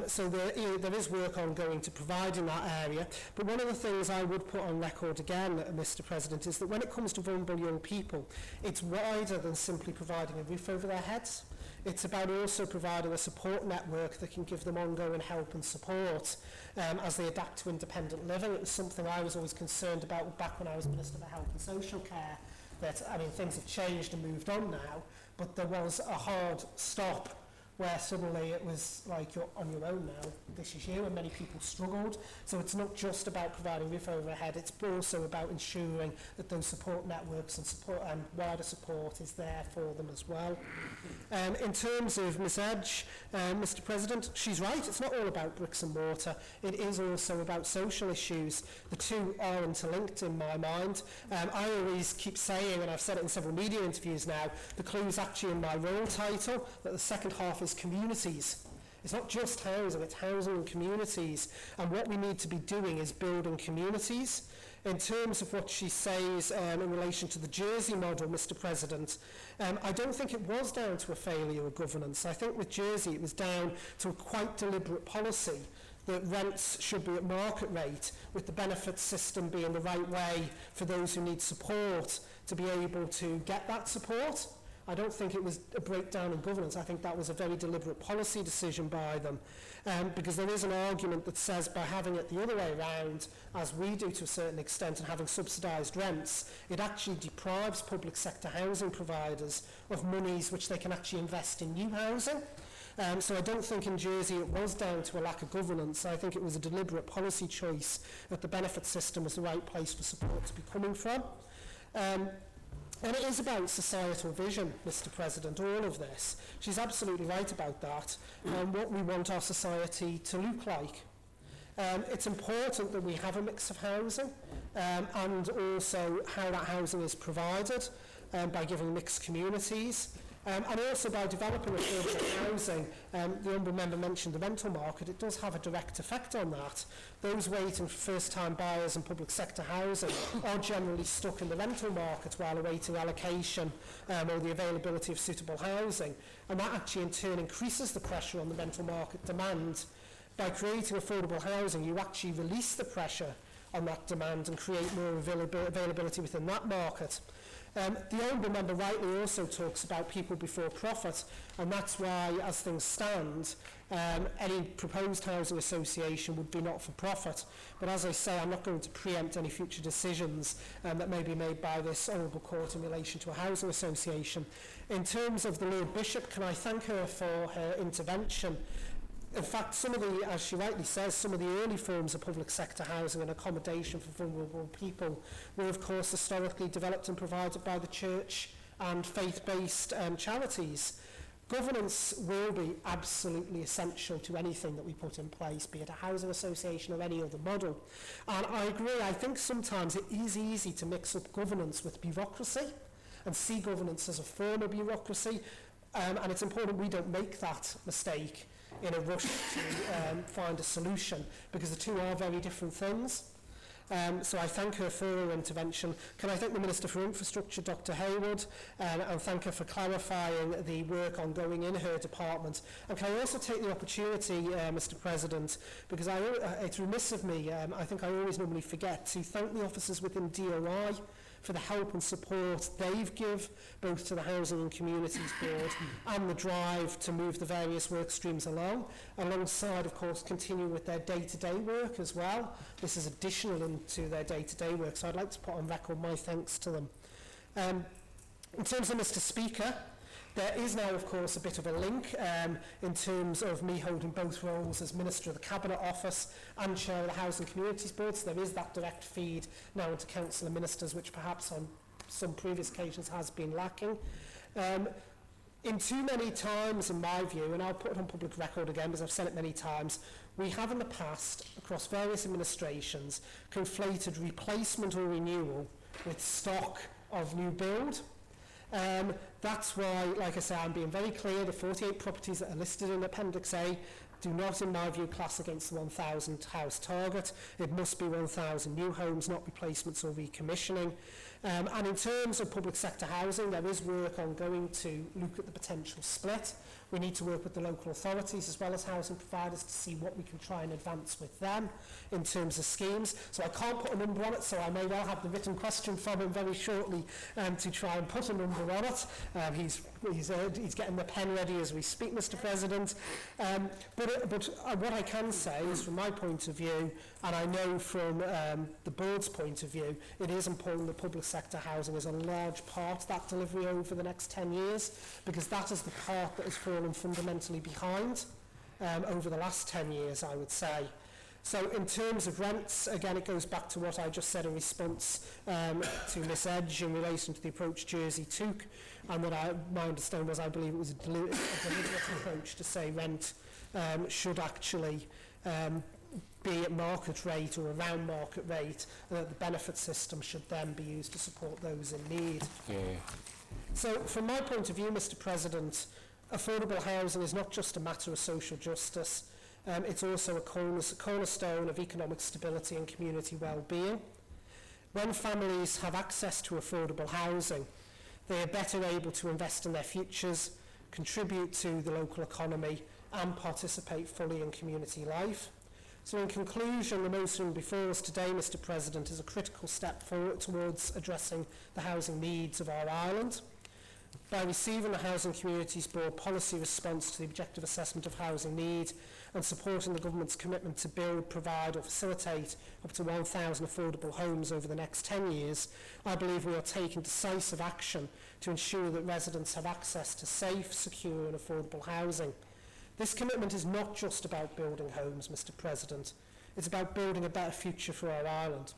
So there is work ongoing to provide in that area. But one of the things I would put on record again, Mr. President, is that when it comes to vulnerable young people, it's wider than simply providing a roof over their heads. It's about also providing a support network that can give them ongoing help and support as they adapt to independent living. It was something I was always concerned about back when I was Minister for Health and Social Care, that, I mean, things have changed and moved on now, but there was a hard stop where suddenly it was like, you're on your own now, this is you, and many people struggled. So it's not just about providing roof over their head, it's also about ensuring that those support networks and support and wider support is there for them as well. In terms of Ms Edge, Mr. President, she's right, it's not all about bricks and mortar, it is also about social issues. The two are interlinked in my mind. I always keep saying, and I've said it in several media interviews now, the clue's actually in my role title, that the second half is communities. It's not just housing, it's housing and communities. And what we need to be doing is building communities. In terms of what she says in relation to the Jersey model, Mr. President, I don't think it was down to a failure of governance. I think with Jersey it was down to a quite deliberate policy that rents should be at market rate, with the benefits system being the right way for those who need support to be able to get that support. I don't think it was a breakdown in governance. I think that was a very deliberate policy decision by them, because there is an argument that says by having it the other way around, as we do to a certain extent, and having subsidised rents, it actually deprives public sector housing providers of monies which they can actually invest in new housing. So I don't think in Jersey it was down to a lack of governance. I think it was a deliberate policy choice that the benefit system was the right place for support to be coming from. And it is about societal vision, Mr. President, all of this. She's absolutely right about that, and what we want our society to look like. It's important that we have a mix of housing, and also how that housing is provided by giving mixed communities. And also by developing affordable housing. The Ombudsman member mentioned the rental market. It does have a direct effect on that. Those waiting for first-time buyers in public sector housing are generally stuck in the rental market while awaiting allocation or the availability of suitable housing. And that actually in turn increases the pressure on the rental market demand. By creating affordable housing, you actually release the pressure on that demand and create more availability within that market. The Ombudsman member rightly also talks about people before profit, and that's why, as things stand, any proposed housing association would be not for profit. But as I say, I'm not going to preempt any future decisions that may be made by this Honourable Court in relation to a housing association. In terms of the Lord Bishop, can I thank her for her intervention? In fact, some of the, as she rightly says, some of the early forms of public sector housing and accommodation for vulnerable people were, of course, historically developed and provided by the church and faith-based charities. Governance will be absolutely essential to anything that we put in place, be it a housing association or any other model. And I agree, I think sometimes it is easy to mix up governance with bureaucracy and see governance as a form of bureaucracy, and it's important we don't make that mistake in a rush to find a solution, because the two are very different things. So I thank her for her intervention. Can I thank the Minister for Infrastructure, Dr Hayward, and thank her for clarifying the work ongoing in her department. And can I also take the opportunity, Mr President, because it's remiss of me, I think I always normally forget, to thank the officers within DOI for the help and support they've give both to the Housing and Communities Board and the drive to move the various work streams along, alongside, of course, continuing with their day-to-day work as well. This is additional into their day-to-day work, so I'd like to put on record my thanks to them. In terms of Mr. Speaker, there is now, of course, a bit of a link in terms of me holding both roles as Minister of the Cabinet Office and Chair of the Housing Communities Board. So there is that direct feed now into Council and Ministers, which perhaps on some previous occasions has been lacking. In too many times, in my view, and I'll put it on public record again because I've said it many times, we have in the past, across various administrations, conflated replacement or renewal with stock of new build. That's why, like I say, I'm being very clear, the 48 properties that are listed in Appendix A do not, in my view, class against the 1,000 house target. It must be 1,000 new homes, not replacements or recommissioning. And in terms of public sector housing, there is work ongoing to look at the potential split. We need to work with the local authorities as well as housing providers to see what we can try and advance with them in terms of schemes. So I can't put a number on it, so I may well have the written question from him very shortly to try and put a number on it. He's getting the pen ready as we speak, Mr. President. But what I can say is, from my point of view, and I know from the board's point of view, it is important that public sector housing is a large part of that delivery over the next 10 years, because that is the part that has fallen fundamentally behind over the last 10 years, I would say. So in terms of rents, again, it goes back to what I just said in response to Miss Edge in relation to the approach Jersey took, and what my understanding was, I believe it was a deliberate approach to say rent should actually be at market rate or around market rate, and that the benefit system should then be used to support those in need. Yeah. So from my point of view, Mr. President, affordable housing is not just a matter of social justice, it's also a cornerstone of economic stability and community well-being. When families have access to affordable housing, they are better able to invest in their futures, contribute to the local economy, and participate fully in community life. So in conclusion, the motion before us today, Mr. President, is a critical step forward towards addressing the housing needs of our island. By receiving the Housing Communities Board policy response to the objective assessment of housing need and supporting the government's commitment to build, provide or facilitate up to 1,000 affordable homes over the next 10 years, I believe we are taking decisive action to ensure that residents have access to safe, secure and affordable housing. This commitment is not just about building homes, Mr. President. It's about building a better future for our island.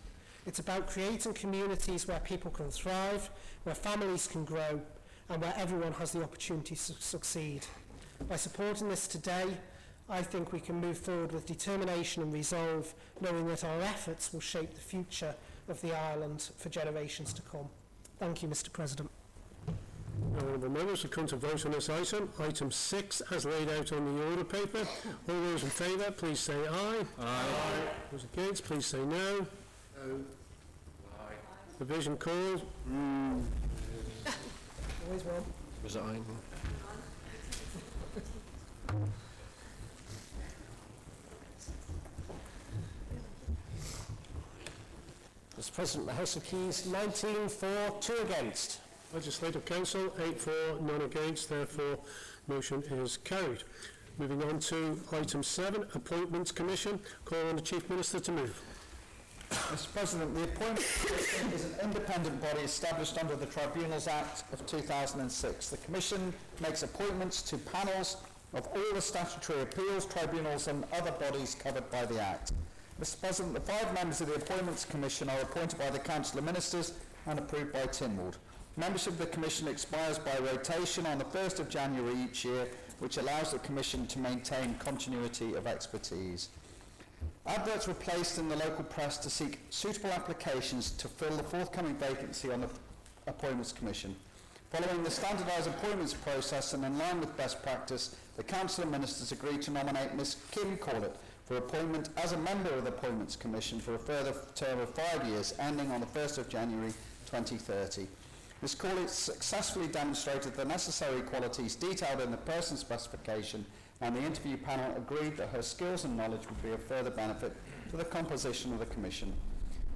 It's about creating communities where people can thrive, where families can grow, and where everyone has the opportunity to succeed. By supporting this today, I think we can move forward with determination and resolve, knowing that our efforts will shape the future of the island for generations to come. Thank you, Mr. President. Honourable members, we come to vote on this item. Item 6, as laid out on the order paper. All those in favour, please say aye. Aye. Those against, please say no. No. Aye. Division called. Always well. Resign. Mr. President, the House of Keys, 19 for, 2 against. Legislative Council, 8 for, none against, therefore motion is carried. Moving on to item 7, Appointments Commission. Call on the Chief Minister to move. Mr. President, the Appointments Commission is an independent body established under the Tribunals Act of 2006. The Commission makes appointments to panels of all the statutory appeals tribunals and other bodies covered by the Act. Mr. President, the 5 members of the Appointments Commission are appointed by the Council of Ministers and approved by Tynwald. Membership of the Commission expires by rotation on the 1st of January each year, which allows the Commission to maintain continuity of expertise. Adverts were placed in the local press to seek suitable applications to fill the forthcoming vacancy on the Appointments Commission. Following the standardised appointments process and in line with best practice, the Council of Ministers agreed to nominate Ms Kim Corlett for appointment as a member of the Appointments Commission for a further term of 5 years, ending on the 1st of January 2030. Ms Corlett successfully demonstrated the necessary qualities detailed in the person specification, and the interview panel agreed that her skills and knowledge would be of further benefit to the composition of the Commission.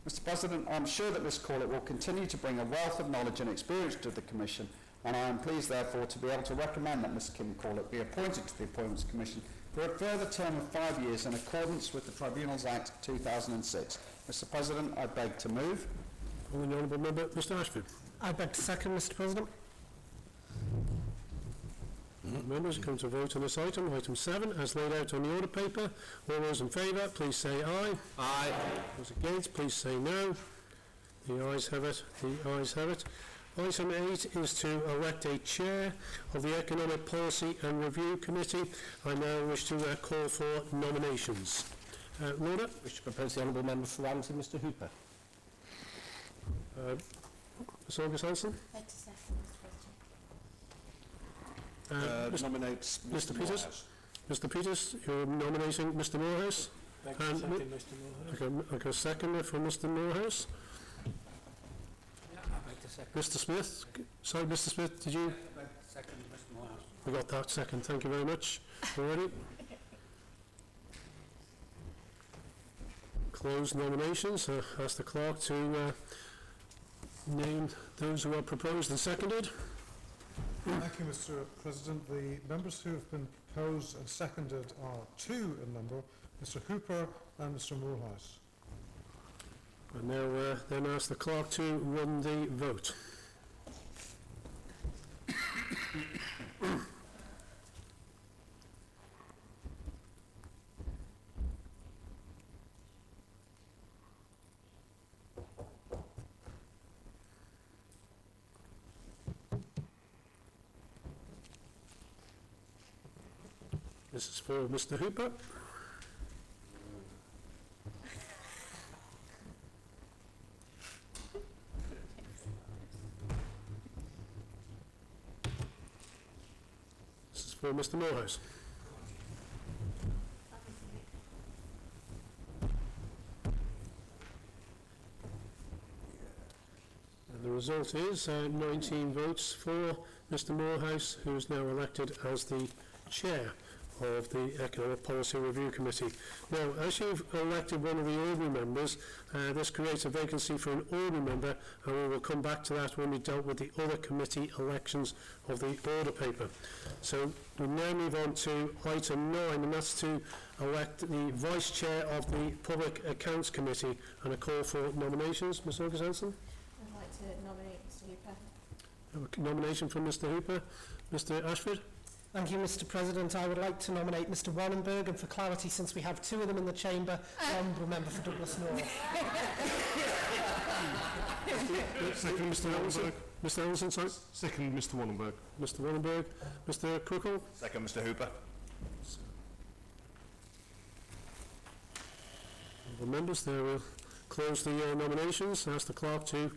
Mr President, I am sure that Ms Corlett will continue to bring a wealth of knowledge and experience to the Commission, and I am pleased therefore to be able to recommend that Ms Kim Corlett be appointed to the Appointments Commission for a further term of 5 years in accordance with the Tribunals Act 2006. Mr President, I beg to move. The Honourable Member, Mr Ashford. I beg to second, Mr President. Members, come to vote on this item, item 7, as laid out on the order paper. All those in favour, please say aye. Aye. Those against, please say no. The ayes have it. The ayes have it. Item 8 is to elect a chair of the Economic Policy and Review Committee. I now wish to call for nominations. Lorna? I wish to propose the Honourable Member for Ramsey, Mr Hooper. Ms August Hanson? Nominates Mr Peters? Mr Peters, you're nominating Mr Morehouse? And I second for Mr Morehouse. Mr Smith? Sorry, Mr Smith, did you? Second, Mr Morehouse. We got that second, thank you very much. Already? Close nominations. Ask the clerk to name those who are proposed and seconded. Thank you, Mr President. The members who have been proposed and seconded are 2 in number, Mr Hooper and Mr Morehouse. And now then ask the clerk to run the vote. This is for Mr Hooper. This is for Mr Morehouse. And the result is 19 votes for Mr Morehouse, who is now elected as the chair of the Economic Policy Review Committee. Now, as you've elected one of the ordinary members, this creates a vacancy for an ordinary member, and we will come back to that when we dealt with the other committee elections of the order paper. So we now move on to item 9, and that's to elect the Vice Chair of the Public Accounts Committee, and a call for nominations. Ms August Hanson? I'd like to nominate Mr Hooper. A nomination from Mr Hooper. Mr Ashford? Thank you, Mr President. I would like to nominate Mr Wannenberg, and for clarity, since we have 2 of them in the chamber, Honourable Member for Douglas North. Second, Mr Wannenberg. Mr Ellison, sorry? Second, Mr Wannenberg. Mr Wannenberg. Mr Cookle? Second, Mr Hooper. The members, there will close the nominations. Ask the clerk to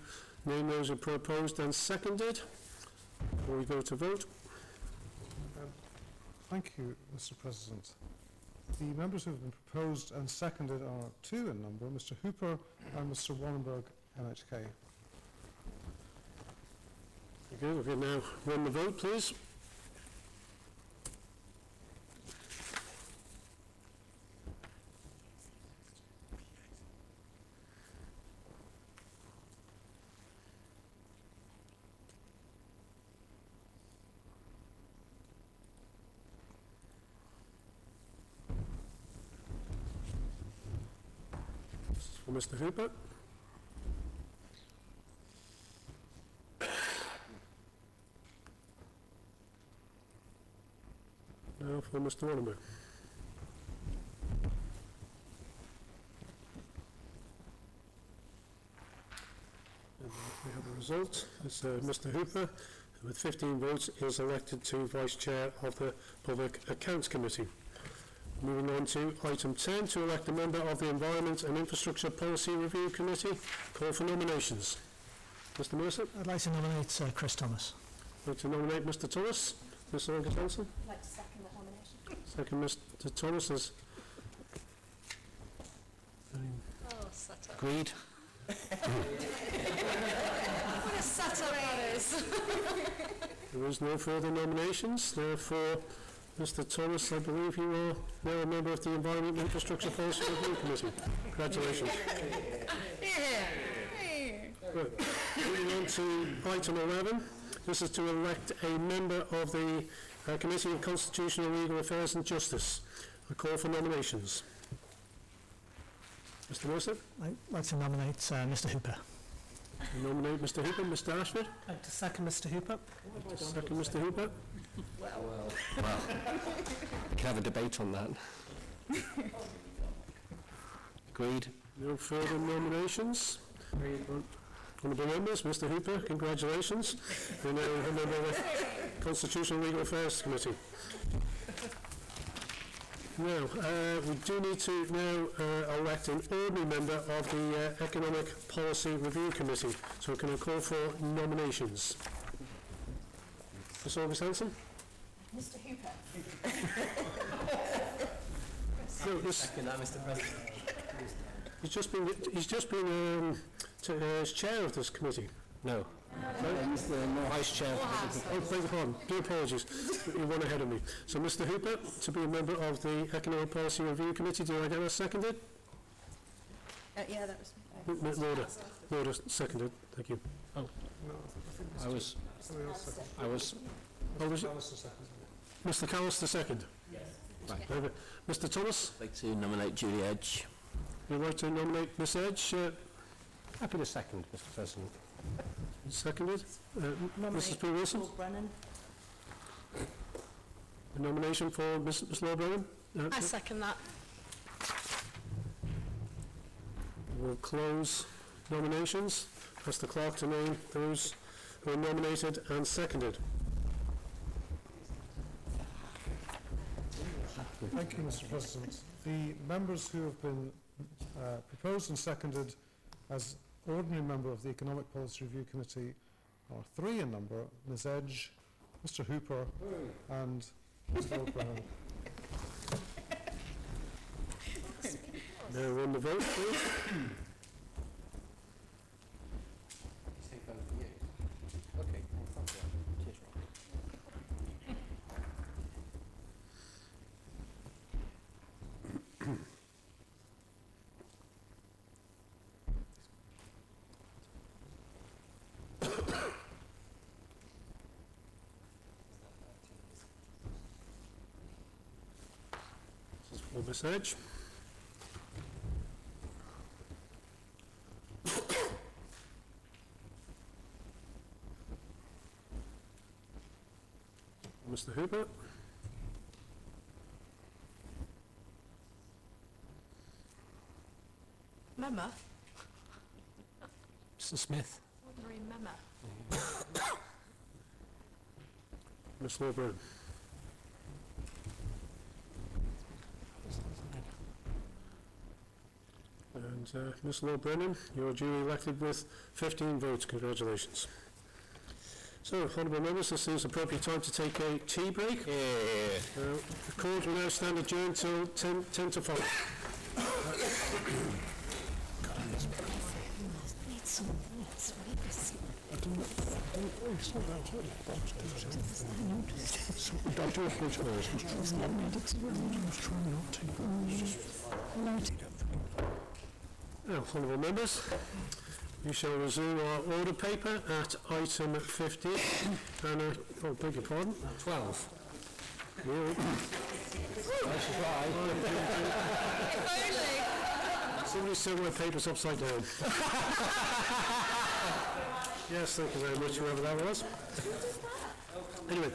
name those who proposed and seconded before we go to vote. Thank you, Mr President. The members who have been proposed and seconded are 2 in number, Mr Hooper and Mr Wannenberg, MHK. Okay, we can now run the vote, please. For Mr Hooper. Now for Mr Wannenberg. And we have a result. It's Mr Hooper, who with 15 votes is elected to Vice Chair of the Public Accounts Committee. Moving on to item 10, to elect a member of the Environment and Infrastructure Policy Review Committee. Call for nominations. Mr Mercer? I'd like to nominate Chris Thomas. I'd like to nominate Mr Thomas. Ms August Hanson? I'd like to second that nomination. Second, Mr Thomas is agreed. What a setup that is. There is no further nominations. Therefore, Mr Thomas, I believe you are now a member of the Environment and Infrastructure Policy Review Committee. Congratulations. Yeah. Good. Moving on to item 11. This is to elect a member of the Committee on Constitutional, Legal Affairs and Justice. I call for nominations. Mr. Mercer? I'd like to nominate Mr. Hooper. I nominate Mr. Hooper. Mr. Ashford? I'd like to second Mr. Hooper. Second Mr. Hooper. Well, we can have a debate on that. Agreed. No further nominations. Honourable members, Mr. Hooper, congratulations. You're now a member of the Constitutional Legal Affairs Committee. Now, we do need to now elect an ordinary member of the Economic Policy Review Committee. So can I call for nominations? Ms. August Hanson? Mr. Hooper. No, Second that, Mr. President. he's just been as chair of this committee. No. Vice Chair. Oh, beg your pardon. Do apologies. You're one ahead of me. So, Mr. Hooper, to be a member of the Economic Policy Review Committee, do I get that seconded? Yeah, that was... Lauder, seconded. Thank you. Oh. I was. Oh, was it? Mr. Callister, second. Yes. Right. Mr. Thomas? I'd like to nominate Julie Edge. You'd like to nominate Miss Edge? Happy to second, Mr. President. Seconded. Mrs. P. Wilson? Brennan. A nomination for Ms. Laura Brennan? I second that. We'll close nominations. Ask the clerk to name those who are nominated and seconded. Thank you, Mr. President. The members who have been proposed and seconded as ordinary member of the Economic Policy Review Committee are 3 in number: Ms. Edge, Mr. Hooper, and Ms. Lord Brennan. Now on the vote, please. For Ms. Edge. Mr. Hooper. Member? Mr. Smith. Ordinary member. Ms. Lawburn. And Ms. Law-Brennan, you're duly elected with 15 votes. Congratulations. So, honourable members, this seems appropriate time to take a tea break. The court will now stand adjourned till 10 to 5. Now, honourable members, we shall resume our order paper at item 50 and, oh, beg your pardon, 12. Somebody turned my papers upside down. Yes, thank you very much, whoever that was. Anyway,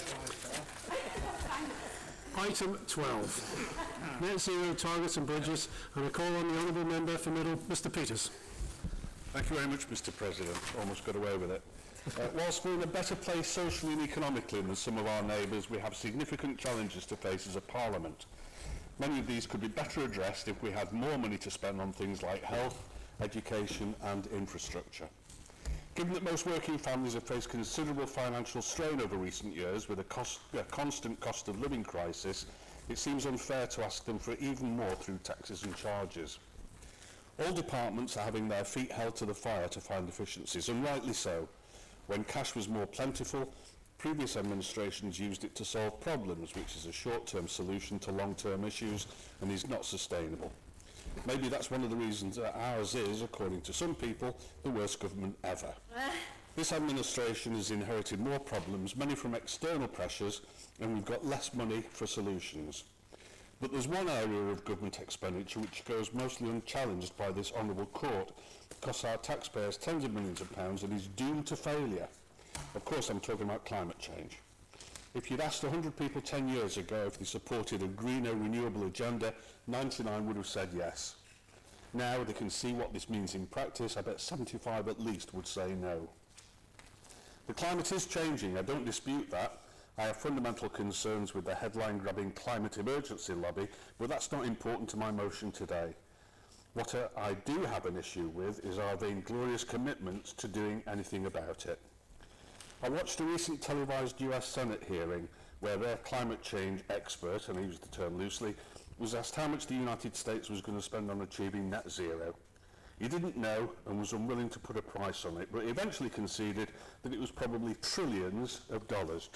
item 12. Net zero targets and budgets, and I call on the honourable member for Middle, Mr. Peters. Thank you very much, Mr. President. Almost got away with it. Whilst we're in a better place socially and economically than some of our neighbours, we have significant challenges to face as a Parliament. Many of these could be better addressed if we had more money to spend on things like health, education and infrastructure. Given that most working families have faced considerable financial strain over recent years with a constant cost of living crisis, it seems unfair to ask them for even more through taxes and charges. All departments are having their feet held to the fire to find efficiencies, and rightly so. When cash was more plentiful, previous administrations used it to solve problems, which is a short-term solution to long-term issues and is not sustainable. Maybe that's one of the reasons that ours is, according to some people, the worst government ever. This administration has inherited more problems, many from external pressures, and we've got less money for solutions. But there's one area of government expenditure which goes mostly unchallenged by this honourable court, costs our taxpayers tens of millions of pounds and is doomed to failure. Of course, I'm talking about climate change. If you'd asked 100 people 10 years ago if they supported a greener, renewable agenda, 99 would have said yes. Now they can see what this means in practice. I bet 75 at least would say no. The climate is changing, I don't dispute that. I have fundamental concerns with the headline-grabbing climate emergency lobby, but that's not important to my motion today. What I do have an issue with is our vainglorious commitments to doing anything about it. I watched a recent televised US Senate hearing where their climate change expert, and I use the term loosely, was asked how much the United States was going to spend on achieving net zero. He didn't know and was unwilling to put a price on it, but he eventually conceded that it was probably trillions of dollars.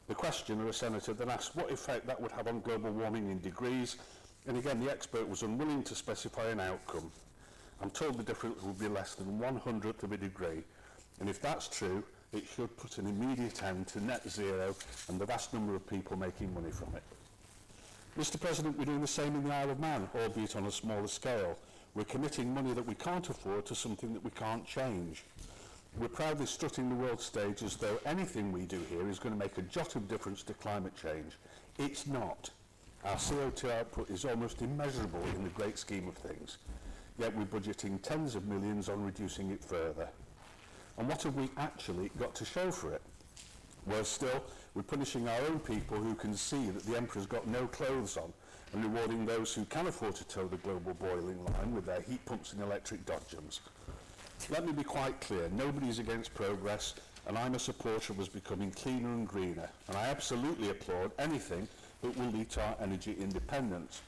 The questioner, a senator, then asked what effect that would have on global warming in degrees, and again the expert was unwilling to specify an outcome. I'm told the difference will be less than 1/100th of a degree, and if that's true, it should put an immediate end to net zero and the vast number of people making money from it. Mr. President, we're doing the same in the Isle of Man, albeit on a smaller scale. We're committing money that we can't afford to something that we can't change. We're proudly strutting the world stage as though anything we do here is going to make a jot of difference to climate change. It's not. Our CO2 output is almost immeasurable in the great scheme of things, yet we're budgeting tens of millions on reducing it further. And what have we actually got to show for it? Worse still, we're punishing our own people who can see that the emperor's got no clothes on and rewarding those who can afford to toe the global boiling line with their heat pumps and electric dodgems. Let me be quite clear, nobody's against progress, and I'm a supporter of us becoming cleaner and greener, and I absolutely applaud anything that will lead to our energy independence.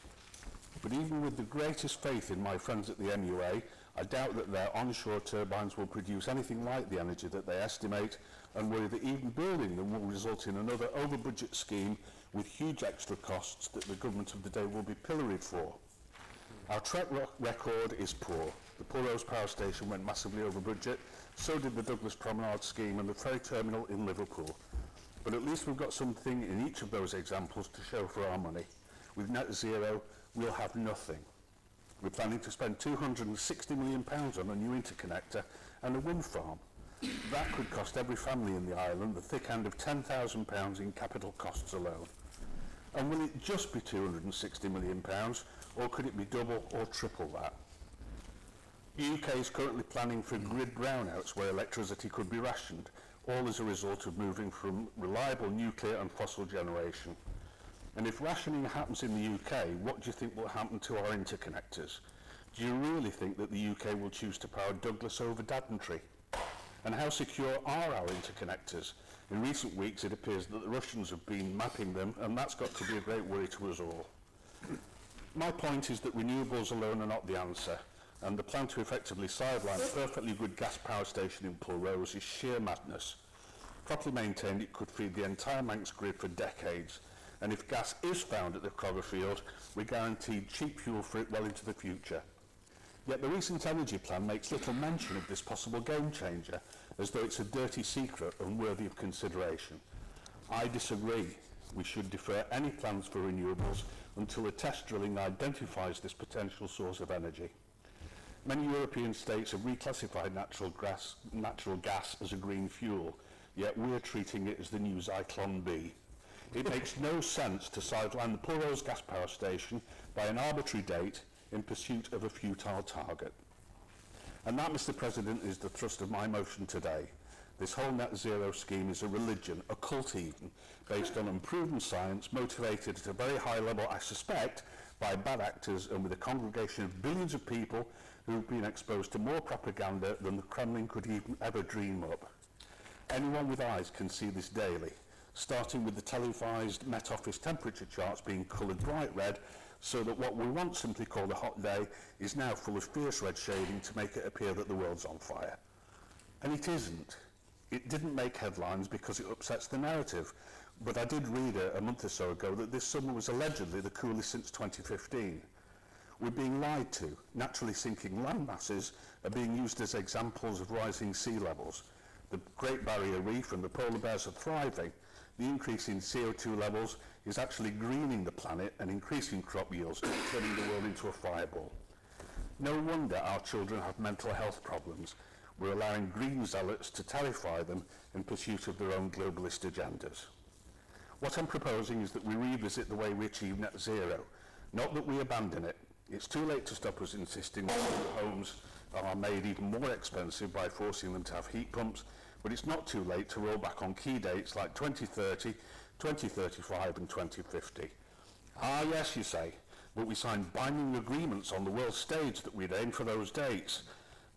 But even with the greatest faith in my friends at the NUA, I doubt that their onshore turbines will produce anything like the energy that they estimate, and worry that even building them will result in another over-budget scheme with huge extra costs that the government of the day will be pilloried for. Our track record is poor. The Pulrose Power Station went massively over budget, so did the Douglas Promenade scheme and the ferry terminal in Liverpool. But at least we've got something in each of those examples to show for our money. With net zero, we'll have nothing. We're planning to spend £260 million on a new interconnector and a wind farm. That could cost every family in the island the thick end of £10,000 in capital costs alone. And will it just be £260 million, or could it be double or triple that? The UK is currently planning for grid brownouts where electricity could be rationed, all as a result of moving from reliable nuclear and fossil generation. And if rationing happens in the UK, what do you think will happen to our interconnectors? Do you really think that the UK will choose to power Douglas over Daventry? And how secure are our interconnectors? In recent weeks, it appears that the Russians have been mapping them, and that's got to be a great worry to us all. My point is that renewables alone are not the answer, and the plan to effectively sideline a perfectly good gas power station in Pulrose is sheer madness. Properly maintained, it could feed the entire Manx grid for decades, and if gas is found at the Cogger Field, we're guaranteed cheap fuel for it well into the future. Yet the recent energy plan makes little mention of this possible game changer, as though it's a dirty secret unworthy of consideration. I disagree. We should defer any plans for renewables until the test drilling identifies this potential source of energy. Many European states have reclassified natural gas as a green fuel, yet we're treating it as the new Zyklon B. It makes no sense to sideline the Pulrose gas power station by an arbitrary date in pursuit of a futile target. And that, Mr. President, is the thrust of my motion today. This whole net zero scheme is a religion, a cult even, based on unproven science, motivated at a very high level, I suspect, by bad actors and with a congregation of billions of people who've been exposed to more propaganda than the Kremlin could even ever dream up. Anyone with eyes can see this daily, starting with the televised Met Office temperature charts being coloured bright red, so that what we once simply called a hot day is now full of fierce red shading to make it appear that the world's on fire. And it isn't. It didn't make headlines because it upsets the narrative, but I did read a month or so ago that this summer was allegedly the coolest since 2015. We're being lied to. Naturally sinking land masses are being used as examples of rising sea levels. The Great Barrier Reef and the polar bears are thriving. The increase in CO2 levels is actually greening the planet and increasing crop yields, turning the world into a fireball. No wonder our children have mental health problems. We're allowing green zealots to terrify them in pursuit of their own globalist agendas. What I'm proposing is that we revisit the way we achieve net zero, not that we abandon it. It's too late to stop us insisting that homes are made even more expensive by forcing them to have heat pumps, but it's not too late to roll back on key dates like 2030, 2035 and 2050. Ah yes, you say, but we signed binding agreements on the world stage that we'd aim for those dates.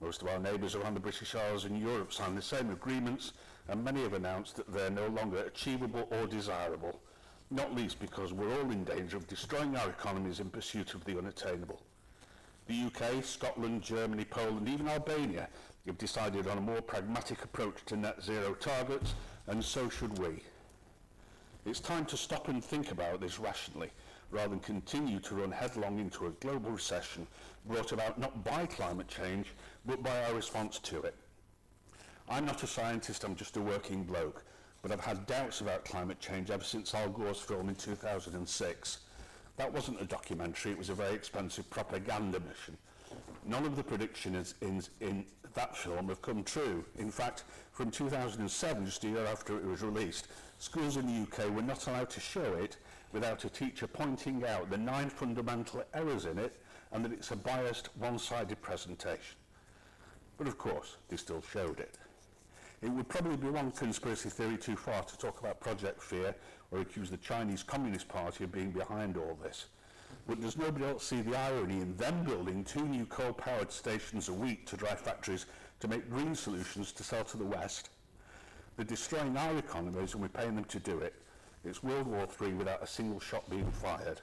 Most of our neighbours around the British Isles and Europe signed the same agreements, and many have announced that they're no longer achievable or desirable, not least because we're all in danger of destroying our economies in pursuit of the unattainable. The UK, Scotland, Germany, Poland, even Albania have decided on a more pragmatic approach to net zero targets, and so should we. It's time to stop and think about this rationally, rather than continue to run headlong into a global recession brought about not by climate change, but by our response to it. I'm not a scientist, I'm just a working bloke, but I've had doubts about climate change ever since Al Gore's film in 2006. That wasn't a documentary, it was a very expensive propaganda mission. None of the predictions in that film have come true. In fact, from 2007, just a year after it was released, schools in the UK were not allowed to show it without a teacher pointing out the 9 fundamental errors in it and that it's a biased, one-sided presentation. But of course, they still showed it. It would probably be one conspiracy theory too far to talk about Project Fear or accuse the Chinese Communist Party of being behind all this. But does nobody else see the irony in them building 2 new coal-powered stations a week to drive factories to make green solutions to sell to the West? They're destroying our economies and we're paying them to do it. It's World War III without a single shot being fired.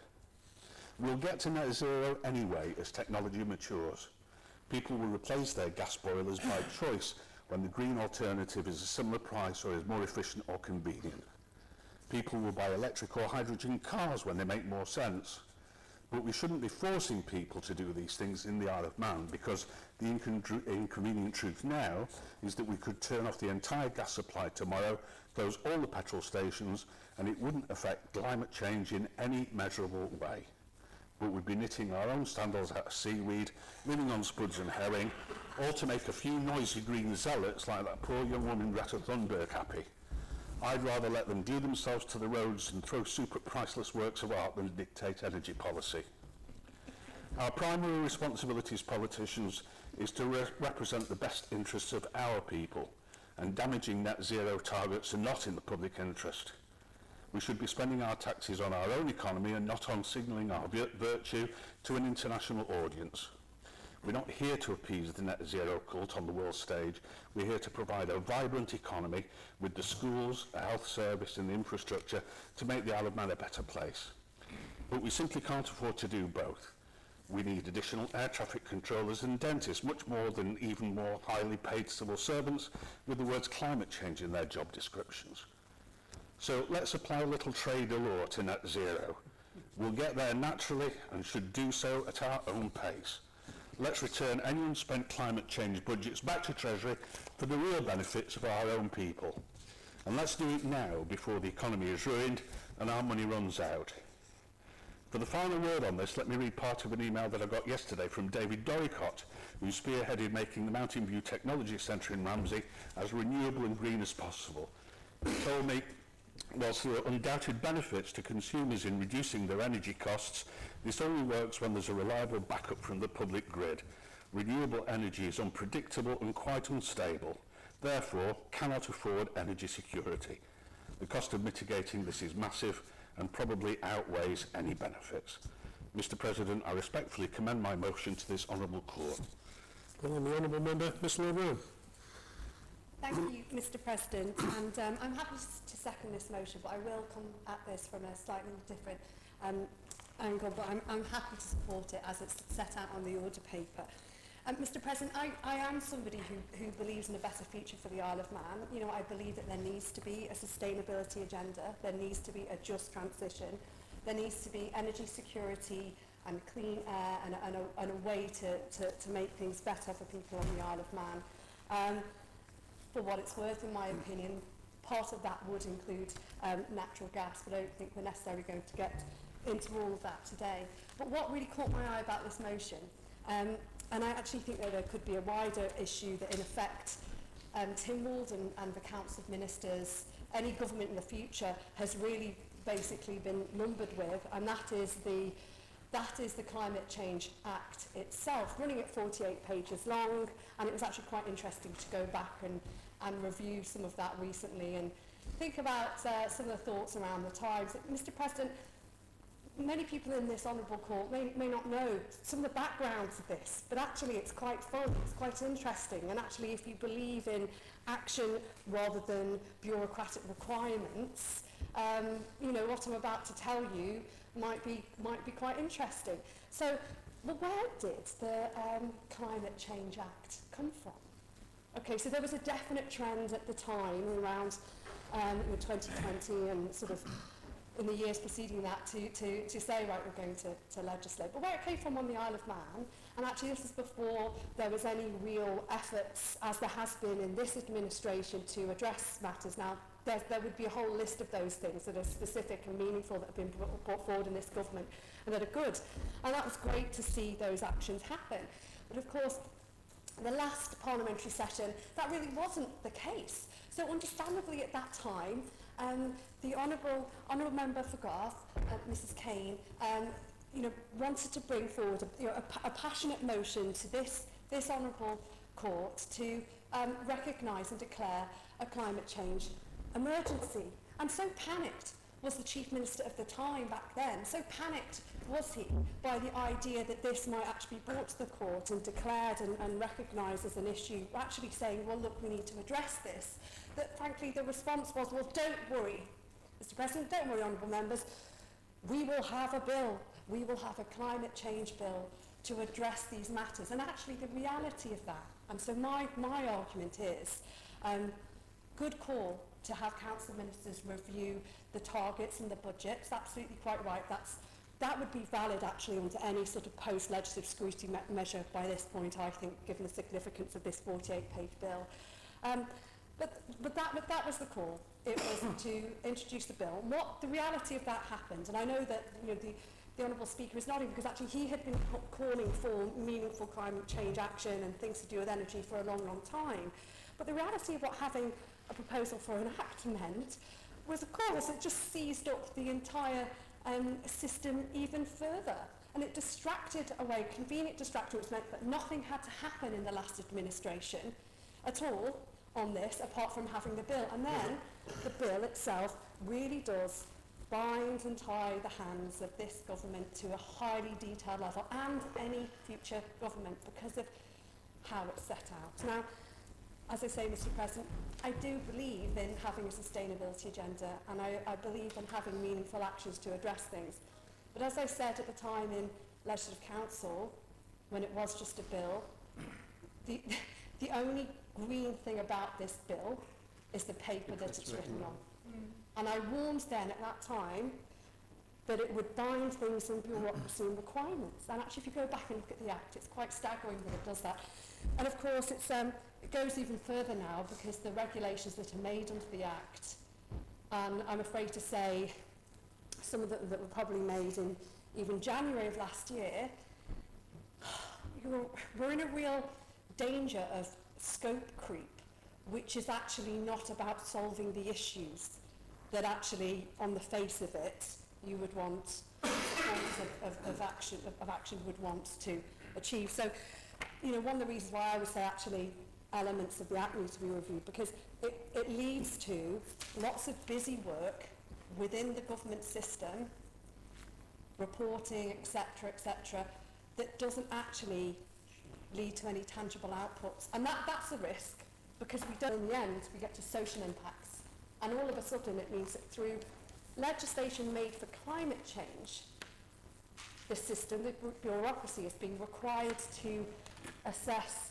We'll get to net zero anyway as technology matures. People will replace their gas boilers by choice when the green alternative is a similar price or is more efficient or convenient. People will buy electric or hydrogen cars when they make more sense. But we shouldn't be forcing people to do these things in the Isle of Man, because the inconvenient truth now is that we could turn off the entire gas supply tomorrow, close all the petrol stations, and it wouldn't affect climate change in any measurable way. But we'd be knitting our own sandals out of seaweed, living on spuds and herring, all to make a few noisy green zealots like that poor young woman Greta Thunberg happy. I'd rather let them glue themselves to the roads and throw soup at priceless works of art than dictate energy policy. Our primary responsibility as politicians is to represent the best interests of our people, and damaging net zero targets are not in the public interest. We should be spending our taxes on our own economy and not on signalling our virtue to an international audience. We're not here to appease the net zero cult on the world stage. We're here to provide a vibrant economy with the schools, a health service and the infrastructure to make the Isle of Man a better place. But we simply can't afford to do both. We need additional air traffic controllers and dentists, much more than even more highly paid civil servants with the words climate change in their job descriptions. So let's apply a little trade law to net zero. We'll get there naturally and should do so at our own pace. Let's return any unspent climate change budgets back to Treasury for the real benefits of our own people. And let's do it now before the economy is ruined and our money runs out. For the final word on this, let me read part of an email that I got yesterday from David Doricott, who spearheaded making the Mountain View Technology Centre in Ramsey as renewable and green as possible. He told me, whilst there are undoubted benefits to consumers in reducing their energy costs, this only works when there's a reliable backup from the public grid. Renewable energy is unpredictable and quite unstable, therefore cannot afford energy security. The cost of mitigating this is massive and probably outweighs any benefits. Mr. President, I respectfully commend my motion to this honourable court. Well, the honourable member, Ms. Lord. Thank you, Mr. President, and I'm happy to second this motion, but I will come at this from a slightly different angle, but I'm happy to support it as it's set out on the order paper. Mr. President, I am somebody who believes in a better future for the Isle of Man. You know, I believe that there needs to be a sustainability agenda, there needs to be a just transition, there needs to be energy security and clean air and a way to make things better for people on the Isle of Man. For what it's worth, in my opinion, part of that would include natural gas, but I don't think we're necessarily going to get into all of that today. But what really caught my eye about this motion, and I actually think that there could be a wider issue that in effect Tynwald and the Council of Ministers, any government in the future has really basically been lumbered with, and that is the Climate Change Act itself, running at 48 pages long, and it was actually quite interesting to go back and review some of that recently and think about some of the thoughts around the times. Mr. President, many people in this honourable court may not know some of the backgrounds of this, but actually it's quite fun, it's quite interesting, and actually if you believe in action rather than bureaucratic requirements, you know, what I'm about to tell you might be quite interesting. So, well, where did the Climate Change Act come from? Okay, so there was a definite trend at the time around 2020 and sort of in the years preceding that to say, right, we're going to legislate. But where it came from on the Isle of Man, and actually this is before there was any real efforts, as there has been in this administration, to address matters. Now, there would be a whole list of those things that are specific and meaningful that have been brought forward in this government and that are good. And that was great to see those actions happen. But of course, the last parliamentary session, that really wasn't the case. So understandably at that time, the Honourable Member for Garth, Mrs Kane, you know, wanted to bring forward a passionate motion to this Honourable Court to recognise and declare a climate change emergency. And so panicked was the Chief Minister of the time back then, so panicked was he by the idea that this might actually be brought to the court and declared and recognised as an issue, actually saying, well, look, we need to address this, that frankly the response was, well, don't worry, Mr President, don't worry, honourable members, we will have a bill, we will have a climate change bill to address these matters. And actually the reality of that, and so my argument is, good call to have council ministers review the targets and the budgets, absolutely quite right, that would be valid actually under any sort of post-legislative scrutiny measure by this point, I think, given the significance of this 48-page bill. But that was the call. It was to introduce the bill. What the reality of that happened, and I know that the Honourable Speaker is nodding because actually he had been calling for meaningful climate change action and things to do with energy for a long, long time. But the reality of what having a proposal for an act meant was, of course, it just seized up the entire system even further. And it distracted away, convenient distraction, which meant that nothing had to happen in the last administration at all on this, apart from having the bill. And then the bill itself really does bind and tie the hands of this government to a highly detailed level, and any future government, because of how it's set out. Now, as I say, Mr President, I do believe in having a sustainability agenda, and I believe in having meaningful actions to address things. But as I said at the time in Legislative Council, when it was just a bill, the only green thing about this bill is the paper that it's written on. And I warned then at that time that it would bind things in bureaucracy and requirements. And actually, if you go back and look at the Act, it's quite staggering that it does that. And of course, it goes even further now, because the regulations that are made under the Act, and I'm afraid to say some of them that were probably made in even January of last year, we're in a real danger of scope creep, which is actually not about solving the issues that actually, on the face of it, you would want of action would want to achieve. So, you know, one of the reasons why I would say actually elements of the Act need to be reviewed, because it leads to lots of busy work within the government system, reporting, etc., that doesn't actually lead to any tangible outputs. And that's a risk, because we don't, in the end, we get to social impacts. And all of a sudden it means that through legislation made for climate change, the system, the bureaucracy, is being required to assess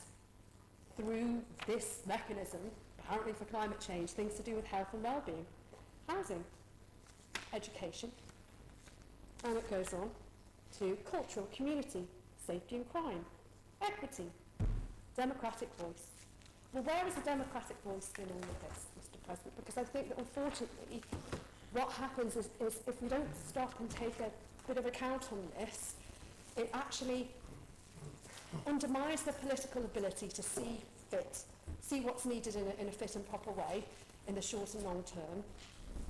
through this mechanism, apparently for climate change, things to do with health and well-being, housing, education, and it goes on. to cultural community, safety and crime, equity, democratic voice. Well, where is the democratic voice in all of this, Mr. President? Because I think that unfortunately what happens is if we don't stop and take a bit of account on this, it actually undermines the political ability to see what's needed in a fit and proper way in the short and long term.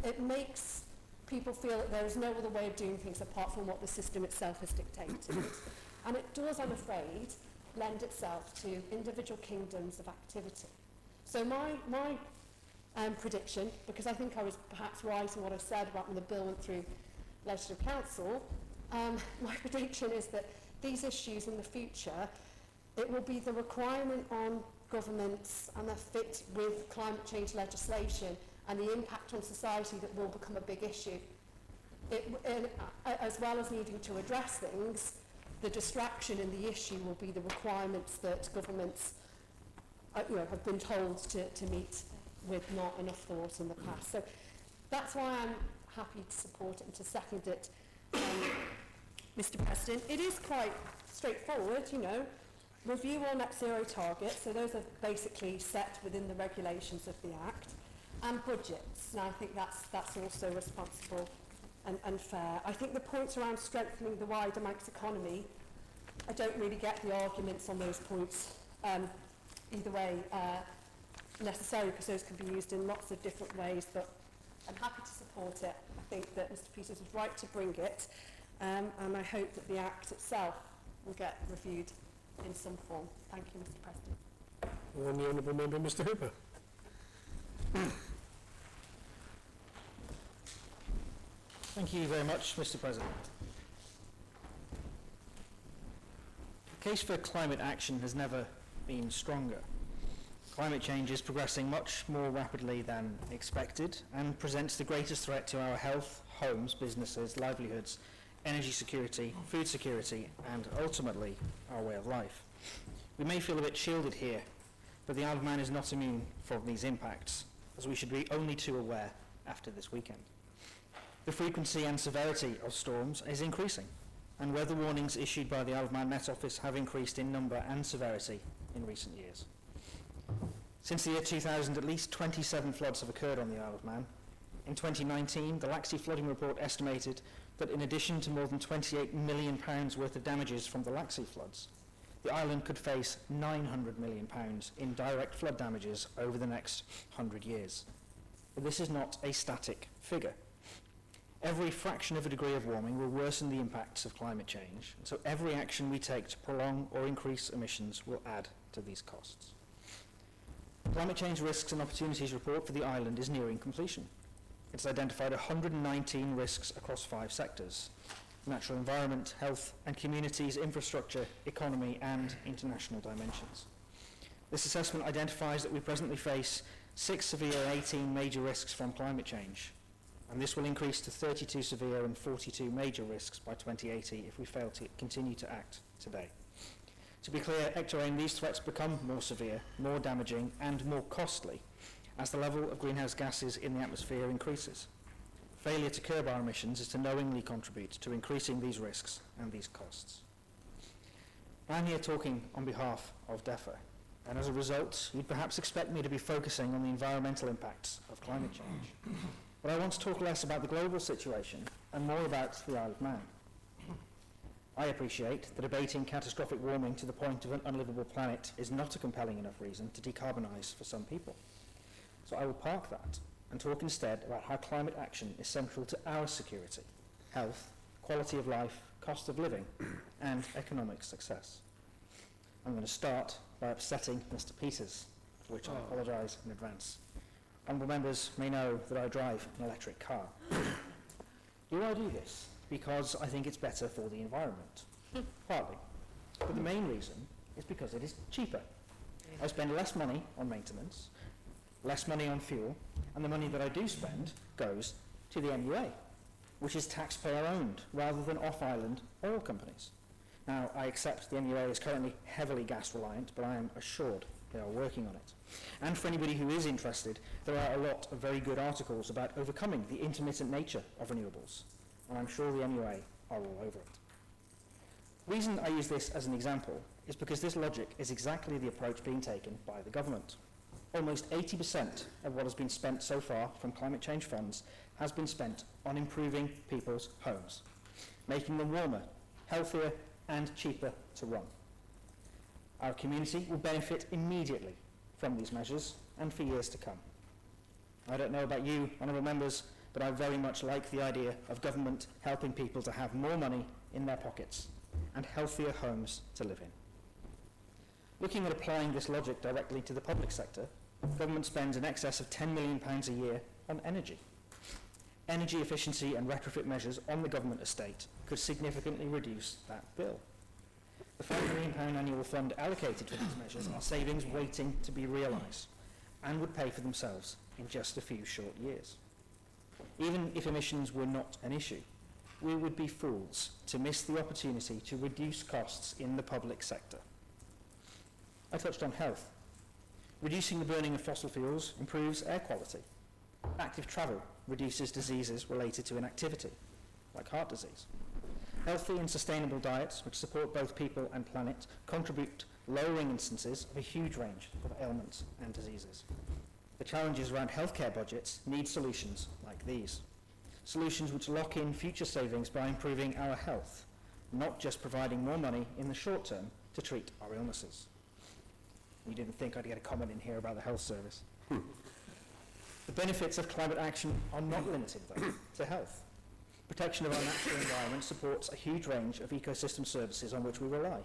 It makes people feel that there is no other way of doing things apart from what the system itself has dictated. And it does, I'm afraid, lend itself to individual kingdoms of activity. So my prediction, because I think I was perhaps right in what I said about when the bill went through Legislative Council, my prediction is that these issues in the future, it will be the requirement on governments and the fit with climate change legislation and the impact on society that will become a big issue. As well as needing to address things, the distraction in the issue will be the requirements that governments have been told to meet with not enough thought in the past. So that's why I'm happy to support it and to second it, Mr. President. It is quite straightforward, review all net zero targets, so those are basically set within the regulations of the Act, and budgets. Now I think that's also responsible and fair. I think the points around strengthening the wider Manx economy, I don't really get the arguments on those points either way necessarily, because those can be used in lots of different ways, but I'm happy to support it. I think that Mr. Peters was right to bring it, and I hope that the Act itself will get reviewed in some form. Thank you, Mr. President. And the Honourable Member, Mr. Hooper. Thank you very much, Mr. President. The case for climate action has never been stronger. Climate change is progressing much more rapidly than expected and presents the greatest threat to our health, homes, businesses, livelihoods, energy security, food security, and ultimately our way of life. We may feel a bit shielded here, but the Isle of Man is not immune from these impacts, as we should be only too aware after this weekend. The frequency and severity of storms is increasing, and weather warnings issued by the Isle of Man Met Office have increased in number and severity in recent years. Since the year 2000, at least 27 floods have occurred on the Isle of Man. In 2019, the Laxey Flooding Report estimated that in addition to more than £28 million worth of damages from the Laxey floods, the island could face £900 million in direct flood damages over the next 100 years. But this is not a static figure. Every fraction of a degree of warming will worsen the impacts of climate change, and so every action we take to prolong or increase emissions will add to these costs. The Climate Change Risks and Opportunities report for the island is nearing completion. It's identified 119 risks across 5 sectors: natural environment, health and communities, infrastructure, economy and international dimensions. This assessment identifies that we presently face 6 severe and 18 major risks from climate change, and this will increase to 32 severe and 42 major risks by 2080 if we fail to continue to act today. To be clear, Hector Aim, these threats become more severe, more damaging and more costly as the level of greenhouse gases in the atmosphere increases. Failure to curb our emissions is to knowingly contribute to increasing these risks and these costs. I'm here talking on behalf of DEFRA, and as a result, you'd perhaps expect me to be focusing on the environmental impacts of climate change. But I want to talk less about the global situation and more about the Isle of Man. I appreciate that abating catastrophic warming to the point of an unlivable planet is not a compelling enough reason to decarbonise for some people. So I will park that and talk instead about how climate action is central to our security, health, quality of life, cost of living, and economic success. I'm going to start by upsetting Mr. Peters, for which I apologise in advance. Honourable members may know that I drive an electric car. Do I do this because I think it's better for the environment? Partly. But the main reason is because it is cheaper. I spend less money on maintenance, less money on fuel, and the money that I do spend goes to the MUA, which is taxpayer-owned rather than off-island oil companies. Now, I accept the MUA is currently heavily gas-reliant, but I am assured they are working on it. And for anybody who is interested, there are a lot of very good articles about overcoming the intermittent nature of renewables, and I'm sure the MUA are all over it. The reason I use this as an example is because this logic is exactly the approach being taken by the government. Almost 80% of what has been spent so far from climate change funds has been spent on improving people's homes, making them warmer, healthier and cheaper to run. Our community will benefit immediately from these measures and for years to come. I don't know about you, honourable members, but I very much like the idea of government helping people to have more money in their pockets and healthier homes to live in. Looking at applying this logic directly to the public sector, government spends in excess of £10 million a year on energy. Energy efficiency and retrofit measures on the government estate could significantly reduce that bill. The £5 million annual fund allocated for these measures are savings waiting to be realised and would pay for themselves in just a few short years. Even if emissions were not an issue, we would be fools to miss the opportunity to reduce costs in the public sector. I touched on health. Reducing the burning of fossil fuels improves air quality. Active travel reduces diseases related to inactivity, like heart disease. Healthy and sustainable diets, which support both people and planet, contribute to lowering instances of a huge range of ailments and diseases. The challenges around healthcare budgets need solutions like these. Solutions which lock in future savings by improving our health, not just providing more money in the short term to treat our illnesses. You didn't think I'd get a comment in here about the health service. The benefits of climate action are not limited, though, to health. Protection of our natural environment supports a huge range of ecosystem services on which we rely,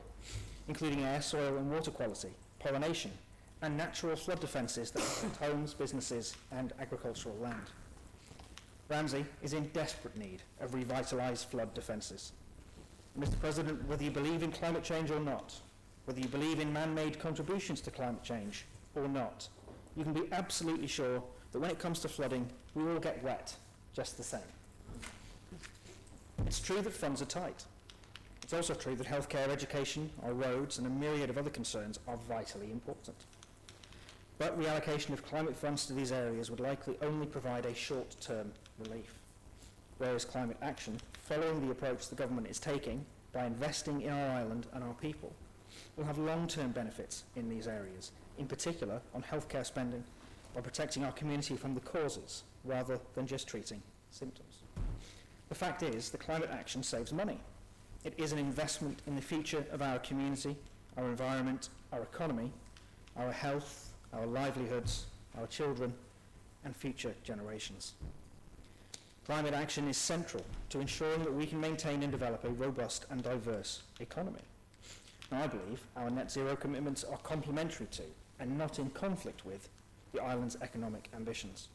including air, soil and water quality, pollination, and natural flood defences that protect homes, businesses and agricultural land. Ramsey is in desperate need of revitalised flood defences. Mr. President, whether you believe in climate change or not, whether you believe in man-made contributions to climate change or not, you can be absolutely sure that when it comes to flooding, we all get wet just the same. It's true that funds are tight. It's also true that healthcare, education, our roads and a myriad of other concerns are vitally important. But reallocation of climate funds to these areas would likely only provide a short-term relief, whereas climate action, following the approach the government is taking by investing in our island and our people, will have long-term benefits in these areas, in particular on healthcare spending, by protecting our community from the causes rather than just treating symptoms. The fact is that climate action saves money. It is an investment in the future of our community, our environment, our economy, our health, our livelihoods, our children, and future generations. Climate action is central to ensuring that we can maintain and develop a robust and diverse economy. Now, I believe our net zero commitments are complementary to, and not in conflict with, the island's economic ambitions.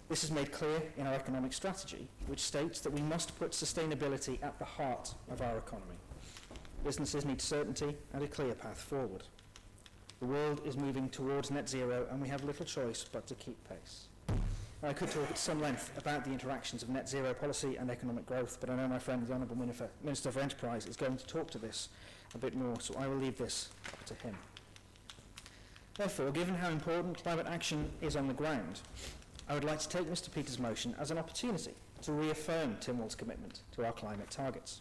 This is made clear in our economic strategy, which states that we must put sustainability at the heart of our economy. Businesses need certainty and a clear path forward. The world is moving towards net zero and we have little choice but to keep pace. I could talk at some length about the interactions of net zero policy and economic growth, but I know my friend, the Honourable Minister for Enterprise, is going to talk to this a bit more, so I will leave this up to him. Therefore, given how important climate action is on the ground, I would like to take Mr. Peters' motion as an opportunity to reaffirm Tynwald's commitment to our climate targets.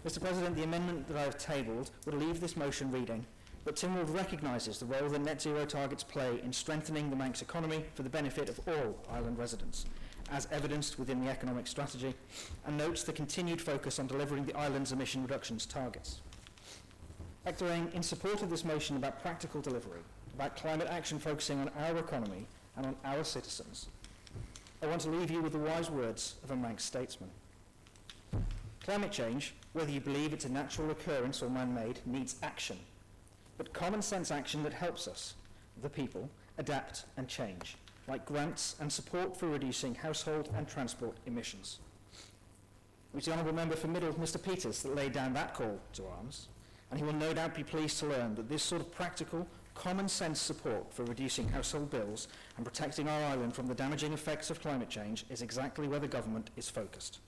Mr. President, the amendment that I have tabled would leave this motion reading that Tynwald recognises the role that net zero targets play in strengthening the Manx economy for the benefit of all island residents, as evidenced within the economic strategy, and notes the continued focus on delivering the island's emission reductions targets. Acting in support of this motion about practical delivery, about climate action focusing on our economy and on our citizens, I want to leave you with the wise words of a Manx statesman. Climate change, whether you believe it's a natural occurrence or man-made, needs action, but common sense action that helps us, the people, adapt and change, like grants and support for reducing household and transport emissions. It was the Honourable Member for Middle, Mr. Peters, that laid down that call to arms, and he will no doubt be pleased to learn that this sort of practical, common sense support for reducing household bills and protecting our island from the damaging effects of climate change is exactly where the government is focused.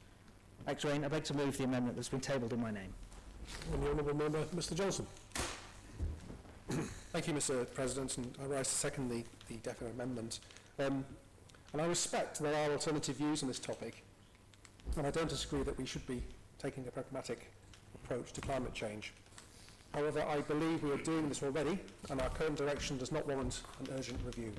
Actrain, I beg to move the amendment that's been tabled in my name. And the Honourable Member, Mr. Johnson. Thank you, Mr. President, and I rise to second the DEFRA amendment. And I respect there are alternative views on this topic, and I don't disagree that we should be taking a pragmatic approach to climate change. However, I believe we are doing this already, and our current direction does not warrant an urgent review.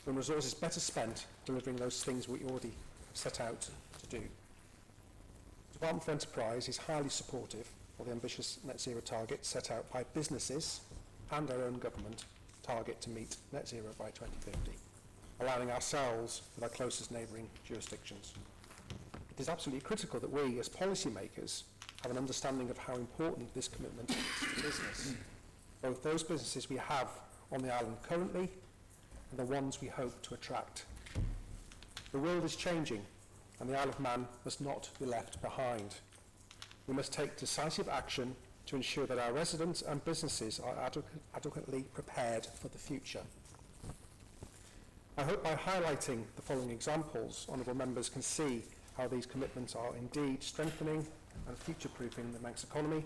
When resources better spent delivering those things we already set out to do. The Department for Enterprise is highly supportive of the ambitious net zero target set out by businesses and our own government target to meet net zero by 2050, allowing ourselves with our closest neighbouring jurisdictions. It is absolutely critical that we, as policymakers, have an understanding of how important this commitment is to business, both those businesses we have on the island currently and the ones we hope to attract. The world is changing, and the Isle of Man must not be left behind. We must take decisive action to ensure that our residents and businesses are adequately prepared for the future. I hope by highlighting the following examples, honourable members can see how these commitments are indeed strengthening and future-proofing the Manx economy,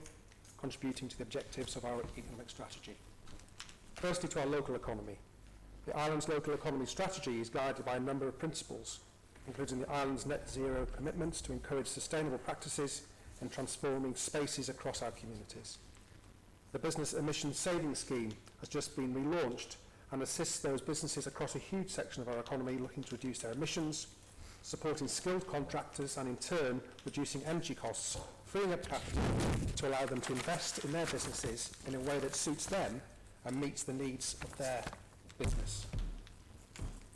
contributing to the objectives of our economic strategy. Firstly, to our local economy. The island's local economy strategy is guided by a number of principles, including the island's net zero commitments to encourage sustainable practices in transforming spaces across our communities. The Business Emissions Savings Scheme has just been relaunched and assists those businesses across a huge section of our economy looking to reduce their emissions, supporting skilled contractors and in turn reducing energy costs, freeing up capital to allow them to invest in their businesses in a way that suits them and meets the needs of their business.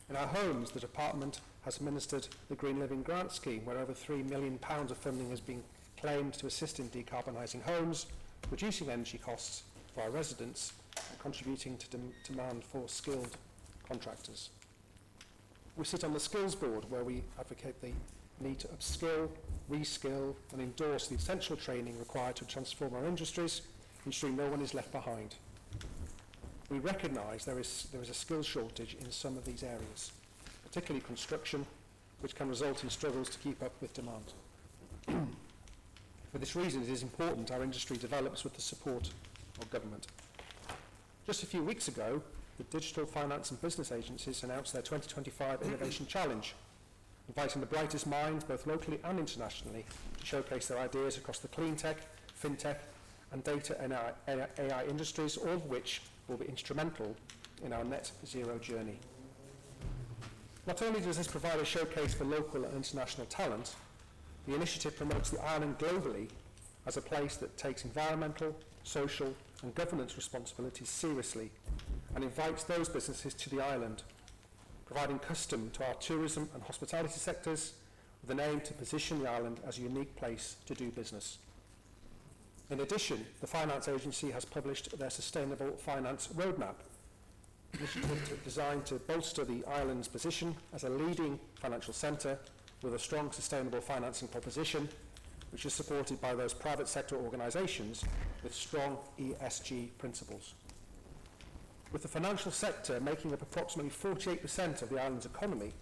In our homes, the Department has administered the Green Living Grant Scheme, where over £3 million of funding has been claimed to assist in decarbonising homes, reducing energy costs for our residents and contributing to demand for skilled contractors. We sit on the Skills Board, where we advocate the need to upskill, reskill and endorse the essential training required to transform our industries, ensuring no one is left behind. We recognise there is a skills shortage in some of these areas, particularly construction, which can result in struggles to keep up with demand. For this reason, it is important our industry develops with the support of government. Just a few weeks ago, the Digital Finance and Business Agencies announced their 2025 Innovation Challenge, inviting the brightest minds, both locally and internationally, to showcase their ideas across the clean tech, fintech, and data and AI industries, all of which will be instrumental in our net zero journey. Not only does this provide a showcase for local and international talent, the initiative promotes the island globally as a place that takes environmental, social and governance responsibilities seriously and invites those businesses to the island, providing custom to our tourism and hospitality sectors with an aim to position the island as a unique place to do business. In addition, the Finance Agency has published their Sustainable Finance Roadmap, initiative designed to bolster the island's position as a leading financial centre with a strong sustainable financing proposition, which is supported by those private sector organisations with strong ESG principles. With the financial sector making up approximately 48% of the island's economy,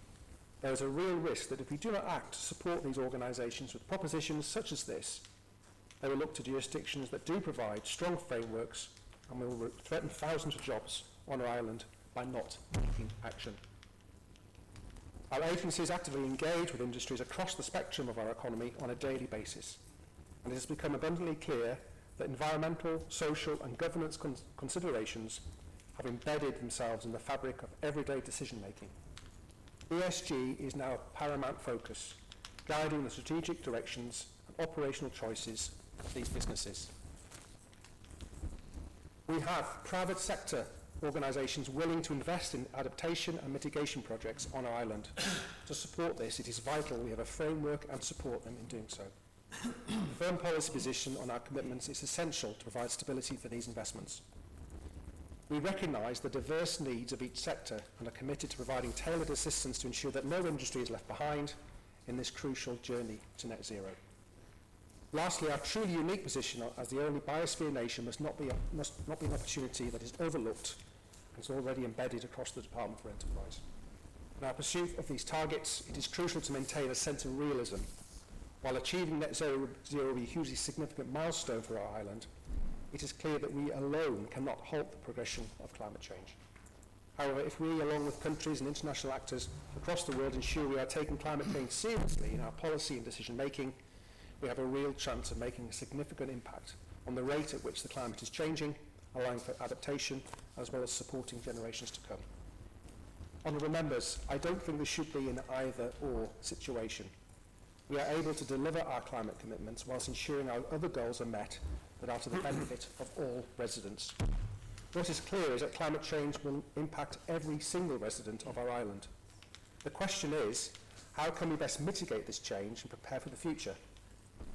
there is a real risk that if we do not act to support these organisations with propositions such as this, they will look to jurisdictions that do provide strong frameworks and will threaten thousands of jobs on our island by not taking action. Our agencies actively engage with industries across the spectrum of our economy on a daily basis, and it has become abundantly clear that environmental, social and governance considerations have embedded themselves in the fabric of everyday decision-making. ESG is now a paramount focus, guiding the strategic directions and operational choices of these businesses. We have private sector organisations willing to invest in adaptation and mitigation projects on our island. To support this, it is vital we have a framework and support them in doing so. A firm policy position on our commitments is essential to provide stability for these investments. We recognise the diverse needs of each sector and are committed to providing tailored assistance to ensure that no industry is left behind in this crucial journey to net zero. Lastly, our truly unique position as the only biosphere nation must not be an opportunity that is overlooked and is already embedded across the Department for Enterprise. In our pursuit of these targets, it is crucial to maintain a sense of realism. While achieving net zero will be a hugely significant milestone for our island, it is clear that we alone cannot halt the progression of climate change. However, if we, along with countries and international actors across the world, ensure we are taking climate change seriously in our policy and decision making, we have a real chance of making a significant impact on the rate at which the climate is changing, allowing for adaptation, as well as supporting generations to come. Honourable members, I don't think this should be an either-or situation. We are able to deliver our climate commitments whilst ensuring our other goals are met that are to the benefit of all residents. What is clear is that climate change will impact every single resident of our island. The question is, how can we best mitigate this change and prepare for the future?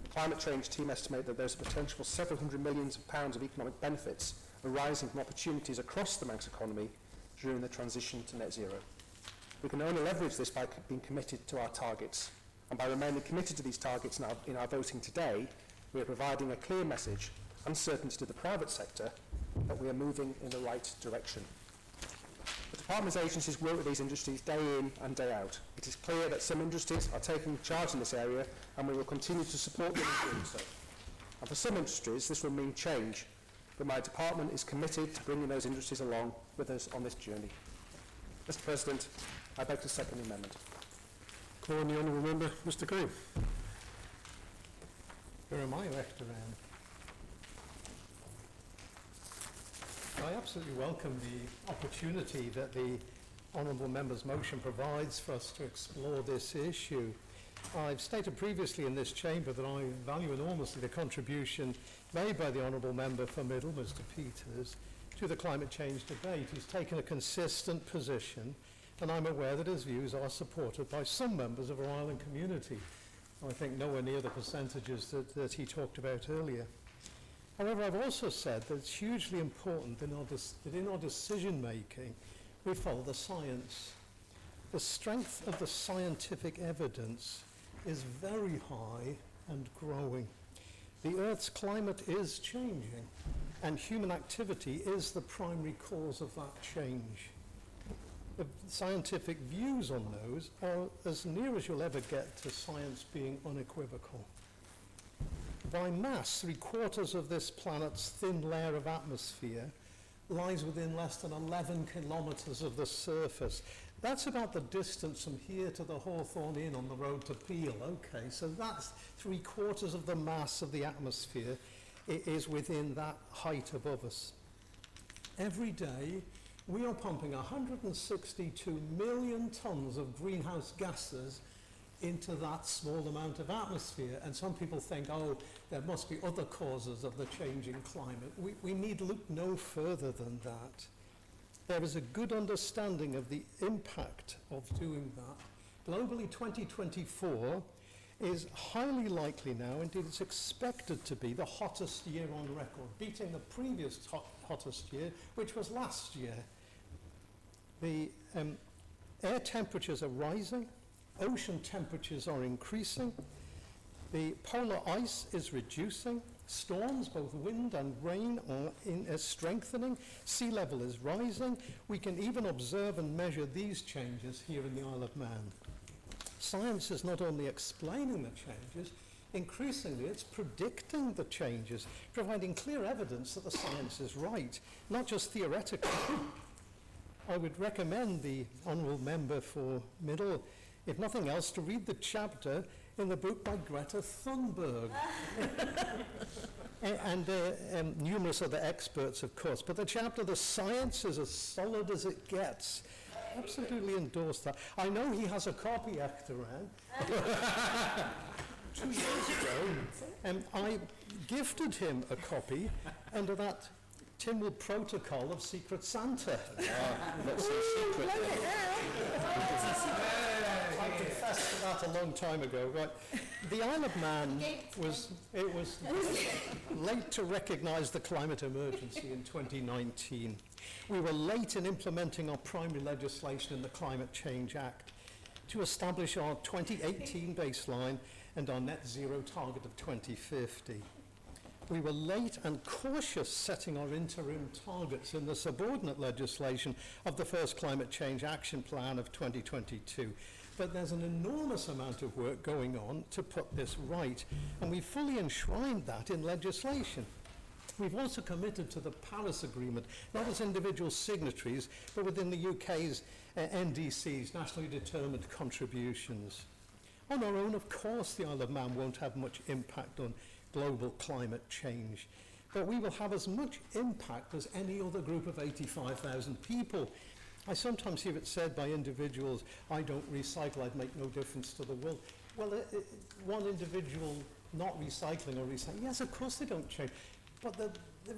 The climate change team estimate that there's a potential for several hundred millions of pounds of economic benefits arising from opportunities across the Manx economy during the transition to net zero. We can only leverage this by being committed to our targets. And by remaining committed to these targets in our voting today, we are providing a clear message and certainty to the private sector that we are moving in the right direction. The Department's agencies work with these industries day in and day out. It is clear that some industries are taking charge in this area, and we will continue to support them in doing so. And for some industries, this will mean change, but my department is committed to bringing those industries along with us on this journey. Mr. President, I beg to second the amendment. Call on the honourable member, Mr. Graham. Where am I, Rector Anne? I absolutely welcome the opportunity that the honourable member's motion provides for us to explore this issue. I've stated previously in this chamber that I value enormously the contribution made by the honourable member for Middle, Mr. Peters, to the climate change debate. He's taken a consistent position, and I'm aware that his views are supported by some members of our island community. I think nowhere near the percentages that he talked about earlier. However, I've also said that it's hugely important that in our decision-making, we follow the science. The strength of the scientific evidence is very high and growing. The Earth's climate is changing, and human activity is the primary cause of that change. The scientific views on those are as near as you'll ever get to science being unequivocal. By mass, 3/4 of this planet's thin layer of atmosphere lies within less than 11 kilometres of the surface. That's about the distance from here to the Hawthorne Inn on the road to Peel. Okay, so that's 3/4 of the mass of the atmosphere. It is within that height above us. Every day, we are pumping 162 million tonnes of greenhouse gases into that small amount of atmosphere. And some people think, oh, there must be other causes of the changing climate. We need look no further than that. There is a good understanding of the impact of doing that. Globally, 2024 is highly likely now, indeed it's expected to be the hottest year on record, beating the previous hottest year, which was last year. The air temperatures are rising, ocean temperatures are increasing, the polar ice is reducing, storms, both wind and rain, are strengthening, sea level is rising. We can even observe and measure these changes here in the Isle of Man. Science is not only explaining the changes, increasingly it's predicting the changes, providing clear evidence that the science is right, not just theoretical. I would recommend the honourable member for Middle, if nothing else, to read the chapter in the book by Greta Thunberg. and numerous other experts, of course. But the chapter, The Science is as Solid as It Gets, absolutely endorse that. I know he has a copy, Hector Ann. 2 years ago, I gifted him a copy under that Tynwald protocol of Secret Santa. Not so secret. I confessed to that a long time ago. Right. The Isle of Man was late to recognise the climate emergency in 2019. We were late in implementing our primary legislation in the Climate Change Act to establish our 2018 baseline and our net zero target of 2050. We were late and cautious setting our interim targets in the subordinate legislation of the first Climate Change Action Plan of 2022. But there's an enormous amount of work going on to put this right, and we fully enshrined that in legislation. We've also committed to the Paris Agreement, not as individual signatories, but within the UK's NDCs, nationally determined contributions. On our own, of course, the Isle of Man won't have much impact on global climate change, but we will have as much impact as any other group of 85,000 people. I sometimes hear it said by individuals, I don't recycle, I'd make no difference to the world. Well, one individual not recycling or recycling, yes, of course they don't change, but the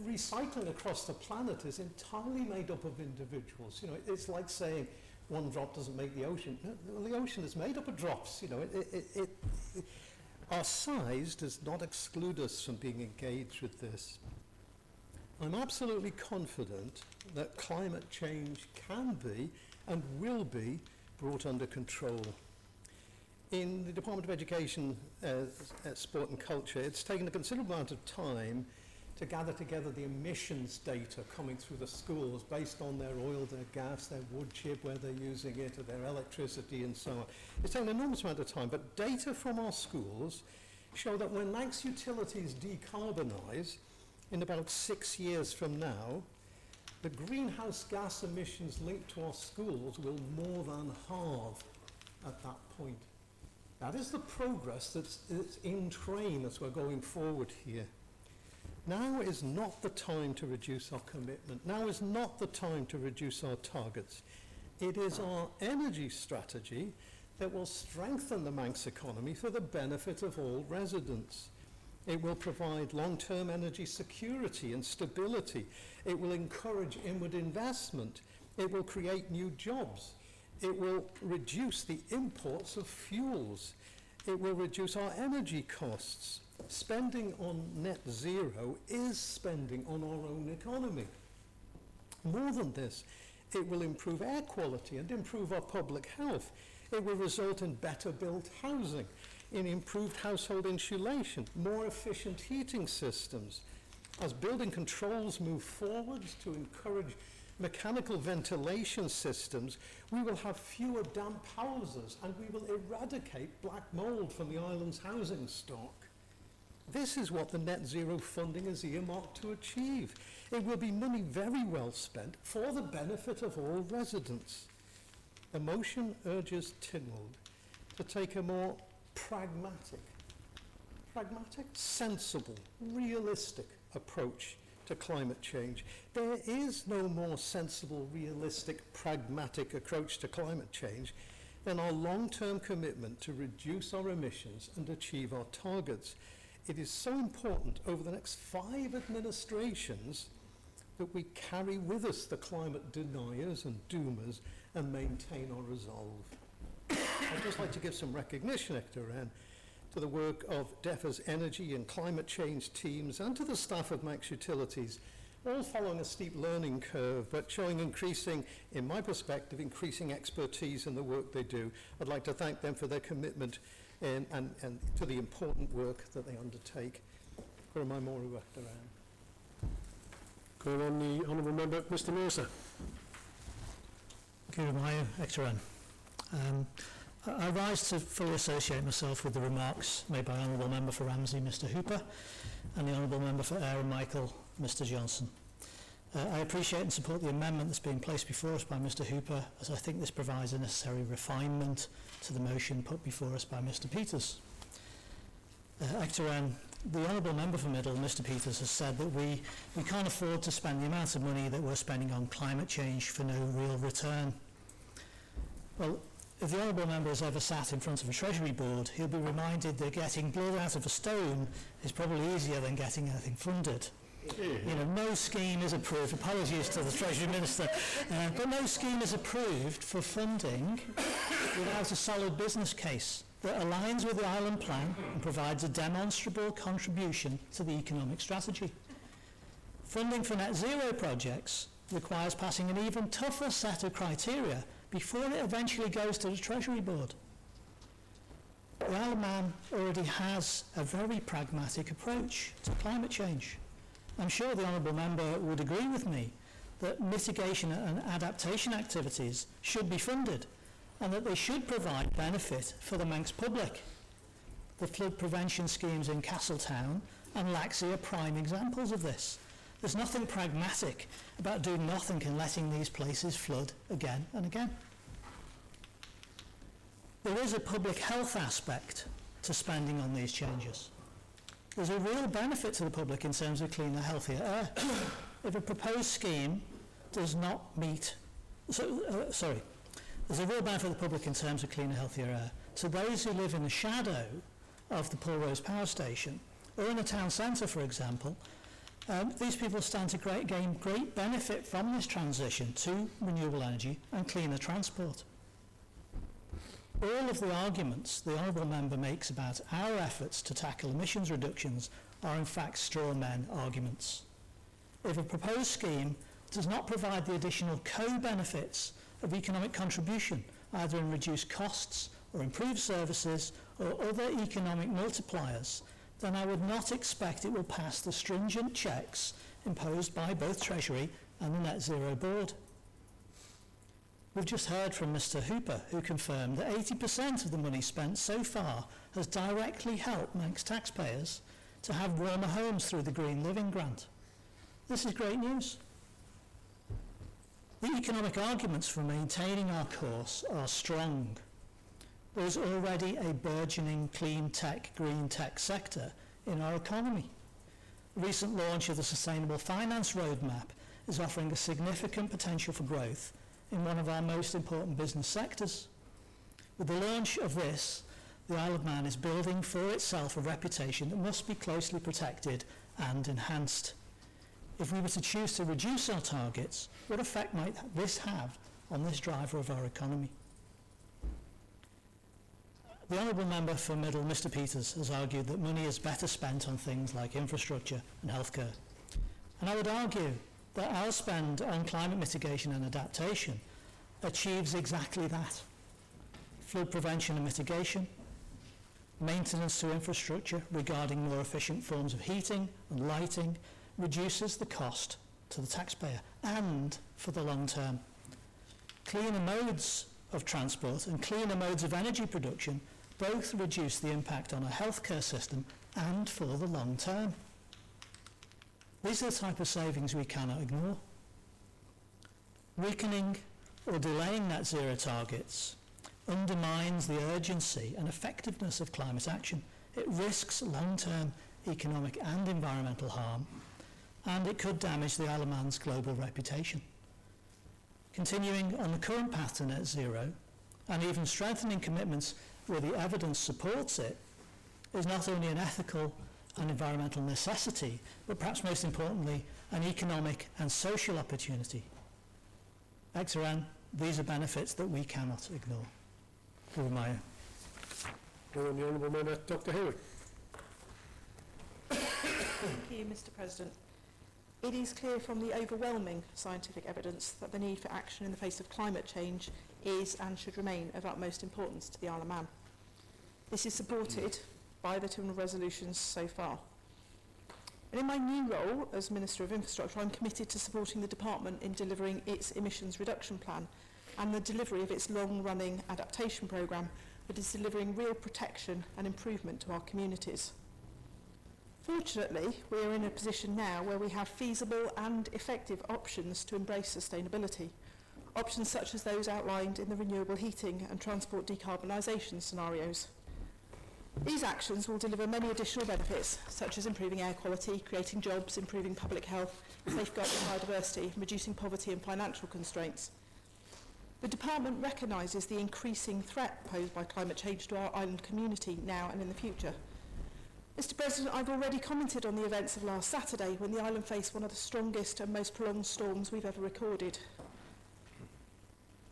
recycling across the planet is entirely made up of individuals. You know, it's like saying one drop doesn't make the ocean. Well, the ocean is made up of drops. You know, our size does not exclude us from being engaged with this. I'm absolutely confident that climate change can be and will be brought under control. In the Department of Education, Sport and Culture, it's taken a considerable amount of time to gather together the emissions data coming through the schools based on their oil, their gas, their wood chip, where they're using it, or their electricity and so on. It's taken an enormous amount of time, but data from our schools show that when Manx Utilities decarbonise, in about 6 years from now, the greenhouse gas emissions linked to our schools will more than halve at that point. That is the progress that's in train as we're going forward here. Now is not the time to reduce our commitment. Now is not the time to reduce our targets. It is our energy strategy that will strengthen the Manx economy for the benefit of all residents. It will provide long-term energy security and stability. It will encourage inward investment. It will create new jobs. It will reduce the imports of fuels. It will reduce our energy costs. Spending on net zero is spending on our own economy. More than this, it will improve air quality and improve our public health. It will result in better built housing, in improved household insulation, more efficient heating systems. As building controls move forwards to encourage mechanical ventilation systems, we will have fewer damp houses and we will eradicate black mould from the island's housing stock. This is what the net zero funding is earmarked to achieve. It will be money very well spent for the benefit of all residents. The motion urges Tynwald to take a more pragmatic, sensible, realistic approach to climate change. There is no more sensible, realistic, pragmatic approach to climate change than our long-term commitment to reduce our emissions and achieve our targets. It is so important over the next 5 administrations that we carry with us the climate deniers and doomers and maintain our resolve. I'd just like to give some recognition, Ectoran, to the work of DEFRA's energy and climate change teams and to the staff of Manx Utilities, all following a steep learning curve, but showing increasing, in my perspective, increasing expertise in the work they do. I'd like to thank them for their commitment and to the important work that they undertake. Call on the Honourable Member, Mr Mercer. I rise to fully associate myself with the remarks made by Honourable Member for Ramsey, Mr Hooper, and the Honourable Member for Ayr and Michael, Mr Johnson. I appreciate and support the amendment that's being placed before us by Mr Hooper, as I think this provides a necessary refinement to the motion put before us by Mr Peters. The Honourable Member for Middle, Mr Peters, has said that we can't afford to spend the amount of money that we're spending on climate change for no real return. Well, if the Honourable Member has ever sat in front of a Treasury board, he'll be reminded that getting blood out of a stone is probably easier than getting anything funded. You know, no scheme is approved, apologies to the Treasury Minister, but no scheme is approved for funding without a solid business case that aligns with the Island Plan and provides a demonstrable contribution to the economic strategy. Funding for net zero projects requires passing an even tougher set of criteria before it eventually goes to the Treasury Board. The Isle of Man already has a very pragmatic approach to climate change. I'm sure the Honourable Member would agree with me that mitigation and adaptation activities should be funded and that they should provide benefit for the Manx public. The flood prevention schemes in Castletown and Laxey are prime examples of this. There's nothing pragmatic about doing nothing and letting these places flood again and again. There is a public health aspect to spending on these changes. There's a real benefit to the public in terms of cleaner, healthier air. If a proposed scheme does not meet... there's a real benefit to the public in terms of cleaner, healthier air. To those who live in the shadow of the Pulrose power station, or in a town centre, for example, these people stand to gain great benefit from this transition to renewable energy and cleaner transport. All of the arguments the Honourable Member makes about our efforts to tackle emissions reductions are in fact straw man arguments. If a proposed scheme does not provide the additional co-benefits of economic contribution, either in reduced costs or improved services or other economic multipliers, then I would not expect it will pass the stringent checks imposed by both Treasury and the Net Zero Board. We've just heard from Mr. Hooper, who confirmed that 80% of the money spent so far has directly helped Manx taxpayers to have warmer homes through the Green Living Grant. This is great news. The economic arguments for maintaining our course are strong. There is already a burgeoning clean tech, green tech sector in our economy. The recent launch of the Sustainable Finance Roadmap is offering a significant potential for growth in one of our most important business sectors. With the launch of this, the Isle of Man is building for itself a reputation that must be closely protected and enhanced. If we were to choose to reduce our targets, what effect might this have on this driver of our economy? The Honourable Member for Middle, Mr. Peters, has argued that money is better spent on things like infrastructure and healthcare. And I would argue that our spend on climate mitigation and adaptation achieves exactly that. Flood prevention and mitigation, maintenance to infrastructure regarding more efficient forms of heating and lighting reduces the cost to the taxpayer and for the long term. Cleaner modes of transport and cleaner modes of energy production both reduce the impact on our healthcare system and for the long term. These are the type of savings we cannot ignore. Weakening or delaying net zero targets undermines the urgency and effectiveness of climate action. It risks long-term economic and environmental harm, and it could damage the Isle of Man's global reputation. Continuing on the current path to net zero, and even strengthening commitments where the evidence supports it, is not only an ethical and environmental necessity, but perhaps most importantly, an economic and social opportunity. Excellent, these are benefits that we cannot ignore. Over my own. The Honourable Member, Dr. Hayward. Thank you, Mr. President. It is clear from the overwhelming scientific evidence that the need for action in the face of climate change is and should remain of utmost importance to the Isle of Man. This is supported by the Tynwald resolutions so far. And in my new role as Minister of Infrastructure, I'm committed to supporting the Department in delivering its emissions reduction plan and the delivery of its long-running adaptation programme that is delivering real protection and improvement to our communities. Fortunately, we are in a position now where we have feasible and effective options to embrace sustainability, options such as those outlined in the renewable heating and transport decarbonisation scenarios. These actions will deliver many additional benefits, such as improving air quality, creating jobs, improving public health, safeguarding biodiversity, reducing poverty and financial constraints. The Department recognises the increasing threat posed by climate change to our island community now and in the future. Mr. President, I've already commented on the events of last Saturday when the island faced one of the strongest and most prolonged storms we've ever recorded.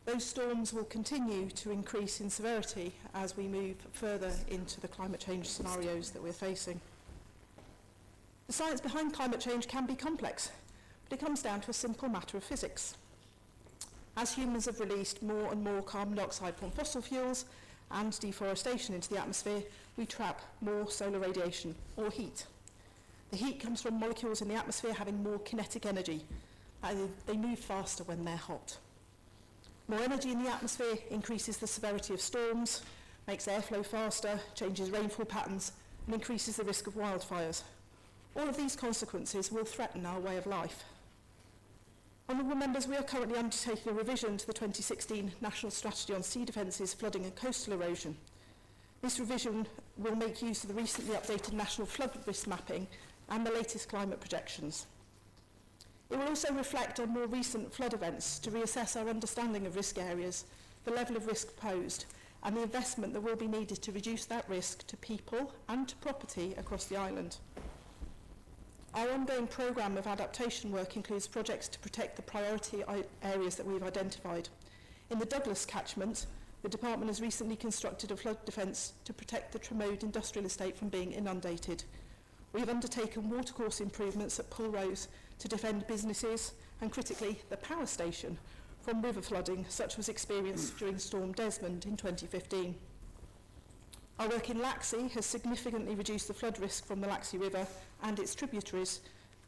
Those storms will continue to increase in severity as we move further into the climate change scenarios that we're facing. The science behind climate change can be complex, but it comes down to a simple matter of physics. As humans have released more and more carbon dioxide from fossil fuels and deforestation into the atmosphere, we trap more solar radiation, or heat. The heat comes from molecules in the atmosphere having more kinetic energy. They move faster when they're hot. More energy in the atmosphere increases the severity of storms, makes airflow faster, changes rainfall patterns, and increases the risk of wildfires. All of these consequences will threaten our way of life. Honourable Members, we are currently undertaking a revision to the 2016 National Strategy on Sea Defences, Flooding and Coastal Erosion. This revision will make use of the recently updated National Flood Risk Mapping and the latest climate projections. It will also reflect on more recent flood events to reassess our understanding of risk areas, the level of risk posed, and the investment that will be needed to reduce that risk to people and to property across the island. Our ongoing programme of adaptation work includes projects to protect the priority areas that we've identified. In the Douglas catchment, the Department has recently constructed a flood defence to protect the Tremode industrial estate from being inundated. We have undertaken watercourse improvements at Pulrose to defend businesses and, critically, the power station from river flooding, such was experienced during Storm Desmond in 2015. Our work in Laxey has significantly reduced the flood risk from the Laxey River and its tributaries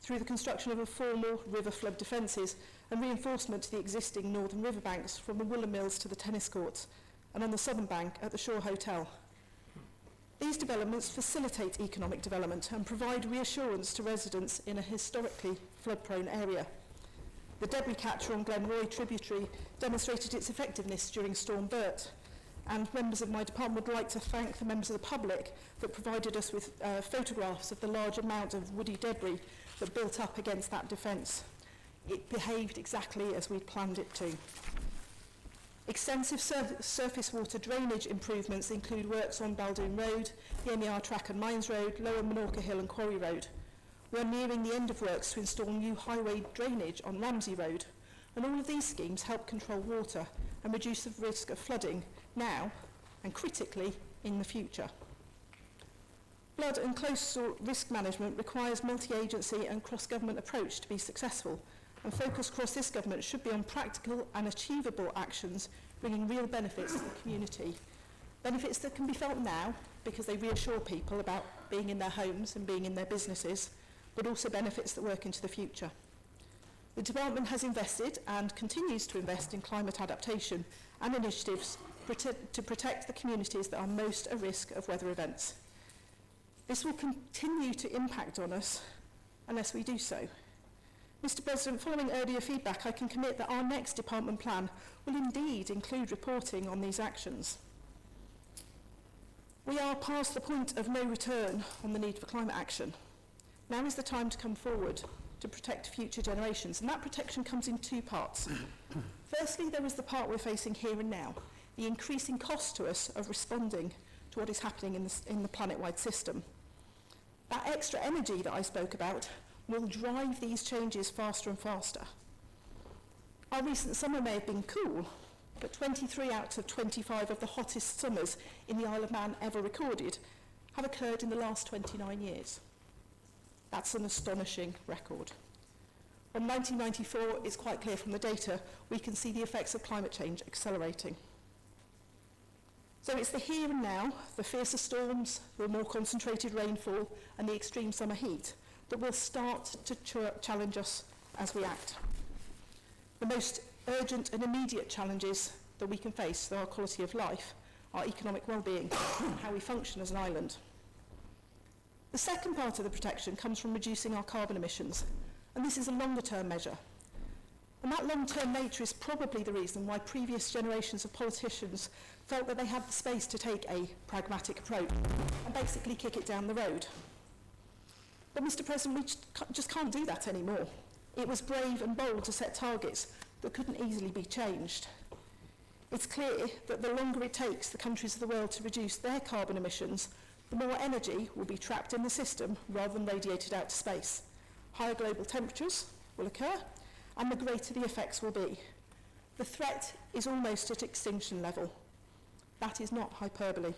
through the construction of a formal river flood defences and reinforcement to the existing northern riverbanks from the Woolen Mills to the tennis courts and on the southern bank at the Shore Hotel. These developments facilitate economic development and provide reassurance to residents in a historically flood-prone area. The debris catcher on Glenroy tributary demonstrated its effectiveness during Storm Bert, and members of my department would like to thank the members of the public that provided us with photographs of the large amount of woody debris that built up against that defence. It behaved exactly as we'd planned it to. Extensive surface water drainage improvements include works on Baldoon Road, the MER Track and Mines Road, Lower Minorca Hill and Quarry Road. We are nearing the end of works to install new highway drainage on Ramsey Road, and all of these schemes help control water and reduce the risk of flooding now and, critically, in the future. Flood and coastal risk management requires multi-agency and cross-government approach to be successful, and focus across this government should be on practical and achievable actions bringing real benefits to the community. Benefits that can be felt now because they reassure people about being in their homes and being in their businesses, but also benefits that work into the future. The Department has invested and continues to invest in climate adaptation and initiatives to protect the communities that are most at risk of weather events. This will continue to impact on us unless we do so. Mr. President, following earlier feedback, I can commit that our next department plan will indeed include reporting on these actions. We are past the point of no return on the need for climate action. Now is the time to come forward to protect future generations, and that protection comes in two parts. Firstly, there is the part we're facing here and now, the increasing cost to us of responding to what is happening in the planet-wide system. That extra energy that I spoke about will drive these changes faster and faster. Our recent summer may have been cool, but 23 out of 25 of the hottest summers in the Isle of Man ever recorded have occurred in the last 29 years. That's an astonishing record. From 1994, it's quite clear from the data, we can see the effects of climate change accelerating. So it's the here and now, the fiercer storms, the more concentrated rainfall, and the extreme summer heat that will start to challenge us as we act. The most urgent and immediate challenges that we can face to our quality of life, our economic well-being, and how we function as an island. The second part of the protection comes from reducing our carbon emissions, and this is a longer-term measure. And that long-term nature is probably the reason why previous generations of politicians felt that they had the space to take a pragmatic approach and basically kick it down the road. But, Mr. President, we just can't do that anymore. It was brave and bold to set targets that couldn't easily be changed. It's clear that the longer it takes the countries of the world to reduce their carbon emissions, the more energy will be trapped in the system rather than radiated out to space. Higher global temperatures will occur, and the greater the effects will be. The threat is almost at extinction level. That is not hyperbole.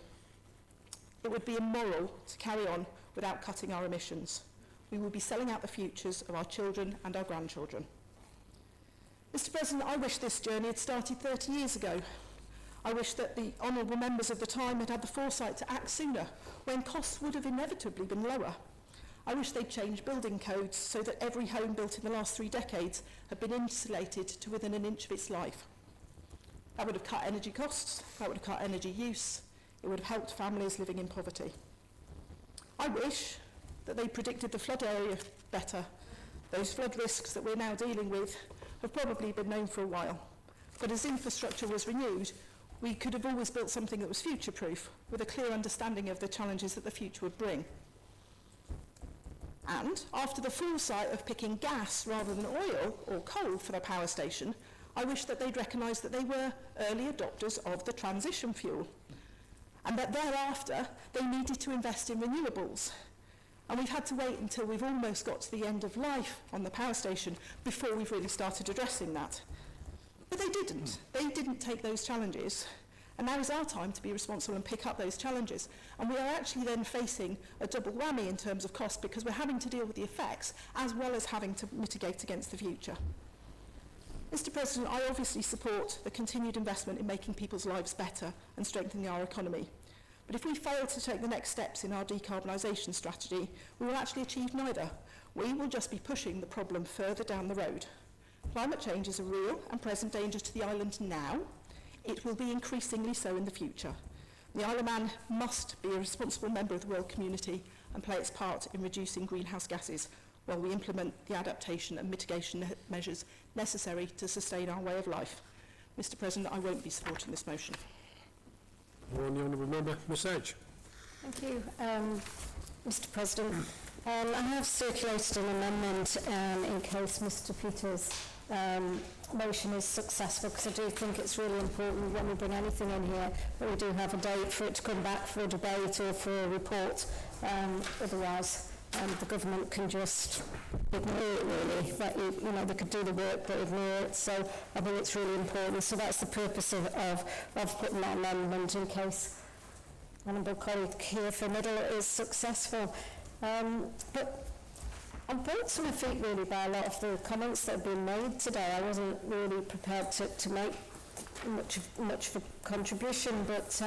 It would be immoral to carry on without cutting our emissions. We will be selling out the futures of our children and our grandchildren. Mr. President, I wish this journey had started 30 years ago. I wish that the honourable members of the time had had the foresight to act sooner, when costs would have inevitably been lower. I wish they'd changed building codes so that every home built in the last 3 decades had been insulated to within an inch of its life. That would have cut energy costs, that would have cut energy use, it would have helped families living in poverty. I wish that they predicted the flood area better, those flood risks that we're now dealing with, have probably been known for a while. But as infrastructure was renewed, we could have always built something that was future-proof, with a clear understanding of the challenges that the future would bring. And after the foresight of picking gas rather than oil or coal for their power station, I wish that they'd recognise that they were early adopters of the transition fuel, and that thereafter they needed to invest in renewables. And we've had to wait until we've almost got to the end of life on the power station before we've really started addressing that. But they didn't. They didn't take those challenges. And now is our time to be responsible and pick up those challenges. And we are actually then facing a double whammy in terms of cost, because we're having to deal with the effects as well as having to mitigate against the future. Mr. President, I obviously support the continued investment in making people's lives better and strengthening our economy. But if we fail to take the next steps in our decarbonisation strategy, we will actually achieve neither. We will just be pushing the problem further down the road. Climate change is a real and present danger to the island now. It will be increasingly so in the future. The Isle of Man must be a responsible member of the world community and play its part in reducing greenhouse gases while we implement the adaptation and mitigation measures necessary to sustain our way of life. Mr. President, I won't be supporting this motion. The honourable member, Ms Edge. Thank you, Mr. President. I have circulated an amendment in case Mr. Peters' motion is successful, because I do think it's really important when we bring anything in here that we do have a date for it to come back for a debate or for a report. Otherwise, the government can just ignore it, really. But, you know, they could do the work but ignore it. So I think it's really important. So that's the purpose of putting that amendment in case honourable colleague here for Middle is successful. But I'm brought to my feet really by a lot of the comments that have been made today. I wasn't really prepared to make much of a contribution, but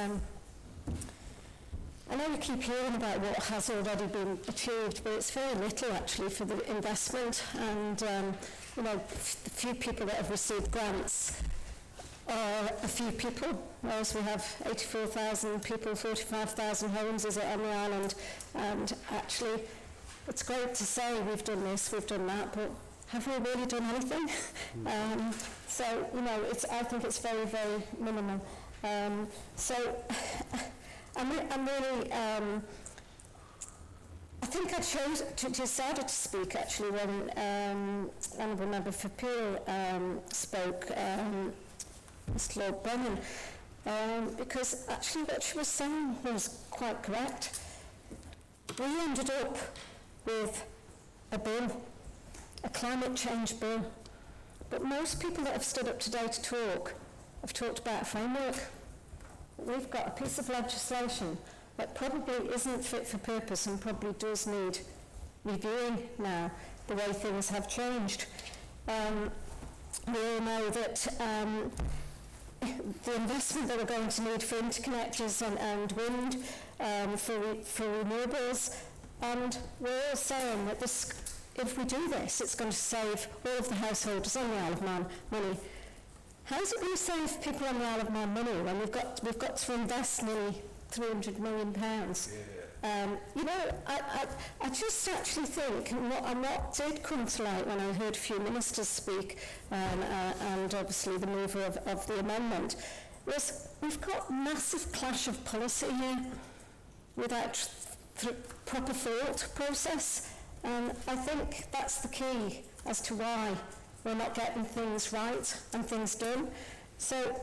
I know you keep hearing about what has already been achieved, but it's very little actually for the investment. And you know, the few people that have received grants are a few people, whereas we have 84,000 people, 45,000 homes is it on the island, and actually it's great to say we've done this, we've done that, but have we really done anything? So, you know, I think it's very, very minimal. So, I'm really, I think I chose decided to speak actually when Honourable Member for Peel spoke, Mr. Lord Brennan, because actually what she was saying was quite correct. We ended up with a bill, a climate change bill, but most people that have stood up today to talk have talked about a framework. We've got a piece of legislation that probably isn't fit for purpose and probably does need reviewing now, the way things have changed. We all know that the investment that we're going to need for interconnectors and wind, for renewables, and we're all saying that this, if we do this, it's going to save all of the householders on the Isle of Man money. How is it going to save people on the Isle of Man money when we've got to invest nearly £300 million? You know, I just actually think, and what did come to light when I heard a few ministers speak, and obviously the mover of the amendment, was we've got massive clash of policy here without proper thought process, and I think that's the key as to why we're not getting things right and things done. So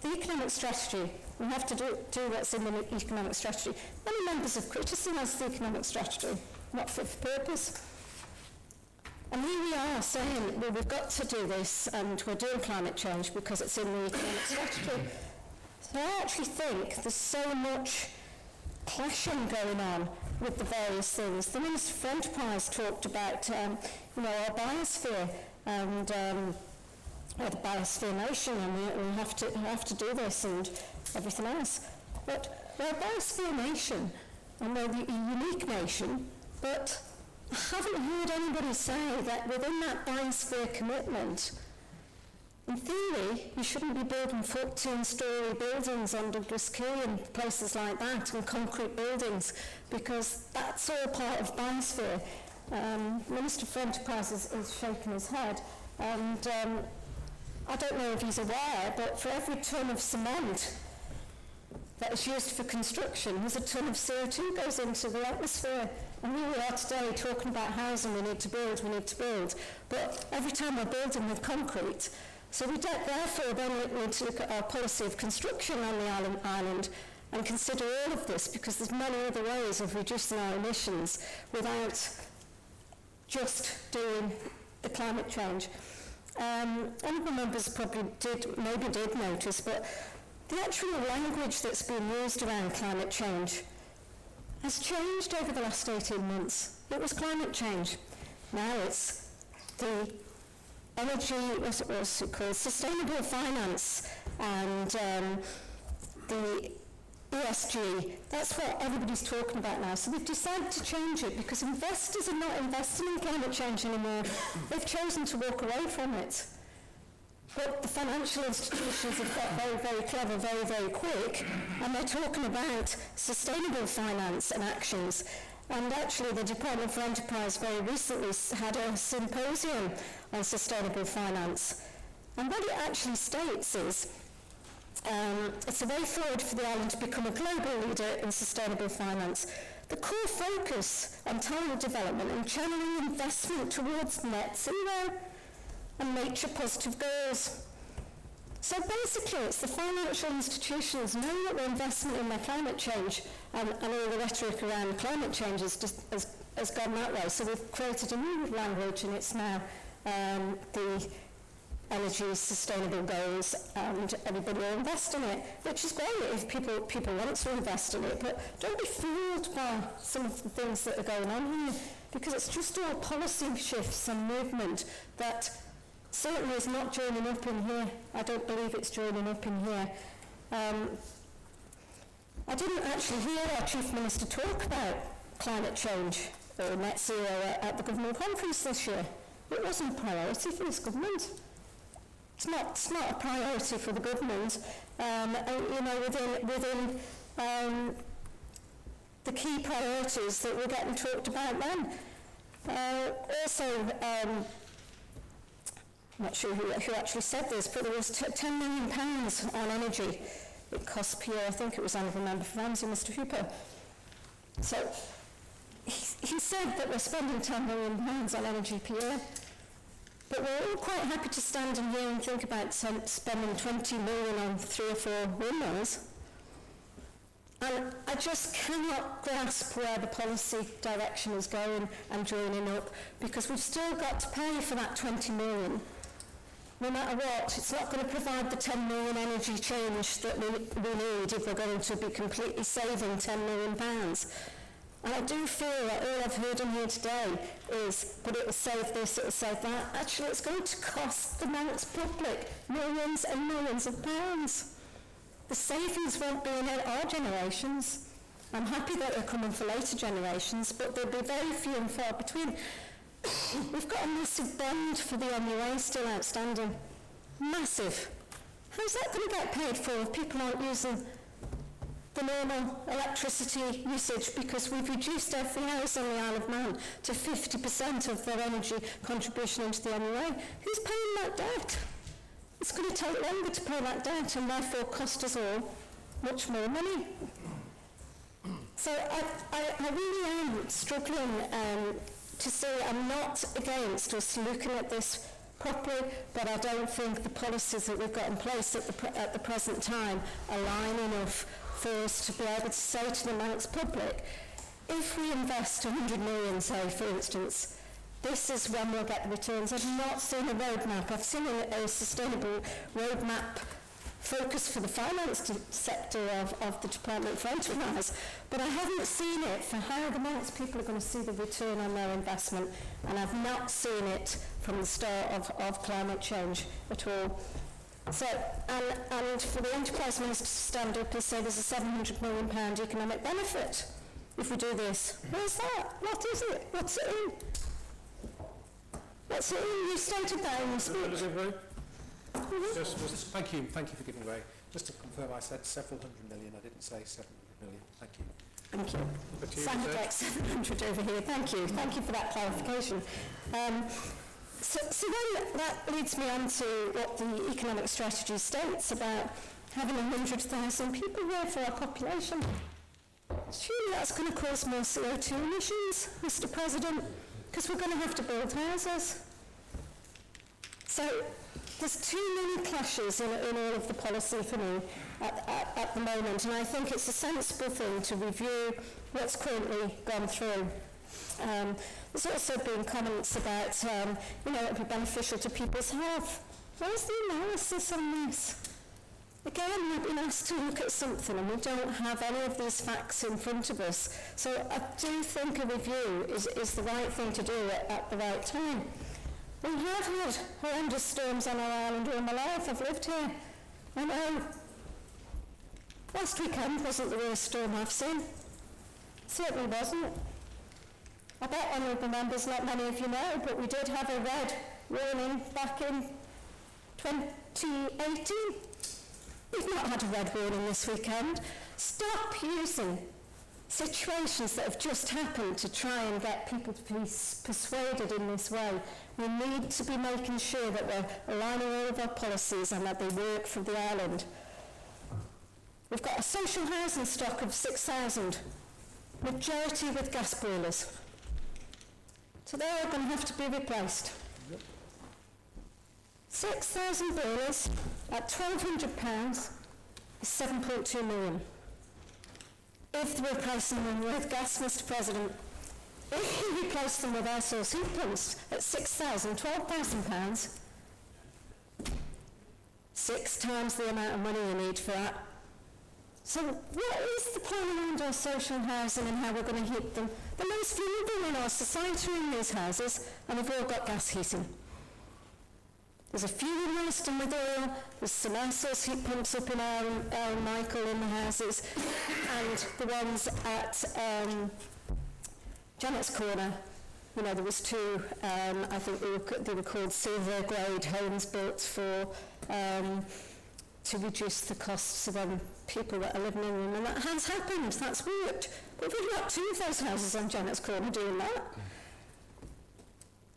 the economic strategy, we have to do what's in the economic strategy. Many members have criticised the economic strategy, not fit for purpose. And here we are saying, well, we've got to do this and we're doing climate change because it's in the economic strategy. So I actually think there's so much clashing going on with the various things. The Minister for Enterprise talked about, you know, our biosphere and the biosphere nation, and we have to do this and everything else. But we're a biosphere nation, and we're a unique nation, but I haven't heard anybody say that within that biosphere commitment, in theory, you shouldn't be building 14-storey buildings on Douglas Quay and places like that, and concrete buildings, because that's all part of biosphere. Minister for Enterprise is shaking his head, And I don't know if he's aware, but for every tonne of cement that is used for construction, there's a tonne of CO2 goes into the atmosphere. And here we are today talking about housing, we need to build. But every time we're building with concrete, so we don't therefore then need to look at our policy of construction on the island and consider all of this, because there's many other ways of reducing our emissions without just doing the climate change. Honourable members probably maybe did notice, but the actual language that's been used around climate change has changed over the last 18 months. It was climate change. Now it's the energy, what's it called, sustainable finance, and the ESG. That's what everybody's talking about now. So they've decided to change it because investors are not investing in climate change anymore. They've chosen to walk away from it. But the financial institutions have got very, very clever, very, very quick, and they're talking about sustainable finance and actions. And actually, the Department for Enterprise very recently had a symposium on sustainable finance. And what it actually states is, it's a way forward for the island to become a global leader in sustainable finance. The core focus on Tynwald development and channeling investment towards net zero and nature positive goals. So basically it's the financial institutions knowing that the investment in their climate change and all the rhetoric around climate change has gone that way. So we've created a new language, and it's now the energy sustainable goals, and everybody will invest in it, which is great if people want to invest in it, but don't be fooled by some of the things that are going on here, because it's just all policy shifts and movement that certainly is not joining up in here. I don't believe it's joining up in here. I didn't actually hear our Chief Minister talk about climate change or net zero at the government conference this year. It wasn't a priority for this government. It's not a priority for the government. Within the key priorities that were getting talked about then. I'm not sure who actually said this, but there was £10 million on energy it costs per year. I think it was Honourable Member for Ramsey, Mr Hooper. So he said that we're spending £10 million on energy per year, but we're all quite happy to stand in here and think about spending 20 million on 3 or 4 windmills. And I just cannot grasp where the policy direction is going and joining up, because we've still got to pay for that 20 million. No matter what, it's not going to provide the 10 million energy change that we need if we're going to be completely saving £10 million. And I do feel that all I've heard in here today is, but it will save this, it will save that. Actually, it's going to cost the Manx public millions and millions of pounds. The savings won't be in our generations. I'm happy that they're coming for later generations, but there'll be very few and far between. We've got a massive bond for the MUA still outstanding. Massive. How's that going to get paid for if people aren't using the normal electricity usage, because we've reduced every house on the Isle of Man to 50% of their energy contribution into the MUA? Who's paying that debt? It's going to take longer to pay that debt and therefore cost us all much more money. So I really am struggling to say I'm not against us looking at this properly, but I don't think the policies that we've got in place at the present time align enough for us to be able to say to the Manx public, if we invest 100 million, say, for instance, this is when we'll get the returns. I've not seen a roadmap. I've seen a sustainable roadmap focus for the finance sector of the Department for Enterprise, but I haven't seen it for how the Manx people are going to see the return on their investment, and I've not seen it from the start of climate change at all. So, and for the Enterprise Minister to stand up and say there's a £700 million economic benefit if we do this. Where's that? What is it? What's it in? What's it in? You stated that in the speech. Thank you for giving way. Just to confirm, I said several hundred million. I didn't say 700 million. Thank you. Thank you. Sounded like 700 over here. Thank you. Thank you for that clarification. So then that leads me on to what the economic strategy states about having 100,000 people here for our population. Surely that's going to cause more CO2 emissions, Mr. President, because we're going to have to build houses. So there's too many clashes in all of the policy for me at the moment, and I think it's a sensible thing to review what's currently gone through. There's also been comments about, it would be beneficial to people's health. Where's the analysis on this? Again, we've been asked to look at something and we don't have any of these facts in front of us. So I do think a review is the right thing to do at the right time. We have had horrendous storms on our island all my life. I've lived here. I know. Last weekend wasn't the worst storm I've seen. Certainly wasn't. I bet honourable members, not many of you know, but we did have a red warning back in 2018. We've not had a red warning this weekend. Stop using situations that have just happened to try and get people to be persuaded in this way. We need to be making sure that we're aligning all of our policies and that they work for the island. We've got a social housing stock of 6,000, majority with gas boilers. So they're all going to have to be replaced. 6,000 boilers at £1,200 is 7.2 million. If we're replacing them with gas, Mr. President, if we replace them with air source heat pumps at £6,000, £12,000, 6 times the amount of money we need for that. So what is the plan around our social housing and how we're going to heat them? The most vulnerable in our society are in these houses, and they've all got gas heating. There's a few in Weston with oil, there's some air source heat pumps up in Aaron Michael in the houses, and the ones at Janet's Corner, there was 2, I think they were called silver grade homes built for, to reduce the costs of people that are living in them, and that has happened, that's worked. But we've got 2 of those houses on Janet's Corner doing that.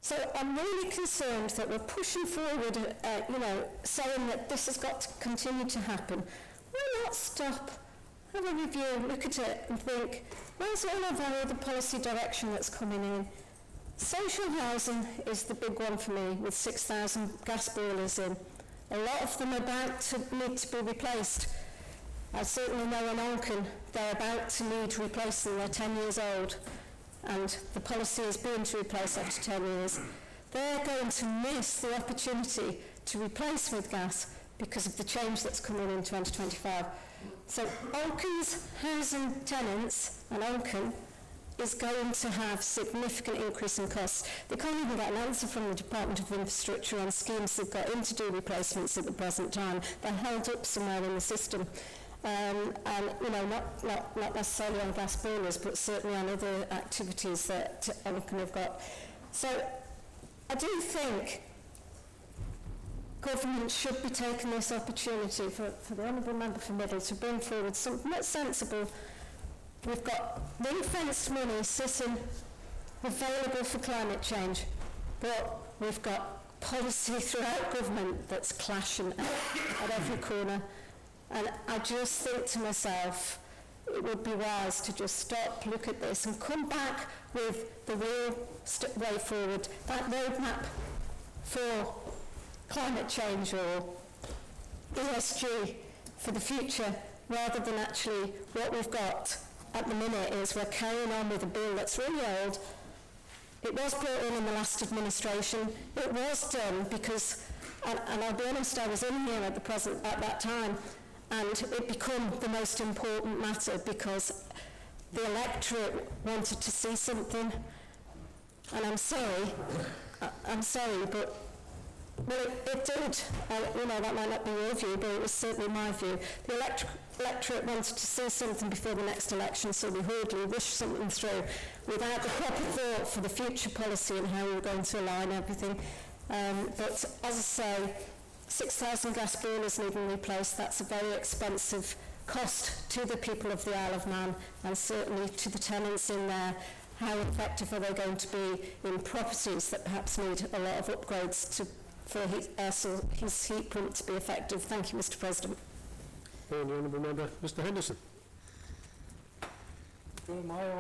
So I'm really concerned that we're pushing forward, saying that this has got to continue to happen. Why not stop, have a review, look at it and think, where's all of our other policy direction that's coming in? Social housing is the big one for me, with 6,000 gas boilers in. A lot of them are about to need to be replaced. I certainly know in Onken, they're about to need replacing, they're 10 years old. And the policy is being to replace after 10 years. They're going to miss the opportunity to replace with gas because of the change that's coming in 2025. So Onken's housing tenants and Onken is going to have significant increase in costs. They can't even get an answer from the Department of Infrastructure on schemes they've got in to do replacements at the present time. They're held up somewhere in the system. And not necessarily on gas boilers, but certainly on other activities that Onken have got. So I do think government should be taking this opportunity for the Honourable Member for Middle to bring forward something that's sensible. We've got ring-fenced money sitting available for climate change, but we've got policy throughout government that's clashing at every corner. And I just think to myself, it would be wise to just stop, look at this, and come back with the real way forward, that roadmap for climate change or ESG for the future, rather than actually what we've got at the minute is we're carrying on with a bill that's really old. It was brought in the last administration. It was done because, and I'll be honest, I was in here at that time, and it became the most important matter because the electorate wanted to see something. And I'm sorry, but it did. That might not be your view, but it was certainly my view. The electorate wanted to see something before the next election, so we hurriedly wished something through without the proper thought for the future policy and how we were going to align everything. But as I say, 6,000 gas boilers needing replaced, that's a very expensive cost to the people of the Isle of Man and certainly to the tenants in there. how effective are they going to be in properties that perhaps need a lot of upgrades for his heat pump to be effective? Thank you, Mr. President. The Honourable Member, Mr. Henderson. Good morning,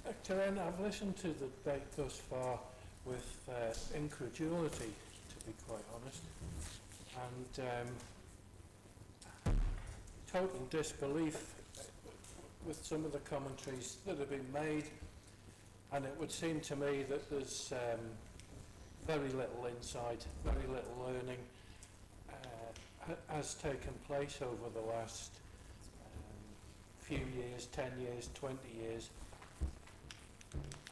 Actor, I've listened to the debate thus far with incredulity, to be quite honest, and total disbelief with some of the commentaries that have been made, and it would seem to me that there's very little insight, very little learning has taken place over the last few years, 10 years, 20 years.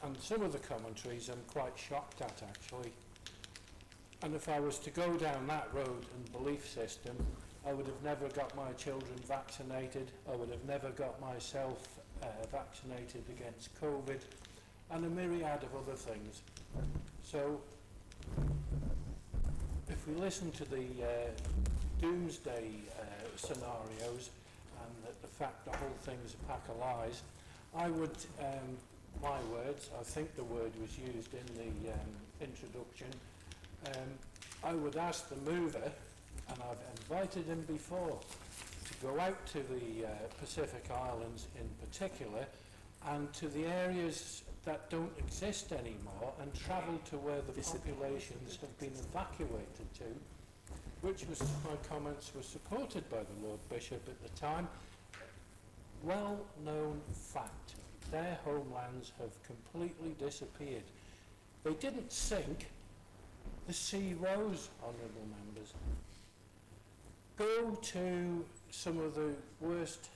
And some of the commentaries I'm quite shocked at, actually. And if I was to go down that road and belief system, I would have never got my children vaccinated, I would have never got myself vaccinated against COVID, and a myriad of other things. So, if we listen to the doomsday scenarios, and the fact the whole thing's a pack of lies, I would, my words, I think the word was used in the introduction, I would ask the mover, and I've invited him before, to go out to the Pacific Islands in particular, and to the areas that don't exist anymore, and travel to where the populations have been evacuated to, which was, my comments were supported by the Lord Bishop at the time. Well-known fact, their homelands have completely disappeared. They didn't sink, the sea rose, honourable members. Go to some of the worst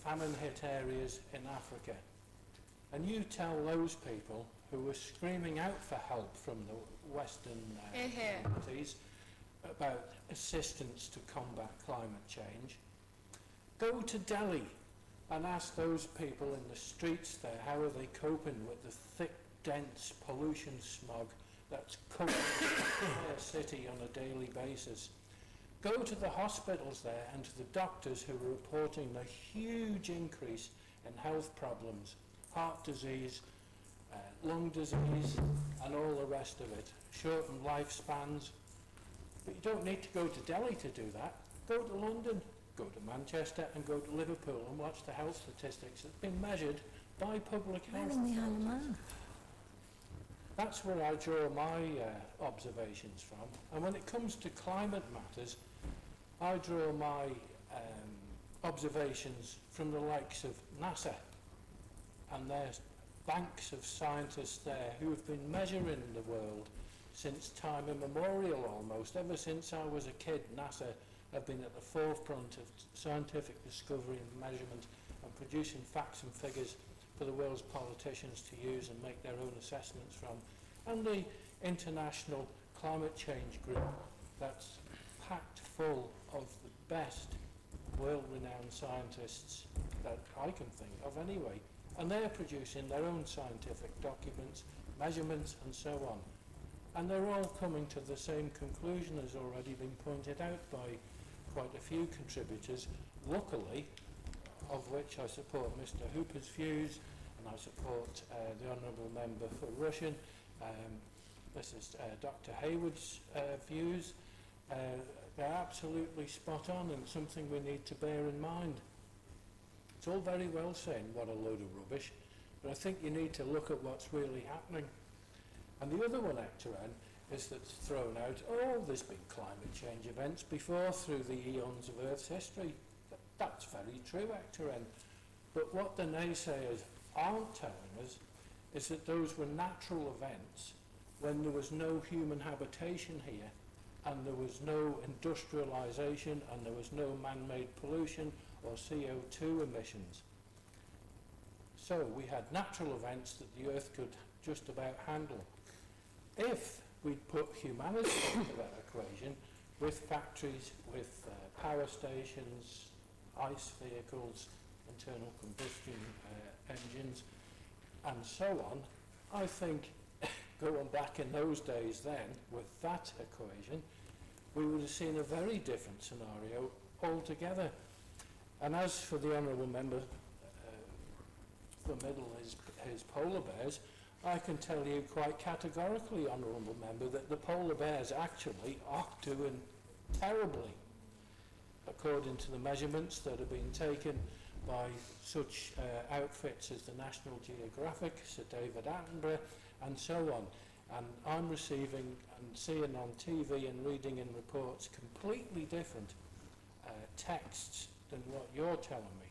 famine-hit areas in Africa, and you tell those people who were screaming out for help from the Western communities about assistance to combat climate change. Go to Delhi and ask those people in the streets there how are they coping with the thick, dense pollution smog that's covering the entire city on a daily basis. Go to the hospitals there and to the doctors who are reporting a huge increase in health problems, heart disease, lung disease, and all the rest of it, shortened lifespans. But you don't need to go to Delhi to do that. Go to London, go to Manchester, and go to Liverpool and watch the health statistics that have been measured by public health authorities. That's where I draw my observations from. And when it comes to climate matters, I draw my observations from the likes of NASA, and there's banks of scientists there who have been measuring the world since time immemorial almost. Ever since I was a kid, NASA have been at the forefront of scientific discovery and measurement and producing facts and figures for the world's politicians to use and make their own assessments from. And the International Climate Change Group, that's packed full of the best world-renowned scientists that I can think of anyway. And they're producing their own scientific documents, measurements, and so on. And they're all coming to the same conclusion as already been pointed out by quite a few contributors, luckily, of which I support Mr. Hooper's views, and I support the Honourable Member for Rushen, this is Dr. Hayward's views. They're absolutely spot on and something we need to bear in mind. It's all very well saying what a load of rubbish, but I think you need to look at what's really happening. And the other one, Actoren, is that's thrown out, oh, there's been climate change events before through the eons of Earth's history. That's very true, Actoren. But what the naysayers aren't telling us is that those were natural events when there was no human habitation here, and there was no industrialisation, and there was no man-made pollution or CO2 emissions. So we had natural events that the Earth could just about handle. If we'd put humanity into that equation, with factories, with power stations, ICE vehicles, internal combustion engines, and so on, I think going back in those days then, with that equation, we would have seen a very different scenario altogether. And as for the Honourable Member for Middle is polar bears, I can tell you quite categorically, Honourable Member, that the polar bears actually are doing terribly, according to the measurements that have been taken by such outfits as the National Geographic, Sir David Attenborough, and so on. And I'm receiving and seeing on TV and reading in reports completely different texts than what you're telling me.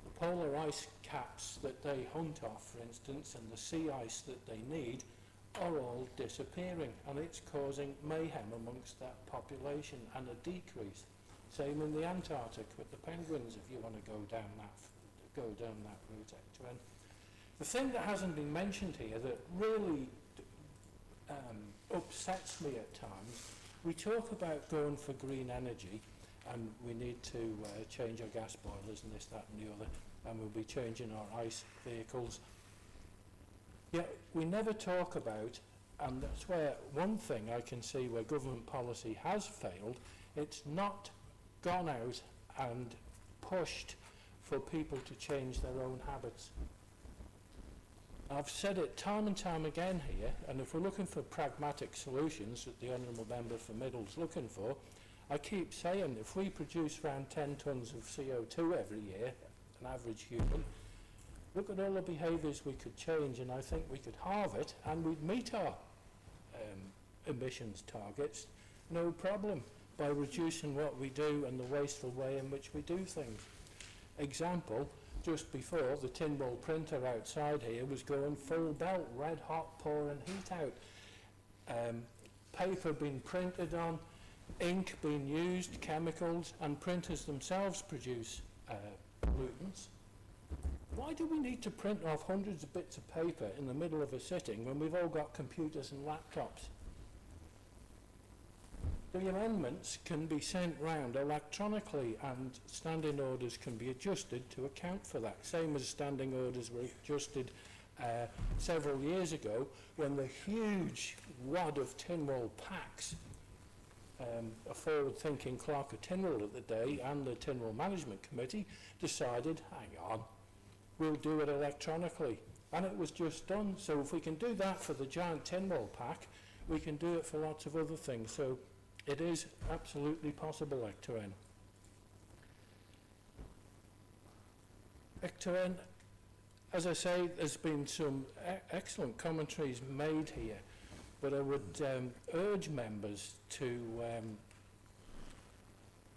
The polar ice caps that they hunt off, for instance, and the sea ice that they need are all disappearing, and it's causing mayhem amongst that population and a decrease. Same in the Antarctic with the penguins, if you want to go down that route. And the thing that hasn't been mentioned here that really upsets me at times, we talk about going for green energy, and we need to change our gas boilers and this, that and the other, and we'll be changing our ICE vehicles. Yet we never talk about, and that's where one thing I can see where government policy has failed, it's not gone out and pushed for people to change their own habits. I've said it time and time again here, and if we're looking for pragmatic solutions that the Honourable Member for Middle's looking for, I keep saying if we produce around 10 tonnes of CO2 every year, an average human, look at all the behaviours we could change, and I think we could halve it and we'd meet our emissions targets, no problem, by reducing what we do and the wasteful way in which we do things. Example, just before, the Tynwald printer outside here was going full belt, red hot, pouring heat out. Paper being printed on, ink being used, chemicals, and printers themselves produce pollutants. Why do we need to print off hundreds of bits of paper in the middle of a sitting when we've all got computers and laptops? The amendments can be sent round electronically, and standing orders can be adjusted to account for that, same as standing orders were adjusted several years ago when the huge wad of Tynwald packs, a forward-thinking clerk of Tynwald at the day and the Tynwald Management Committee decided, hang on, we'll do it electronically, and it was just done. So if we can do that for the giant Tynwald pack, we can do it for lots of other things. So it is absolutely possible, Ectoren. Ectoren, as I say, there's been some excellent commentaries made here, but I would urge members to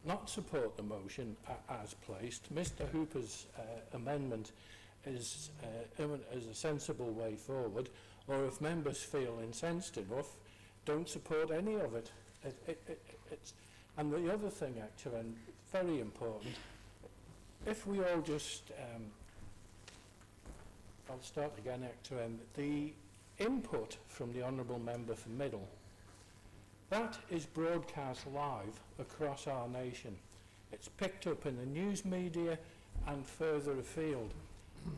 not support the motion as placed. Mr. Hooper's amendment is a sensible way forward, or if members feel incensed enough, don't support any of it. And the other thing, actually, and very important, if we all just, I'll start again, actually, the input from the Honourable Member for Middle, that is broadcast live across our nation. It's picked up in the news media and further afield.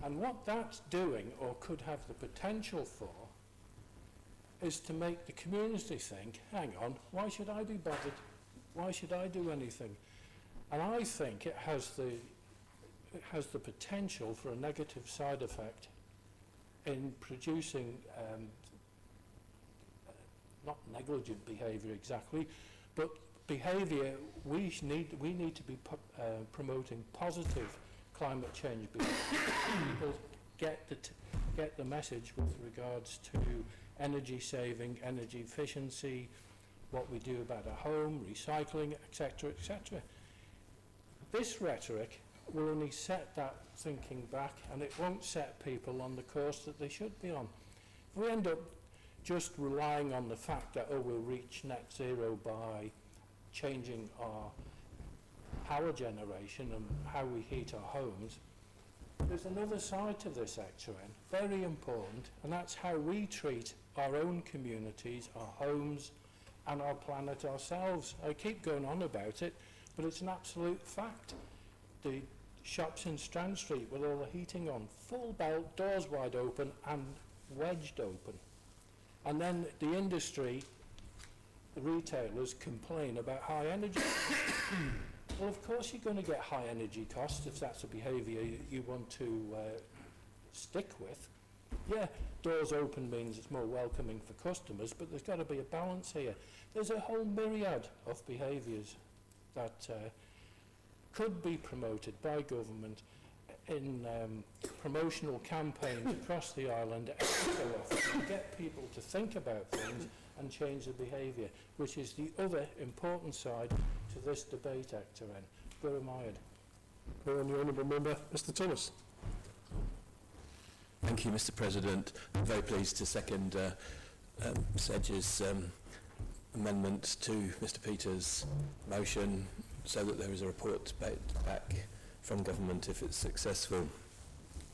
And what that's doing, or could have the potential for, is to make the community think, hang on, why should I be bothered? Why should I do anything? And I think it has the potential for a negative side effect in producing not negligent behaviour exactly, but behaviour we need to be promoting positive climate change behaviour. People get the message with regards to energy saving, energy efficiency, what we do about our home, recycling, etc., etc. This rhetoric will only set that thinking back, and it won't set people on the course that they should be on. If we end up just relying on the fact that, oh, we'll reach net zero by changing our power generation and how we heat our homes, there's another side to this, actually, very important, and that's how we treat our own communities, our homes, and our planet ourselves. I keep going on about it, but it's an absolute fact. The shops in Strand Street with all the heating on, full belt, doors wide open and wedged open. And then the industry, the retailers, complain about high energy. Well, of course you're going to get high energy costs if that's a behaviour you want to stick with. Yeah, doors open means it's more welcoming for customers, but there's got to be a balance here. There's a whole myriad of behaviours that could be promoted by government in promotional campaigns across the island to get people to think about things and change their behaviour, which is the other important side to this debate, Actor N. Gurmayad. And the Honourable Member, Mr Thomas. Thank you, Mr President. I'm very pleased to second Sedge's amendment to Mr Peters' motion so that there is a report back from government if it's successful.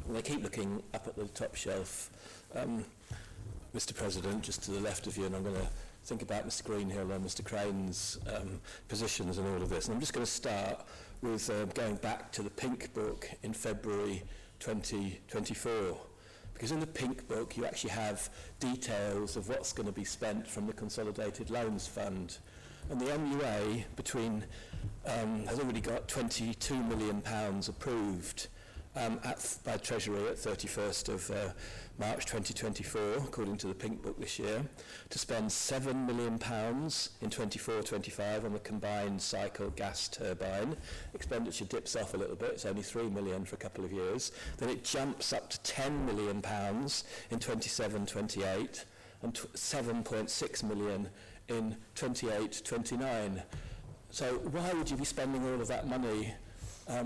And they keep looking up at the top shelf. Mr President, just to the left of you, and I'm going to think about Mr Greenhill and Mr Crane's positions and all of this. And I'm just going to start with going back to the Pink Book in February 2024. Because in the Pink Book you actually have details of what's going to be spent from the Consolidated Loans Fund. And the MUA has already got £22 million approved by Treasury at 31st of March 2024, according to the Pink Book this year, to spend £7 million in 24-25 on the combined cycle gas turbine. Expenditure dips off a little bit, it's only £3 million for a couple of years. Then it jumps up to £10 million in 27-28 and 7.6 million in 28-29. So why would you be spending all of that money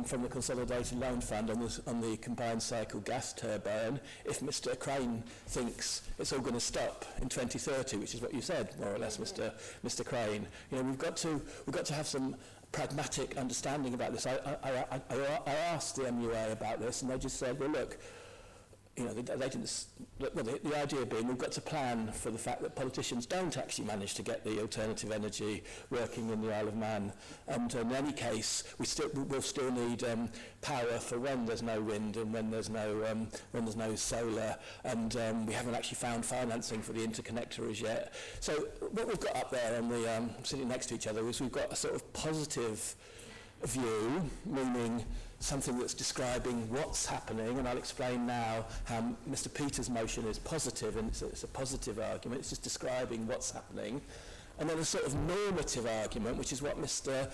from the Consolidated Loan Fund on the combined cycle gas turbine if Mr Crane thinks it's all going to stop in 2030, which is what you said, more or less, Mr Crane? You know, we've got to have some pragmatic understanding about this. I asked the MUA about this, and they just said, well, look, you know, they didn't. Well, the idea being we've got to plan for the fact that politicians don't actually manage to get the alternative energy working in the Isle of Man, and in any case, we'll still need power for when there's no wind and when there's no solar, and we haven't actually found financing for the interconnector as yet. So what we've got up there on the sitting next to each other is we've got a sort of positive view, meaning something that's describing what's happening, and I'll explain now how Mr Peters' motion is positive, and it's a positive argument. It's just describing what's happening. And then a sort of normative argument, which is what Mr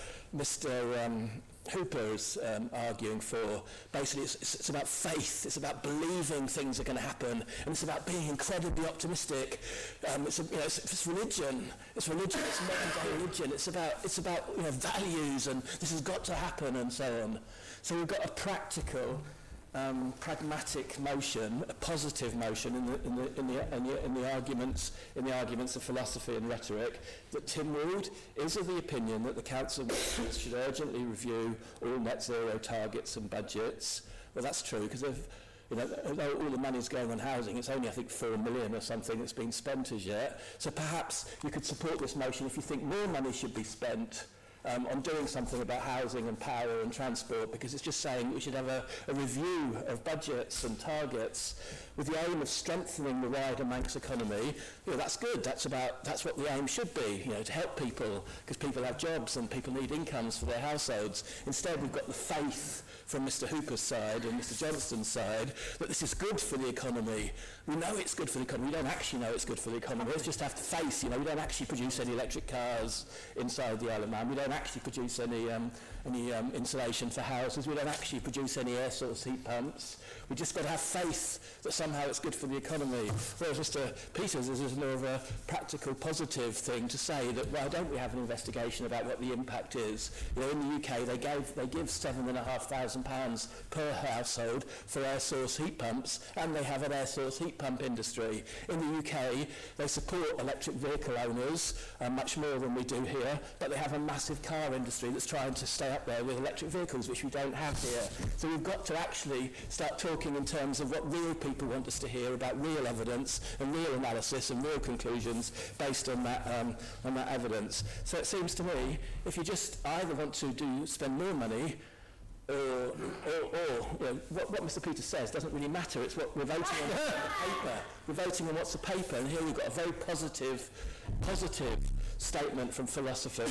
Hooper is arguing for. Basically, it's about faith, it's about believing things are going to happen, and it's about being incredibly optimistic. It's religion, it's modern day religion. It's about values, and this has got to happen, and so on. So we've got a practical, pragmatic motion, a positive motion in the arguments of philosophy and rhetoric, that Tynwald is of the opinion that the Council should urgently review all net zero targets and budgets. Well, that's true, because although all the money's going on housing, it's only, I think, 4 million or something that's been spent as yet. So perhaps you could support this motion if you think more money should be spent on doing something about housing and power and transport, because it's just saying we should have a review of budgets and targets with the aim of strengthening the wider Manx economy. That's good. That's what the aim should be, to help people, because people have jobs and people need incomes for their households. Instead, we've got the faith from Mr Hooper's side and Mr Johnston's side that this is good for the economy. We know it's good for the economy. We don't actually know it's good for the economy. Let's just have to face, we don't actually produce any electric cars inside the Isle of Man. We don't actually produce any insulation for houses. We don't actually produce any air source heat pumps. We just got to have faith that somehow it's good for the economy. Whereas Mr Peters is more of a practical, positive thing to say that why don't we have an investigation about what the impact is? In the UK, they give £7,500 per household for air source heat pumps, and they have an air source heat pump industry. In the UK, they support electric vehicle owners much more than we do here, but they have a massive car industry that's trying to stay up there with electric vehicles, which we don't have here. So we've got to actually start talking in terms of what real people want us to hear about real evidence and real analysis and real conclusions based on that evidence. So it seems to me, if you just either want to spend more money, or what Mr Peters says doesn't really matter. It's what we're voting on the paper. We're voting on what's the paper, and here we've got a very positive statement from philosophy,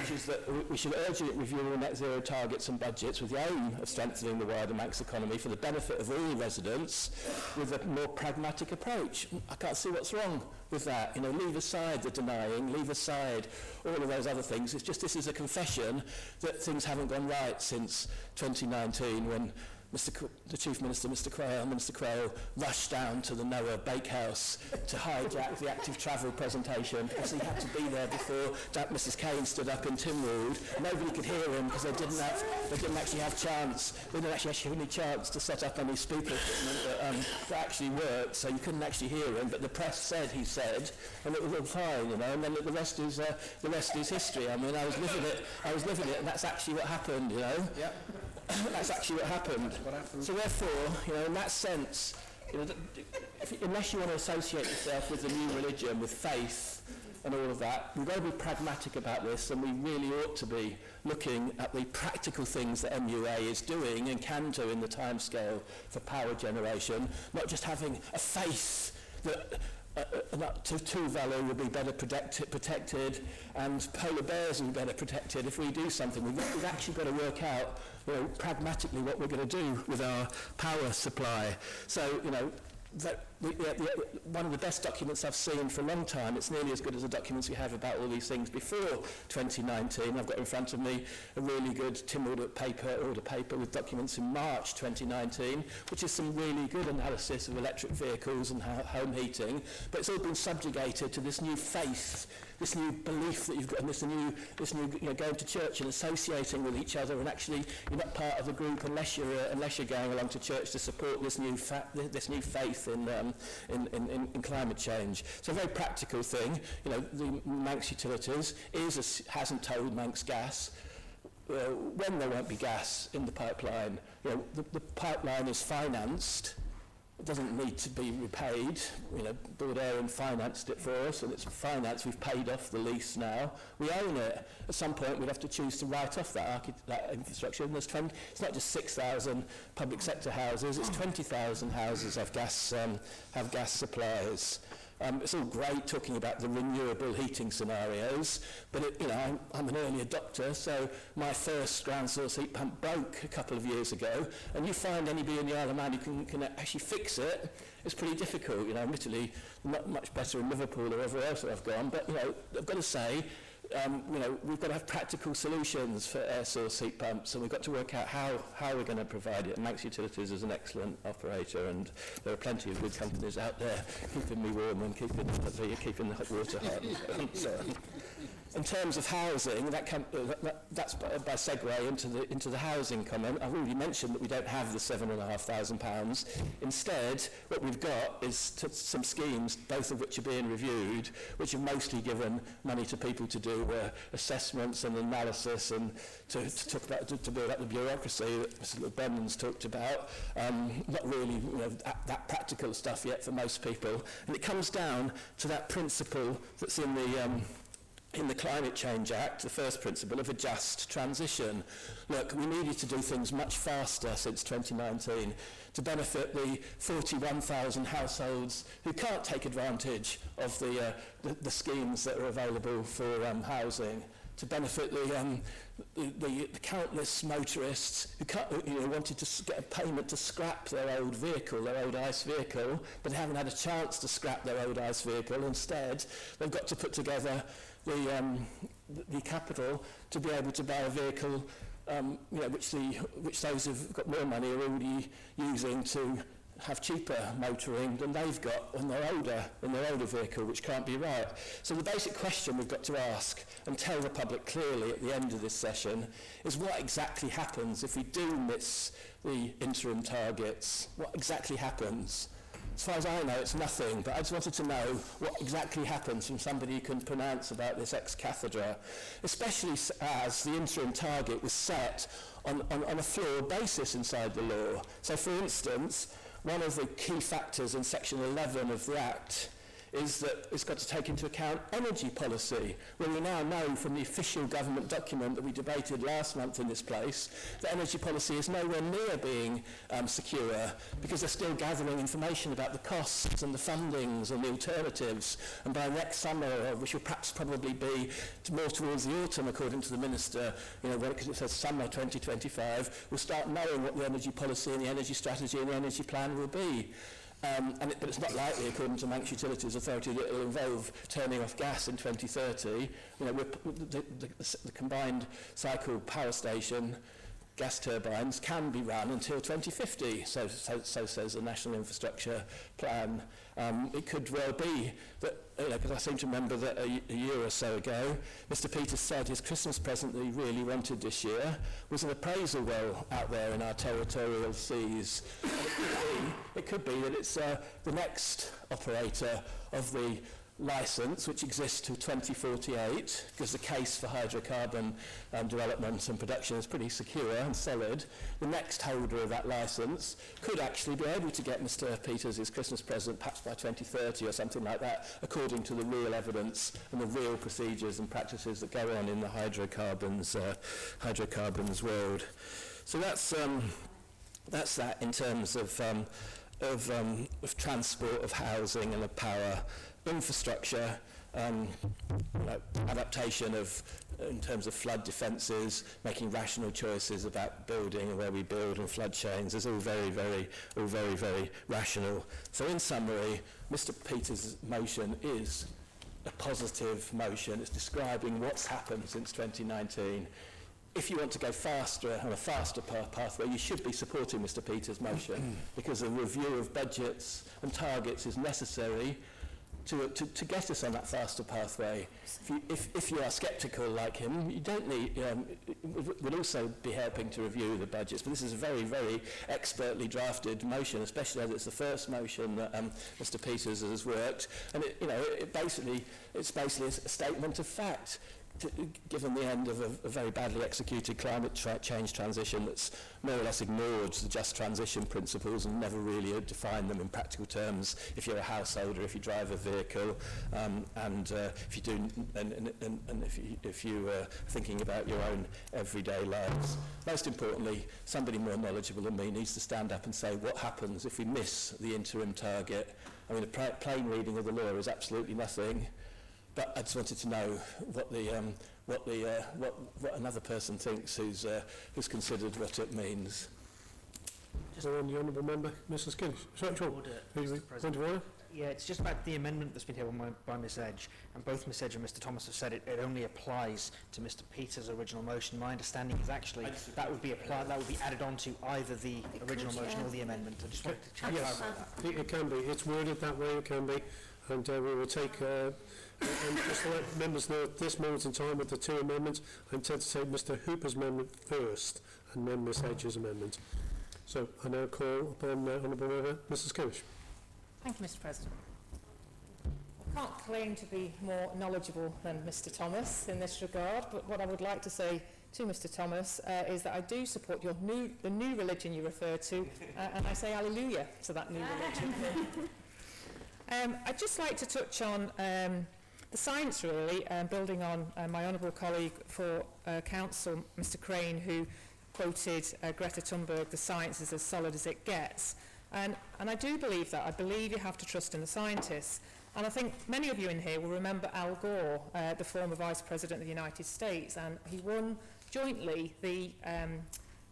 which is that we should urgently review all net zero targets and budgets with the aim of strengthening the wider Manx economy for the benefit of all residents with a more pragmatic approach. I can't see what's wrong with that. You know, leave aside the denying, leave aside all of those other things. It's just this is a confession that things haven't gone right since 2019 when the Chief Minister, Minister Crale, rushed down to the Noah Bakehouse to hijack the active travel presentation because he had to be there before Mrs Kane stood up in Tynwald. Nobody could hear him because they didn't actually have any chance to set up any speaker equipment that actually worked, so you couldn't actually hear him, but the press said he said, and it was all fine, you know, and then the rest is history. I mean, I was living it, and that's actually what happened, you know. Yep. That's actually what happened. So therefore, you know, in that sense, you know, unless you want to associate yourself with the new religion, with faith and all of that, we've got to be pragmatic about this, and we really ought to be looking at the practical things that MUA is doing and can do in the timescale for power generation, not just having a faith that Tynwald will be better protected and polar bears will be better protected if we do something. We've actually got to work out, you know, pragmatically what we're going to do with our power supply. So, you know, one of the best documents I've seen for a long time, it's nearly as good as the documents we have about all these things before 2019. I've got in front of me a really good Tynwald order paper with documents in March 2019, which is some really good analysis of electric vehicles and home heating, but it's all been subjugated to this new faith, this new belief that you've got, and this new you know, going to church and associating with each other, and actually you're not part of the group unless you're going along to church to support this new faith in climate change. So a very practical thing. You know, the Manx Utilities hasn't told Manx Gas when there won't be gas in the pipeline. You know, the pipeline is financed. It doesn't need to be repaid. You know, Bord financed it for us, and it's financed. We've paid off the lease now. We own it. At some point, we'd have to choose to write off that infrastructure. And it's not just 6,000 public sector houses. It's 20,000 houses have gas supplies. It's all great talking about the renewable heating scenarios, but you know, I'm an early adopter, so my first ground source heat pump broke a couple of years ago, and you find anybody in the Isle of Man who can actually fix it, it's pretty difficult. You know, admittedly, not much better in Liverpool or wherever else I've gone, but you know, I've got to say, you know, we've got to have practical solutions for air source heat pumps, and we've got to work out how we're going to provide it. And Manx Utilities is an excellent operator, and there are plenty of good companies out there keeping me warm and keeping the hot water hot. So, in terms of housing, that's by segue into the housing comment. I've already mentioned that we don't have the £7,500. Instead, what we've got is some schemes, both of which are being reviewed, which have mostly given money to people to do assessments and analysis and to build up the bureaucracy that Mr. Brendan's talked about. Not really, you know, that practical stuff yet for most people. And it comes down to that principle that's in the Climate Change Act, the first principle of a just transition. Look, we needed to do things much faster since 2019 to benefit the 41,000 households who can't take advantage of the schemes that are available for housing, to benefit the countless motorists who wanted to get a payment to scrap their old vehicle, their old ICE vehicle, but haven't had a chance to scrap their old ICE vehicle. Instead, they've got to put together the capital to be able to buy a vehicle, you know, which those who've got more money are already using to have cheaper motoring than they've got in their older vehicle, which can't be right. So the basic question we've got to ask and tell the public clearly at the end of this session is what exactly happens if we do miss the interim targets? What exactly happens? As far as I know, it's nothing, but I just wanted to know what exactly happens from somebody who can pronounce about this ex cathedra, especially as the interim target was set on a flawed basis inside the law. So, for instance, one of the key factors in Section 11 of the Act is that it's got to take into account energy policy. Well, we now know from the official government document that we debated last month in this place that energy policy is nowhere near being secure, because they're still gathering information about the costs and the fundings and the alternatives. And by next summer, which will perhaps probably be more towards the autumn, according to the Minister, because it says summer 2025, we'll start knowing what the energy policy and the energy strategy and the energy plan will be. But it's not likely, according to Manx Utilities Authority, that it will involve turning off gas in 2030. The combined cycle power station gas turbines can be run until 2050, so says the National Infrastructure Plan. It could well be that, because I seem to remember that a year or so ago, Mr. Peters said his Christmas present that he really wanted this year was an appraisal well out there in our territorial seas. It could be that it's the next operator of the licence, which exists till 2048, because the case for hydrocarbon development and production is pretty secure and solid. The next holder of that licence could actually be able to get Mr. Peters his Christmas present perhaps by 2030 or something like that, according to the real evidence and the real procedures and practices that go on in the hydrocarbons world. So that's that in terms of transport, of housing and of power. Infrastructure, adaptation in terms of flood defences, making rational choices about building and where we build and flood chains is all very, very rational. So in summary, Mr. Peters' motion is a positive motion. It's describing what's happened since 2019. If you want to go faster on a faster pathway, you should be supporting Mr. Peters' motion because a review of budgets and targets is necessary to get us on that faster pathway. If you are sceptical like him, you don't need, would also be helping to review the budgets. But this is a very, very expertly drafted motion, especially as it's the first motion that Mr. Peters has worked. And it's basically a statement of fact. Given the end of a very badly executed climate change transition that's more or less ignored the just transition principles and never really defined them in practical terms if you're a householder, if you drive a vehicle, if you do, and if you are thinking about your own everyday lives. Most importantly, somebody more knowledgeable than me needs to stand up and say what happens if we miss the interim target. I mean, a plain reading of the law is absolutely nothing. But I just wanted to know what another person thinks who's considered what it means. Just on the honourable member, Mrs. Skinner. Point of order. Yeah, it's just about the amendment that's been here by Ms Edge, and both Ms Edge and Mr Thomas have said it only applies to Mr Peters' original motion. My understanding is actually that would be added on to either the original motion or the amendment. I just wanted to clarify that. It can be. It's worded that way. It can be, and we will take. And just to let members know, at this moment in time with the two amendments, I intend to take Mr Hooper's amendment first and then Ms Edge's amendment. So I now call upon Honourable Member Mrs Skirmish. Thank you, Mr President. I can't claim to be more knowledgeable than Mr Thomas in this regard, but what I would like to say to Mr Thomas is that I do support the new religion you refer to, and I say hallelujah to that new religion. I'd just like to touch on the science, really, building on my honourable colleague for Council, Mr Crane, who quoted Greta Thunberg, the science is as solid as it gets. And I do believe that. I believe you have to trust in the scientists. And I think many of you in here will remember Al Gore, the former Vice President of the United States, and he won jointly the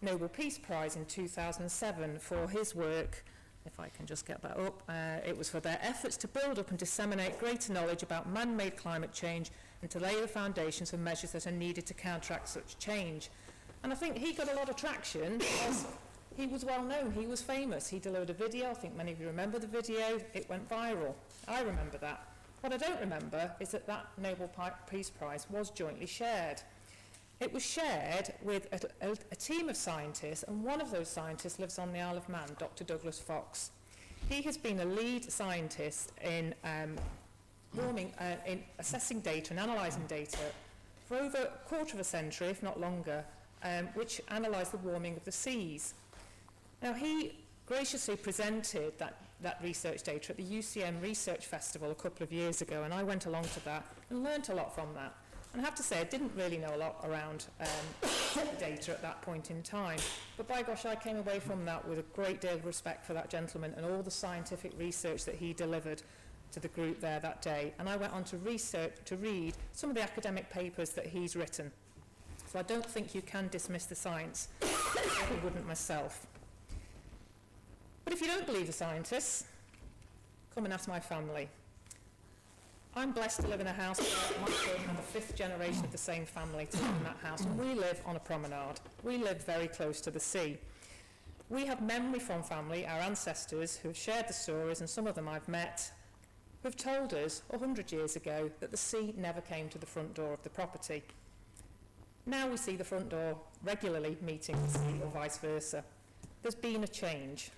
Nobel Peace Prize in 2007 for his work. If I can just get that up, it was for their efforts to build up and disseminate greater knowledge about man-made climate change and to lay the foundations for measures that are needed to counteract such change. And I think he got a lot of traction because he was well known, he was famous. He delivered a video, I think many of you remember the video, it went viral. I remember that. What I don't remember is that that Nobel Peace Prize was jointly shared. It was shared with a team of scientists, and one of those scientists lives on the Isle of Man, Dr. Douglas Fox. He has been a lead scientist in in assessing data and analysing data for over a quarter of a century, if not longer, which analysed the warming of the seas. Now, he graciously presented that that research data at the UCM Research Festival a couple of years ago, and I went along to that and learnt a lot from that. And I have to say, I didn't really know a lot around data at that point in time. But by gosh, I came away from that with a great deal of respect for that gentleman and all the scientific research that he delivered to the group there that day. And I went on to read some of the academic papers that he's written. So I don't think you can dismiss the science. I wouldn't myself. But if you don't believe the scientists, come and ask my family. I'm blessed to live in a house where my children are the 5th generation of the same family to live in that house, and we live on a promenade. We live very close to the sea. We have memory from family, our ancestors, who have shared the stories, and some of them I've met, who have told us 100 years ago that the sea never came to the front door of the property. Now we see the front door regularly meeting the sea, or vice versa. There's been a change.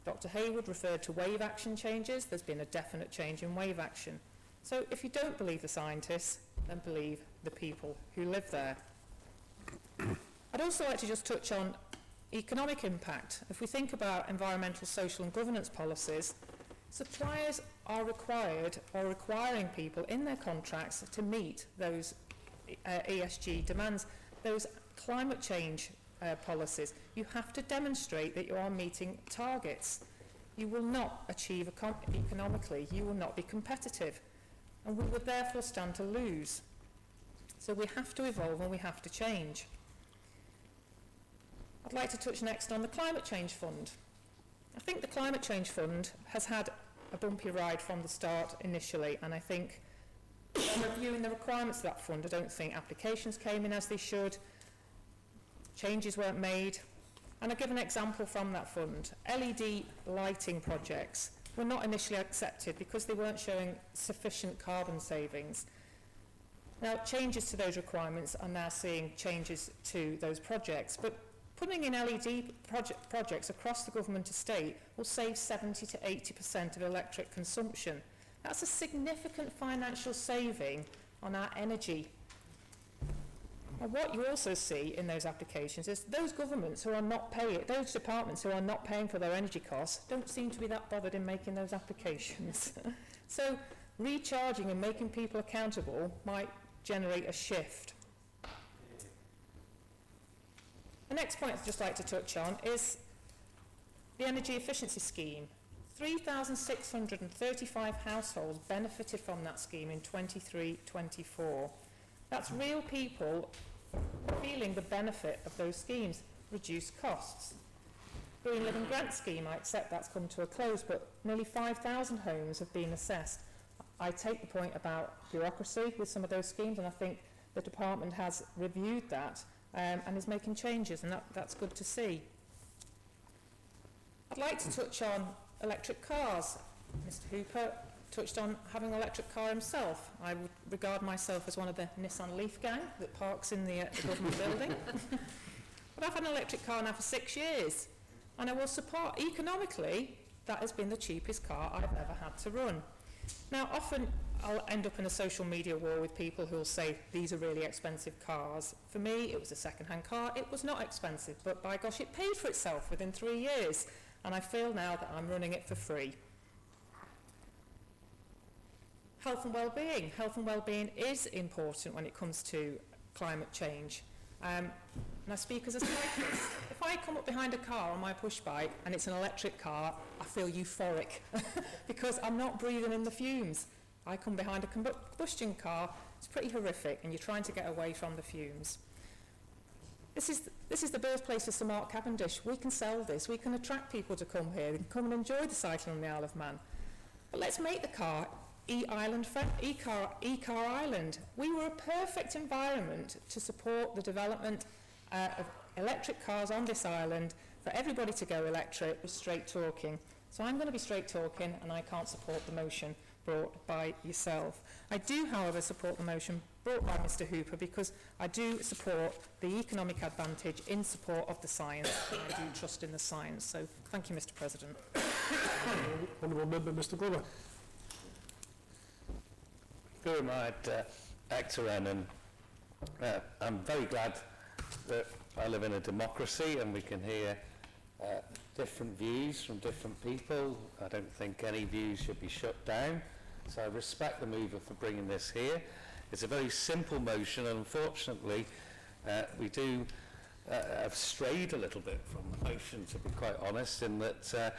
Dr. Hayward referred to wave action changes. There's been a definite change in wave action. So if you don't believe the scientists, then believe the people who live there. I'd also like to just touch on economic impact. If we think about environmental, social and governance policies, suppliers are requiring people in their contracts to meet those ESG demands, those climate change policies. You have to demonstrate that you are meeting targets. You will not achieve economically, you will not be competitive, and we would therefore stand to lose. So we have to evolve and we have to change. I'd like to touch next on the Climate Change Fund. I think the Climate Change Fund has had a bumpy ride from the start initially, and I think when reviewing the requirements of that fund, I don't think applications came in as they should, changes weren't made. And I'll give an example from that fund. LED lighting projects were not initially accepted because they weren't showing sufficient carbon savings. Now, changes to those requirements are now seeing changes to those projects, but putting in LED projects across the government estate will save 70 to 80% of electric consumption. That's a significant financial saving on our energy. And what you also see in those applications is those governments who are not paying, those departments who are not paying for their energy costs don't seem to be that bothered in making those applications. So recharging and making people accountable might generate a shift. The next point I'd just like to touch on is the energy efficiency scheme. 3,635 households benefited from that scheme in 23-24. That's real people feeling the benefit of those schemes, reduced costs. Green Living Grant Scheme, I accept that's come to a close, but nearly 5,000 homes have been assessed. I take the point about bureaucracy with some of those schemes, and I think the department has reviewed that and is making changes, and that's good to see. I'd like to touch on electric cars. Mr. Hooper touched on having an electric car himself. I would regard myself as one of the Nissan Leaf gang that parks in the government building. But I've had an electric car now for 6 years, and I will support, economically, that has been the cheapest car I've ever had to run. Now, often I'll end up in a social media war with people who will say, these are really expensive cars. For me, it was a second-hand car. It was not expensive, but by gosh, it paid for itself within 3 years, and I feel now that I'm running it for free. Health and well-being. Health and well-being is important when it comes to climate change. And I speak as a cyclist. If I come up behind a car on my push bike and it's an electric car, I feel euphoric because I'm not breathing in the fumes. I come behind a combustion car, it's pretty horrific, and you're trying to get away from the fumes. This is the birthplace of Sir Mark Cavendish. We can sell this. We can attract people to come here. They can come and enjoy the cycling on the Isle of Man. But let's make the car e-car island. We were a perfect environment to support the development of electric cars on this island for everybody to go electric with straight talking. So I'm going to be straight talking, and I can't support the motion brought by yourself. I do, however, support the motion brought by Mr. Hooper because I do support the economic advantage in support of the science, and I do trust in the science. So thank you, Mr. President. Honourable Member, Mr. Glover. Good night, Actoran, and I'm very glad that I live in a democracy and we can hear different views from different people. I don't think any views should be shut down. So I respect the mover for bringing this here. It's a very simple motion, and unfortunately we do have strayed a little bit from the motion, to be quite honest, in that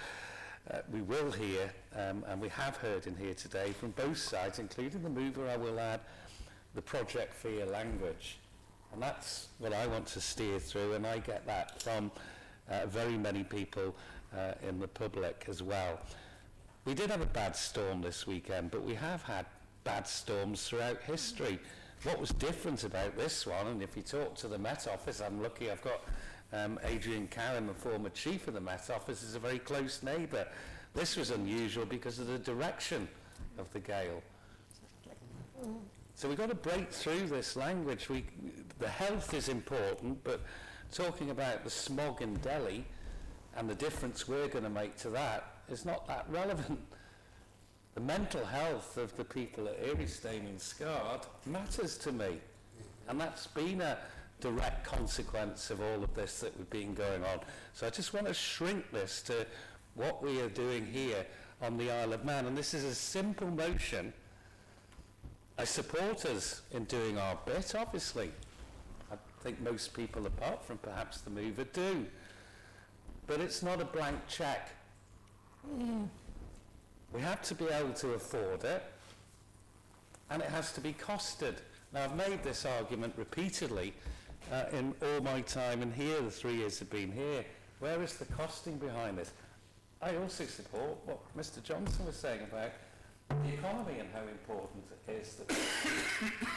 we will hear, and we have heard in here today from both sides, including the mover, I will add, the project fear language. And that's what I want to steer through, and I get that from very many people in the public as well. We did have a bad storm this weekend, but we have had bad storms throughout history. What was different about this one, and if you talk to the Met Office, I'm lucky I've got Adrian Carrum, the former chief of the Met Office, is a very close neighbour. This was unusual because of the direction of the gale. So we've got to break through this language. The health is important, but talking about the smog in Delhi and the difference we're going to make to that is not that relevant. The mental health of the people at Eristane and Scarred matters to me, and that's been a direct consequence of all of this that we've been going on. So I just want to shrink this to what we are doing here on the Isle of Man, and this is a simple motion. I support us in doing our bit, obviously. I think most people, apart from perhaps the mover, do. But it's not a blank cheque. We have to be able to afford it, and it has to be costed. Now, I've made this argument repeatedly in all my time in here, the 3 years I've been here. Where is the costing behind this? I also support what Mr. Johnson was saying about the economy and how important it is that we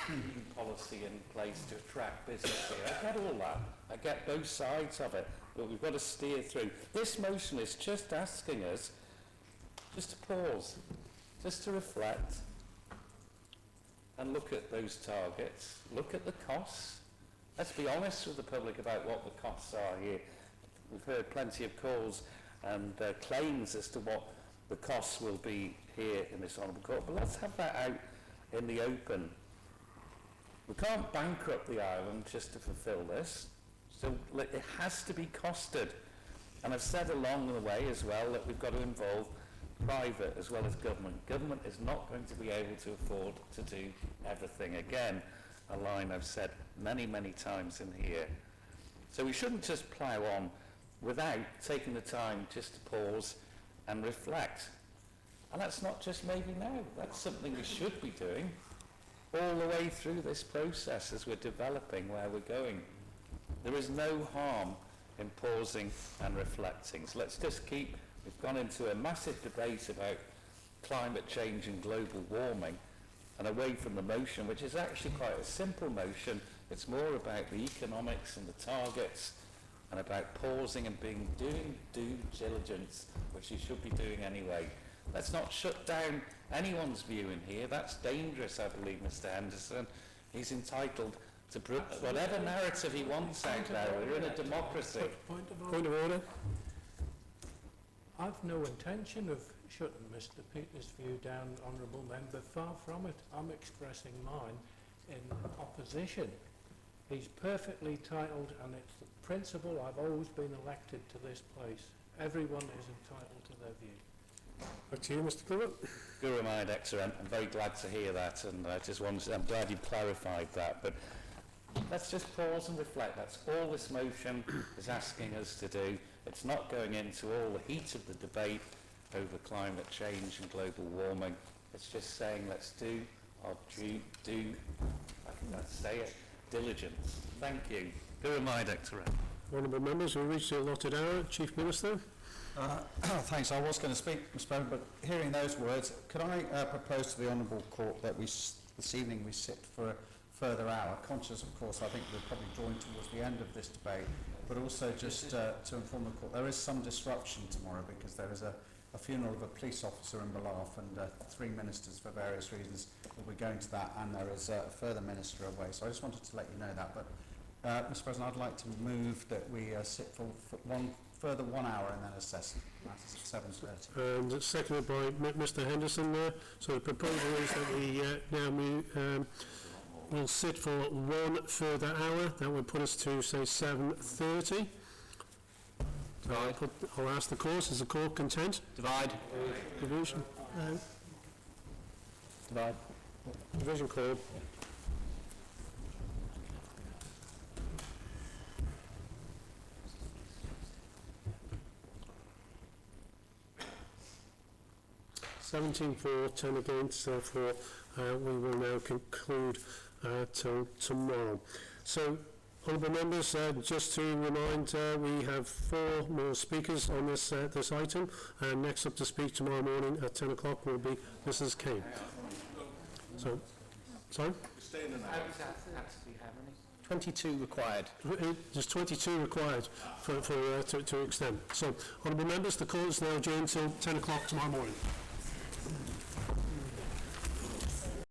keep policy in place to attract business here. I get all that. I get both sides of it, but we've got to steer through. This motion is just asking us just to pause, just to reflect and look at those targets, look at the costs. Let's be honest with the public about what the costs are here. We've heard plenty of calls and claims as to what the costs will be here in this Honourable Court, but let's have that out in the open. We can't bankrupt the island just to fulfil this, so it has to be costed. And I've said along the way as well that we've got to involve private as well as government. Government is not going to be able to afford to do everything. Again, a line I've said many, many times in here. So we shouldn't just plough on without taking the time just to pause and reflect. And that's not just maybe now, that's something we should be doing all the way through this process as we're developing where we're going. There is no harm in pausing and reflecting. So let's just keep, we've gone into a massive debate about climate change and global warming and away from the motion, which is actually quite a simple motion. It's more about the economics and the targets and about pausing and doing due diligence, which you should be doing anyway. Let's not shut down anyone's view in here. That's dangerous, I believe, Mr. Henderson. He's entitled to whatever narrative he wants out there. We're in a democracy. Point of order. I've no intention of shutting Mr. Peters' view down, Honourable Member. Far from it. I'm expressing mine in opposition. He's perfectly entitled, and it's the principle I've always been elected to this place. Everyone is entitled to their view. Back to you, Mr. Clement. Guru Mahad, excellent. I'm very glad to hear that, and I'm glad you clarified that. But let's just pause and reflect. That's all this motion is asking us to do. It's not going into all the heat of the debate over climate change and global warming. It's just saying let's do our I think let's say it, diligence. Thank you. Guru Mahad, excellent. Honourable members, we've reached the allotted hour. Chief Minister. Thanks. I was going to speak, Mr. President, but hearing those words, could I propose to the Honourable Court that this evening we sit for a further hour, conscious, of course, I think we're probably drawing towards the end of this debate, but also just to inform the Court, there is some disruption tomorrow because there is a funeral of a police officer in Bath, and 3 ministers for various reasons will be going to that, and there is a further minister away. So I just wanted to let you know that. But, Mr. President, I'd like to move that we sit for further 1 hour and then assess matters at 7:30. And it's seconded by Mr. Henderson there. So the proposal is that we now move, we'll sit for 1 further hour. That will put us to, say, 7:30. I'll ask the court, is the court content? Divide. Division. Divide. Division called. (17 for, 10 against), therefore we will now conclude till tomorrow. So, honourable members, just to remind, we have 4 more speakers on this this item, and next up to speak tomorrow morning at 10 o'clock will be Mrs. Kane. So, sorry? 22 required. There's 22 required to extend. So, honourable members, the call is now adjourned till 10 o'clock tomorrow morning.